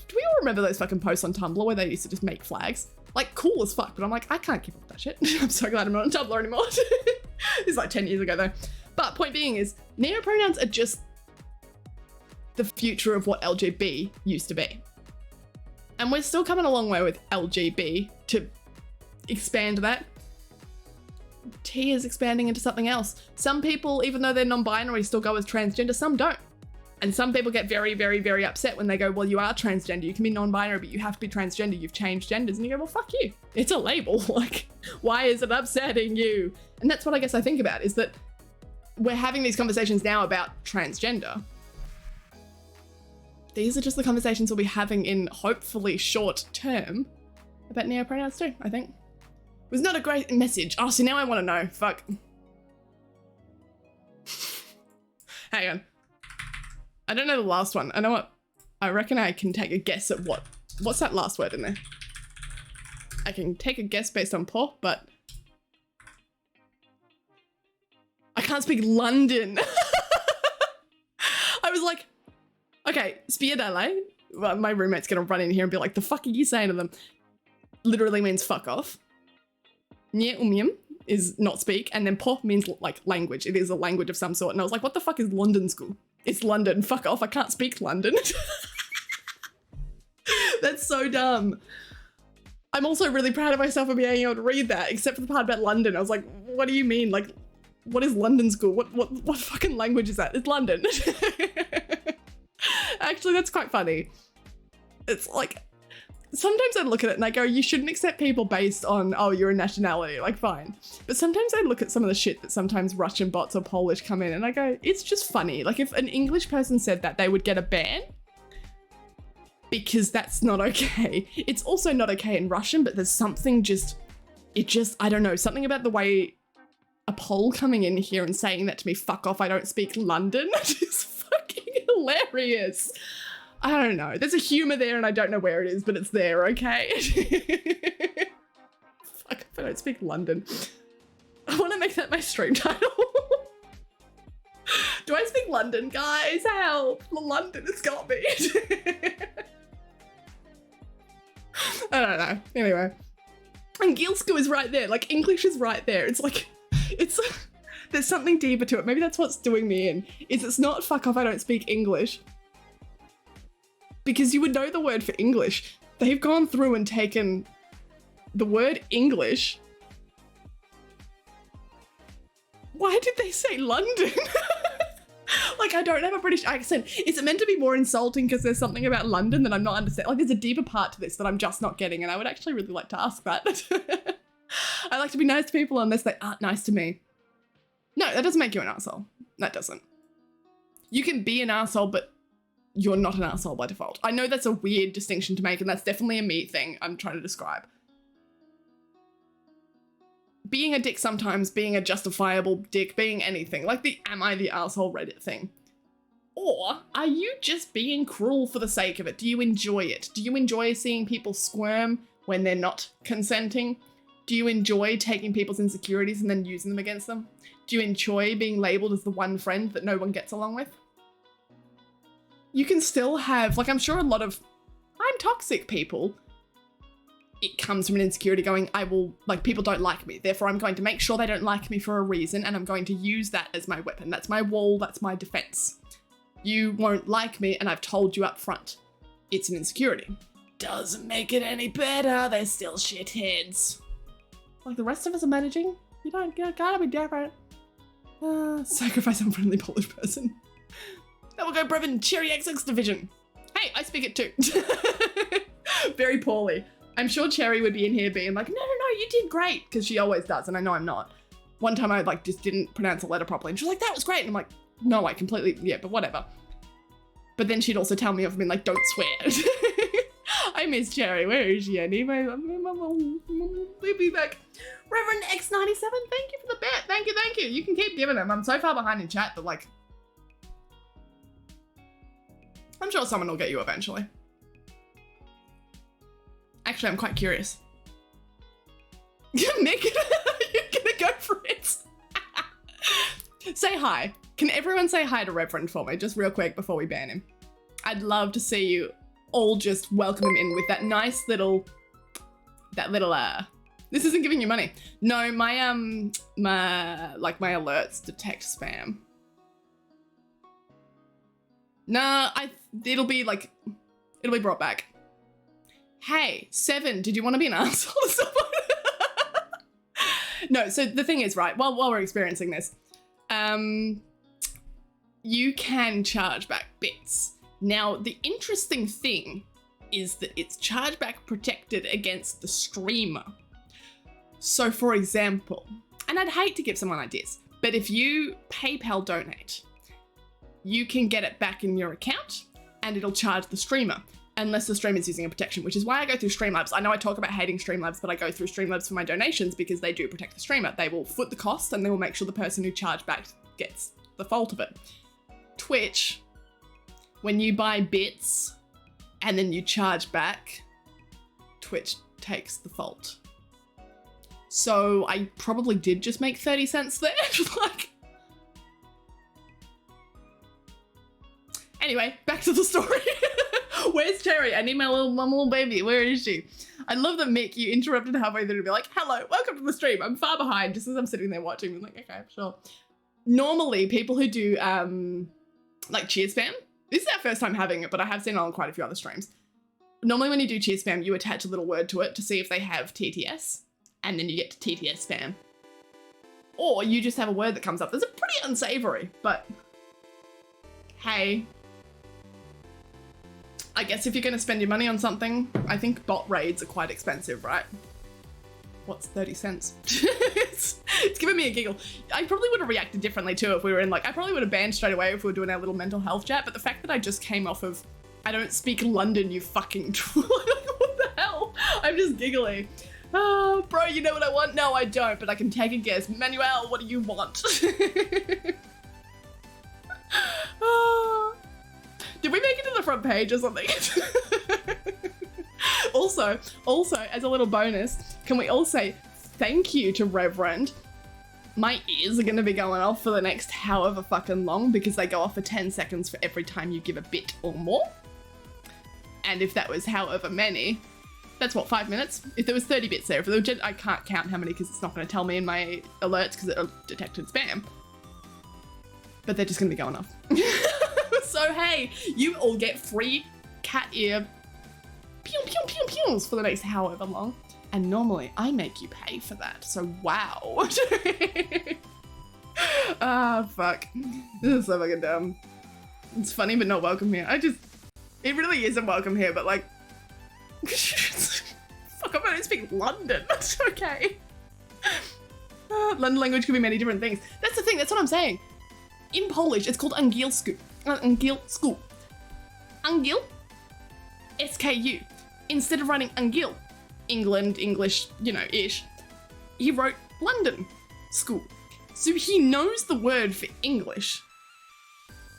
Do we all remember those fucking posts on Tumblr where they used to just make flags? Like, cool as fuck, but I'm like, I can't keep up with that shit. I'm so glad I'm not on Tumblr anymore. It's like 10 years ago though. But point being is, neopronouns are just the future of what LGB used to be. And we're still coming a long way with LGB to expand that. T is expanding into something else. Some people, even though they're non-binary, still go as transgender, some don't. And some people get very, very, very upset when they go, well, you are transgender, you can be non-binary, but you have to be transgender, you've changed genders. And you go, well, fuck you. It's a label. Like, why is it upsetting you? And that's what I guess I think about, is that we're having these conversations now about transgender. These are just the conversations we'll be having in hopefully short term about neopronouns too, I think. It was not a great message. Oh, so now I want to know. Fuck. Hang on. I don't know the last one. I know what. I reckon I can take a guess at what's that last word in there? I can take a guess based on pork, but I can't speak London. I was like, okay, spiedele. Well, my roommate's gonna run in here and be like, the fuck are you saying to them? Literally means fuck off. Nye umyum is not speak, and then po means like language. It is a language of some sort. And I was like, what the fuck is London school? It's London, fuck off, I can't speak London. That's so dumb. I'm also really proud of myself for being able to read that, except for the part about London. I was like, what do you mean? Like, what is London school? What fucking language is that? It's London. Actually, that's quite funny. It's like, sometimes I look at it and I go, you shouldn't accept people based on, oh, you're a nationality, like fine. But sometimes I look at some of the shit that sometimes Russian bots or Polish come in and I go, it's just funny. Like if an English person said that, they would get a ban because that's not okay. It's also not okay in Russian, but there's something I don't know, something about the way a Pole coming in here and saying that to me, fuck off, I don't speak London, is fucking hilarious. I don't know. There's a humor there and I don't know where it is, but it's there, okay? Fuck if I don't speak London. I want to make that my stream title. Do I speak London, guys? Help! London has got me. I don't know. Anyway. And Gilsku is right there. Like, English is right there. It's like, there's something deeper to it. Maybe that's what's doing me in. It's not fuck off, I don't speak English. Because you would know the word for English. They've gone through and taken the word English. Why did they say London? Like, I don't have a British accent. Is it meant to be more insulting because there's something about London that I'm not understanding? Like, there's a deeper part to this that I'm just not getting, and I would actually really like to ask that. I like to be nice to people unless they aren't nice to me. No, that doesn't make you an asshole. That doesn't. You can be an asshole, but you're not an asshole by default. I know that's a weird distinction to make, and that's definitely a me thing I'm trying to describe. Being a dick sometimes, being a justifiable dick, being anything. Like the am I the asshole Reddit thing. Or are you just being cruel for the sake of it? Do you enjoy it? Do you enjoy seeing people squirm when they're not consenting? Do you enjoy taking people's insecurities and then using them against them? Do you enjoy being labeled as the one friend that no one gets along with? You can still have, like, I'm sure a lot of I'm toxic people, it comes from an insecurity going, people don't like me, therefore I'm going to make sure they don't like me for a reason, and I'm going to use that as my weapon. That's my wall, that's my defense. You won't like me, and I've told you up front. It's an insecurity. Doesn't make it any better, they're still shitheads. Like the rest of us are managing, you gotta be different. Sacrifice unfriendly Polish person. That will go Brevin, Cherry XX division. Hey, I speak it too. Very poorly. I'm sure Cherry would be in here being like, no, you did great, because she always does, and I know I'm not. One time I just didn't pronounce a letter properly, and she was like, that was great, and I'm like, no, I completely, yeah, but whatever. But then she'd also tell me off being like, don't swear. I miss Cherry, where is she? I need my be back. Reverend X97, thank you for the bet. Thank you. You can keep giving them. I'm so far behind in chat that like, I'm sure someone will get you eventually. Actually, I'm quite curious. Nick, you're gonna go for it. Say hi. Can everyone say hi to Reverend for me, just real quick before we ban him? I'd love to see you all just welcome him in with that nice little, this isn't giving you money. No, my alerts detect spam. Nah, it'll be brought back. Hey, 7, did you want to be an asshole or something? No, so the thing is, right, while we're experiencing this, you can charge back bits. Now, the interesting thing is that it's chargeback protected against the streamer. So for example, and I'd hate to give someone ideas, but if you PayPal donate, you can get it back in your account and it'll charge the streamer. Unless the streamer's using a protection, which is why I go through Streamlabs. I know I talk about hating Streamlabs, but I go through Streamlabs for my donations because they do protect the streamer. They will foot the cost and they will make sure the person who charged back gets the fault of it. Twitch, when you buy bits and then you charge back, Twitch takes the fault. So I probably did just make 30 cents there. Anyway, back to the story. Where's Cherry? I need my little baby. Where is she? I love that, Mick, you interrupted halfway through to be like, hello, welcome to the stream. I'm far behind, just as I'm sitting there watching. I'm like, okay, sure. Normally, people who do, like, cheer spam, this is our first time having it, but I have seen it on quite a few other streams. Normally, when you do cheer spam, you attach a little word to it to see if they have TTS, and then you get to TTS spam. Or you just have a word that comes up. That's pretty unsavory, but hey. I guess if you're going to spend your money on something, I think bot raids are quite expensive, right? What's 30 cents? It's giving me a giggle. I probably would have reacted differently too if we were in I probably would have banned straight away if we were doing our little mental health chat, but the fact that I just came off of, I don't speak London, you fucking troll. What the hell? I'm just giggling. Oh, bro, you know what I want? No, I don't, but I can take a guess. Manuel, what do you want? Oh. Did we make it to the front page or something? Also, as a little bonus, can we all say thank you to Reverend? My ears are going to be going off for the next however fucking long because they go off for 10 seconds for every time you give a bit or more. And if that was however many, That's what, 5 minutes? If there was 30 bits there, if there were I can't count how many because it's not going to tell me in my alerts because it detected spam. But they're just going to be going off. So hey, you all get free cat ear pew pew pew pews for the next however long. And normally I make you pay for that. So wow. Ah, fuck. This is so fucking dumb. It's funny but not welcome here. It really isn't welcome here, but like, fuck, I don't speak London. That's okay. London language can be many different things. That's the thing, that's what I'm saying. In Polish, it's called angielsku. Angielsku. Angiel? SKU. Instead of writing Angiel, England, English, you know, ish, he wrote London school. So he knows the word for English,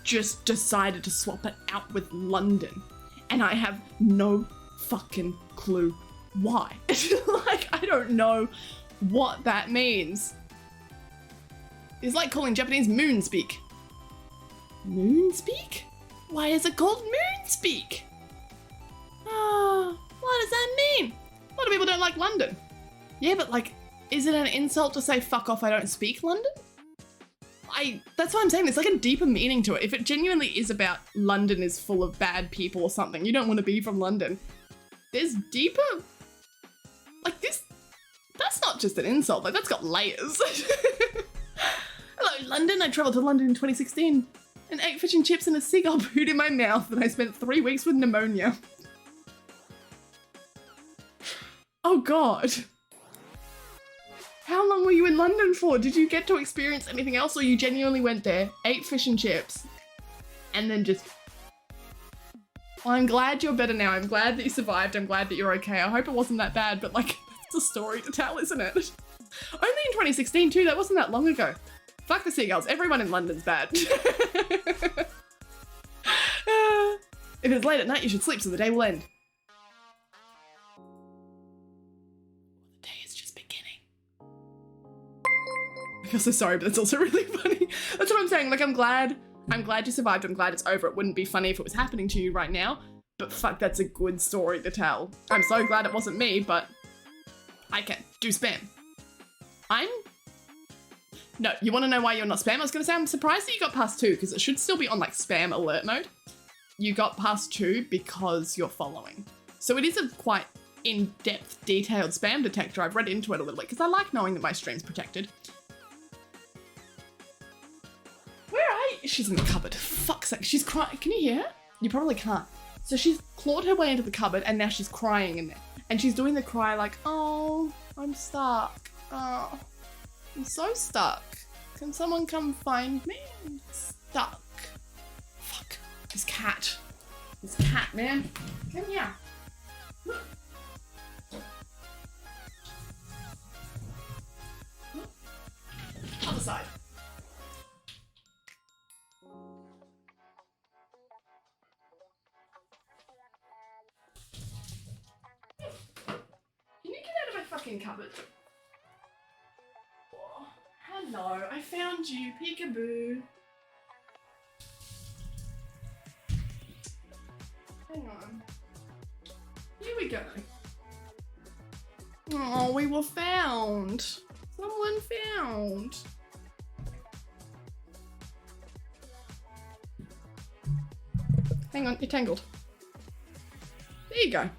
just decided to swap it out with London. And I have no fucking clue why. Like, I don't know what that means. It's like calling Japanese moonspeak. Moonspeak? Why is it called moonspeak? What does that mean? A lot of people don't like London. Yeah, but like, is it an insult to say fuck off, I don't speak London? That's what I'm saying, there's like a deeper meaning to it. If it genuinely is about London is full of bad people or something, you don't want to be from London. There's deeper, like this, that's not just an insult, like that's got layers. Hello London, I travelled to London in 2016 and ate fish and chips and a seagull pooed in my mouth and I spent 3 weeks with pneumonia. Oh God. How long were you in London for? Did you get to experience anything else or you genuinely went there, ate fish and chips, and then just... Well, I'm glad you're better now. I'm glad that you survived. I'm glad that you're okay. I hope it wasn't that bad, but like, that's a story to tell, isn't it? Only in 2016 too, that wasn't that long ago. Fuck the seagulls, everyone in London's bad. If it's late at night, you should sleep so the day will end. I feel so sorry, but that's also really funny. That's what I'm saying. Like, I'm glad you survived. I'm glad it's over. It wouldn't be funny if it was happening to you right now, but fuck, that's a good story to tell. I'm so glad it wasn't me, but I can't do spam. No, you want to know why you're not spam? I was going to say, I'm surprised that you got past 2 because it should still be on like spam alert mode. You got past 2 because you're following. So it is a quite in-depth, detailed spam detector. I've read into it a little bit because I like knowing that my stream's protected. Where are you? She's in the cupboard. Fuck's sake. She's crying. Can you hear her? You probably can't. So she's clawed her way into the cupboard and now she's crying in there. And she's doing the cry like, oh, I'm stuck. Oh, I'm so stuck. Can someone come find me? I'm stuck. Fuck. This cat. This cat, man. Come here. Look. Look. Other side. Can you get out of my fucking cupboard? Oh, hello, I found you, peekaboo. Hang on. Here we go. Oh, we were found. Someone found. Hang on, you're tangled. There you go.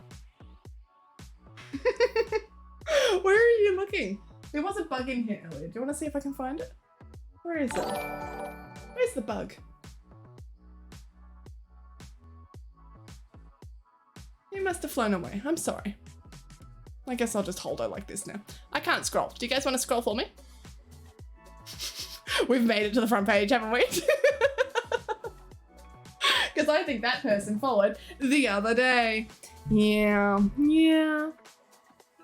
Where are you looking? There was a bug in here earlier. Do you want to see if I can find it? Where is it? Where's the bug? You must have flown away. I'm sorry. I guess I'll just hold her like this now. I can't scroll. Do you guys want to scroll for me? We've made it to the front page, haven't we? Because I think that person followed the other day. Yeah.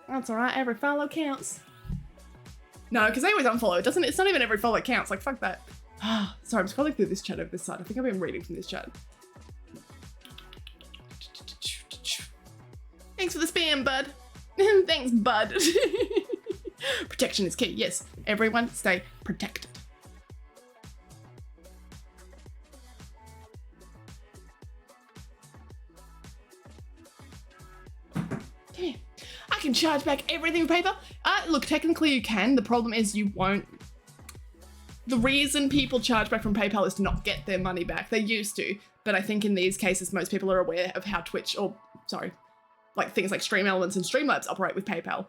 That's alright, every follow counts. No, because they always unfollow, it doesn't, it's not even every follow counts, like fuck that. Sorry, I'm scrolling through this chat over this side. I think I've been reading from this chat. Thanks for the spam, bud. Thanks, bud. Protection is key, yes. Everyone stay protected. Come here. can charge back everything with PayPal. Look, technically you can. The problem is you won't. The reason people charge back from PayPal is to not get their money back. They used to, but I think in these cases, most people are aware of how Twitch, or sorry, like things like Stream Elements and Streamlabs operate with PayPal,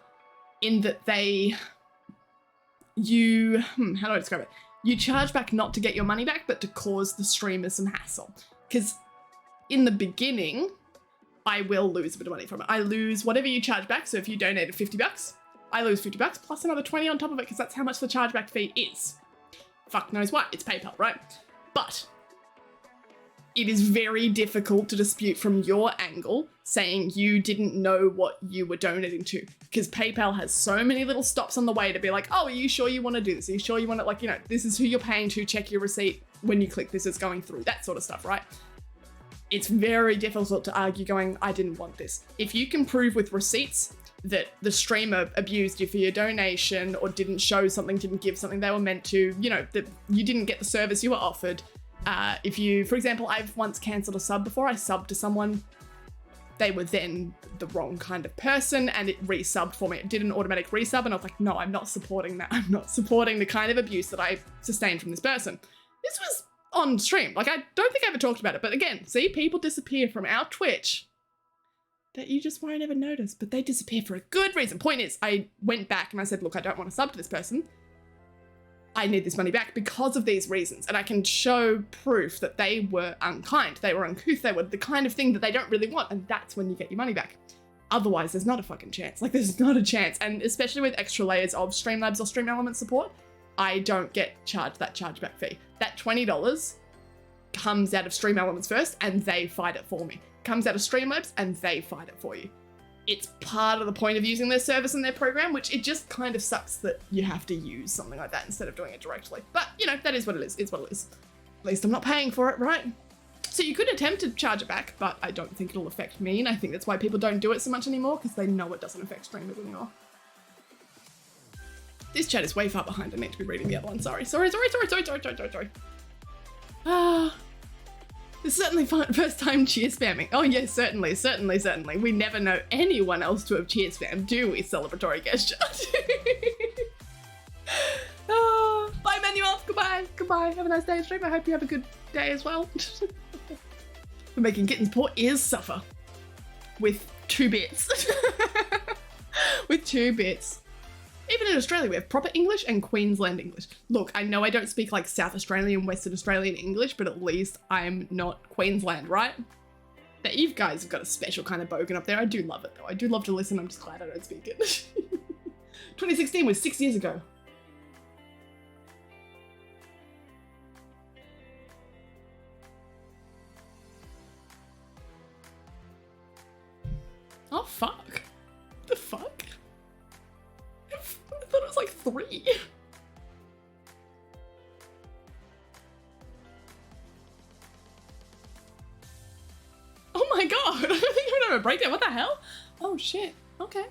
in that how do I describe it? You charge back not to get your money back, but to cause the streamers some hassle. Because in the beginning, I will lose a bit of money from it. I lose whatever you charge back. So if you donated $50, I lose $50 plus another 20 on top of it, because that's how much the chargeback fee is. Fuck knows what, it's PayPal, right? But it is very difficult to dispute from your angle saying you didn't know what you were donating to, because PayPal has so many little stops on the way to be like, oh, are you sure you want to do this? Are you sure you want to, like, you know, this is who you're paying to, check your receipt when you click this, it's going through, that sort of stuff, right? It's very difficult to argue going, I didn't want this. If you can prove with receipts that the streamer abused you for your donation or didn't show something, didn't give something they were meant to, you know, that you didn't get the service you were offered. If you, for example, I've once cancelled a sub before. I subbed to someone. They were then the wrong kind of person and it resubbed for me. It did an automatic resub and I was like, no, I'm not supporting that. I'm not supporting the kind of abuse that I sustained from this person. This was on stream. Like, I don't think I ever talked about it. But again, see, people disappear from our Twitch that you just won't ever notice, but they disappear for a good reason. Point is, I went back and I said, look, I don't want to sub to this person. I need this money back because of these reasons. And I can show proof that they were unkind, they were uncouth, they were the kind of thing that they don't really want. And that's when you get your money back. Otherwise, there's not a fucking chance. Like, there's not a chance. And especially with extra layers of Streamlabs or Stream Element support, I don't get charged that chargeback fee. That $20 comes out of Stream Elements first and they fight it for me. Comes out of Streamlabs and they fight it for you. It's part of the point of using their service and their program, which it just kind of sucks that you have to use something like that instead of doing it directly. But, you know, that is what it is. It's what it is. At least I'm not paying for it, right? So you could attempt to charge it back, but I don't think it'll affect me, and I think that's why people don't do it so much anymore, because they know it doesn't affect streamers anymore. This chat is way far behind. I need to be reading the other one. Sorry. This is certainly first time cheer spamming. Oh yes, certainly. We never know anyone else to have cheer spammed, do we? Celebratory gesture. Bye, Manuel. Goodbye. Have a nice day in stream. I hope you have a good day as well. We're making Kitten's poor ears suffer. With 2 bits. With 2 bits. Even in Australia, we have proper English and Queensland English. Look, I know I don't speak like South Australian, Western Australian English, but at least I'm not Queensland, right? That you guys have got a special kind of bogan up there. I do love it though. I do love to listen. I'm just glad I don't speak it. 2016 was 6 years ago. Oh, fuck. The fuck? I thought it was like 3. Oh my god, I don't think I'm gonna have a breakdown. What the hell? Oh shit. Okay.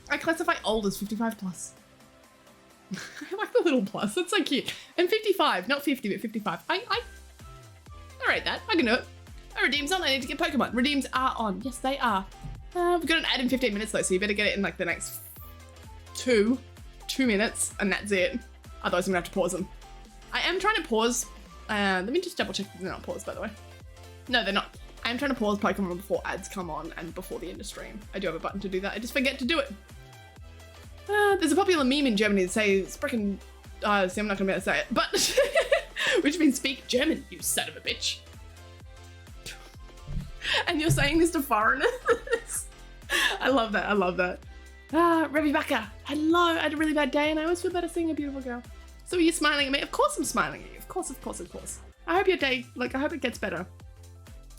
I classify old as 55 plus. I like the little plus, that's so cute. And 55, not 50, but 55. I rate that, I can do it. Oh, redeem's on, I need to get Pokemon. Redeems are on, yes they are. We've got an ad in 15 minutes though, so you better get it in like the next 2 minutes, and that's it. Otherwise I'm gonna have to pause them. I am trying to pause, let me just double check that they're not paused by the way. No, they're not. I am trying to pause Pokemon before ads come on and before the end of stream. I do have a button to do that, I just forget to do it. There's a popular meme in Germany that says, frickin', see I'm not gonna be able to say it, but, which means speak German, you son of a bitch. And you're saying this to foreigners? I love that. Revy Baka, hello. I had a really bad day and I always feel better seeing a beautiful girl. So are you smiling at me? Of course I'm smiling at you. Of course. I hope your day, I hope it gets better.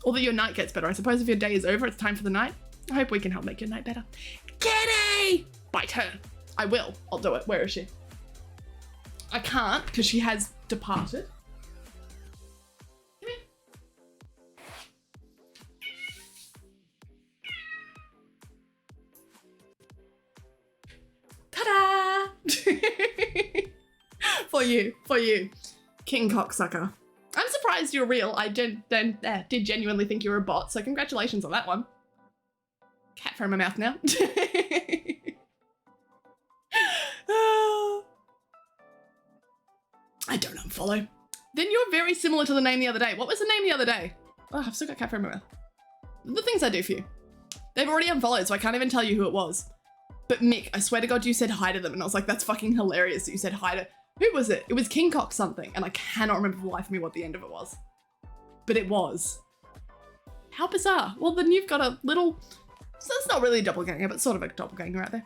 Or that your night gets better. I suppose if your day is over, it's time for the night. I hope we can help make your night better. Kitty! Bite her. I will. I'll do it. Where is she? I can't because she has departed. Ta-da! For you, King Cocksucker. I'm surprised you're real. I did genuinely think you were a bot, so congratulations on that one. cat fur in my mouth now. I don't unfollow. Then you're very similar to the name the other day. What was the name the other day? Oh, I've still got cat fur in my mouth. The things I do for you. They've already unfollowed, so I can't even tell you who it was. But Mick, I swear to God, you said hi to them. And I was like, that's fucking hilarious that you said hi to... Who was it? It was King Cock something. And I cannot remember for the life of me what the end of it was. But it was. How bizarre. Well, then you've got a little... So it's not really a doppelganger, but sort of a doppelganger out there.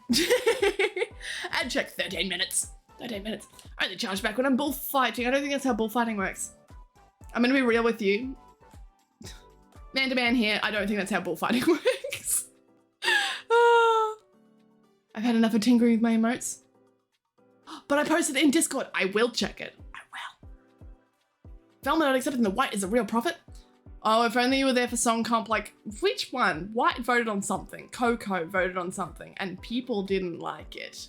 Ad check, 13 minutes. 13 minutes. I only charge back when I'm bullfighting. I don't think that's how bullfighting works. I'm going to be real with you. Man to man here, I don't think that's how bullfighting works. I've had enough of tinkering with my emotes. But I posted it in Discord. I will check it. I will. Velma not accepting the white is a real prophet. Oh, if only you were there for song comp, like, which one? White voted on something. Coco voted on something, and people didn't like it.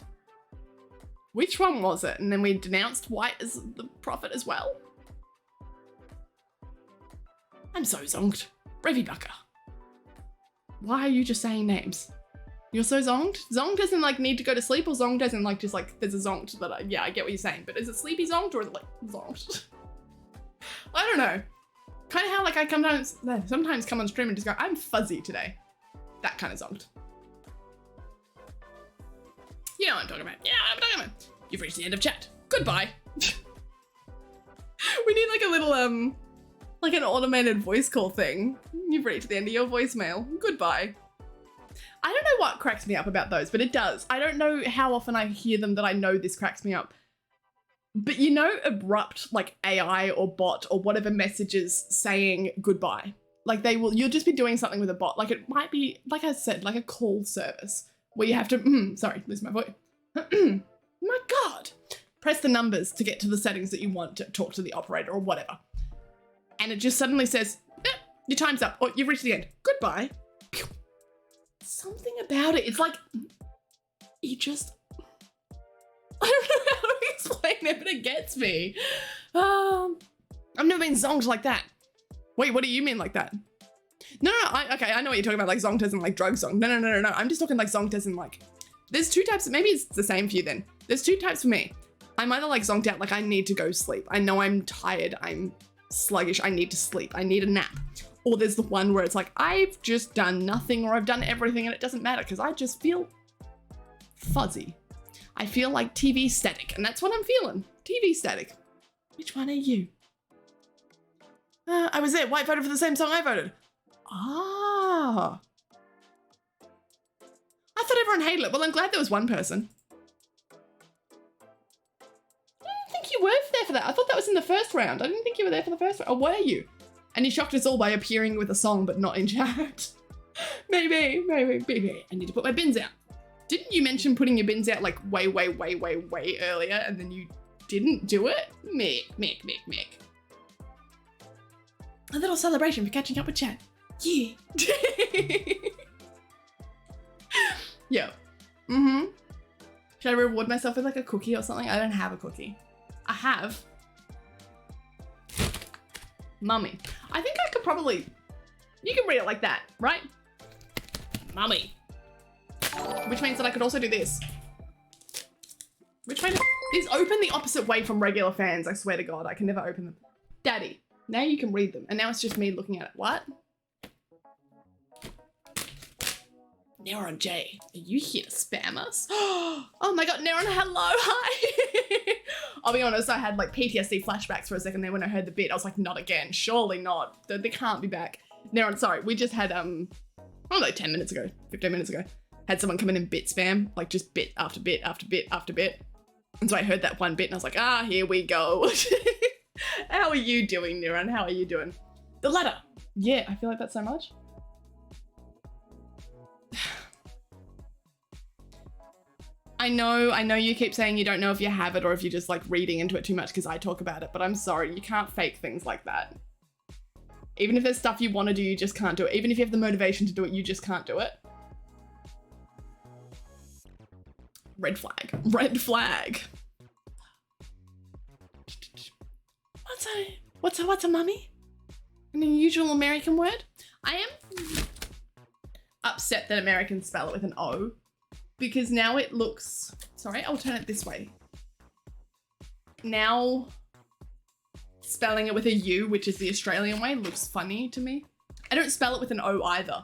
Which one was it? And then we denounced White as the prophet as well. I'm so zonked. Revy Bucker. Why are you just saying names? You're so zonked? Zonked doesn't like need to go to sleep, or zonked doesn't like just like there's a zonked that yeah, I get what you're saying, but is it sleepy zonked or is it like zonked? I don't know. Kind of how like I sometimes come on stream and just go, I'm fuzzy today. That kind of zonked. You know what I'm talking about. Yeah, I'm talking about. You've reached the end of chat. Goodbye. We need like a little like an automated voice call thing. You've reached the end of your voicemail. Goodbye. I don't know what cracks me up about those, but it does. I don't know how often I hear them that I know this cracks me up. But you know, abrupt like AI or bot or whatever messages saying goodbye. Like you'll just be doing something with a bot. Like it might be, like I said, like a call service where you have to, sorry, lose my voice. My God. Press the numbers to get to the settings that you want to talk to the operator or whatever. And it just suddenly says, your time's up, or you've reached the end. Goodbye. Something about it. It's like, you just, I don't know how to explain it, but it gets me. I've never been zonked like that. Wait, what do you mean like that? No, okay, I know what you're talking about, like zonked as in like drug zonked. No. I'm just talking like zonked as in like, there's two types, maybe it's the same for you then. There's two types for me. I'm either like zonked out, like I need to go sleep. I know I'm tired, I'm sluggish, I need to sleep, I need a nap. Or there's the one where it's like, I've just done nothing or I've done everything and it doesn't matter because I just feel fuzzy. I feel like TV static, and that's what I'm feeling. TV static. Which one are you? I was there. White voted for the same song I voted. Ah. I thought everyone hated it. Well, I'm glad there was one person. I didn't think you were there for that. I thought that was in the first round. I didn't think you were there for the first round. Or were you? And you shocked us all by appearing with a song but not in chat. Maybe. I need to put my bins out. Didn't you mention putting your bins out like way earlier and then you didn't do it? Mick. A little celebration for catching up with chat. Yeah. Yeah. Should I reward myself with like a cookie or something? I don't have a cookie. I have Mummy. I think I could probably, you can read it like that, right? Mummy. Which means that I could also do this. Which means these open the opposite way from regular fans, I swear to God. I can never open them. Daddy, now you can read them. And now it's just me looking at it. What? Neron J, are you here to spam us? Oh my God, Neron, hello, hi. I'll be honest, I had like PTSD flashbacks for a second there when I heard the bit. I was like, not again, surely not. They can't be back. Neron, sorry, we just had, I don't know, 10 minutes ago, 15 minutes ago, had someone come in and bit spam, like just bit after bit after bit after bit. And so I heard that one bit and I was like, here we go. How are you doing, Neron? How are you doing? The ladder. Yeah, I feel like that's so much. I know you keep saying you don't know if you have it or if you're just like reading into it too much because I talk about it, but I'm sorry, you can't fake things like that. Even if there's stuff you want to do, you just can't do it. Even if you have the motivation to do it, you just can't do it. Red flag. Red flag. What's a mummy? An unusual American word? I am upset that Americans spell it with an O because now it looks, sorry, I'll turn it this way. Now spelling it with a U, which is the Australian way, looks funny to me. I don't spell it with an O either,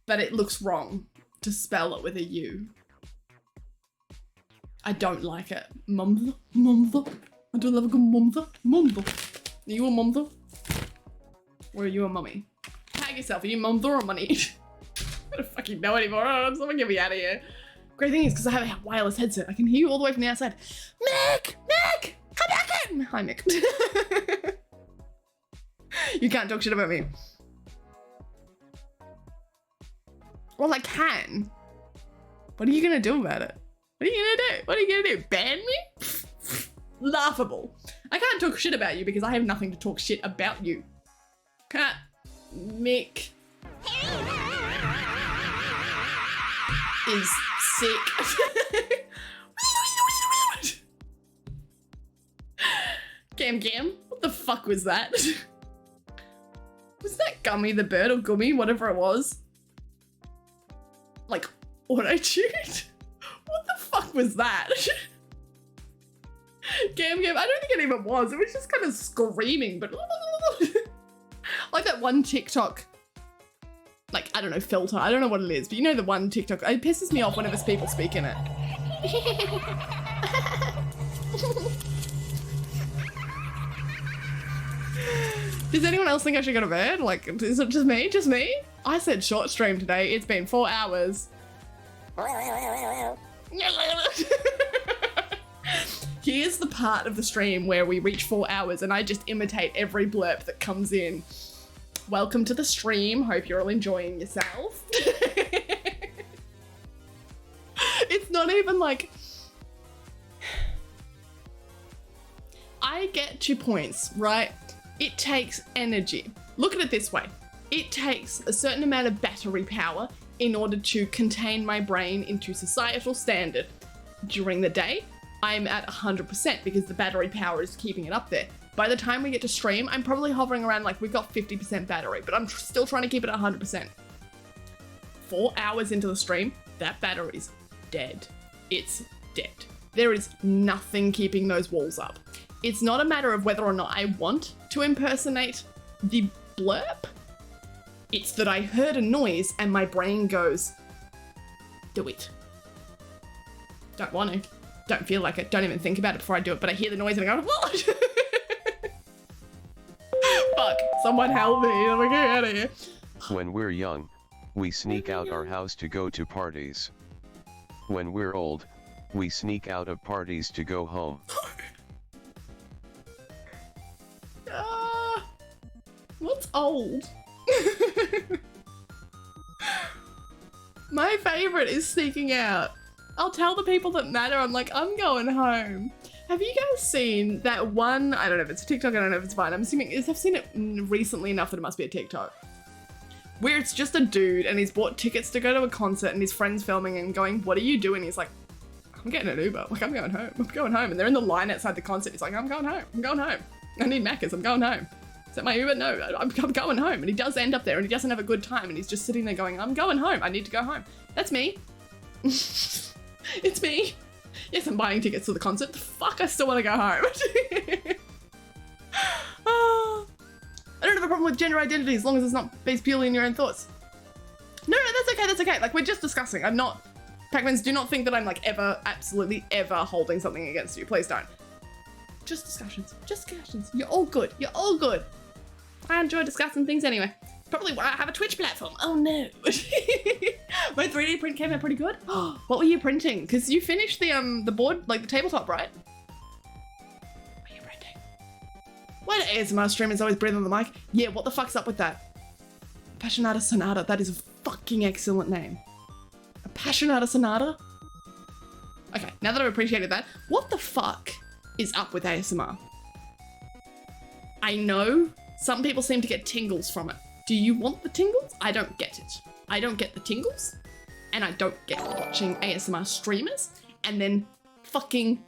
but it looks wrong to spell it with a U. I don't like it. Mumther, mumther. I don't love a good mumther. Mumther. Are you a mumther? Or are you a mummy? Tag yourself. Are you mumther or money? I don't fucking know anymore. Oh, someone get me out of here. Great thing is because I have a wireless headset. I can hear you all the way from the outside. Mick! Mick! Come back in! Hi, Mick. You can't talk shit about me. Well, I can. What are you gonna do about it? What are you gonna do? What are you gonna do? Ban me? Laughable. I can't talk shit about you because I have nothing to talk shit about you. Can't. Mick is sick. Gam, what the fuck was that? Was that Gummy the bird or Gummy, whatever it was? Like, auto-tuned? What the fuck was that? Gam, I don't think it even was. It was just kind of screaming, but like that one TikTok, like, I don't know, filter. I don't know what it is, but you know the one TikTok. It pisses me off whenever people speak in it. Does anyone else think I should go to bed? Like, is it just me? Just me? I said short stream today. It's been 4 hours. Here's the part of the stream where we reach 4 hours and I just imitate every blurb that comes in. Welcome to the stream. Hope you're all enjoying yourself. It's not even like... I get your points, right? It takes energy. Look at it this way. It takes a certain amount of battery power in order to contain my brain into societal standard. During the day, I'm at 100% because the battery power is keeping it up there. By the time we get to stream, I'm probably hovering around like we've got 50% battery, but I'm still trying to keep it at 100%. 4 hours into the stream, that battery's dead. It's dead. There is nothing keeping those walls up. It's not a matter of whether or not I want to impersonate the blurb. It's that I heard a noise and my brain goes, do it. Don't want to. Don't feel like it. Don't even think about it before I do it, but I hear the noise and I go, what? Fuck, someone help me. Let me get out of here. When we're young, we sneak out our house to go to parties. When we're old, we sneak out of parties to go home. What's old? My favorite is sneaking out. I'll tell the people that matter, I'm like, I'm going home. Have you guys seen that one, I don't know if it's a TikTok, I don't know if it's Vine, I'm assuming, I've seen it recently enough that it must be a TikTok, where it's just a dude and he's bought tickets to go to a concert and his friend's filming and going, what are you doing? He's like, I'm getting an Uber, like I'm going home. And they're in the line outside the concert. He's like, I'm going home. I need Macca's, I'm going home. Is that my Uber? No, I'm going home. And he does end up there and he doesn't have a good time and he's just sitting there going, I'm going home. I need to go home. That's me. It's me. Yes, I'm buying tickets to the concert. The fuck, I still want to go home. Oh, I don't have a problem with gender identity as long as it's not based purely in your own thoughts. No, that's okay. Like, we're just discussing. I'm not... Pac-Mans, do not think that I'm like ever, absolutely ever holding something against you. Please don't. Just discussions. You're all good. I enjoy discussing things anyway. Probably why I have a Twitch platform. Oh no. My 3D print came out pretty good. What were you printing? Because you finished the board, like the tabletop, right? What were you printing? Why do ASMR streamers always breathe on the mic? Yeah, what the fuck's up with that? Passionata Sonata. That is a fucking excellent name. A Passionata Sonata? Okay, now that I've appreciated that, what the fuck is up with ASMR? I know some people seem to get tingles from it. Do you want the tingles? I don't get it. I don't get the tingles, and I don't get watching ASMR streamers, and then fucking,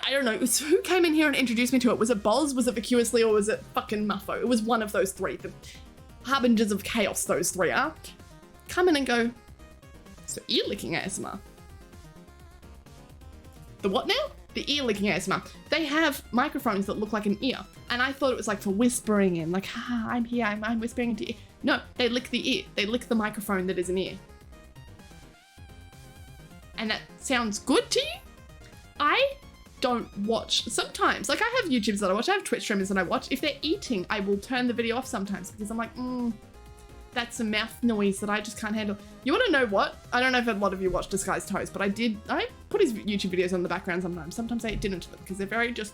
I don't know, who came in here and introduced me to it? Was it Boz, was it Vacuously, or was it fucking Muffo? It was one of those three, the harbingers of chaos those three are. come in and go, so ear licking ASMR. The what now? The ear licking ASMR. They have microphones that look like an ear. And I thought it was like for whispering in, like, ha, I'm here, I'm whispering into ear. No, they lick the ear. They lick the microphone that is an ear. And that sounds good to you? I don't watch sometimes. Like, I have YouTubers that I watch, I have Twitch streamers that I watch. If they're eating, I will turn the video off sometimes because I'm like, that's a mouth noise that I just can't handle. You want to know what? I don't know if a lot of you watch Disguised Toast, but I put his YouTube videos on the background sometimes. Sometimes I eat dinner to them because they're very just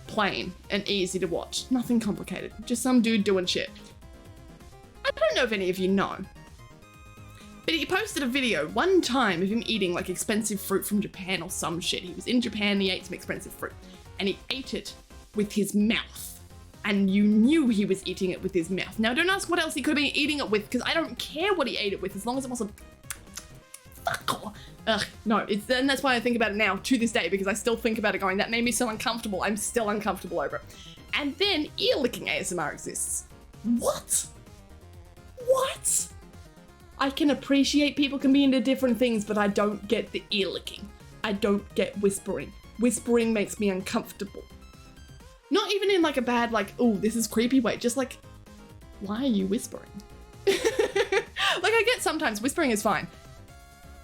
plain and easy to watch. Nothing complicated. Just some dude doing shit. I don't know if any of you know, but he posted a video one time of him eating like expensive fruit from Japan or some shit. He was in Japan, he ate some expensive fruit and he ate it with his mouth. And you knew he was eating it with his mouth. Now don't ask what else he could have been eating it with because I don't care what he ate it with as long as it wasn't no, and that's why I think about it now to this day because I still think about it going, that made me so uncomfortable. I'm still uncomfortable over it. And then ear licking ASMR exists. What? What? I can appreciate people can be into different things, but I don't get the ear licking. I don't get whispering. Whispering makes me uncomfortable. Not even in like a bad, like, oh, this is creepy way, just like, why are you whispering? Like I get sometimes whispering is fine.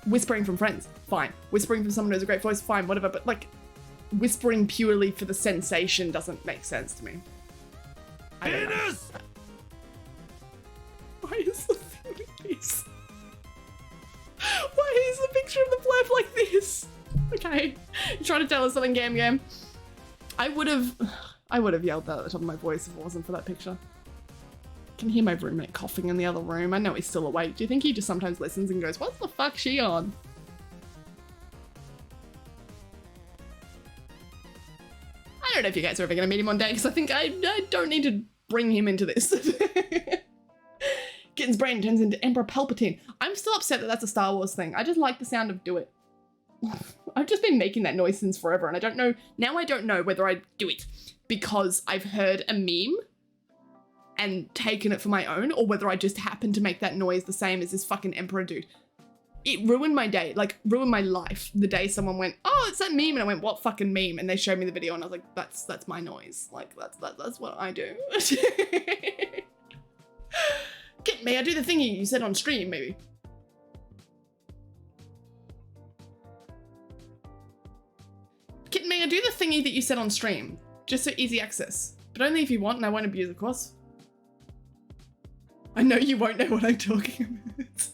Whispering from friends, fine. Whispering from someone who has a great voice, fine, whatever, but like whispering purely for the sensation doesn't make sense to me. I don't know. Why is the thing like this? Why is the picture of the blurb like this? Okay, you're trying to tell us something, Gam. I would have yelled that at the top of my voice if it wasn't for that picture. I can hear my roommate coughing in the other room. I know he's still awake. Do you think he just sometimes listens and goes, what the fuck's she on? I don't know if you guys are ever going to meet him one day because I think I don't need to bring him into this. Kitten's brain turns into Emperor Palpatine. I'm still upset that that's a Star Wars thing. I just like the sound of do it. I've just been making that noise since forever and I don't know, now I don't know whether I do it because I've heard a meme and taken it for my own or whether I just happen to make that noise the same as this fucking Emperor dude. It ruined my day, like ruined my life the day someone went, oh, it's that meme, and I went, what fucking meme? And they showed me the video and I was like, that's my noise. Like that's what I do. Get me, I do the thingy you said on stream maybe. Kitten me, I do the thingy that you said on stream, just so easy access, but only if you want and I won't abuse, of course. I know you won't know what I'm talking about.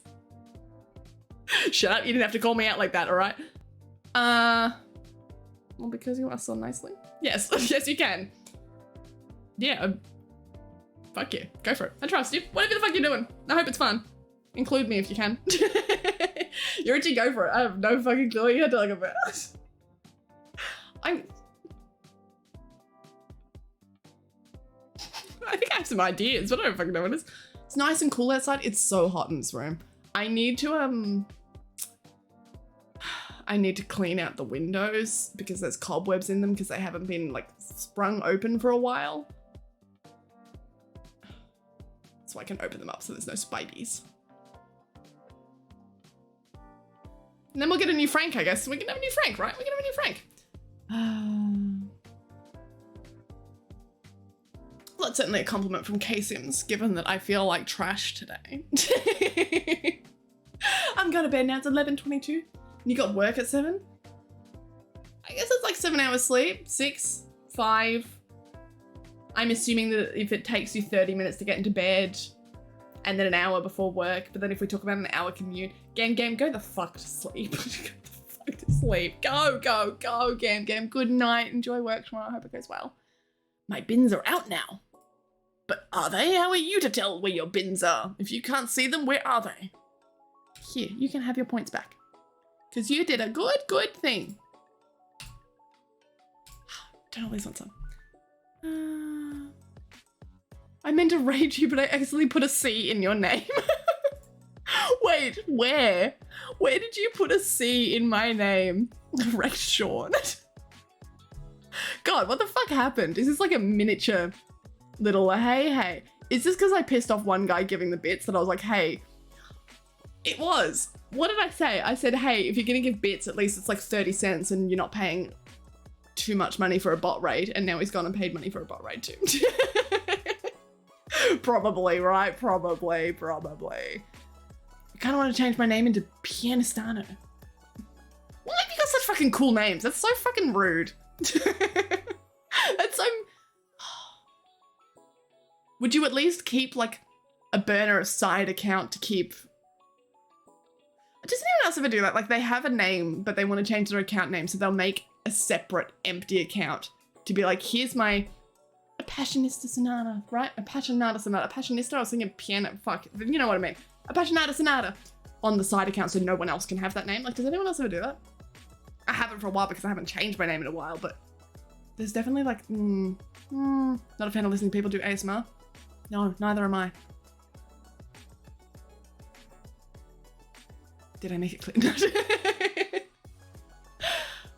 Shut up, you didn't have to call me out like that, all right? Well, because you asked so nicely. Yes, yes you can. Yeah, fuck you, go for it. I trust you, whatever the fuck you're doing. I hope it's fun. Include me if you can. You're itchy, go for it. I have no fucking clue what you're talking about. I think I have some ideas, but I don't fucking know what it is. It's nice and cool outside. It's so hot in this room. I need to clean out the windows because there's cobwebs in them because they haven't been like sprung open for a while. So I can open them up so there's no spideys. And then we'll get a new Frank, I guess. We can have a new Frank, right? We can have a new Frank. Well, that's certainly a compliment from K-Sims, given that I feel like trash today. I'm going to bed now, it's 11:22. You got work at 7? I guess it's like 7 hours sleep, 6, 5. I'm assuming that if it takes you 30 minutes to get into bed, and then an hour before work, but then if we talk about an hour commute, Game, go the fuck to sleep. Go the fuck to sleep. Go, Game. Good night, enjoy work tomorrow, I hope it goes well. My bins are out now. But are they? How are you to tell where your bins are? If you can't see them, where are they? Here, you can have your points back. Because you did a good thing. Don't always want some. I meant to rage you, but I accidentally put a C in your name. Wait, where? Where did you put a C in my name? Wrecked Sean. God, what the fuck happened? Is this like a miniature little hey? Is this because I pissed off one guy giving the bits that I was like, hey, It was. What did I say? I said, hey, if you're gonna give bits, at least it's like 30 cents and you're not paying too much money for a bot raid. And now he's gone and paid money for a bot raid too. Probably, right? Probably. I kind of want to change my name into Pianistano. Why have you got such fucking cool names? That's so fucking rude. That's so... Would you at least keep like a burner of side account to keep... Does anyone else ever do that? Like they have a name, but they want to change their account name, so they'll make a separate empty account to be like, here's my Appassionista Sonata, right? Appassionata Sonata. Appassionista, I was thinking piano, fuck, you know what I mean. Appassionata Sonata on the side account so no one else can have that name. Like, does anyone else ever do that? I haven't for a while because I haven't changed my name in a while, but there's definitely like, not a fan of listening to people do ASMR. No, neither am I. Did I make it clear?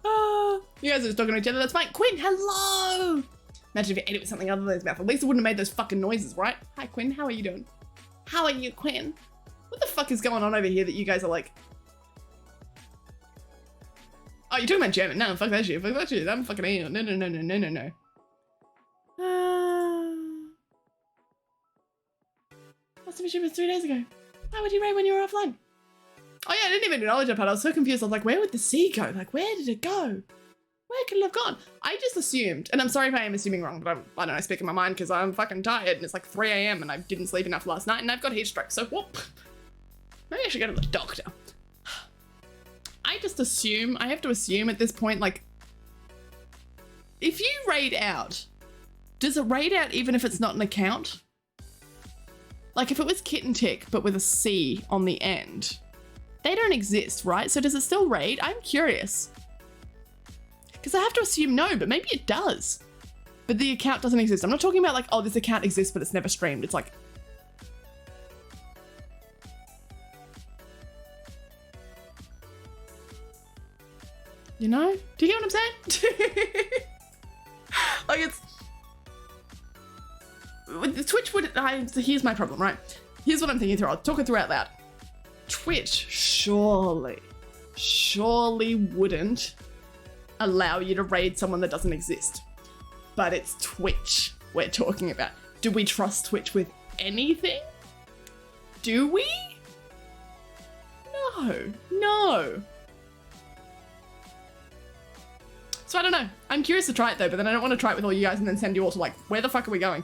Oh, you guys are just talking to each other, that's fine. Quinn, hello! Imagine if you ate it with something other than his mouth. At least it wouldn't have made those fucking noises, right? Hi, Quinn, how are you doing? How are you, Quinn? What the fuck is going on over here that you guys are like... Oh, you're talking about German? No, fuck that shit. Fuck that shit. I'm fucking anal. No. Must have been shipped 3 days ago. Why would you raid when you were offline? Oh yeah, I didn't even acknowledge that part. I was so confused. I was like, where would the sea go? Like, where did it go? Where could it have gone? I just assumed, and I'm sorry if I am assuming wrong, but I don't know, I speak in my mind because I'm fucking tired and it's like 3 AM and I didn't sleep enough last night and I've got heat stroke, so whoop. Maybe I should go to the doctor. I just assume, I have to assume at this point, like, if you raid out, does it raid out even if it's not an account? Like if it was Kitten Tick, but with a C on the end, they don't exist, right? So does it still raid? I'm curious. Because I have to assume no, but maybe it does. But the account doesn't exist. I'm not talking about like, oh, this account exists, but it's never streamed. It's like... You know? Do you get what I'm saying? Like it's... With Twitch would... here's my problem, right? Here's what I'm thinking through. I'll talk it through out loud. Twitch surely wouldn't allow you to raid someone that doesn't exist. But it's Twitch we're talking about. Do we trust Twitch with anything? Do we? No. So I don't know. I'm curious to try it though, but then I don't want to try it with all you guys and then send you all to like, where the fuck are we going?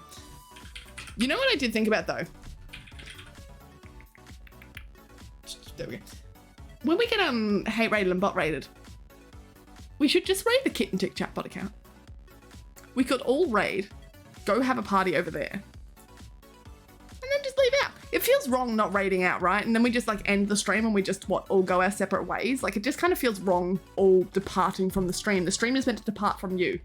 You know what I did think about though? There we go. When we get hate raided and bot raided, we should just raid the Kitten Tick chatbot account. We could all raid, go have a party over there, and then just leave out. It feels wrong not raiding out, right? And then we just like end the stream and we just all go our separate ways. Like it just kind of feels wrong all departing from the stream. The stream is meant to depart from you.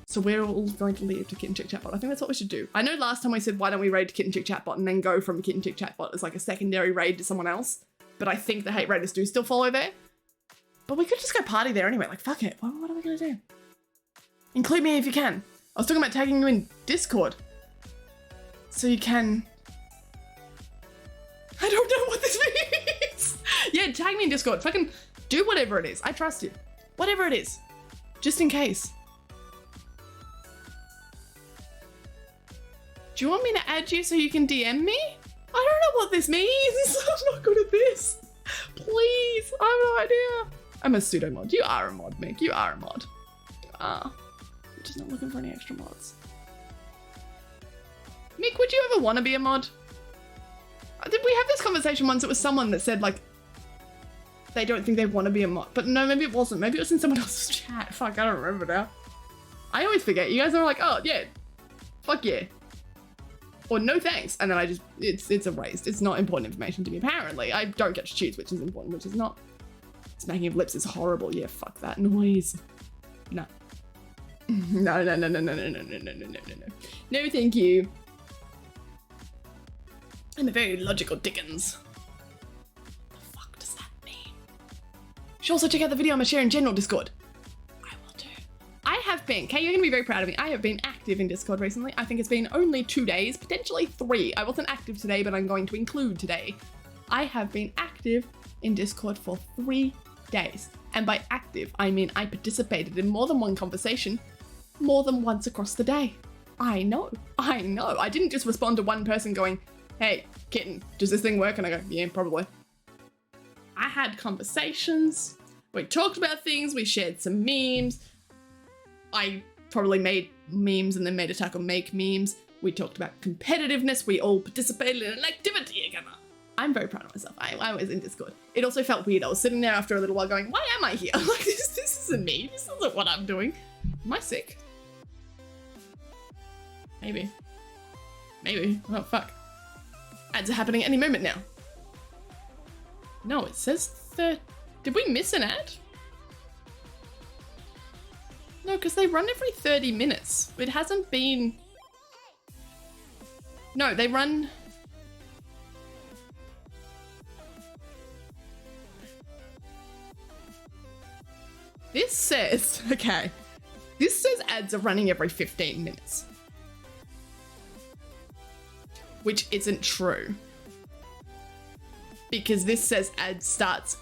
So we're all going to leave to Kitten Tick chatbot. I think that's what we should do. I know last time we said, why don't we raid to Kitten Tick chatbot and then go from Kitten Tick chatbot as like a secondary raid to someone else. But I think the hate raiders do still follow there. But we could just go party there anyway. Like, fuck it. What are we going to do? Include me if you can. I was talking about tagging you in Discord. So you can... I don't know what this means. Yeah, tag me in Discord. Fucking do whatever it is. I trust you. Whatever it is. Just in case. Do you want me to add you so you can DM me? I don't know what this means. I'm not good at this. Please. I have no idea. I'm a pseudo mod. You are a mod, Mick. You are a mod. You are. I'm just not looking for any extra mods. Mick, would you ever want to be a mod? Did we have this conversation once? It was someone that said, like, they don't think they want to be a mod. But no, maybe it wasn't. Maybe it was in someone else's chat. Fuck, I don't remember now. I always forget. You guys are like, oh, yeah. Fuck yeah. Or no thanks. And then I just, it's erased. It's not important information to me, apparently. I don't get to choose which is important, which is not. Smacking of lips is horrible. Yeah, fuck that noise. No. No. No, thank you. I'm a very logical Dickens. What the fuck does that mean? You should also check out the video I'm gonna share in general Discord. I will do. I have been, okay, you're gonna be very proud of me. I have been active in Discord recently. I think it's been only 2 days, potentially 3. I wasn't active today, but I'm going to include today. I have been active active in Discord for 3 days. And by active, I mean I participated in more than one conversation, more than once across the day. I know. I didn't just respond to one person going, hey, kitten, does this thing work? And I go, yeah, probably. I had conversations. We talked about things. We shared some memes. I probably made memes and then made a tackle make memes. We talked about competitiveness. We all participated in an activity together. I'm very proud of myself. I was in Discord. It also felt weird. I was sitting there after a little while going, why am I here? Like, this isn't me. This isn't what I'm doing. Am I sick? Maybe. Oh, fuck. Ads are happening any moment now. No, it says did we miss an ad? No, because they run every 30 minutes. It hasn't been... No, they run... This says... Okay. This says ads are running every 15 minutes. Which isn't true. Because this says ad starts...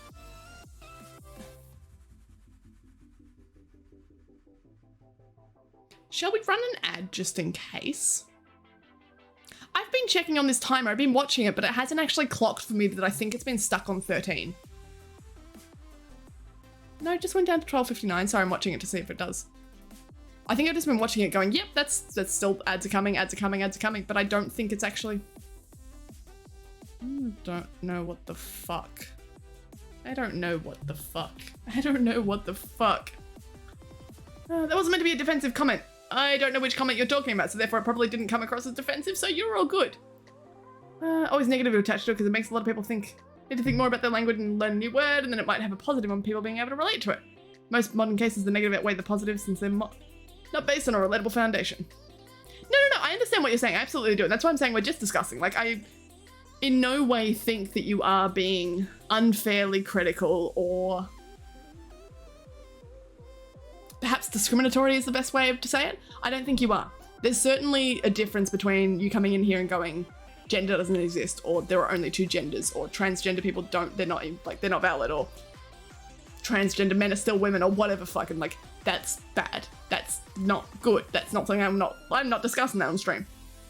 Shall we run an ad just in case? I've been checking on this timer, I've been watching it, but it hasn't actually clocked for me that I think it's been stuck on 13. No, it just went down to 12:59. Sorry, I'm watching it to see if it does. I think I've just been watching it going, yep, that's still ads are coming, but I don't think it's actually... I don't know what the fuck. That wasn't meant to be a defensive comment. I don't know which comment you're talking about, so therefore it probably didn't come across as defensive, so you're all good. Always negative attached to it because it makes a lot of people need to think more about their language and learn a new word, and then it might have a positive on people being able to relate to it. Most modern cases, the negative outweigh the positive since they're not based on a relatable foundation. No, I understand what you're saying. I absolutely do. That's why I'm saying we're just discussing. Like, I in no way think that you are being unfairly critical or perhaps discriminatory is the best way to say it. I don't think you are. There's certainly a difference between you coming in here and going, gender doesn't exist, or there are only 2 genders, or transgender people they're not valid, or transgender men are still women, or whatever fucking, like, that's bad. That's not good. That's not something I'm not discussing that on stream.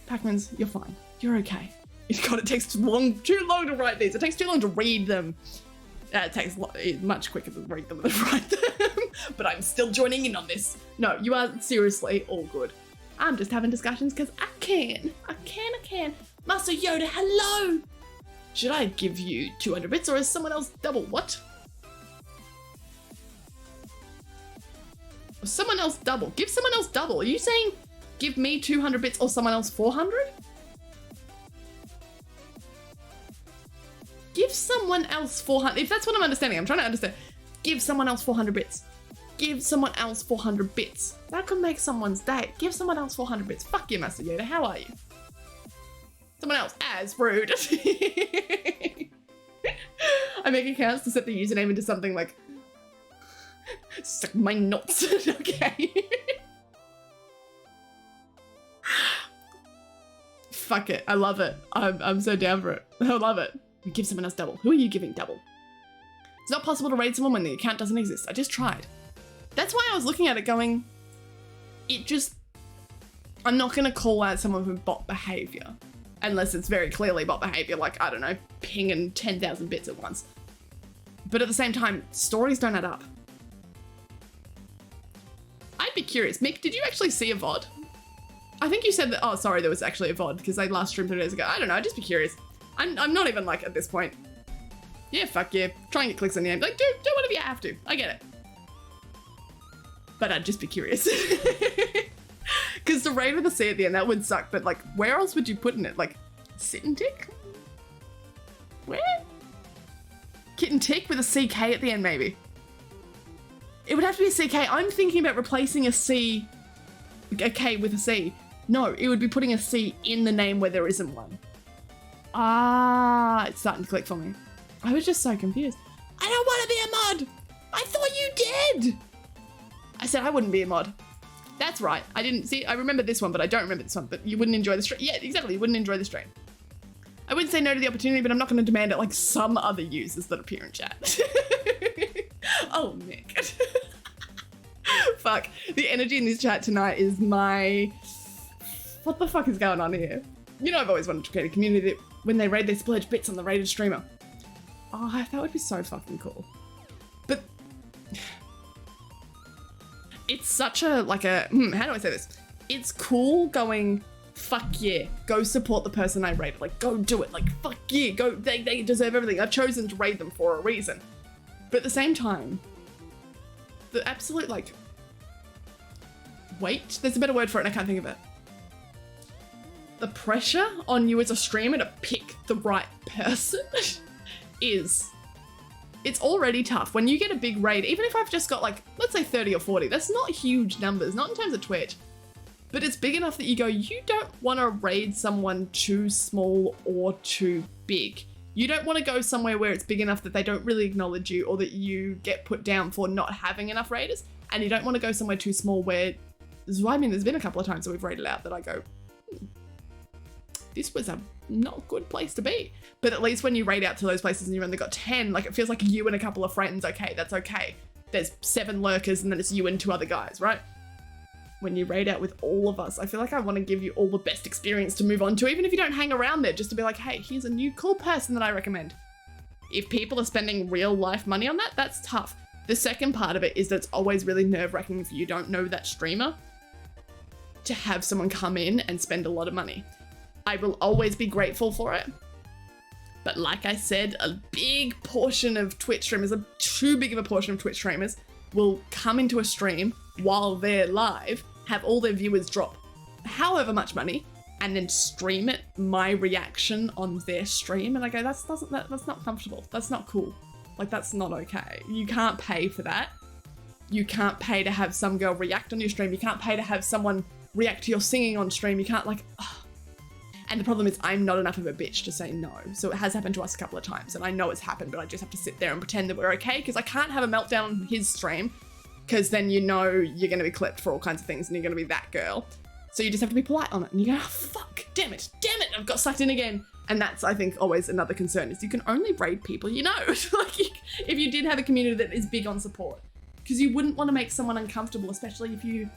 Pac-Mans, you're fine. You're okay. God, it takes too long to write these. It takes too long to read them. It takes much quicker to read them than write them. But I'm still joining in on this. No, you are seriously all good. I'm just having discussions because I can. Master Yoda, hello! Should I give you 200 bits or is someone else double? What? Someone else double. Give someone else double. Are you saying give me 200 bits or someone else 400? Give someone else 400. If that's what I'm understanding, I'm trying to understand. Give someone else 400 bits. Give someone else 400 bits. That could make someone's day. Give someone else 400 bits. Fuck you, Master Yoda. How are you? Someone else. As rude. I make accounts to set the username into something like suck my nuts. Okay. Fuck it. I love it. I'm so down for it. I love it. Give someone else double. Who are you giving double? It's not possible to raid someone when the account doesn't exist. I just tried. That's why I was looking at it going, I'm not going to call out someone for bot behavior. Unless it's very clearly bot behavior, like, I don't know, pinging 10,000 bits at once. But at the same time, stories don't add up. I'd be curious. Mick, did you actually see a VOD? I think you said that, oh, sorry, there was actually a VOD because I last streamed 2 days ago. I don't know, I'd just be curious. I'm not even like at this point. Yeah, fuck yeah. Try and get clicks on the end. Like, do whatever you have to. I get it. But I'd just be curious. Because the raid with a C at the end, that would suck. But like, where else would you put in it? Like, sit and tick? Where? Kitten tick with a CK at the end, maybe. It would have to be a CK. I'm thinking about replacing a C, a K with a C. No, it would be putting a C in the name where there isn't one. Ah, it's starting to click for me. I was just so confused. I don't want to be a mod. I thought you did. I said I wouldn't be a mod. That's right. I didn't see. I remember this one, but I don't remember this one. But you wouldn't enjoy the stream. Yeah, exactly. You wouldn't enjoy the stream. I wouldn't say no to the opportunity, but I'm not going to demand it like some other users that appear in chat. Oh, Nick. Fuck. The energy in this chat tonight is my... What the fuck is going on here? You know I've always wanted to create a community that when they raid, they splurge bits on the rated streamer. Oh, that would be so fucking cool. But... It's such a, like a... how do I say this? It's cool going... Fuck yeah, go support the person I raided. Like, go do it. Like, fuck yeah, go. They deserve everything. I've chosen to raid them for a reason. But at the same time, the absolute, like, weight, there's a better word for it and I can't think of it. The pressure on you as a streamer to pick the right person it's already tough. When you get a big raid, even if I've just got like, let's say 30 or 40, that's not huge numbers, not in terms of Twitch. But it's big enough that you go, you don't want to raid someone too small or too big. You don't want to go somewhere where it's big enough that they don't really acknowledge you or that you get put down for not having enough raiders. And you don't want to go somewhere too small where, I mean, there's been a couple of times that we've raided out that I go, this was a not good place to be. But at least when you raid out to those places and you've only got 10, like it feels like you and a couple of friends, okay, that's okay. There's 7 lurkers and then it's you and 2 other guys, right? When you raid out with all of us, I feel like I want to give you all the best experience to move on to, even if you don't hang around there, just to be like, hey, here's a new cool person that I recommend. If people are spending real life money on that, that's tough. The second part of it is that it's always really nerve-wracking if you don't know that streamer to have someone come in and spend a lot of money. I will always be grateful for it. But like I said, a big portion of Twitch streamers, too big of a portion of Twitch streamers, will come into a stream while they're live, have all their viewers drop however much money, and then stream it, my reaction on their stream, and I go, that's not comfortable. That's not cool. Like, that's not okay. You can't pay for that. You can't pay to have some girl react on your stream. You can't pay to have someone react to your singing on stream. You can't, like, ugh. And the problem is I'm not enough of a bitch to say no. So it has happened to us a couple of times, and I know it's happened, but I just have to sit there and pretend that we're okay, because I can't have a meltdown on his stream, because then you know you're going to be clipped for all kinds of things and you're going to be that girl. So you just have to be polite on it, and you go, oh, fuck, damn it, I've got sucked in again. And that's, I think, always another concern, is you can only raid people you know. Like, if you did have a community that is big on support, because you wouldn't want to make someone uncomfortable, especially if you...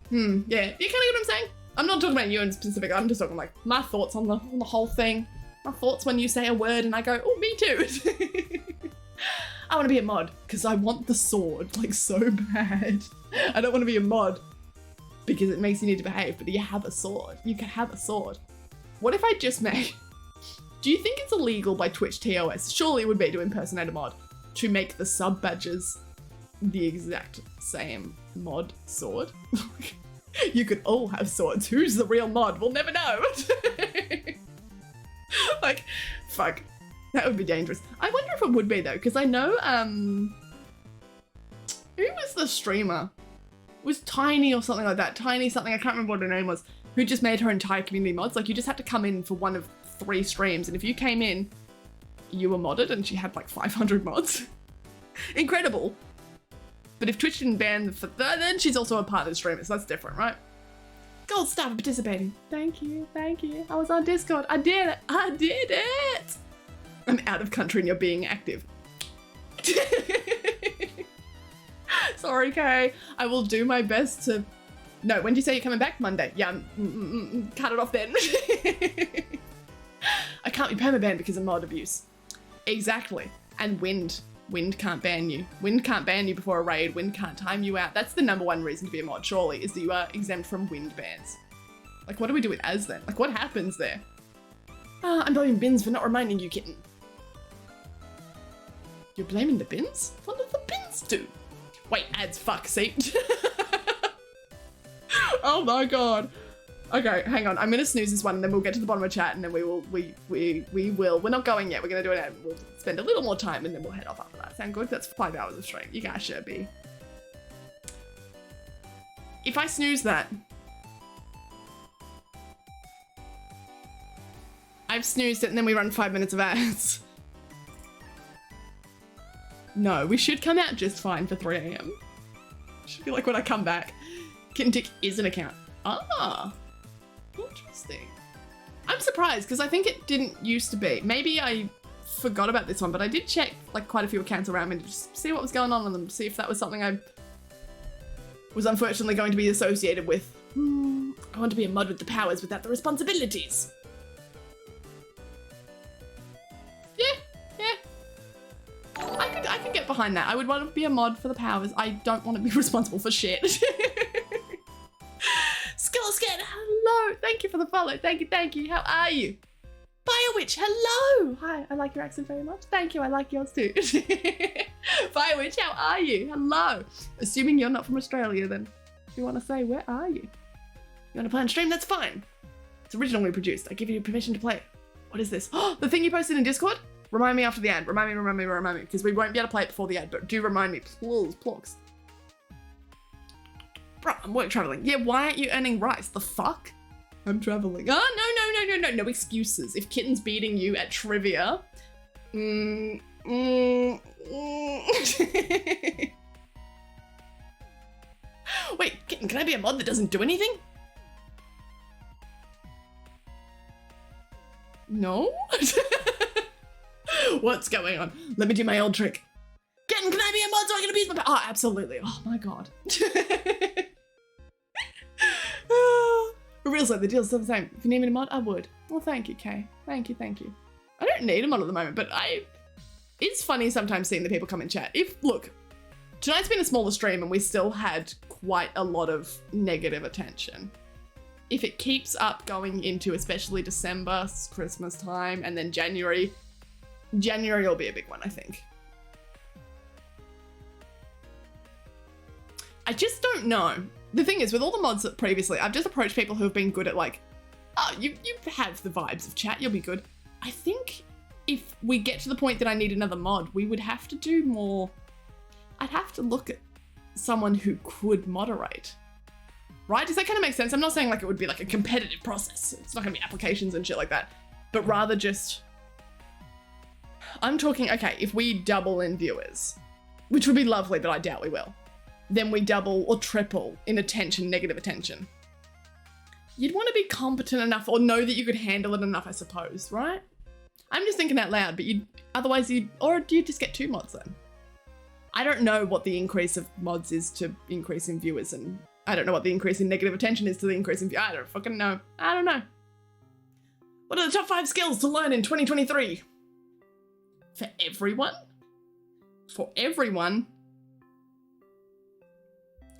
yeah, you kind of get what I'm saying? I'm not talking about you in specific, I'm just talking like my thoughts on the whole thing. My thoughts when you say a word and I go, oh, me too. I want to be a mod because I want the sword, like, so bad. I don't want to be a mod because it makes you need to behave, but you have a sword. You can have a sword. What if I just make... Do you think it's illegal by Twitch TOS? Surely it would be to impersonate a mod to make the sub badges the exact same mod sword. You could all have swords. Who's the real mod? We'll never know. Like, fuck. That would be dangerous. I wonder if it would be, though, because I know, who was the streamer? It was Tiny or something like that. Tiny something, I can't remember what her name was, who just made her entire community mods. Like, you just had to come in for one of 3 streams, and if you came in, you were modded, and she had like 500 mods. Incredible. But if Twitch didn't ban the then she's also a part of the streamers, so that's different, right? Gold star for participating. Thank you, thank you. I was on Discord. I did it. I did it. I'm out of country and you're being active. Sorry, Kay. I will do my best to... No, when did you say you're coming back? Monday. Yeah, cut it off then. I can't be permabanned because of mod abuse. Exactly. And wind. Wind can't ban you. Wind can't ban you before a raid. Wind can't time you out. That's the #1 reason to be a mod, surely, is that you are exempt from wind bans. Like, what do we do with Az then? Like, what happens there? I'm blaming bins for not reminding you, kitten. You're blaming the bins? What did the bins do? Wait, ads, fuck, see? Oh my god. Okay, hang on. I'm gonna snooze this one and then we'll get to the bottom of chat and then we will. We're not going yet. We're gonna do it and we'll spend a little more time and then we'll head off after that. Sound good? That's 5 hours of stream. You guys should be. If I snooze that, I've snoozed it and then we run 5 minutes of ads. No, we should come out just fine for 3 AM. Should be like when I come back. Kitten Tick is an account. Ah, interesting. I'm surprised because I think it didn't used to be. Maybe I forgot about this one, but I did check like quite a few accounts around me to just see what was going on them, see if that was something I was unfortunately going to be associated with. I want to be a mod with the powers without the responsibilities. I can get behind that. I would want to be a mod for the powers. I don't want to be responsible for shit. Skullscan, hello. Thank you for the follow. Thank you. How are you? Firewitch, hello. Hi, I like your accent very much. Thank you, I like yours too. Firewitch, how are you? Hello. Assuming you're not from Australia, then if you want to say, where are you? You want to play on stream? That's fine. It's originally produced. I give you permission to play it. What is this? Oh, the thing you posted in Discord? Remind me after the ad. Remind me, because we won't be able to play it before the ad, but do remind me, please, please. Bro, I'm work traveling. Yeah, why aren't you earning rice? The fuck? I'm traveling. Oh, no excuses. If Kitten's beating you at trivia, Wait, Kitten, can I be a mod that doesn't do anything? No? What's going on? Let me do my old trick. Kitten, can I be a mod so I can abuse my power? Oh, absolutely. Oh my god. For real, so the deal's still the same. If you need me to mod, I would. Well, thank you, Kay. Thank you. I don't need a mod at the moment, but it's funny sometimes seeing the people come in chat. Look, tonight's been a smaller stream and we still had quite a lot of negative attention. If it keeps up going into especially December, Christmas time, and then January will be a big one, I think. I just don't know. The thing is, with all the mods that previously, I've just approached people who have been good at like, oh, you have the vibes of chat, you'll be good. I think if we get to the point that I need another mod, we would have to do more. I'd have to look at someone who could moderate. Right? Does that kind of make sense? I'm not saying like it would be like a competitive process. It's not gonna be applications and shit like that, but rather just, I'm talking, okay, if we double in viewers, which would be lovely, but I doubt we will, then we double or triple in attention, negative attention. You'd want to be competent enough or know that you could handle it enough, I suppose, right? I'm just thinking out loud, but or do you just get 2 mods then? I don't know what the increase of mods is to increase in viewers, and I don't know what the increase in negative attention is to the increase in I don't fucking know. I don't know. What are the top 5 skills to learn in 2023? For everyone? For everyone?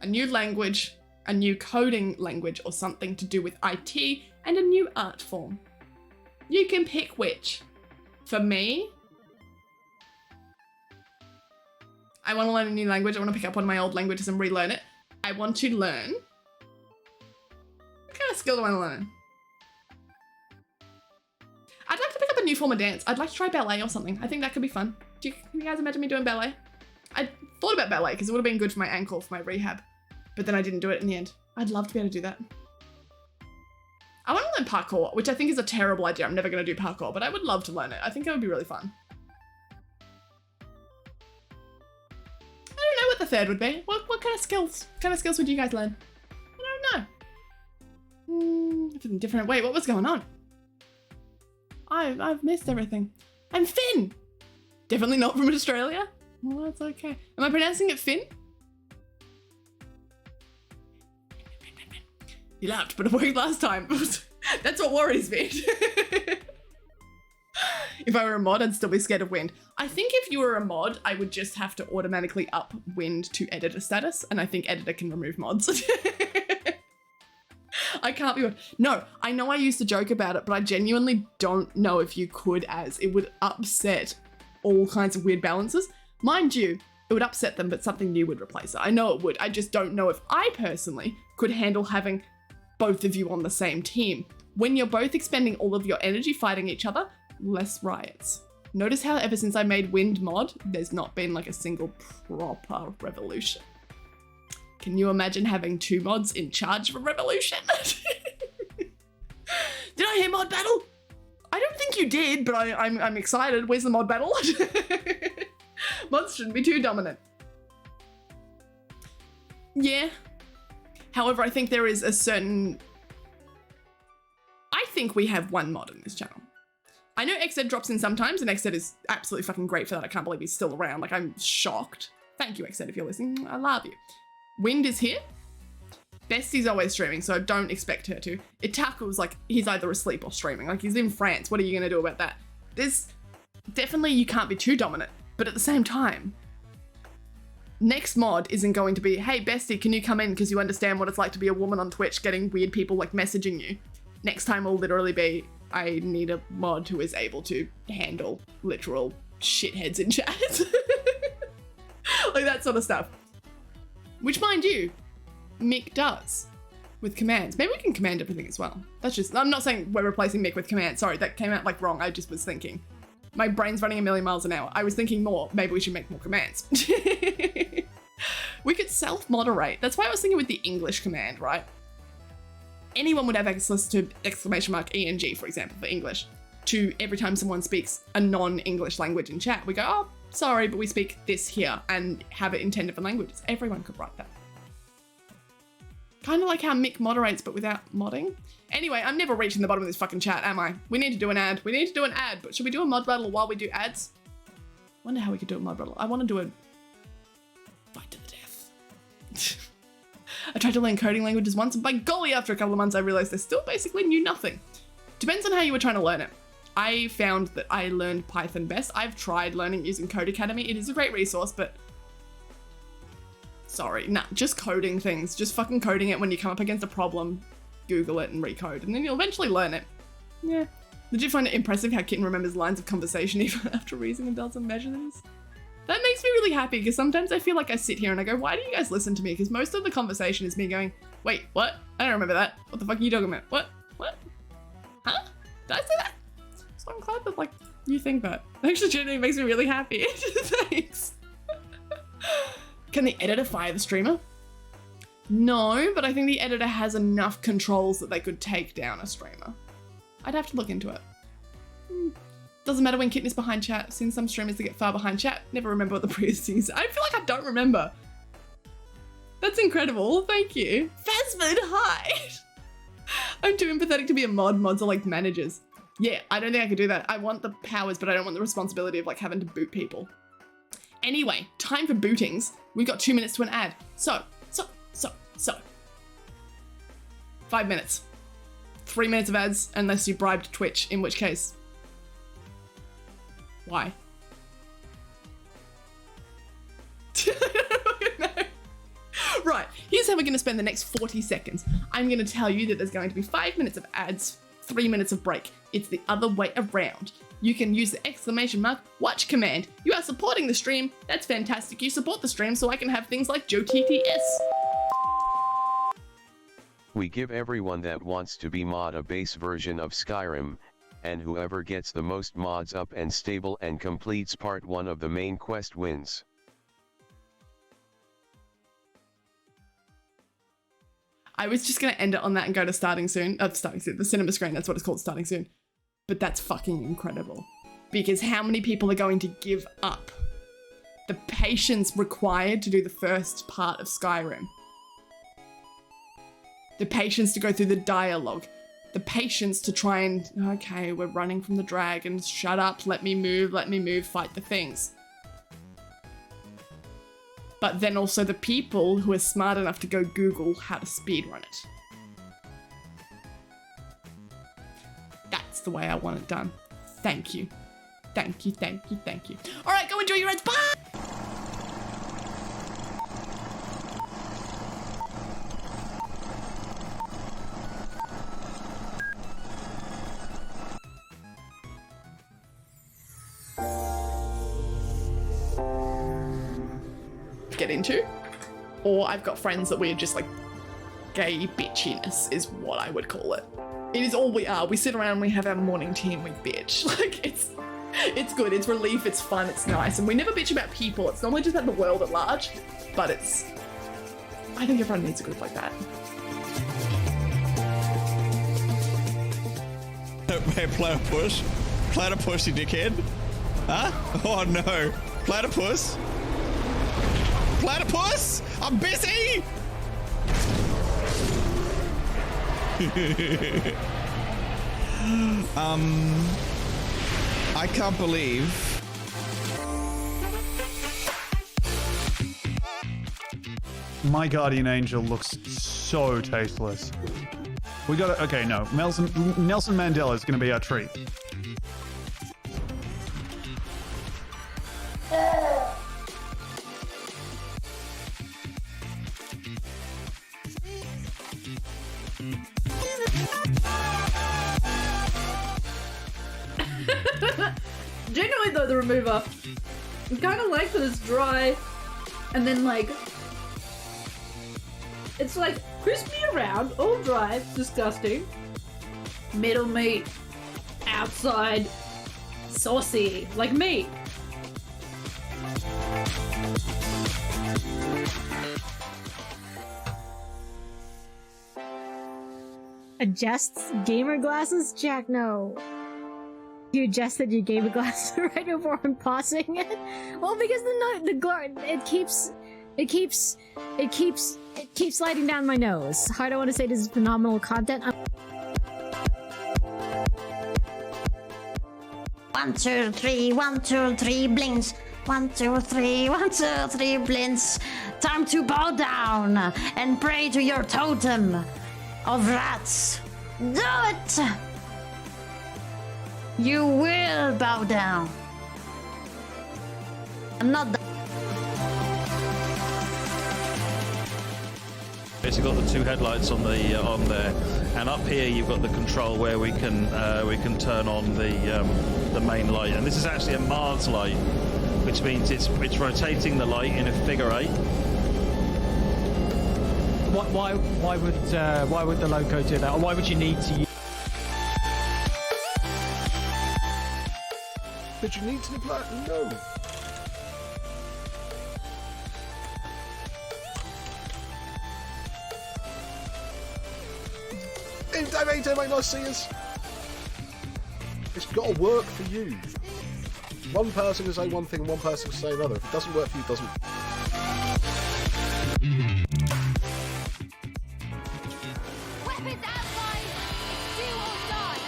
A new language, a new coding language, or something to do with IT, and a new art form. You can pick which. For me, I want to learn a new language. I want to pick up one of my old languages and relearn it. I want to learn. What kind of skill do I want to learn? I'd like to pick up a new form of dance. I'd like to try ballet or something. I think that could be fun. Can you guys imagine me doing ballet? I thought about ballet because it would have been good for my ankle, for my rehab, but then I didn't do it in the end. I'd love to be able to do that. I want to learn parkour, which I think is a terrible idea. I'm never going to do parkour, but I would love to learn it. I think it would be really fun. I don't know what the third would be. What kind of skills? What kind of skills would you guys learn? I don't know. Everything different. Wait, what was going on? I've missed everything. I'm Finn. Definitely not from Australia. Well, that's okay. Am I pronouncing it Finn? You laughed, but it worked last time. That's what worries me. If I were a mod, I'd still be scared of wind. I think if you were a mod, I would just have to automatically up wind to editor status, and I think editor can remove mods. I can't be. No, I know I used to joke about it, but I genuinely don't know if you could, as it would upset all kinds of weird balances. Mind you, it would upset them, but something new would replace it. I know it would. I just don't know if I personally could handle having both of you on the same team. When you're both expending all of your energy fighting each other, less riots. Notice how ever since I made Wind mod, there's not been like a single proper revolution. Can you imagine having 2 mods in charge of a revolution? Did I hear mod battle? I don't think you did, but I'm excited. Where's the mod battle? Mods shouldn't be too dominant. Yeah. However, I think there is a certain... I think we have one mod on this channel. I know XZ drops in sometimes, and XZ is absolutely fucking great for that. I can't believe he's still around. Like, I'm shocked. Thank you, XZ, if you're listening. I love you. Wind is here. Bestie's always streaming, so I don't expect her to. Itaku's like, he's either asleep or streaming. Like, he's in France. What are you going to do about that? There's definitely, you can't be too dominant. But at the same time, next mod isn't going to be, hey, Bestie, can you come in because you understand what it's like to be a woman on Twitch getting weird people like messaging you. Next time will literally be, I need a mod who is able to handle literal shitheads in chat. Like that sort of stuff. Which, mind you, Mick does with commands. Maybe we can command everything as well. That's just, I'm not saying we're replacing Mick with commands. Sorry, that came out like wrong. I just was thinking. My brain's running a million miles an hour. I was thinking more. Maybe we should make more commands. We could self-moderate. That's why I was thinking with the English command, right? Anyone would have access to !ENG, for example, for English, to every time someone speaks a non-English language in chat. We go, oh, sorry, but we speak this here, and have it intended for languages. Everyone could write that. Kind of like how Mick moderates, but without modding. Anyway, I'm never reaching the bottom of this fucking chat, am I? We need to do an ad. We need to do an ad, but should we do a mod battle while we do ads? Wonder how we could do a mod battle. I want to do a fight to the death. I tried to learn coding languages once, and by golly, after a couple of months, I realized I still basically knew nothing. Depends on how you were trying to learn it. I found that I learned Python best. I've tried learning using Code Academy. It is a great resource, but sorry, nah, just coding things. Just fucking coding it when you come up against a problem, Google it and recode, and then you'll eventually learn it. Yeah. Did you find it impressive how Kitten remembers lines of conversation even after reasoning and belts and measures? That makes me really happy, because sometimes I feel like I sit here and I go, why do you guys listen to me? Because most of the conversation is me going, wait, what? I don't remember that. What the fuck are you talking about? What? What? Huh? Did I say that? So I'm glad that, like, you think that. It actually genuinely makes me really happy. Thanks. Can the editor fire the streamer? No, but I think the editor has enough controls that they could take down a streamer. I'd have to look into it. Doesn't matter when Kitten is behind chat. I've seen some streamers that get far behind chat. Never remember what the previous things. I feel like I don't remember. That's incredible. Thank you. Phasmid, hi. I'm too empathetic to be a mod. Mods are like managers. Yeah, I don't think I could do that. I want the powers, but I don't want the responsibility of like having to boot people. Anyway, time for bootings. We've got 2 minutes to an ad. So. 5 minutes. 3 minutes of ads, unless you bribed Twitch, in which case. Why? Right, here's how we're going to spend the next 40 seconds. I'm going to tell you that there's going to be 5 minutes of ads, 3 minutes of break. It's the other way around. You can use the ! Watch command. You are supporting the stream. That's fantastic. You support the stream so I can have things like Joe TTS. We give everyone that wants to be mod a base version of Skyrim, and whoever gets the most mods up and stable and completes part 1 of the main quest wins. I was just going to end it on that and go to starting soon. The cinema screen, that's what it's called, starting soon. But that's fucking incredible. Because how many people are going to give up the patience required to do the first part of Skyrim? The patience to go through the dialogue. The patience to try and, okay, we're running from the dragons, shut up, let me move, fight the things. But then also the people who are smart enough to go Google how to speedrun it. That's the way I want it done. Thank you. Thank you, thank you, thank you. All right, go enjoy your ads, bye! Get into, or I've got friends that we're just like gay bitchiness is what I would call it. It is all we are. We sit around and we have our morning tea and we bitch. Like it's good, it's relief, it's fun, it's nice, and we never bitch about people. It's normally just about the world at large, but I think everyone needs a group like that. Platypus? Platypus, you dickhead? Huh? Oh no. Platypus? Platypus? I'm busy! I can't believe. My guardian angel looks so tasteless. We gotta, okay, no. Nelson Mandela is gonna be our treat. Genuinely though, the remover, I kind of like that it's dry, and then like, it's like crispy around, all dry, disgusting. Middle meat, outside, saucy, like meat. Adjusts gamer glasses? Jack, no. You adjusted your gamer glasses right before I'm pausing it? Well, because it keeps sliding down my nose. I don't want to say this is phenomenal content. 1, 2, 3, 1, 2, 3, blinks. 1, 2, 3, 1, 2, 3, blinks. Time to bow down and pray to your totem of rats. Do it! You will bow down. I'm not done. Basically got the two headlights on the on there, and up here you've got the control where we can turn on the main light, and this is actually a Mars light, which means it's rotating the light in a figure 8. Why would the loco do that? Or why would you need to use? Did you need to do that? No. It might not see us. It's got to work for you. One person can say one thing, one person can say another. If it doesn't work for you, it doesn't. Weapons outside! It's do or die!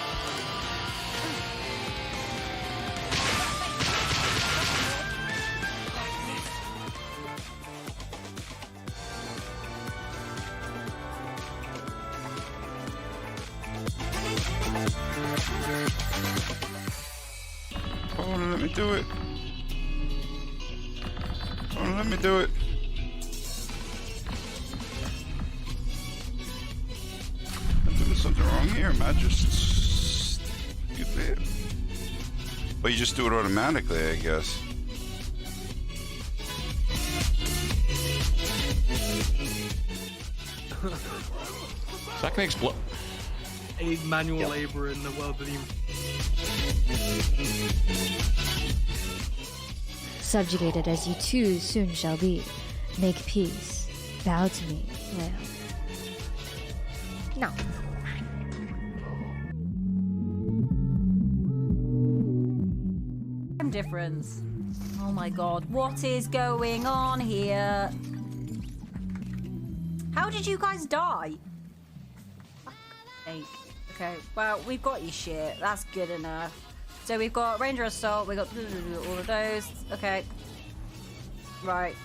Hold on, let me do it. Hold on, let me do it. I'm doing something wrong here, man. Just stupid. But you just do it automatically, I guess. That can explode. Aid manual labor in the well-being. Subjugated as you too soon shall be. Make peace. Bow to me, Leo. No. Difference. Oh my god, what is going on here? How did you guys die? Okay, well, we've got your shit. That's good enough. So we've got Ranger Assault, we've got all of those. Okay. Right.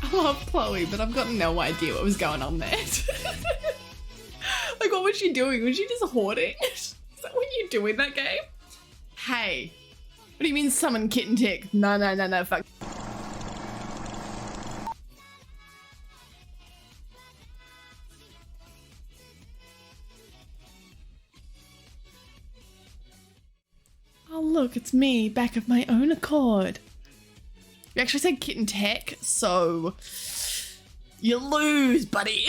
I love Chloe, but I've got no idea what was going on there. Like, what was she doing? Was she just hoarding? Is that what you do in that game? Hey. What do you mean summon Kitten Tick? No, fuck. Oh look, it's me, back of my own accord. You actually said Kitten Tech, so you lose, buddy.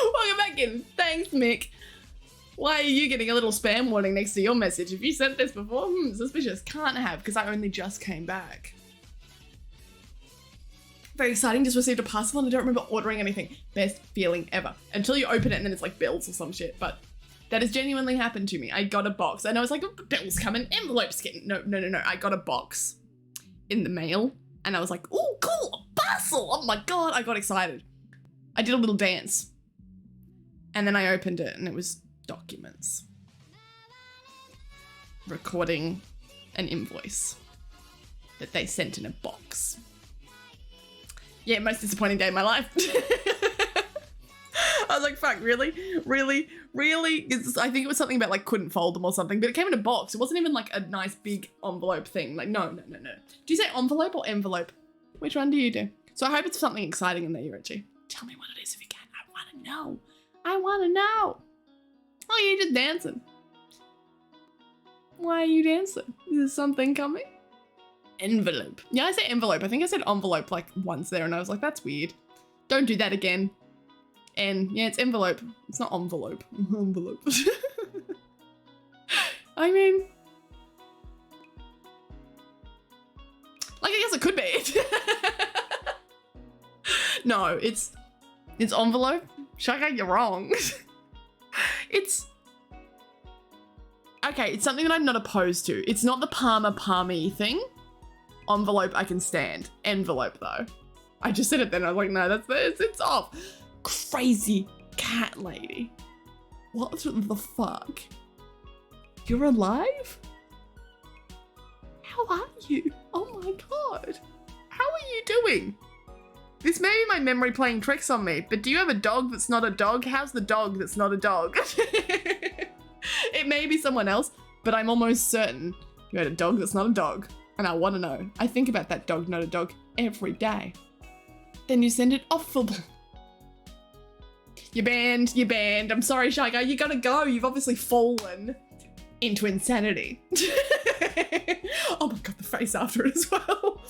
Welcome back in. Thanks, Mick. Why are you getting a little spam warning next to your message? If you sent this before, suspicious. Can't have, because I only just came back. Very exciting, just received a parcel and I don't remember ordering anything. Best feeling ever. Until you open it and then it's like bills or some shit, but that has genuinely happened to me. I got a box and I was like, oh, bills coming, envelopes getting, no. I got a box in the mail and I was like, oh, cool, a parcel. Oh my God, I got excited. I did a little dance. And then I opened it and it was documents. Recording an invoice that they sent in a box. Yeah, most disappointing day of my life. I was like, fuck, really? Really? Really? I think it was something about like couldn't fold them or something, but it came in a box. It wasn't even like a nice big envelope thing. Like, no. Do you say envelope or envelope? Which one do you do? So I hope it's something exciting in there, Richie. Tell me what it is if you can. I want to know. I want to know. Oh, you're just dancing. Why are you dancing? Is there something coming? Envelope. Yeah, I say envelope. I think I said envelope like once there and I was like, that's weird. Don't do that again. And yeah, it's envelope. It's not envelope. Envelope. I mean, like I guess it could be. No, it's envelope. Shaka, you're wrong. It's okay. It's something that I'm not opposed to. It's not the palmy thing. Envelope I can stand. Envelope though. I just said it then. I was like, no, it's off. Crazy cat lady. What the fuck? You're alive? How are you? Oh my god. How are you doing? This may be my memory playing tricks on me, but do you have a dog that's not a dog? How's the dog that's not a dog? It may be someone else, but I'm almost certain you had a dog that's not a dog. And I want to know. I think about that dog, not a dog, every day. Then you send it off for... You're banned. I'm sorry, Shy Guy. You gotta go. You've obviously fallen into insanity. Oh my god, the face after it as well.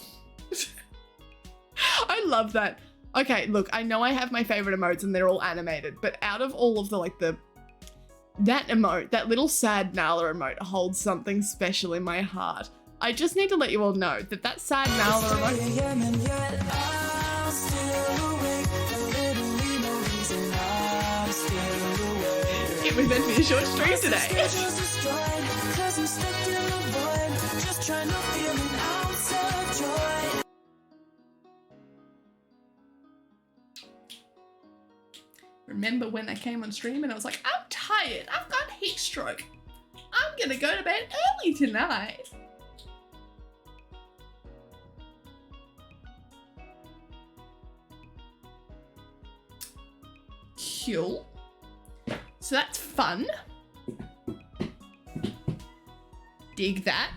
I love that. Okay, look, I know I have my favorite emotes and they're all animated, but out of all of that emote, that little sad Nala emote holds something special in my heart. I just need to let you all know that sad Nala emote... It was meant to be a short stream today. Remember when I came on stream and I was like, I'm tired, I've got heat stroke. I'm gonna go to bed early tonight. Cool. So that's fun. Dig that.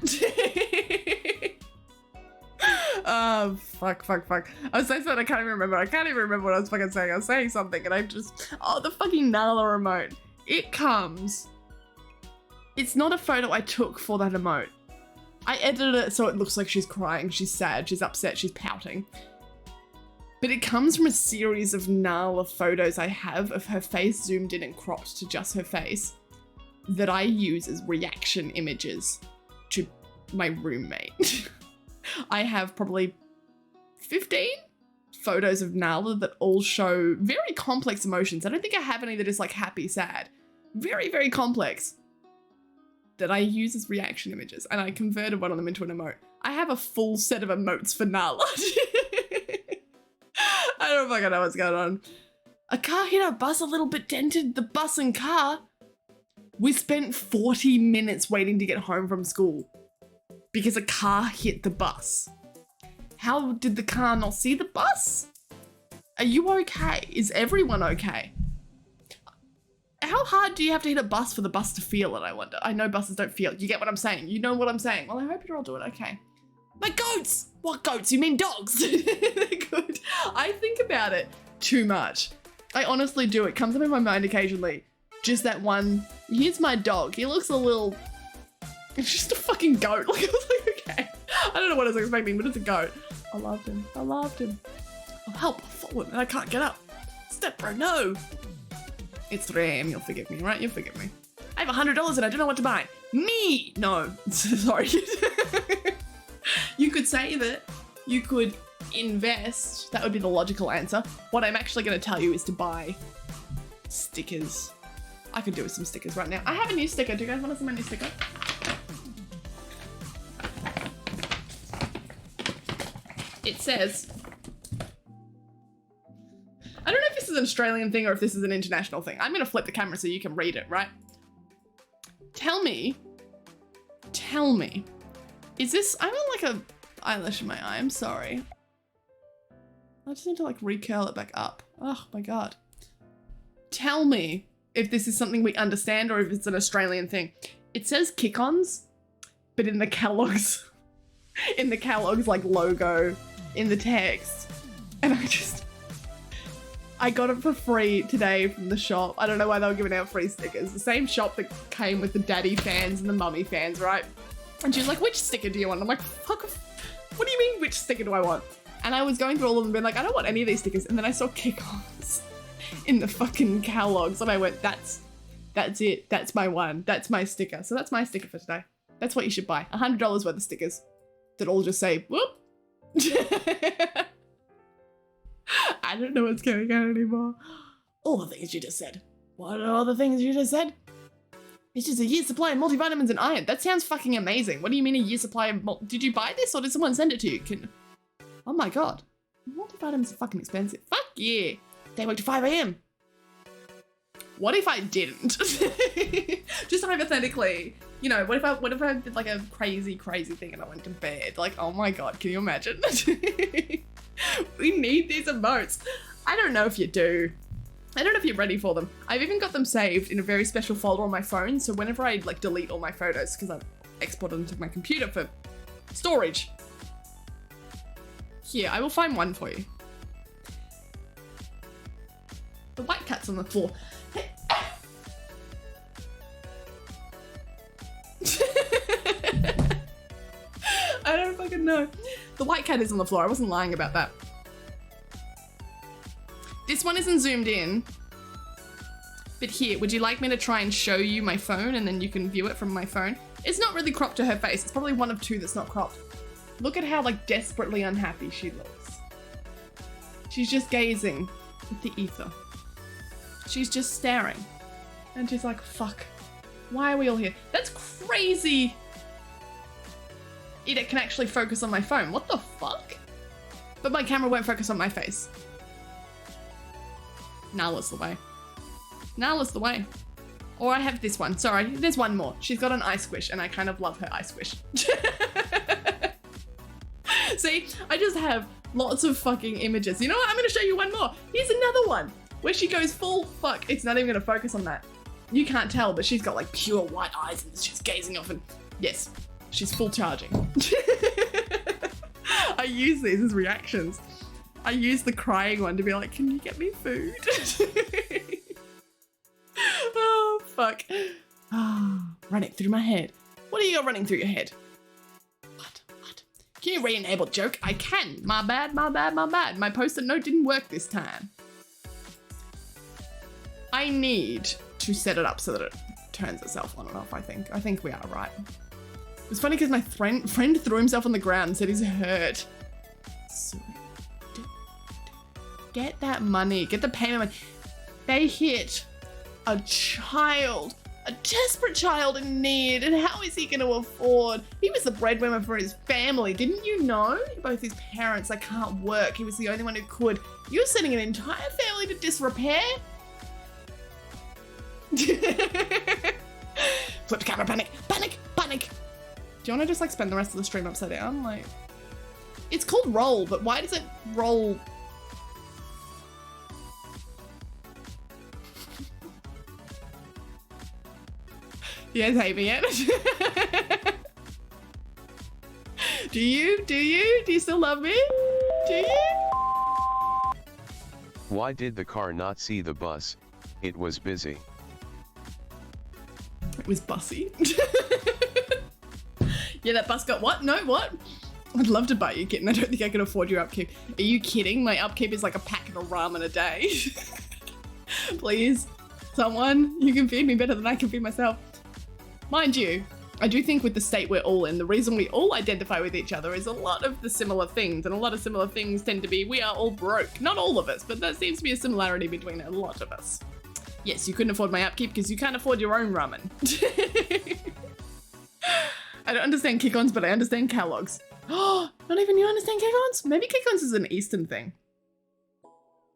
Oh, fuck. I was so sad I can't even remember. I can't even remember what I was fucking saying. I was saying something and I just... Oh, the fucking Nala emote. It comes... It's not a photo I took for that emote. I edited it so it looks like she's crying, she's sad, she's upset, she's pouting. But it comes from a series of Nala photos I have of her face zoomed in and cropped to just her face that I use as reaction images to my roommate. I have probably 15 photos of Nala that all show very complex emotions. I don't think I have any that is like happy, sad. Very, very complex. That I use as reaction images, and I converted one of them into an emote. I have a full set of emotes for Nala. I don't fucking know what's going on. A car hit a bus, a little bit dented the bus and car. We spent 40 minutes waiting to get home from school because a car hit the bus. How did the car not see the bus? Are you okay? Is everyone okay? How hard do you have to hit a bus for the bus to feel it, I wonder? I know buses don't feel it. You get what I'm saying? You know what I'm saying? Well, I hope you're all doing okay. My goats! What goats? You mean dogs? They're good. I think about it too much. I honestly do. It comes up in my mind occasionally. Just that one, here's my dog. He looks a little... It's just a fucking goat. Like, I was like, okay. I don't know what I was expecting, but it's a goat. I loved him. Oh, help. I've fallen and I can't get up. Step bro, no. It's 3 AM. You'll forgive me, right? You'll forgive me. I have $100 and I don't know what to buy. Me! No. Sorry. You could save it. You could invest. That would be the logical answer. What I'm actually going to tell you is to buy stickers. I could do with some stickers right now. I have a new sticker. Do you guys want to see my new sticker? It says... I don't know if you're this is an Australian thing or if this is an international thing. I'm gonna flip the camera so you can read it, right? Tell me, is this, I'm on like a eyelash in my eye, I'm sorry. I just need to like recurl it back up. Oh my God. Tell me if this is something we understand or if it's an Australian thing. It says kick-ons, but in the Kellogg's like logo, in the text. And I got it for free today from the shop. I don't know why they were giving out free stickers. The same shop that came with the daddy fans and the mummy fans, right? And she was like, which sticker do you want? I'm like, fuck off. What do you mean, which sticker do I want? And I was going through all of them and being like, I don't want any of these stickers. And then I saw kick-ons in the fucking Kellogg's and I went, that's it. That's my one. That's my sticker. So that's my sticker for today. That's what you should buy. $100 worth of stickers that all just say, whoop. I don't know what's going on anymore. All the things you just said. What are all the things you just said? It's just a year's supply of multivitamins and iron. That sounds fucking amazing. What do you mean a year's supply of did you buy this or did someone send it to you? Oh my God. Multivitamins are fucking expensive. Fuck yeah. They work to 5 a.m. What if I didn't? Just hypothetically, you know, what if I did like a crazy thing and I went to bed? Like, oh my God, can you imagine? We need these emotes. I don't know if you do. I don't know if you're ready for them. I've even got them saved in a very special folder on my phone. So whenever I like delete all my photos, because I've exported them to my computer for storage. Here, I will find one for you. The white cat's on the floor. I don't fucking know. The white cat is on the floor. I wasn't lying about that. This one isn't zoomed in. But here, would you like me to try and show you my phone and then you can view it from my phone? It's not really cropped to her face. It's probably one of two that's not cropped. Look at how like desperately unhappy she looks. She's just gazing at the ether. She's just staring. And she's like, fuck. Why are we all here? That's crazy. It can actually focus on my phone. What the fuck? But my camera won't focus on my face. Nala's the way. Nala's the way. Or I have this one. Sorry, there's one more. She's got an eye squish and I kind of love her eye squish. See, I just have lots of fucking images. You know what? I'm gonna show you one more. Here's another one where she goes full fuck. It's not even gonna focus on that. You can't tell, but she's got like pure white eyes and she's gazing off and yes, she's full charging. I use these as reactions. I use the crying one to be like, can you get me food? Oh, fuck. Running through my head. What are you running through your head? What? Can you re-enable joke? I can. My bad. My post-it note didn't work this time. I need to set it up so that it turns itself on and off, I think. I think we are right. It's funny because my friend threw himself on the ground and said he's hurt. So, get that money. Get the payment money. They hit a child. A desperate child in need. And how is he going to afford? He was the breadwinner for his family. Didn't you know? Both his parents, they can't work. He was the only one who could. You're sending an entire family to disrepair? Flip camera, panic. Do you want to just like spend the rest of the stream upside down? Like, it's called roll, but why does it roll? Yes, Amy. Do you? Do you still love me? Do you? Why did the car not see the bus? It was busy. It was bussy. Yeah, that bus got what? No, what? I'd love to buy you a kitten. I don't think I can afford your upkeep. Are you kidding? My upkeep is like a packet of ramen a day. Please, someone, you can feed me better than I can feed myself. Mind you, I do think with the state we're all in, the reason we all identify with each other is a lot of the similar things, and a lot of similar things tend to be we are all broke. Not all of us, but there seems to be a similarity between a lot of us. Yes, you couldn't afford my upkeep because you can't afford your own ramen. I don't understand kick-ons, but I understand Kellogg's. Oh, not even you understand kick-ons? Maybe kick-ons is an Eastern thing.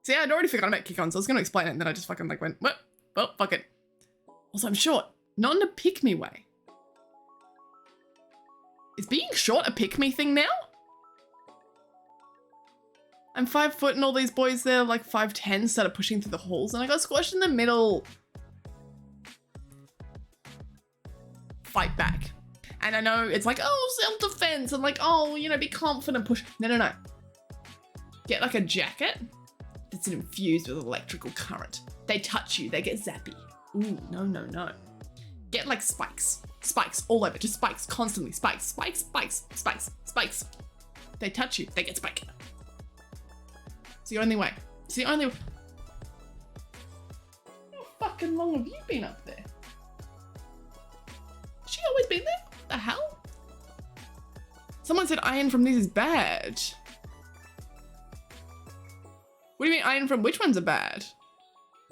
See, I'd already forgotten about kick-on, so I was going to explain it, and then I just fucking like went, what? Well, fuck it. Also, I'm short. Not in a pick-me way. Is being short a pick-me thing now? I'm 5 foot and all these boys there like 5'10" started pushing through the halls and I got squashed in the middle. Fight back. And I know it's like, oh, self-defense and like, oh, you know, be confident, push. No. Get like a jacket that's infused with electrical current. They touch you, they get zappy. Ooh, no. Get like spikes. Spikes all over, just spikes, constantly. Spikes. They touch you, they get spiked. It's the only way. It's the only way. How fucking long have you been up there? She always been there? What the hell? Someone said iron from these is bad. What do you mean iron from which ones are bad?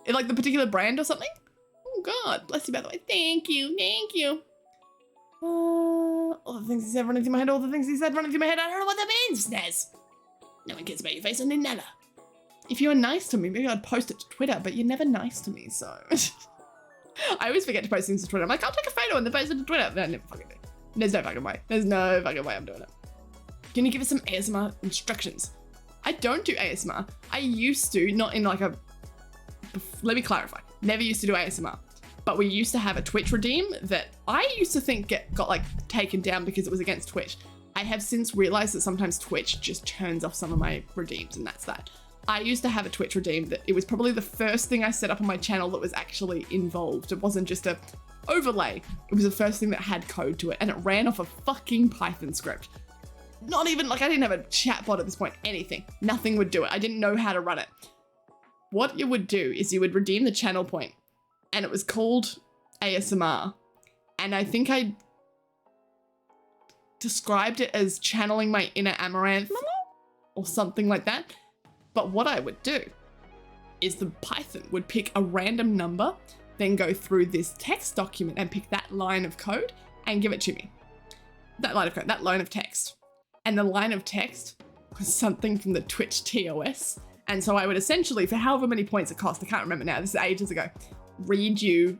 Like the particular brand or something? Oh God, bless you by the way. Thank you. All the things he said running through my head, I don't know what that means, Nez. No one cares about your face on Ninella. If you were nice to me, maybe I'd post it to Twitter, but you're never nice to me, so. I always forget to post things to Twitter. I'm like, I'll take a photo and then post it to Twitter. No, I never fucking do. There's no fucking way. I'm doing it. Can you give us some ASMR instructions? I don't do ASMR. I used to, not in like a, let me clarify. Never used to do ASMR. But we used to have a Twitch redeem that I used to think got like taken down because it was against Twitch. I have since realized that sometimes Twitch just turns off some of my redeems and that's that. I used to have a Twitch redeem that it was probably the first thing I set up on my channel that was actually involved. It wasn't just a overlay. It was the first thing that had code to it and it ran off a fucking Python script. Not even like I didn't have a chatbot at this point, anything. Nothing would do it. I didn't know how to run it. What you would do is you would redeem the channel point and it was called ASMR. And I think I described it as channeling my inner Amaranth or something like that. But what I would do is the Python would pick a random number, then go through this text document and pick that line of code and give it to me. That line of text. And the line of text was something from the Twitch TOS. And so I would essentially, for however many points it cost, I can't remember now, this is ages ago, read you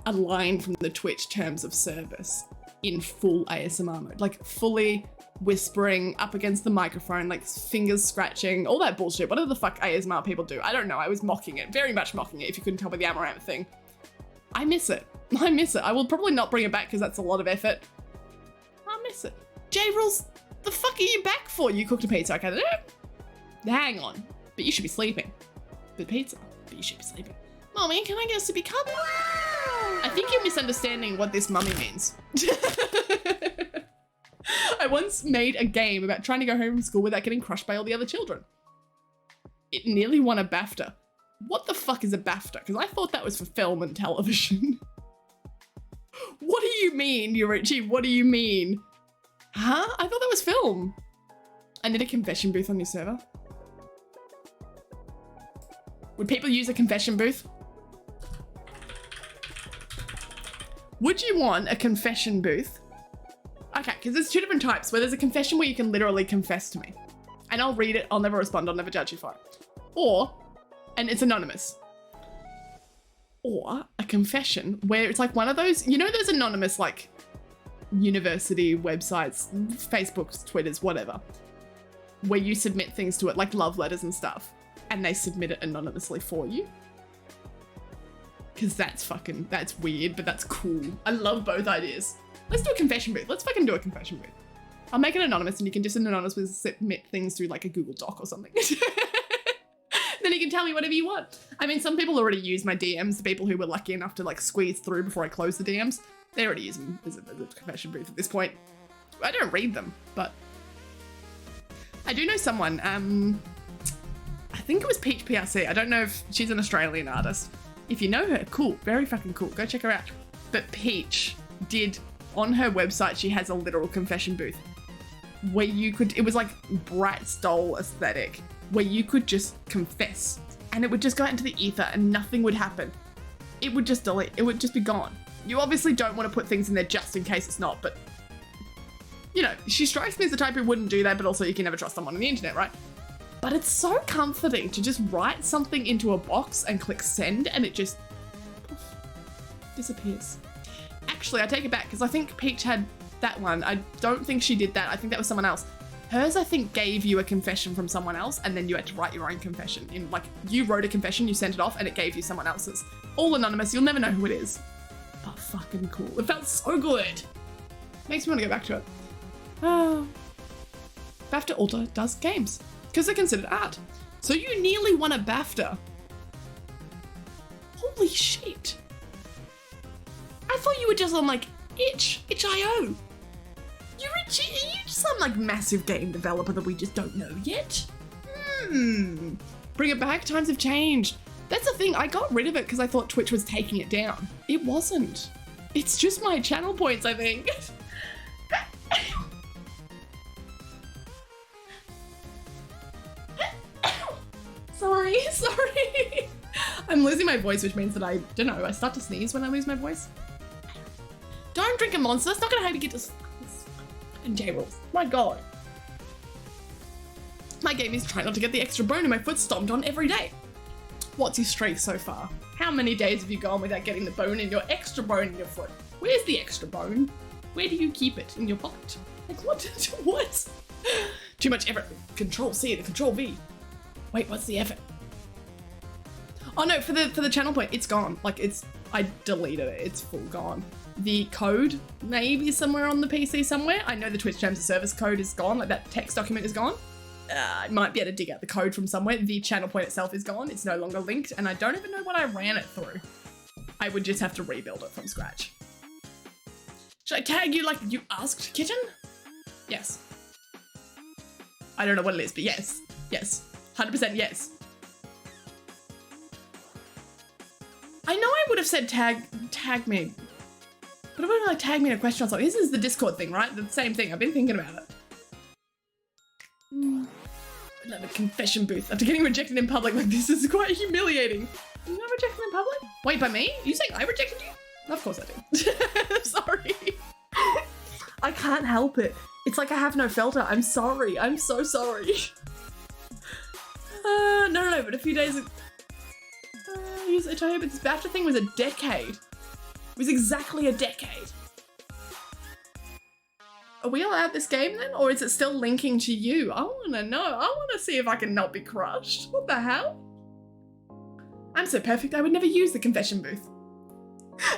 a line from the Twitch terms of service in full ASMR mode, like fully whispering up against the microphone, like fingers scratching, all that bullshit, whatever the fuck ASMR people do. I don't know, I was mocking it, very much mocking it if you couldn't tell by the Amaranth thing. I miss it. I will probably not bring it back because that's a lot of effort. I miss it. J-Rules, the fuck are you back for? You cooked a pizza, okay? Hang on, but you should be sleeping. But pizza, but you should be sleeping. Mommy, can I get a sippy cup? I think you're misunderstanding what this mummy means. I once made a game about trying to go home from school without getting crushed by all the other children. It nearly won a BAFTA. What the fuck is a BAFTA? Because I thought that was for film and television. What do you mean, Yurichi? What do you mean? Huh? I thought that was film. I need a confession booth on your server. Would people use a confession booth? Would you want a confession booth? Okay, because there's two different types where there's a confession where you can literally confess to me. And I'll read it, I'll never respond, I'll never judge you for it. Or, and it's anonymous. Or a confession where it's like one of those, you know those anonymous like university websites, Facebooks, Twitters, whatever, where you submit things to it like love letters and stuff and they submit it anonymously for you? Because that's weird, but that's cool. I love both ideas. Let's do a confession booth. Let's fucking do a confession booth. I'll make it anonymous and you can just anonymously submit things through like a Google Doc or something. Then you can tell me whatever you want. I mean, some people already use my DMs, the people who were lucky enough to like squeeze through before I close the DMs. They already use them as a confession booth at this point. I don't read them, but I do know someone, I think it was Peach PRC. I don't know if she's an Australian artist. If you know her, cool, very fucking cool. Go check her out. But Peach did, on her website, she has a literal confession booth where you could, it was like Bratz doll aesthetic, where you could just confess and it would just go out into the ether and nothing would happen. It would just delete, it would just be gone. You obviously don't want to put things in there just in case it's not, but you know, she strikes me as the type who wouldn't do that, but also you can never trust someone on the internet, right? But it's so comforting to just write something into a box and click send and it just poof, disappears. Actually, I take it back because I think Peach had that one. I don't think she did that. I think that was someone else. Hers, I think, gave you a confession from someone else and then you had to write your own confession. In like, you wrote a confession, you sent it off and it gave you someone else's. All anonymous, you'll never know who it is. But fucking cool. It felt so good. Makes me want to go back to it. BAFTA Alta does games because they're considered art. So you nearly won a BAFTA. Holy shit. I thought you were just on like itch.io. You're just some like massive game developer that we just don't know yet. Bring it back, times have changed. That's the thing, I got rid of it because I thought Twitch was taking it down. It wasn't. It's just my channel points, I think. Sorry. I'm losing my voice, which means that I don't know, I start to sneeze when I lose my voice. Don't drink a monster, that's not gonna help you get this fucking J-Rules. My god. My game is trying not to get the extra bone in my foot stomped on every day. What's your streak so far? How many days have you gone without getting the bone in your extra bone in your foot? Where's the extra bone? Where do you keep it? In your pocket? Like what? What? Too much effort. Control C, the Control V. Wait, what's the effort? Oh no, for the channel point, it's gone. Like I deleted it. It's full gone. The code maybe somewhere on the PC somewhere. I know the Twitch terms of service code is gone. Like that text document is gone. I might be able to dig out the code from somewhere. The channel point itself is gone. It's no longer linked, and I don't even know what I ran it through. I would just have to rebuild it from scratch. Should I tag you like you asked, kitten? Yes. I don't know what it is, but yes. Yes. 100% yes. I know I would have said tag me, but it would have like tagged me in a question or something. This is the Discord thing, right? The same thing. I've been thinking about it. I'd love a confession booth after getting rejected in public. Like this is quite humiliating. You got rejected in public? Wait, by me? Are you saying I rejected you? Of course I did. Sorry. I can't help it. It's like I have no filter. I'm sorry. I'm so sorry. No, but a few days ago. I told you, but this BAFTA thing was a decade. It was exactly a decade. Are we allowed this game then? Or is it still linking to you? I want to know. I want to see if I can not be crushed. What the hell? I'm so perfect, I would never use the confession booth.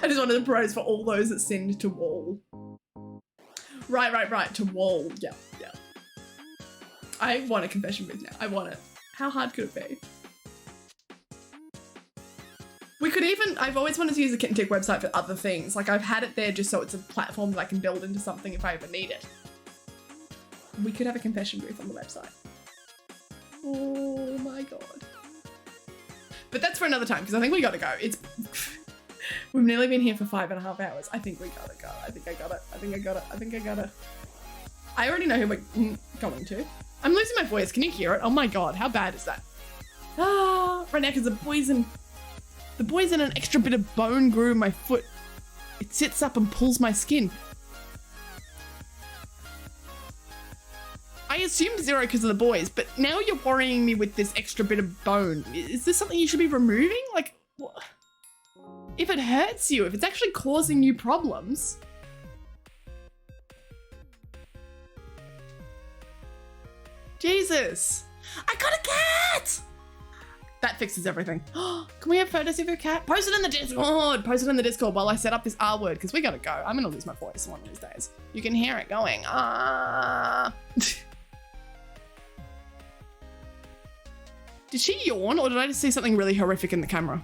I just wanted the pros for all those that sinned to wall. Right, to wall. Yeah. I want a confession booth now. I want it. How hard could it be? We could even, I've always wanted to use the Kitten Tick website for other things. Like I've had it there just so it's a platform that I can build into something if I ever need it. We could have a confession booth on the website. Oh my god. But that's for another time because I think we gotta go. We've nearly been here for 5.5 hours. I think we gotta go. I think I got it. I already know who we're going to. I'm losing my voice. Can you hear it? Oh my god, how bad is that? Right now because the poison and an extra bit of bone grew in my foot. It sits up and pulls my skin. I assumed 0 because of the boys, but now you're worrying me with this extra bit of bone. Is this something you should be removing? Like, what? If it hurts you, if it's actually causing you problems. Jesus. I got a cat! That fixes everything. Can we have photos of your cat? Post it in the Discord. Post it in the Discord while I set up this R word because we gotta go. I'm gonna lose my voice one of these days. You can hear it going. Did she yawn or did I just see something really horrific in the camera?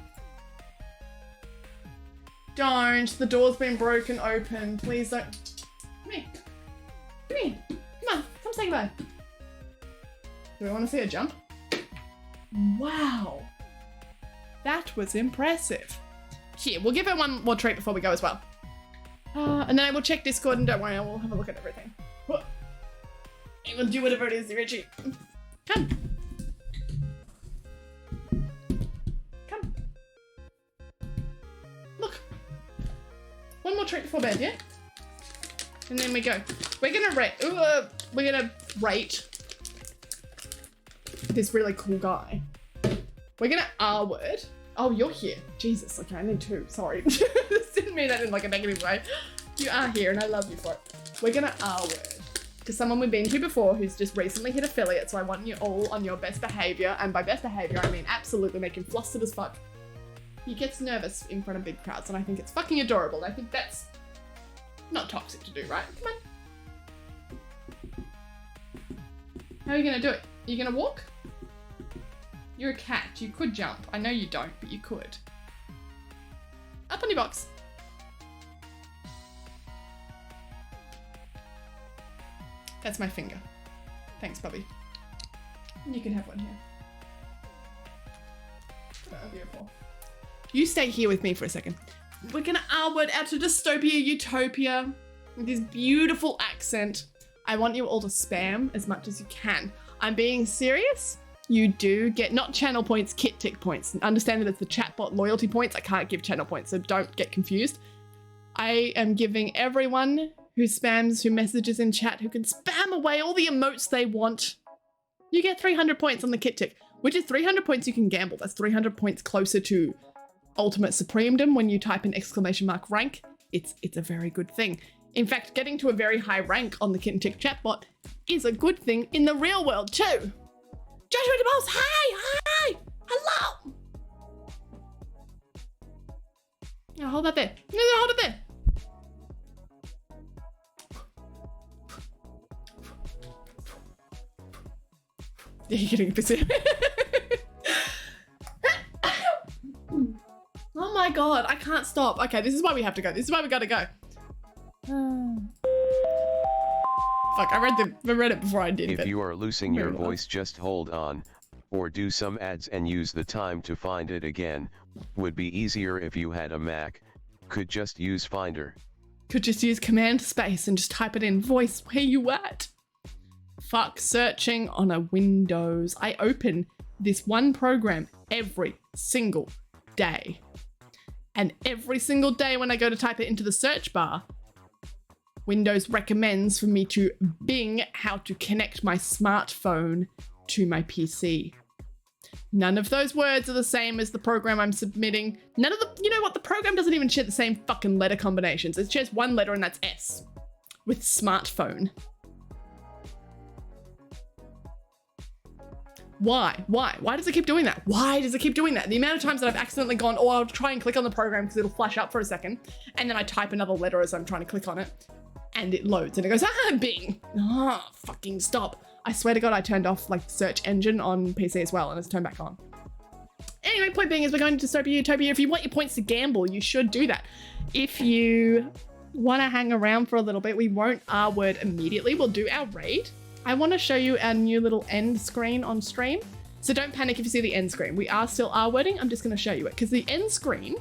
Don't. The door's been broken open. Please don't. Come here. Come here. Come on. Come say goodbye. Do I want to see her jump? Wow. That was impressive. Here, we'll give her one more treat before we go as well. And then I will check Discord and don't worry, I will have a look at everything. You will do whatever it is, Richie. Come. Come. Look. One more treat before bed, yeah? And then we go. We're gonna rate. this really cool guy. We're gonna R word. Oh, you're here. Jesus, okay, I need two. Sorry. This didn't mean that in like a negative way. You are here and I love you for it. We're gonna R word to someone we've been to before who's just recently hit affiliate, so I want you all on your best behavior, and by best behavior I mean absolutely make him flustered as fuck. He gets nervous in front of big crowds and I think it's fucking adorable. I think that's not toxic to do, right? Come on. How are you gonna do it? Are you gonna walk? You're a cat, you could jump. I know you don't, but you could. Up on your box. That's my finger. Thanks, Bubby. You can have one here. Oh, beautiful. You stay here with me for a second. We're gonna R-word out to Dystopia Utopia with this beautiful accent. I want you all to spam as much as you can. I'm being serious. You do get not channel points, kit tick points. Understand that it's the chatbot loyalty points. I can't give channel points, so don't get confused. I am giving everyone who spams, who messages in chat, who can spam away all the emotes they want. You get 300 points on the kit tick, which is 300 points you can gamble. That's 300 points closer to ultimate supremedom when you type in ! rank. It's a very good thing. In fact, getting to a very high rank on the kit and tick chatbot is a good thing in the real world too. Joshua DeBose, hi, hello. Now hold that there. No, hold it there. Yeah, you're getting a pissy. Oh my god, I can't stop. Okay, this is why we have to go. This is why we gotta go. Fuck, I read it before I did. If you are losing your voice, just hold on, or do some ads and use the time to find it again. Would be easier if you had a Mac. Could just use Finder. Could just use Command Space and just type it in. Voice, where you at? Fuck, searching on a Windows. I open this one program every single day. And every single day when I go to type it into the search bar, Windows recommends for me to Bing how to connect my smartphone to my PC. None of those words are the same as the program I'm submitting. None of the, you know what, the program doesn't even share the same fucking letter combinations. It shares one letter and that's S with smartphone. Why? Why does it keep doing that? Why does it keep doing that? The amount of times that I've accidentally gone, oh, I'll try and click on the program because it'll flash up for a second. And then I type another letter as I'm trying to click on it. And it loads and it goes, Bing. Ah, fucking stop. I swear to God, I turned off like the search engine on PC as well and it's turned back on. Anyway, point being is we're going to Dystopia Utopia. If you want your points to gamble, you should do that. If you want to hang around for a little bit, we won't R-word immediately. We'll do our raid. I want to show you our new little end screen on stream. So don't panic if you see the end screen. We are still R-wording. I'm just going to show you it because the end screen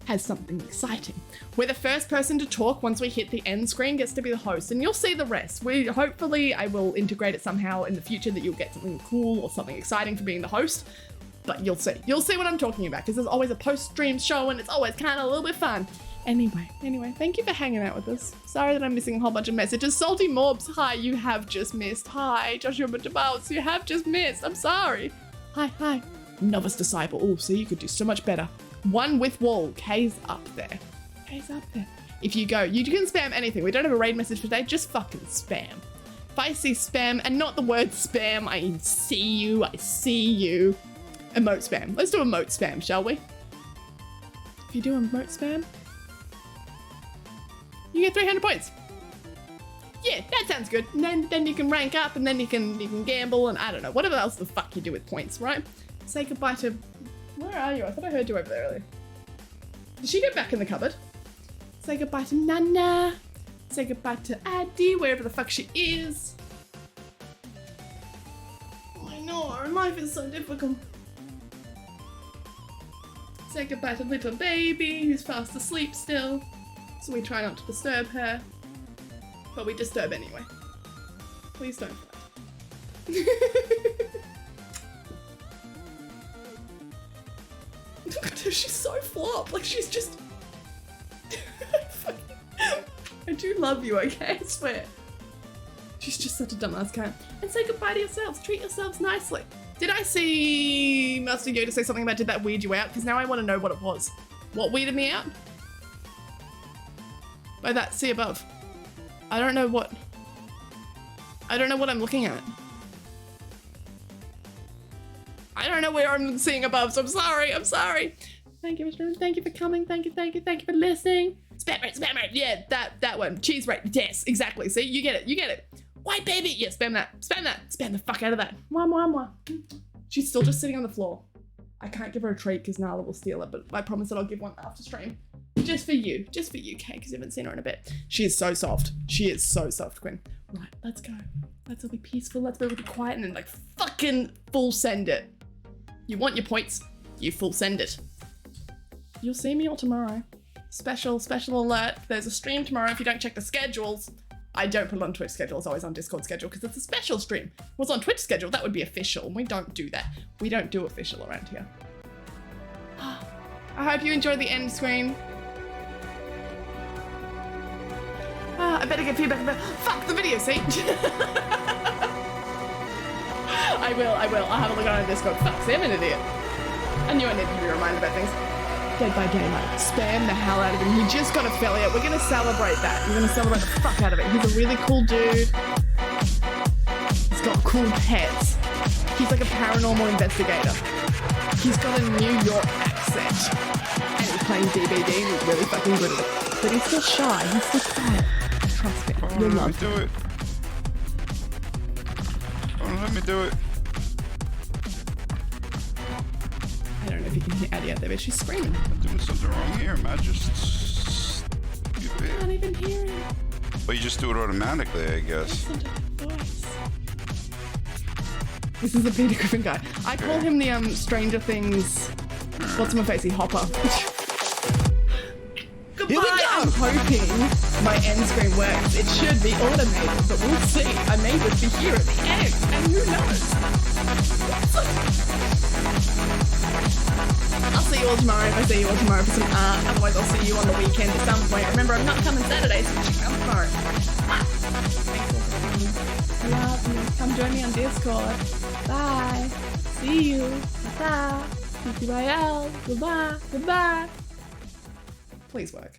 has something exciting. We're the first person to talk once we hit the end screen gets to be the host and you'll see the rest. Hopefully I will integrate it somehow in the future that you'll get something cool or something exciting for being the host, but you'll see. You'll see what I'm talking about because there's always a post-stream show and it's always kind of a little bit fun. Anyway, thank you for hanging out with us. Sorry that I'm missing a whole bunch of messages. Salty Morbs, hi, you have just missed. Hi, Joshua Buntabals, you have just missed. I'm sorry. Hi. Novice Disciple. Oh, see, you could do so much better. One with wall. K's up there. If you go, you can spam anything. We don't have a raid message for today. Just fucking spam. If I see spam and not the word spam, I see you. Emote spam. Let's do emote spam, shall we? If you do emote spam, you get 300 points. Yeah, that sounds good. And then you can rank up and then you can gamble and I don't know, whatever else the fuck you do with points, right? Say goodbye to... Where are you? I thought I heard you over there earlier. Did she get back in the cupboard? Say goodbye to Nana. Say goodbye to Addie, wherever the fuck she is. I know, our life is so difficult. Say goodbye to little baby, who's fast asleep still. So we try not to disturb her. But we disturb anyway. Please don't fight. Look at her, she's so flop. Like she's just... I do love you, okay? I swear. She's just such a dumbass cunt. And say goodbye to yourselves. Treat yourselves nicely. Did I see Master Yoda say something about did that weird you out? Because now I want to know what it was. What weirded me out? By that, see above. I don't know what I'm looking at. I don't know where I'm seeing above, so I'm sorry. Thank you, Mr. Thank you for coming. Thank you for listening. Spam rate. Yeah, that one. Cheese rate. Yes, exactly. See, you get it. White baby. Yeah, spam that. Spam the fuck out of that. Mwah. She's still just sitting on the floor. I can't give her a treat because Nala will steal it, but I promise that I'll give one after stream. Just for you, Kay, because you haven't seen her in a bit. She is so soft. Quinn. Right, let's go. Let's all be peaceful. Let's be able to be quiet and then like fucking full send it. You want your points? You full send it. You'll see me all tomorrow. Special alert. There's a stream tomorrow if you don't check the schedules. I don't put it on Twitch schedule, it's always on Discord schedule because it's a special stream. If it was on Twitch schedule, that would be official, and we don't do that. We don't do official around here. I hope you enjoyed the end screen. I better get feedback about fuck the video, see? I will. I'll have a look on Discord. Fuck, see, I'm an idiot. I knew I needed to be reminded about things. Dead by Daylight. Spam the hell out of him. He just got affiliate. We're gonna celebrate that. We're gonna celebrate the fuck out of it. He's a really cool dude. He's got cool pets. He's like a paranormal investigator. He's got a New York accent. And he's playing DBD and he's really fucking good at it. But he's still shy. He's still quiet. Trust me. You'll love him. Let me do it. I don't know if you can hear Addie out there, but she's screaming. I'm doing something wrong here, man. Just... I can't even hear him. Well, you just do it automatically, I guess. Listen to the voice. This is the Peter Griffin guy. I call him the Stranger Things... What's my facey? Hopper. Goodbye. I'm hoping my end screen works. It should be automated, but we'll see. I may just be here at the end, and who knows? I'll see you all tomorrow if I see you all tomorrow for some art. Otherwise, I'll see you on the weekend at some point. Remember, I'm not coming Saturday, so check out tomorrow. Thanks all for coming. I love you. Come join me on Discord. Bye. See you. Ta-ta. TTYL. Goodbye. Please work.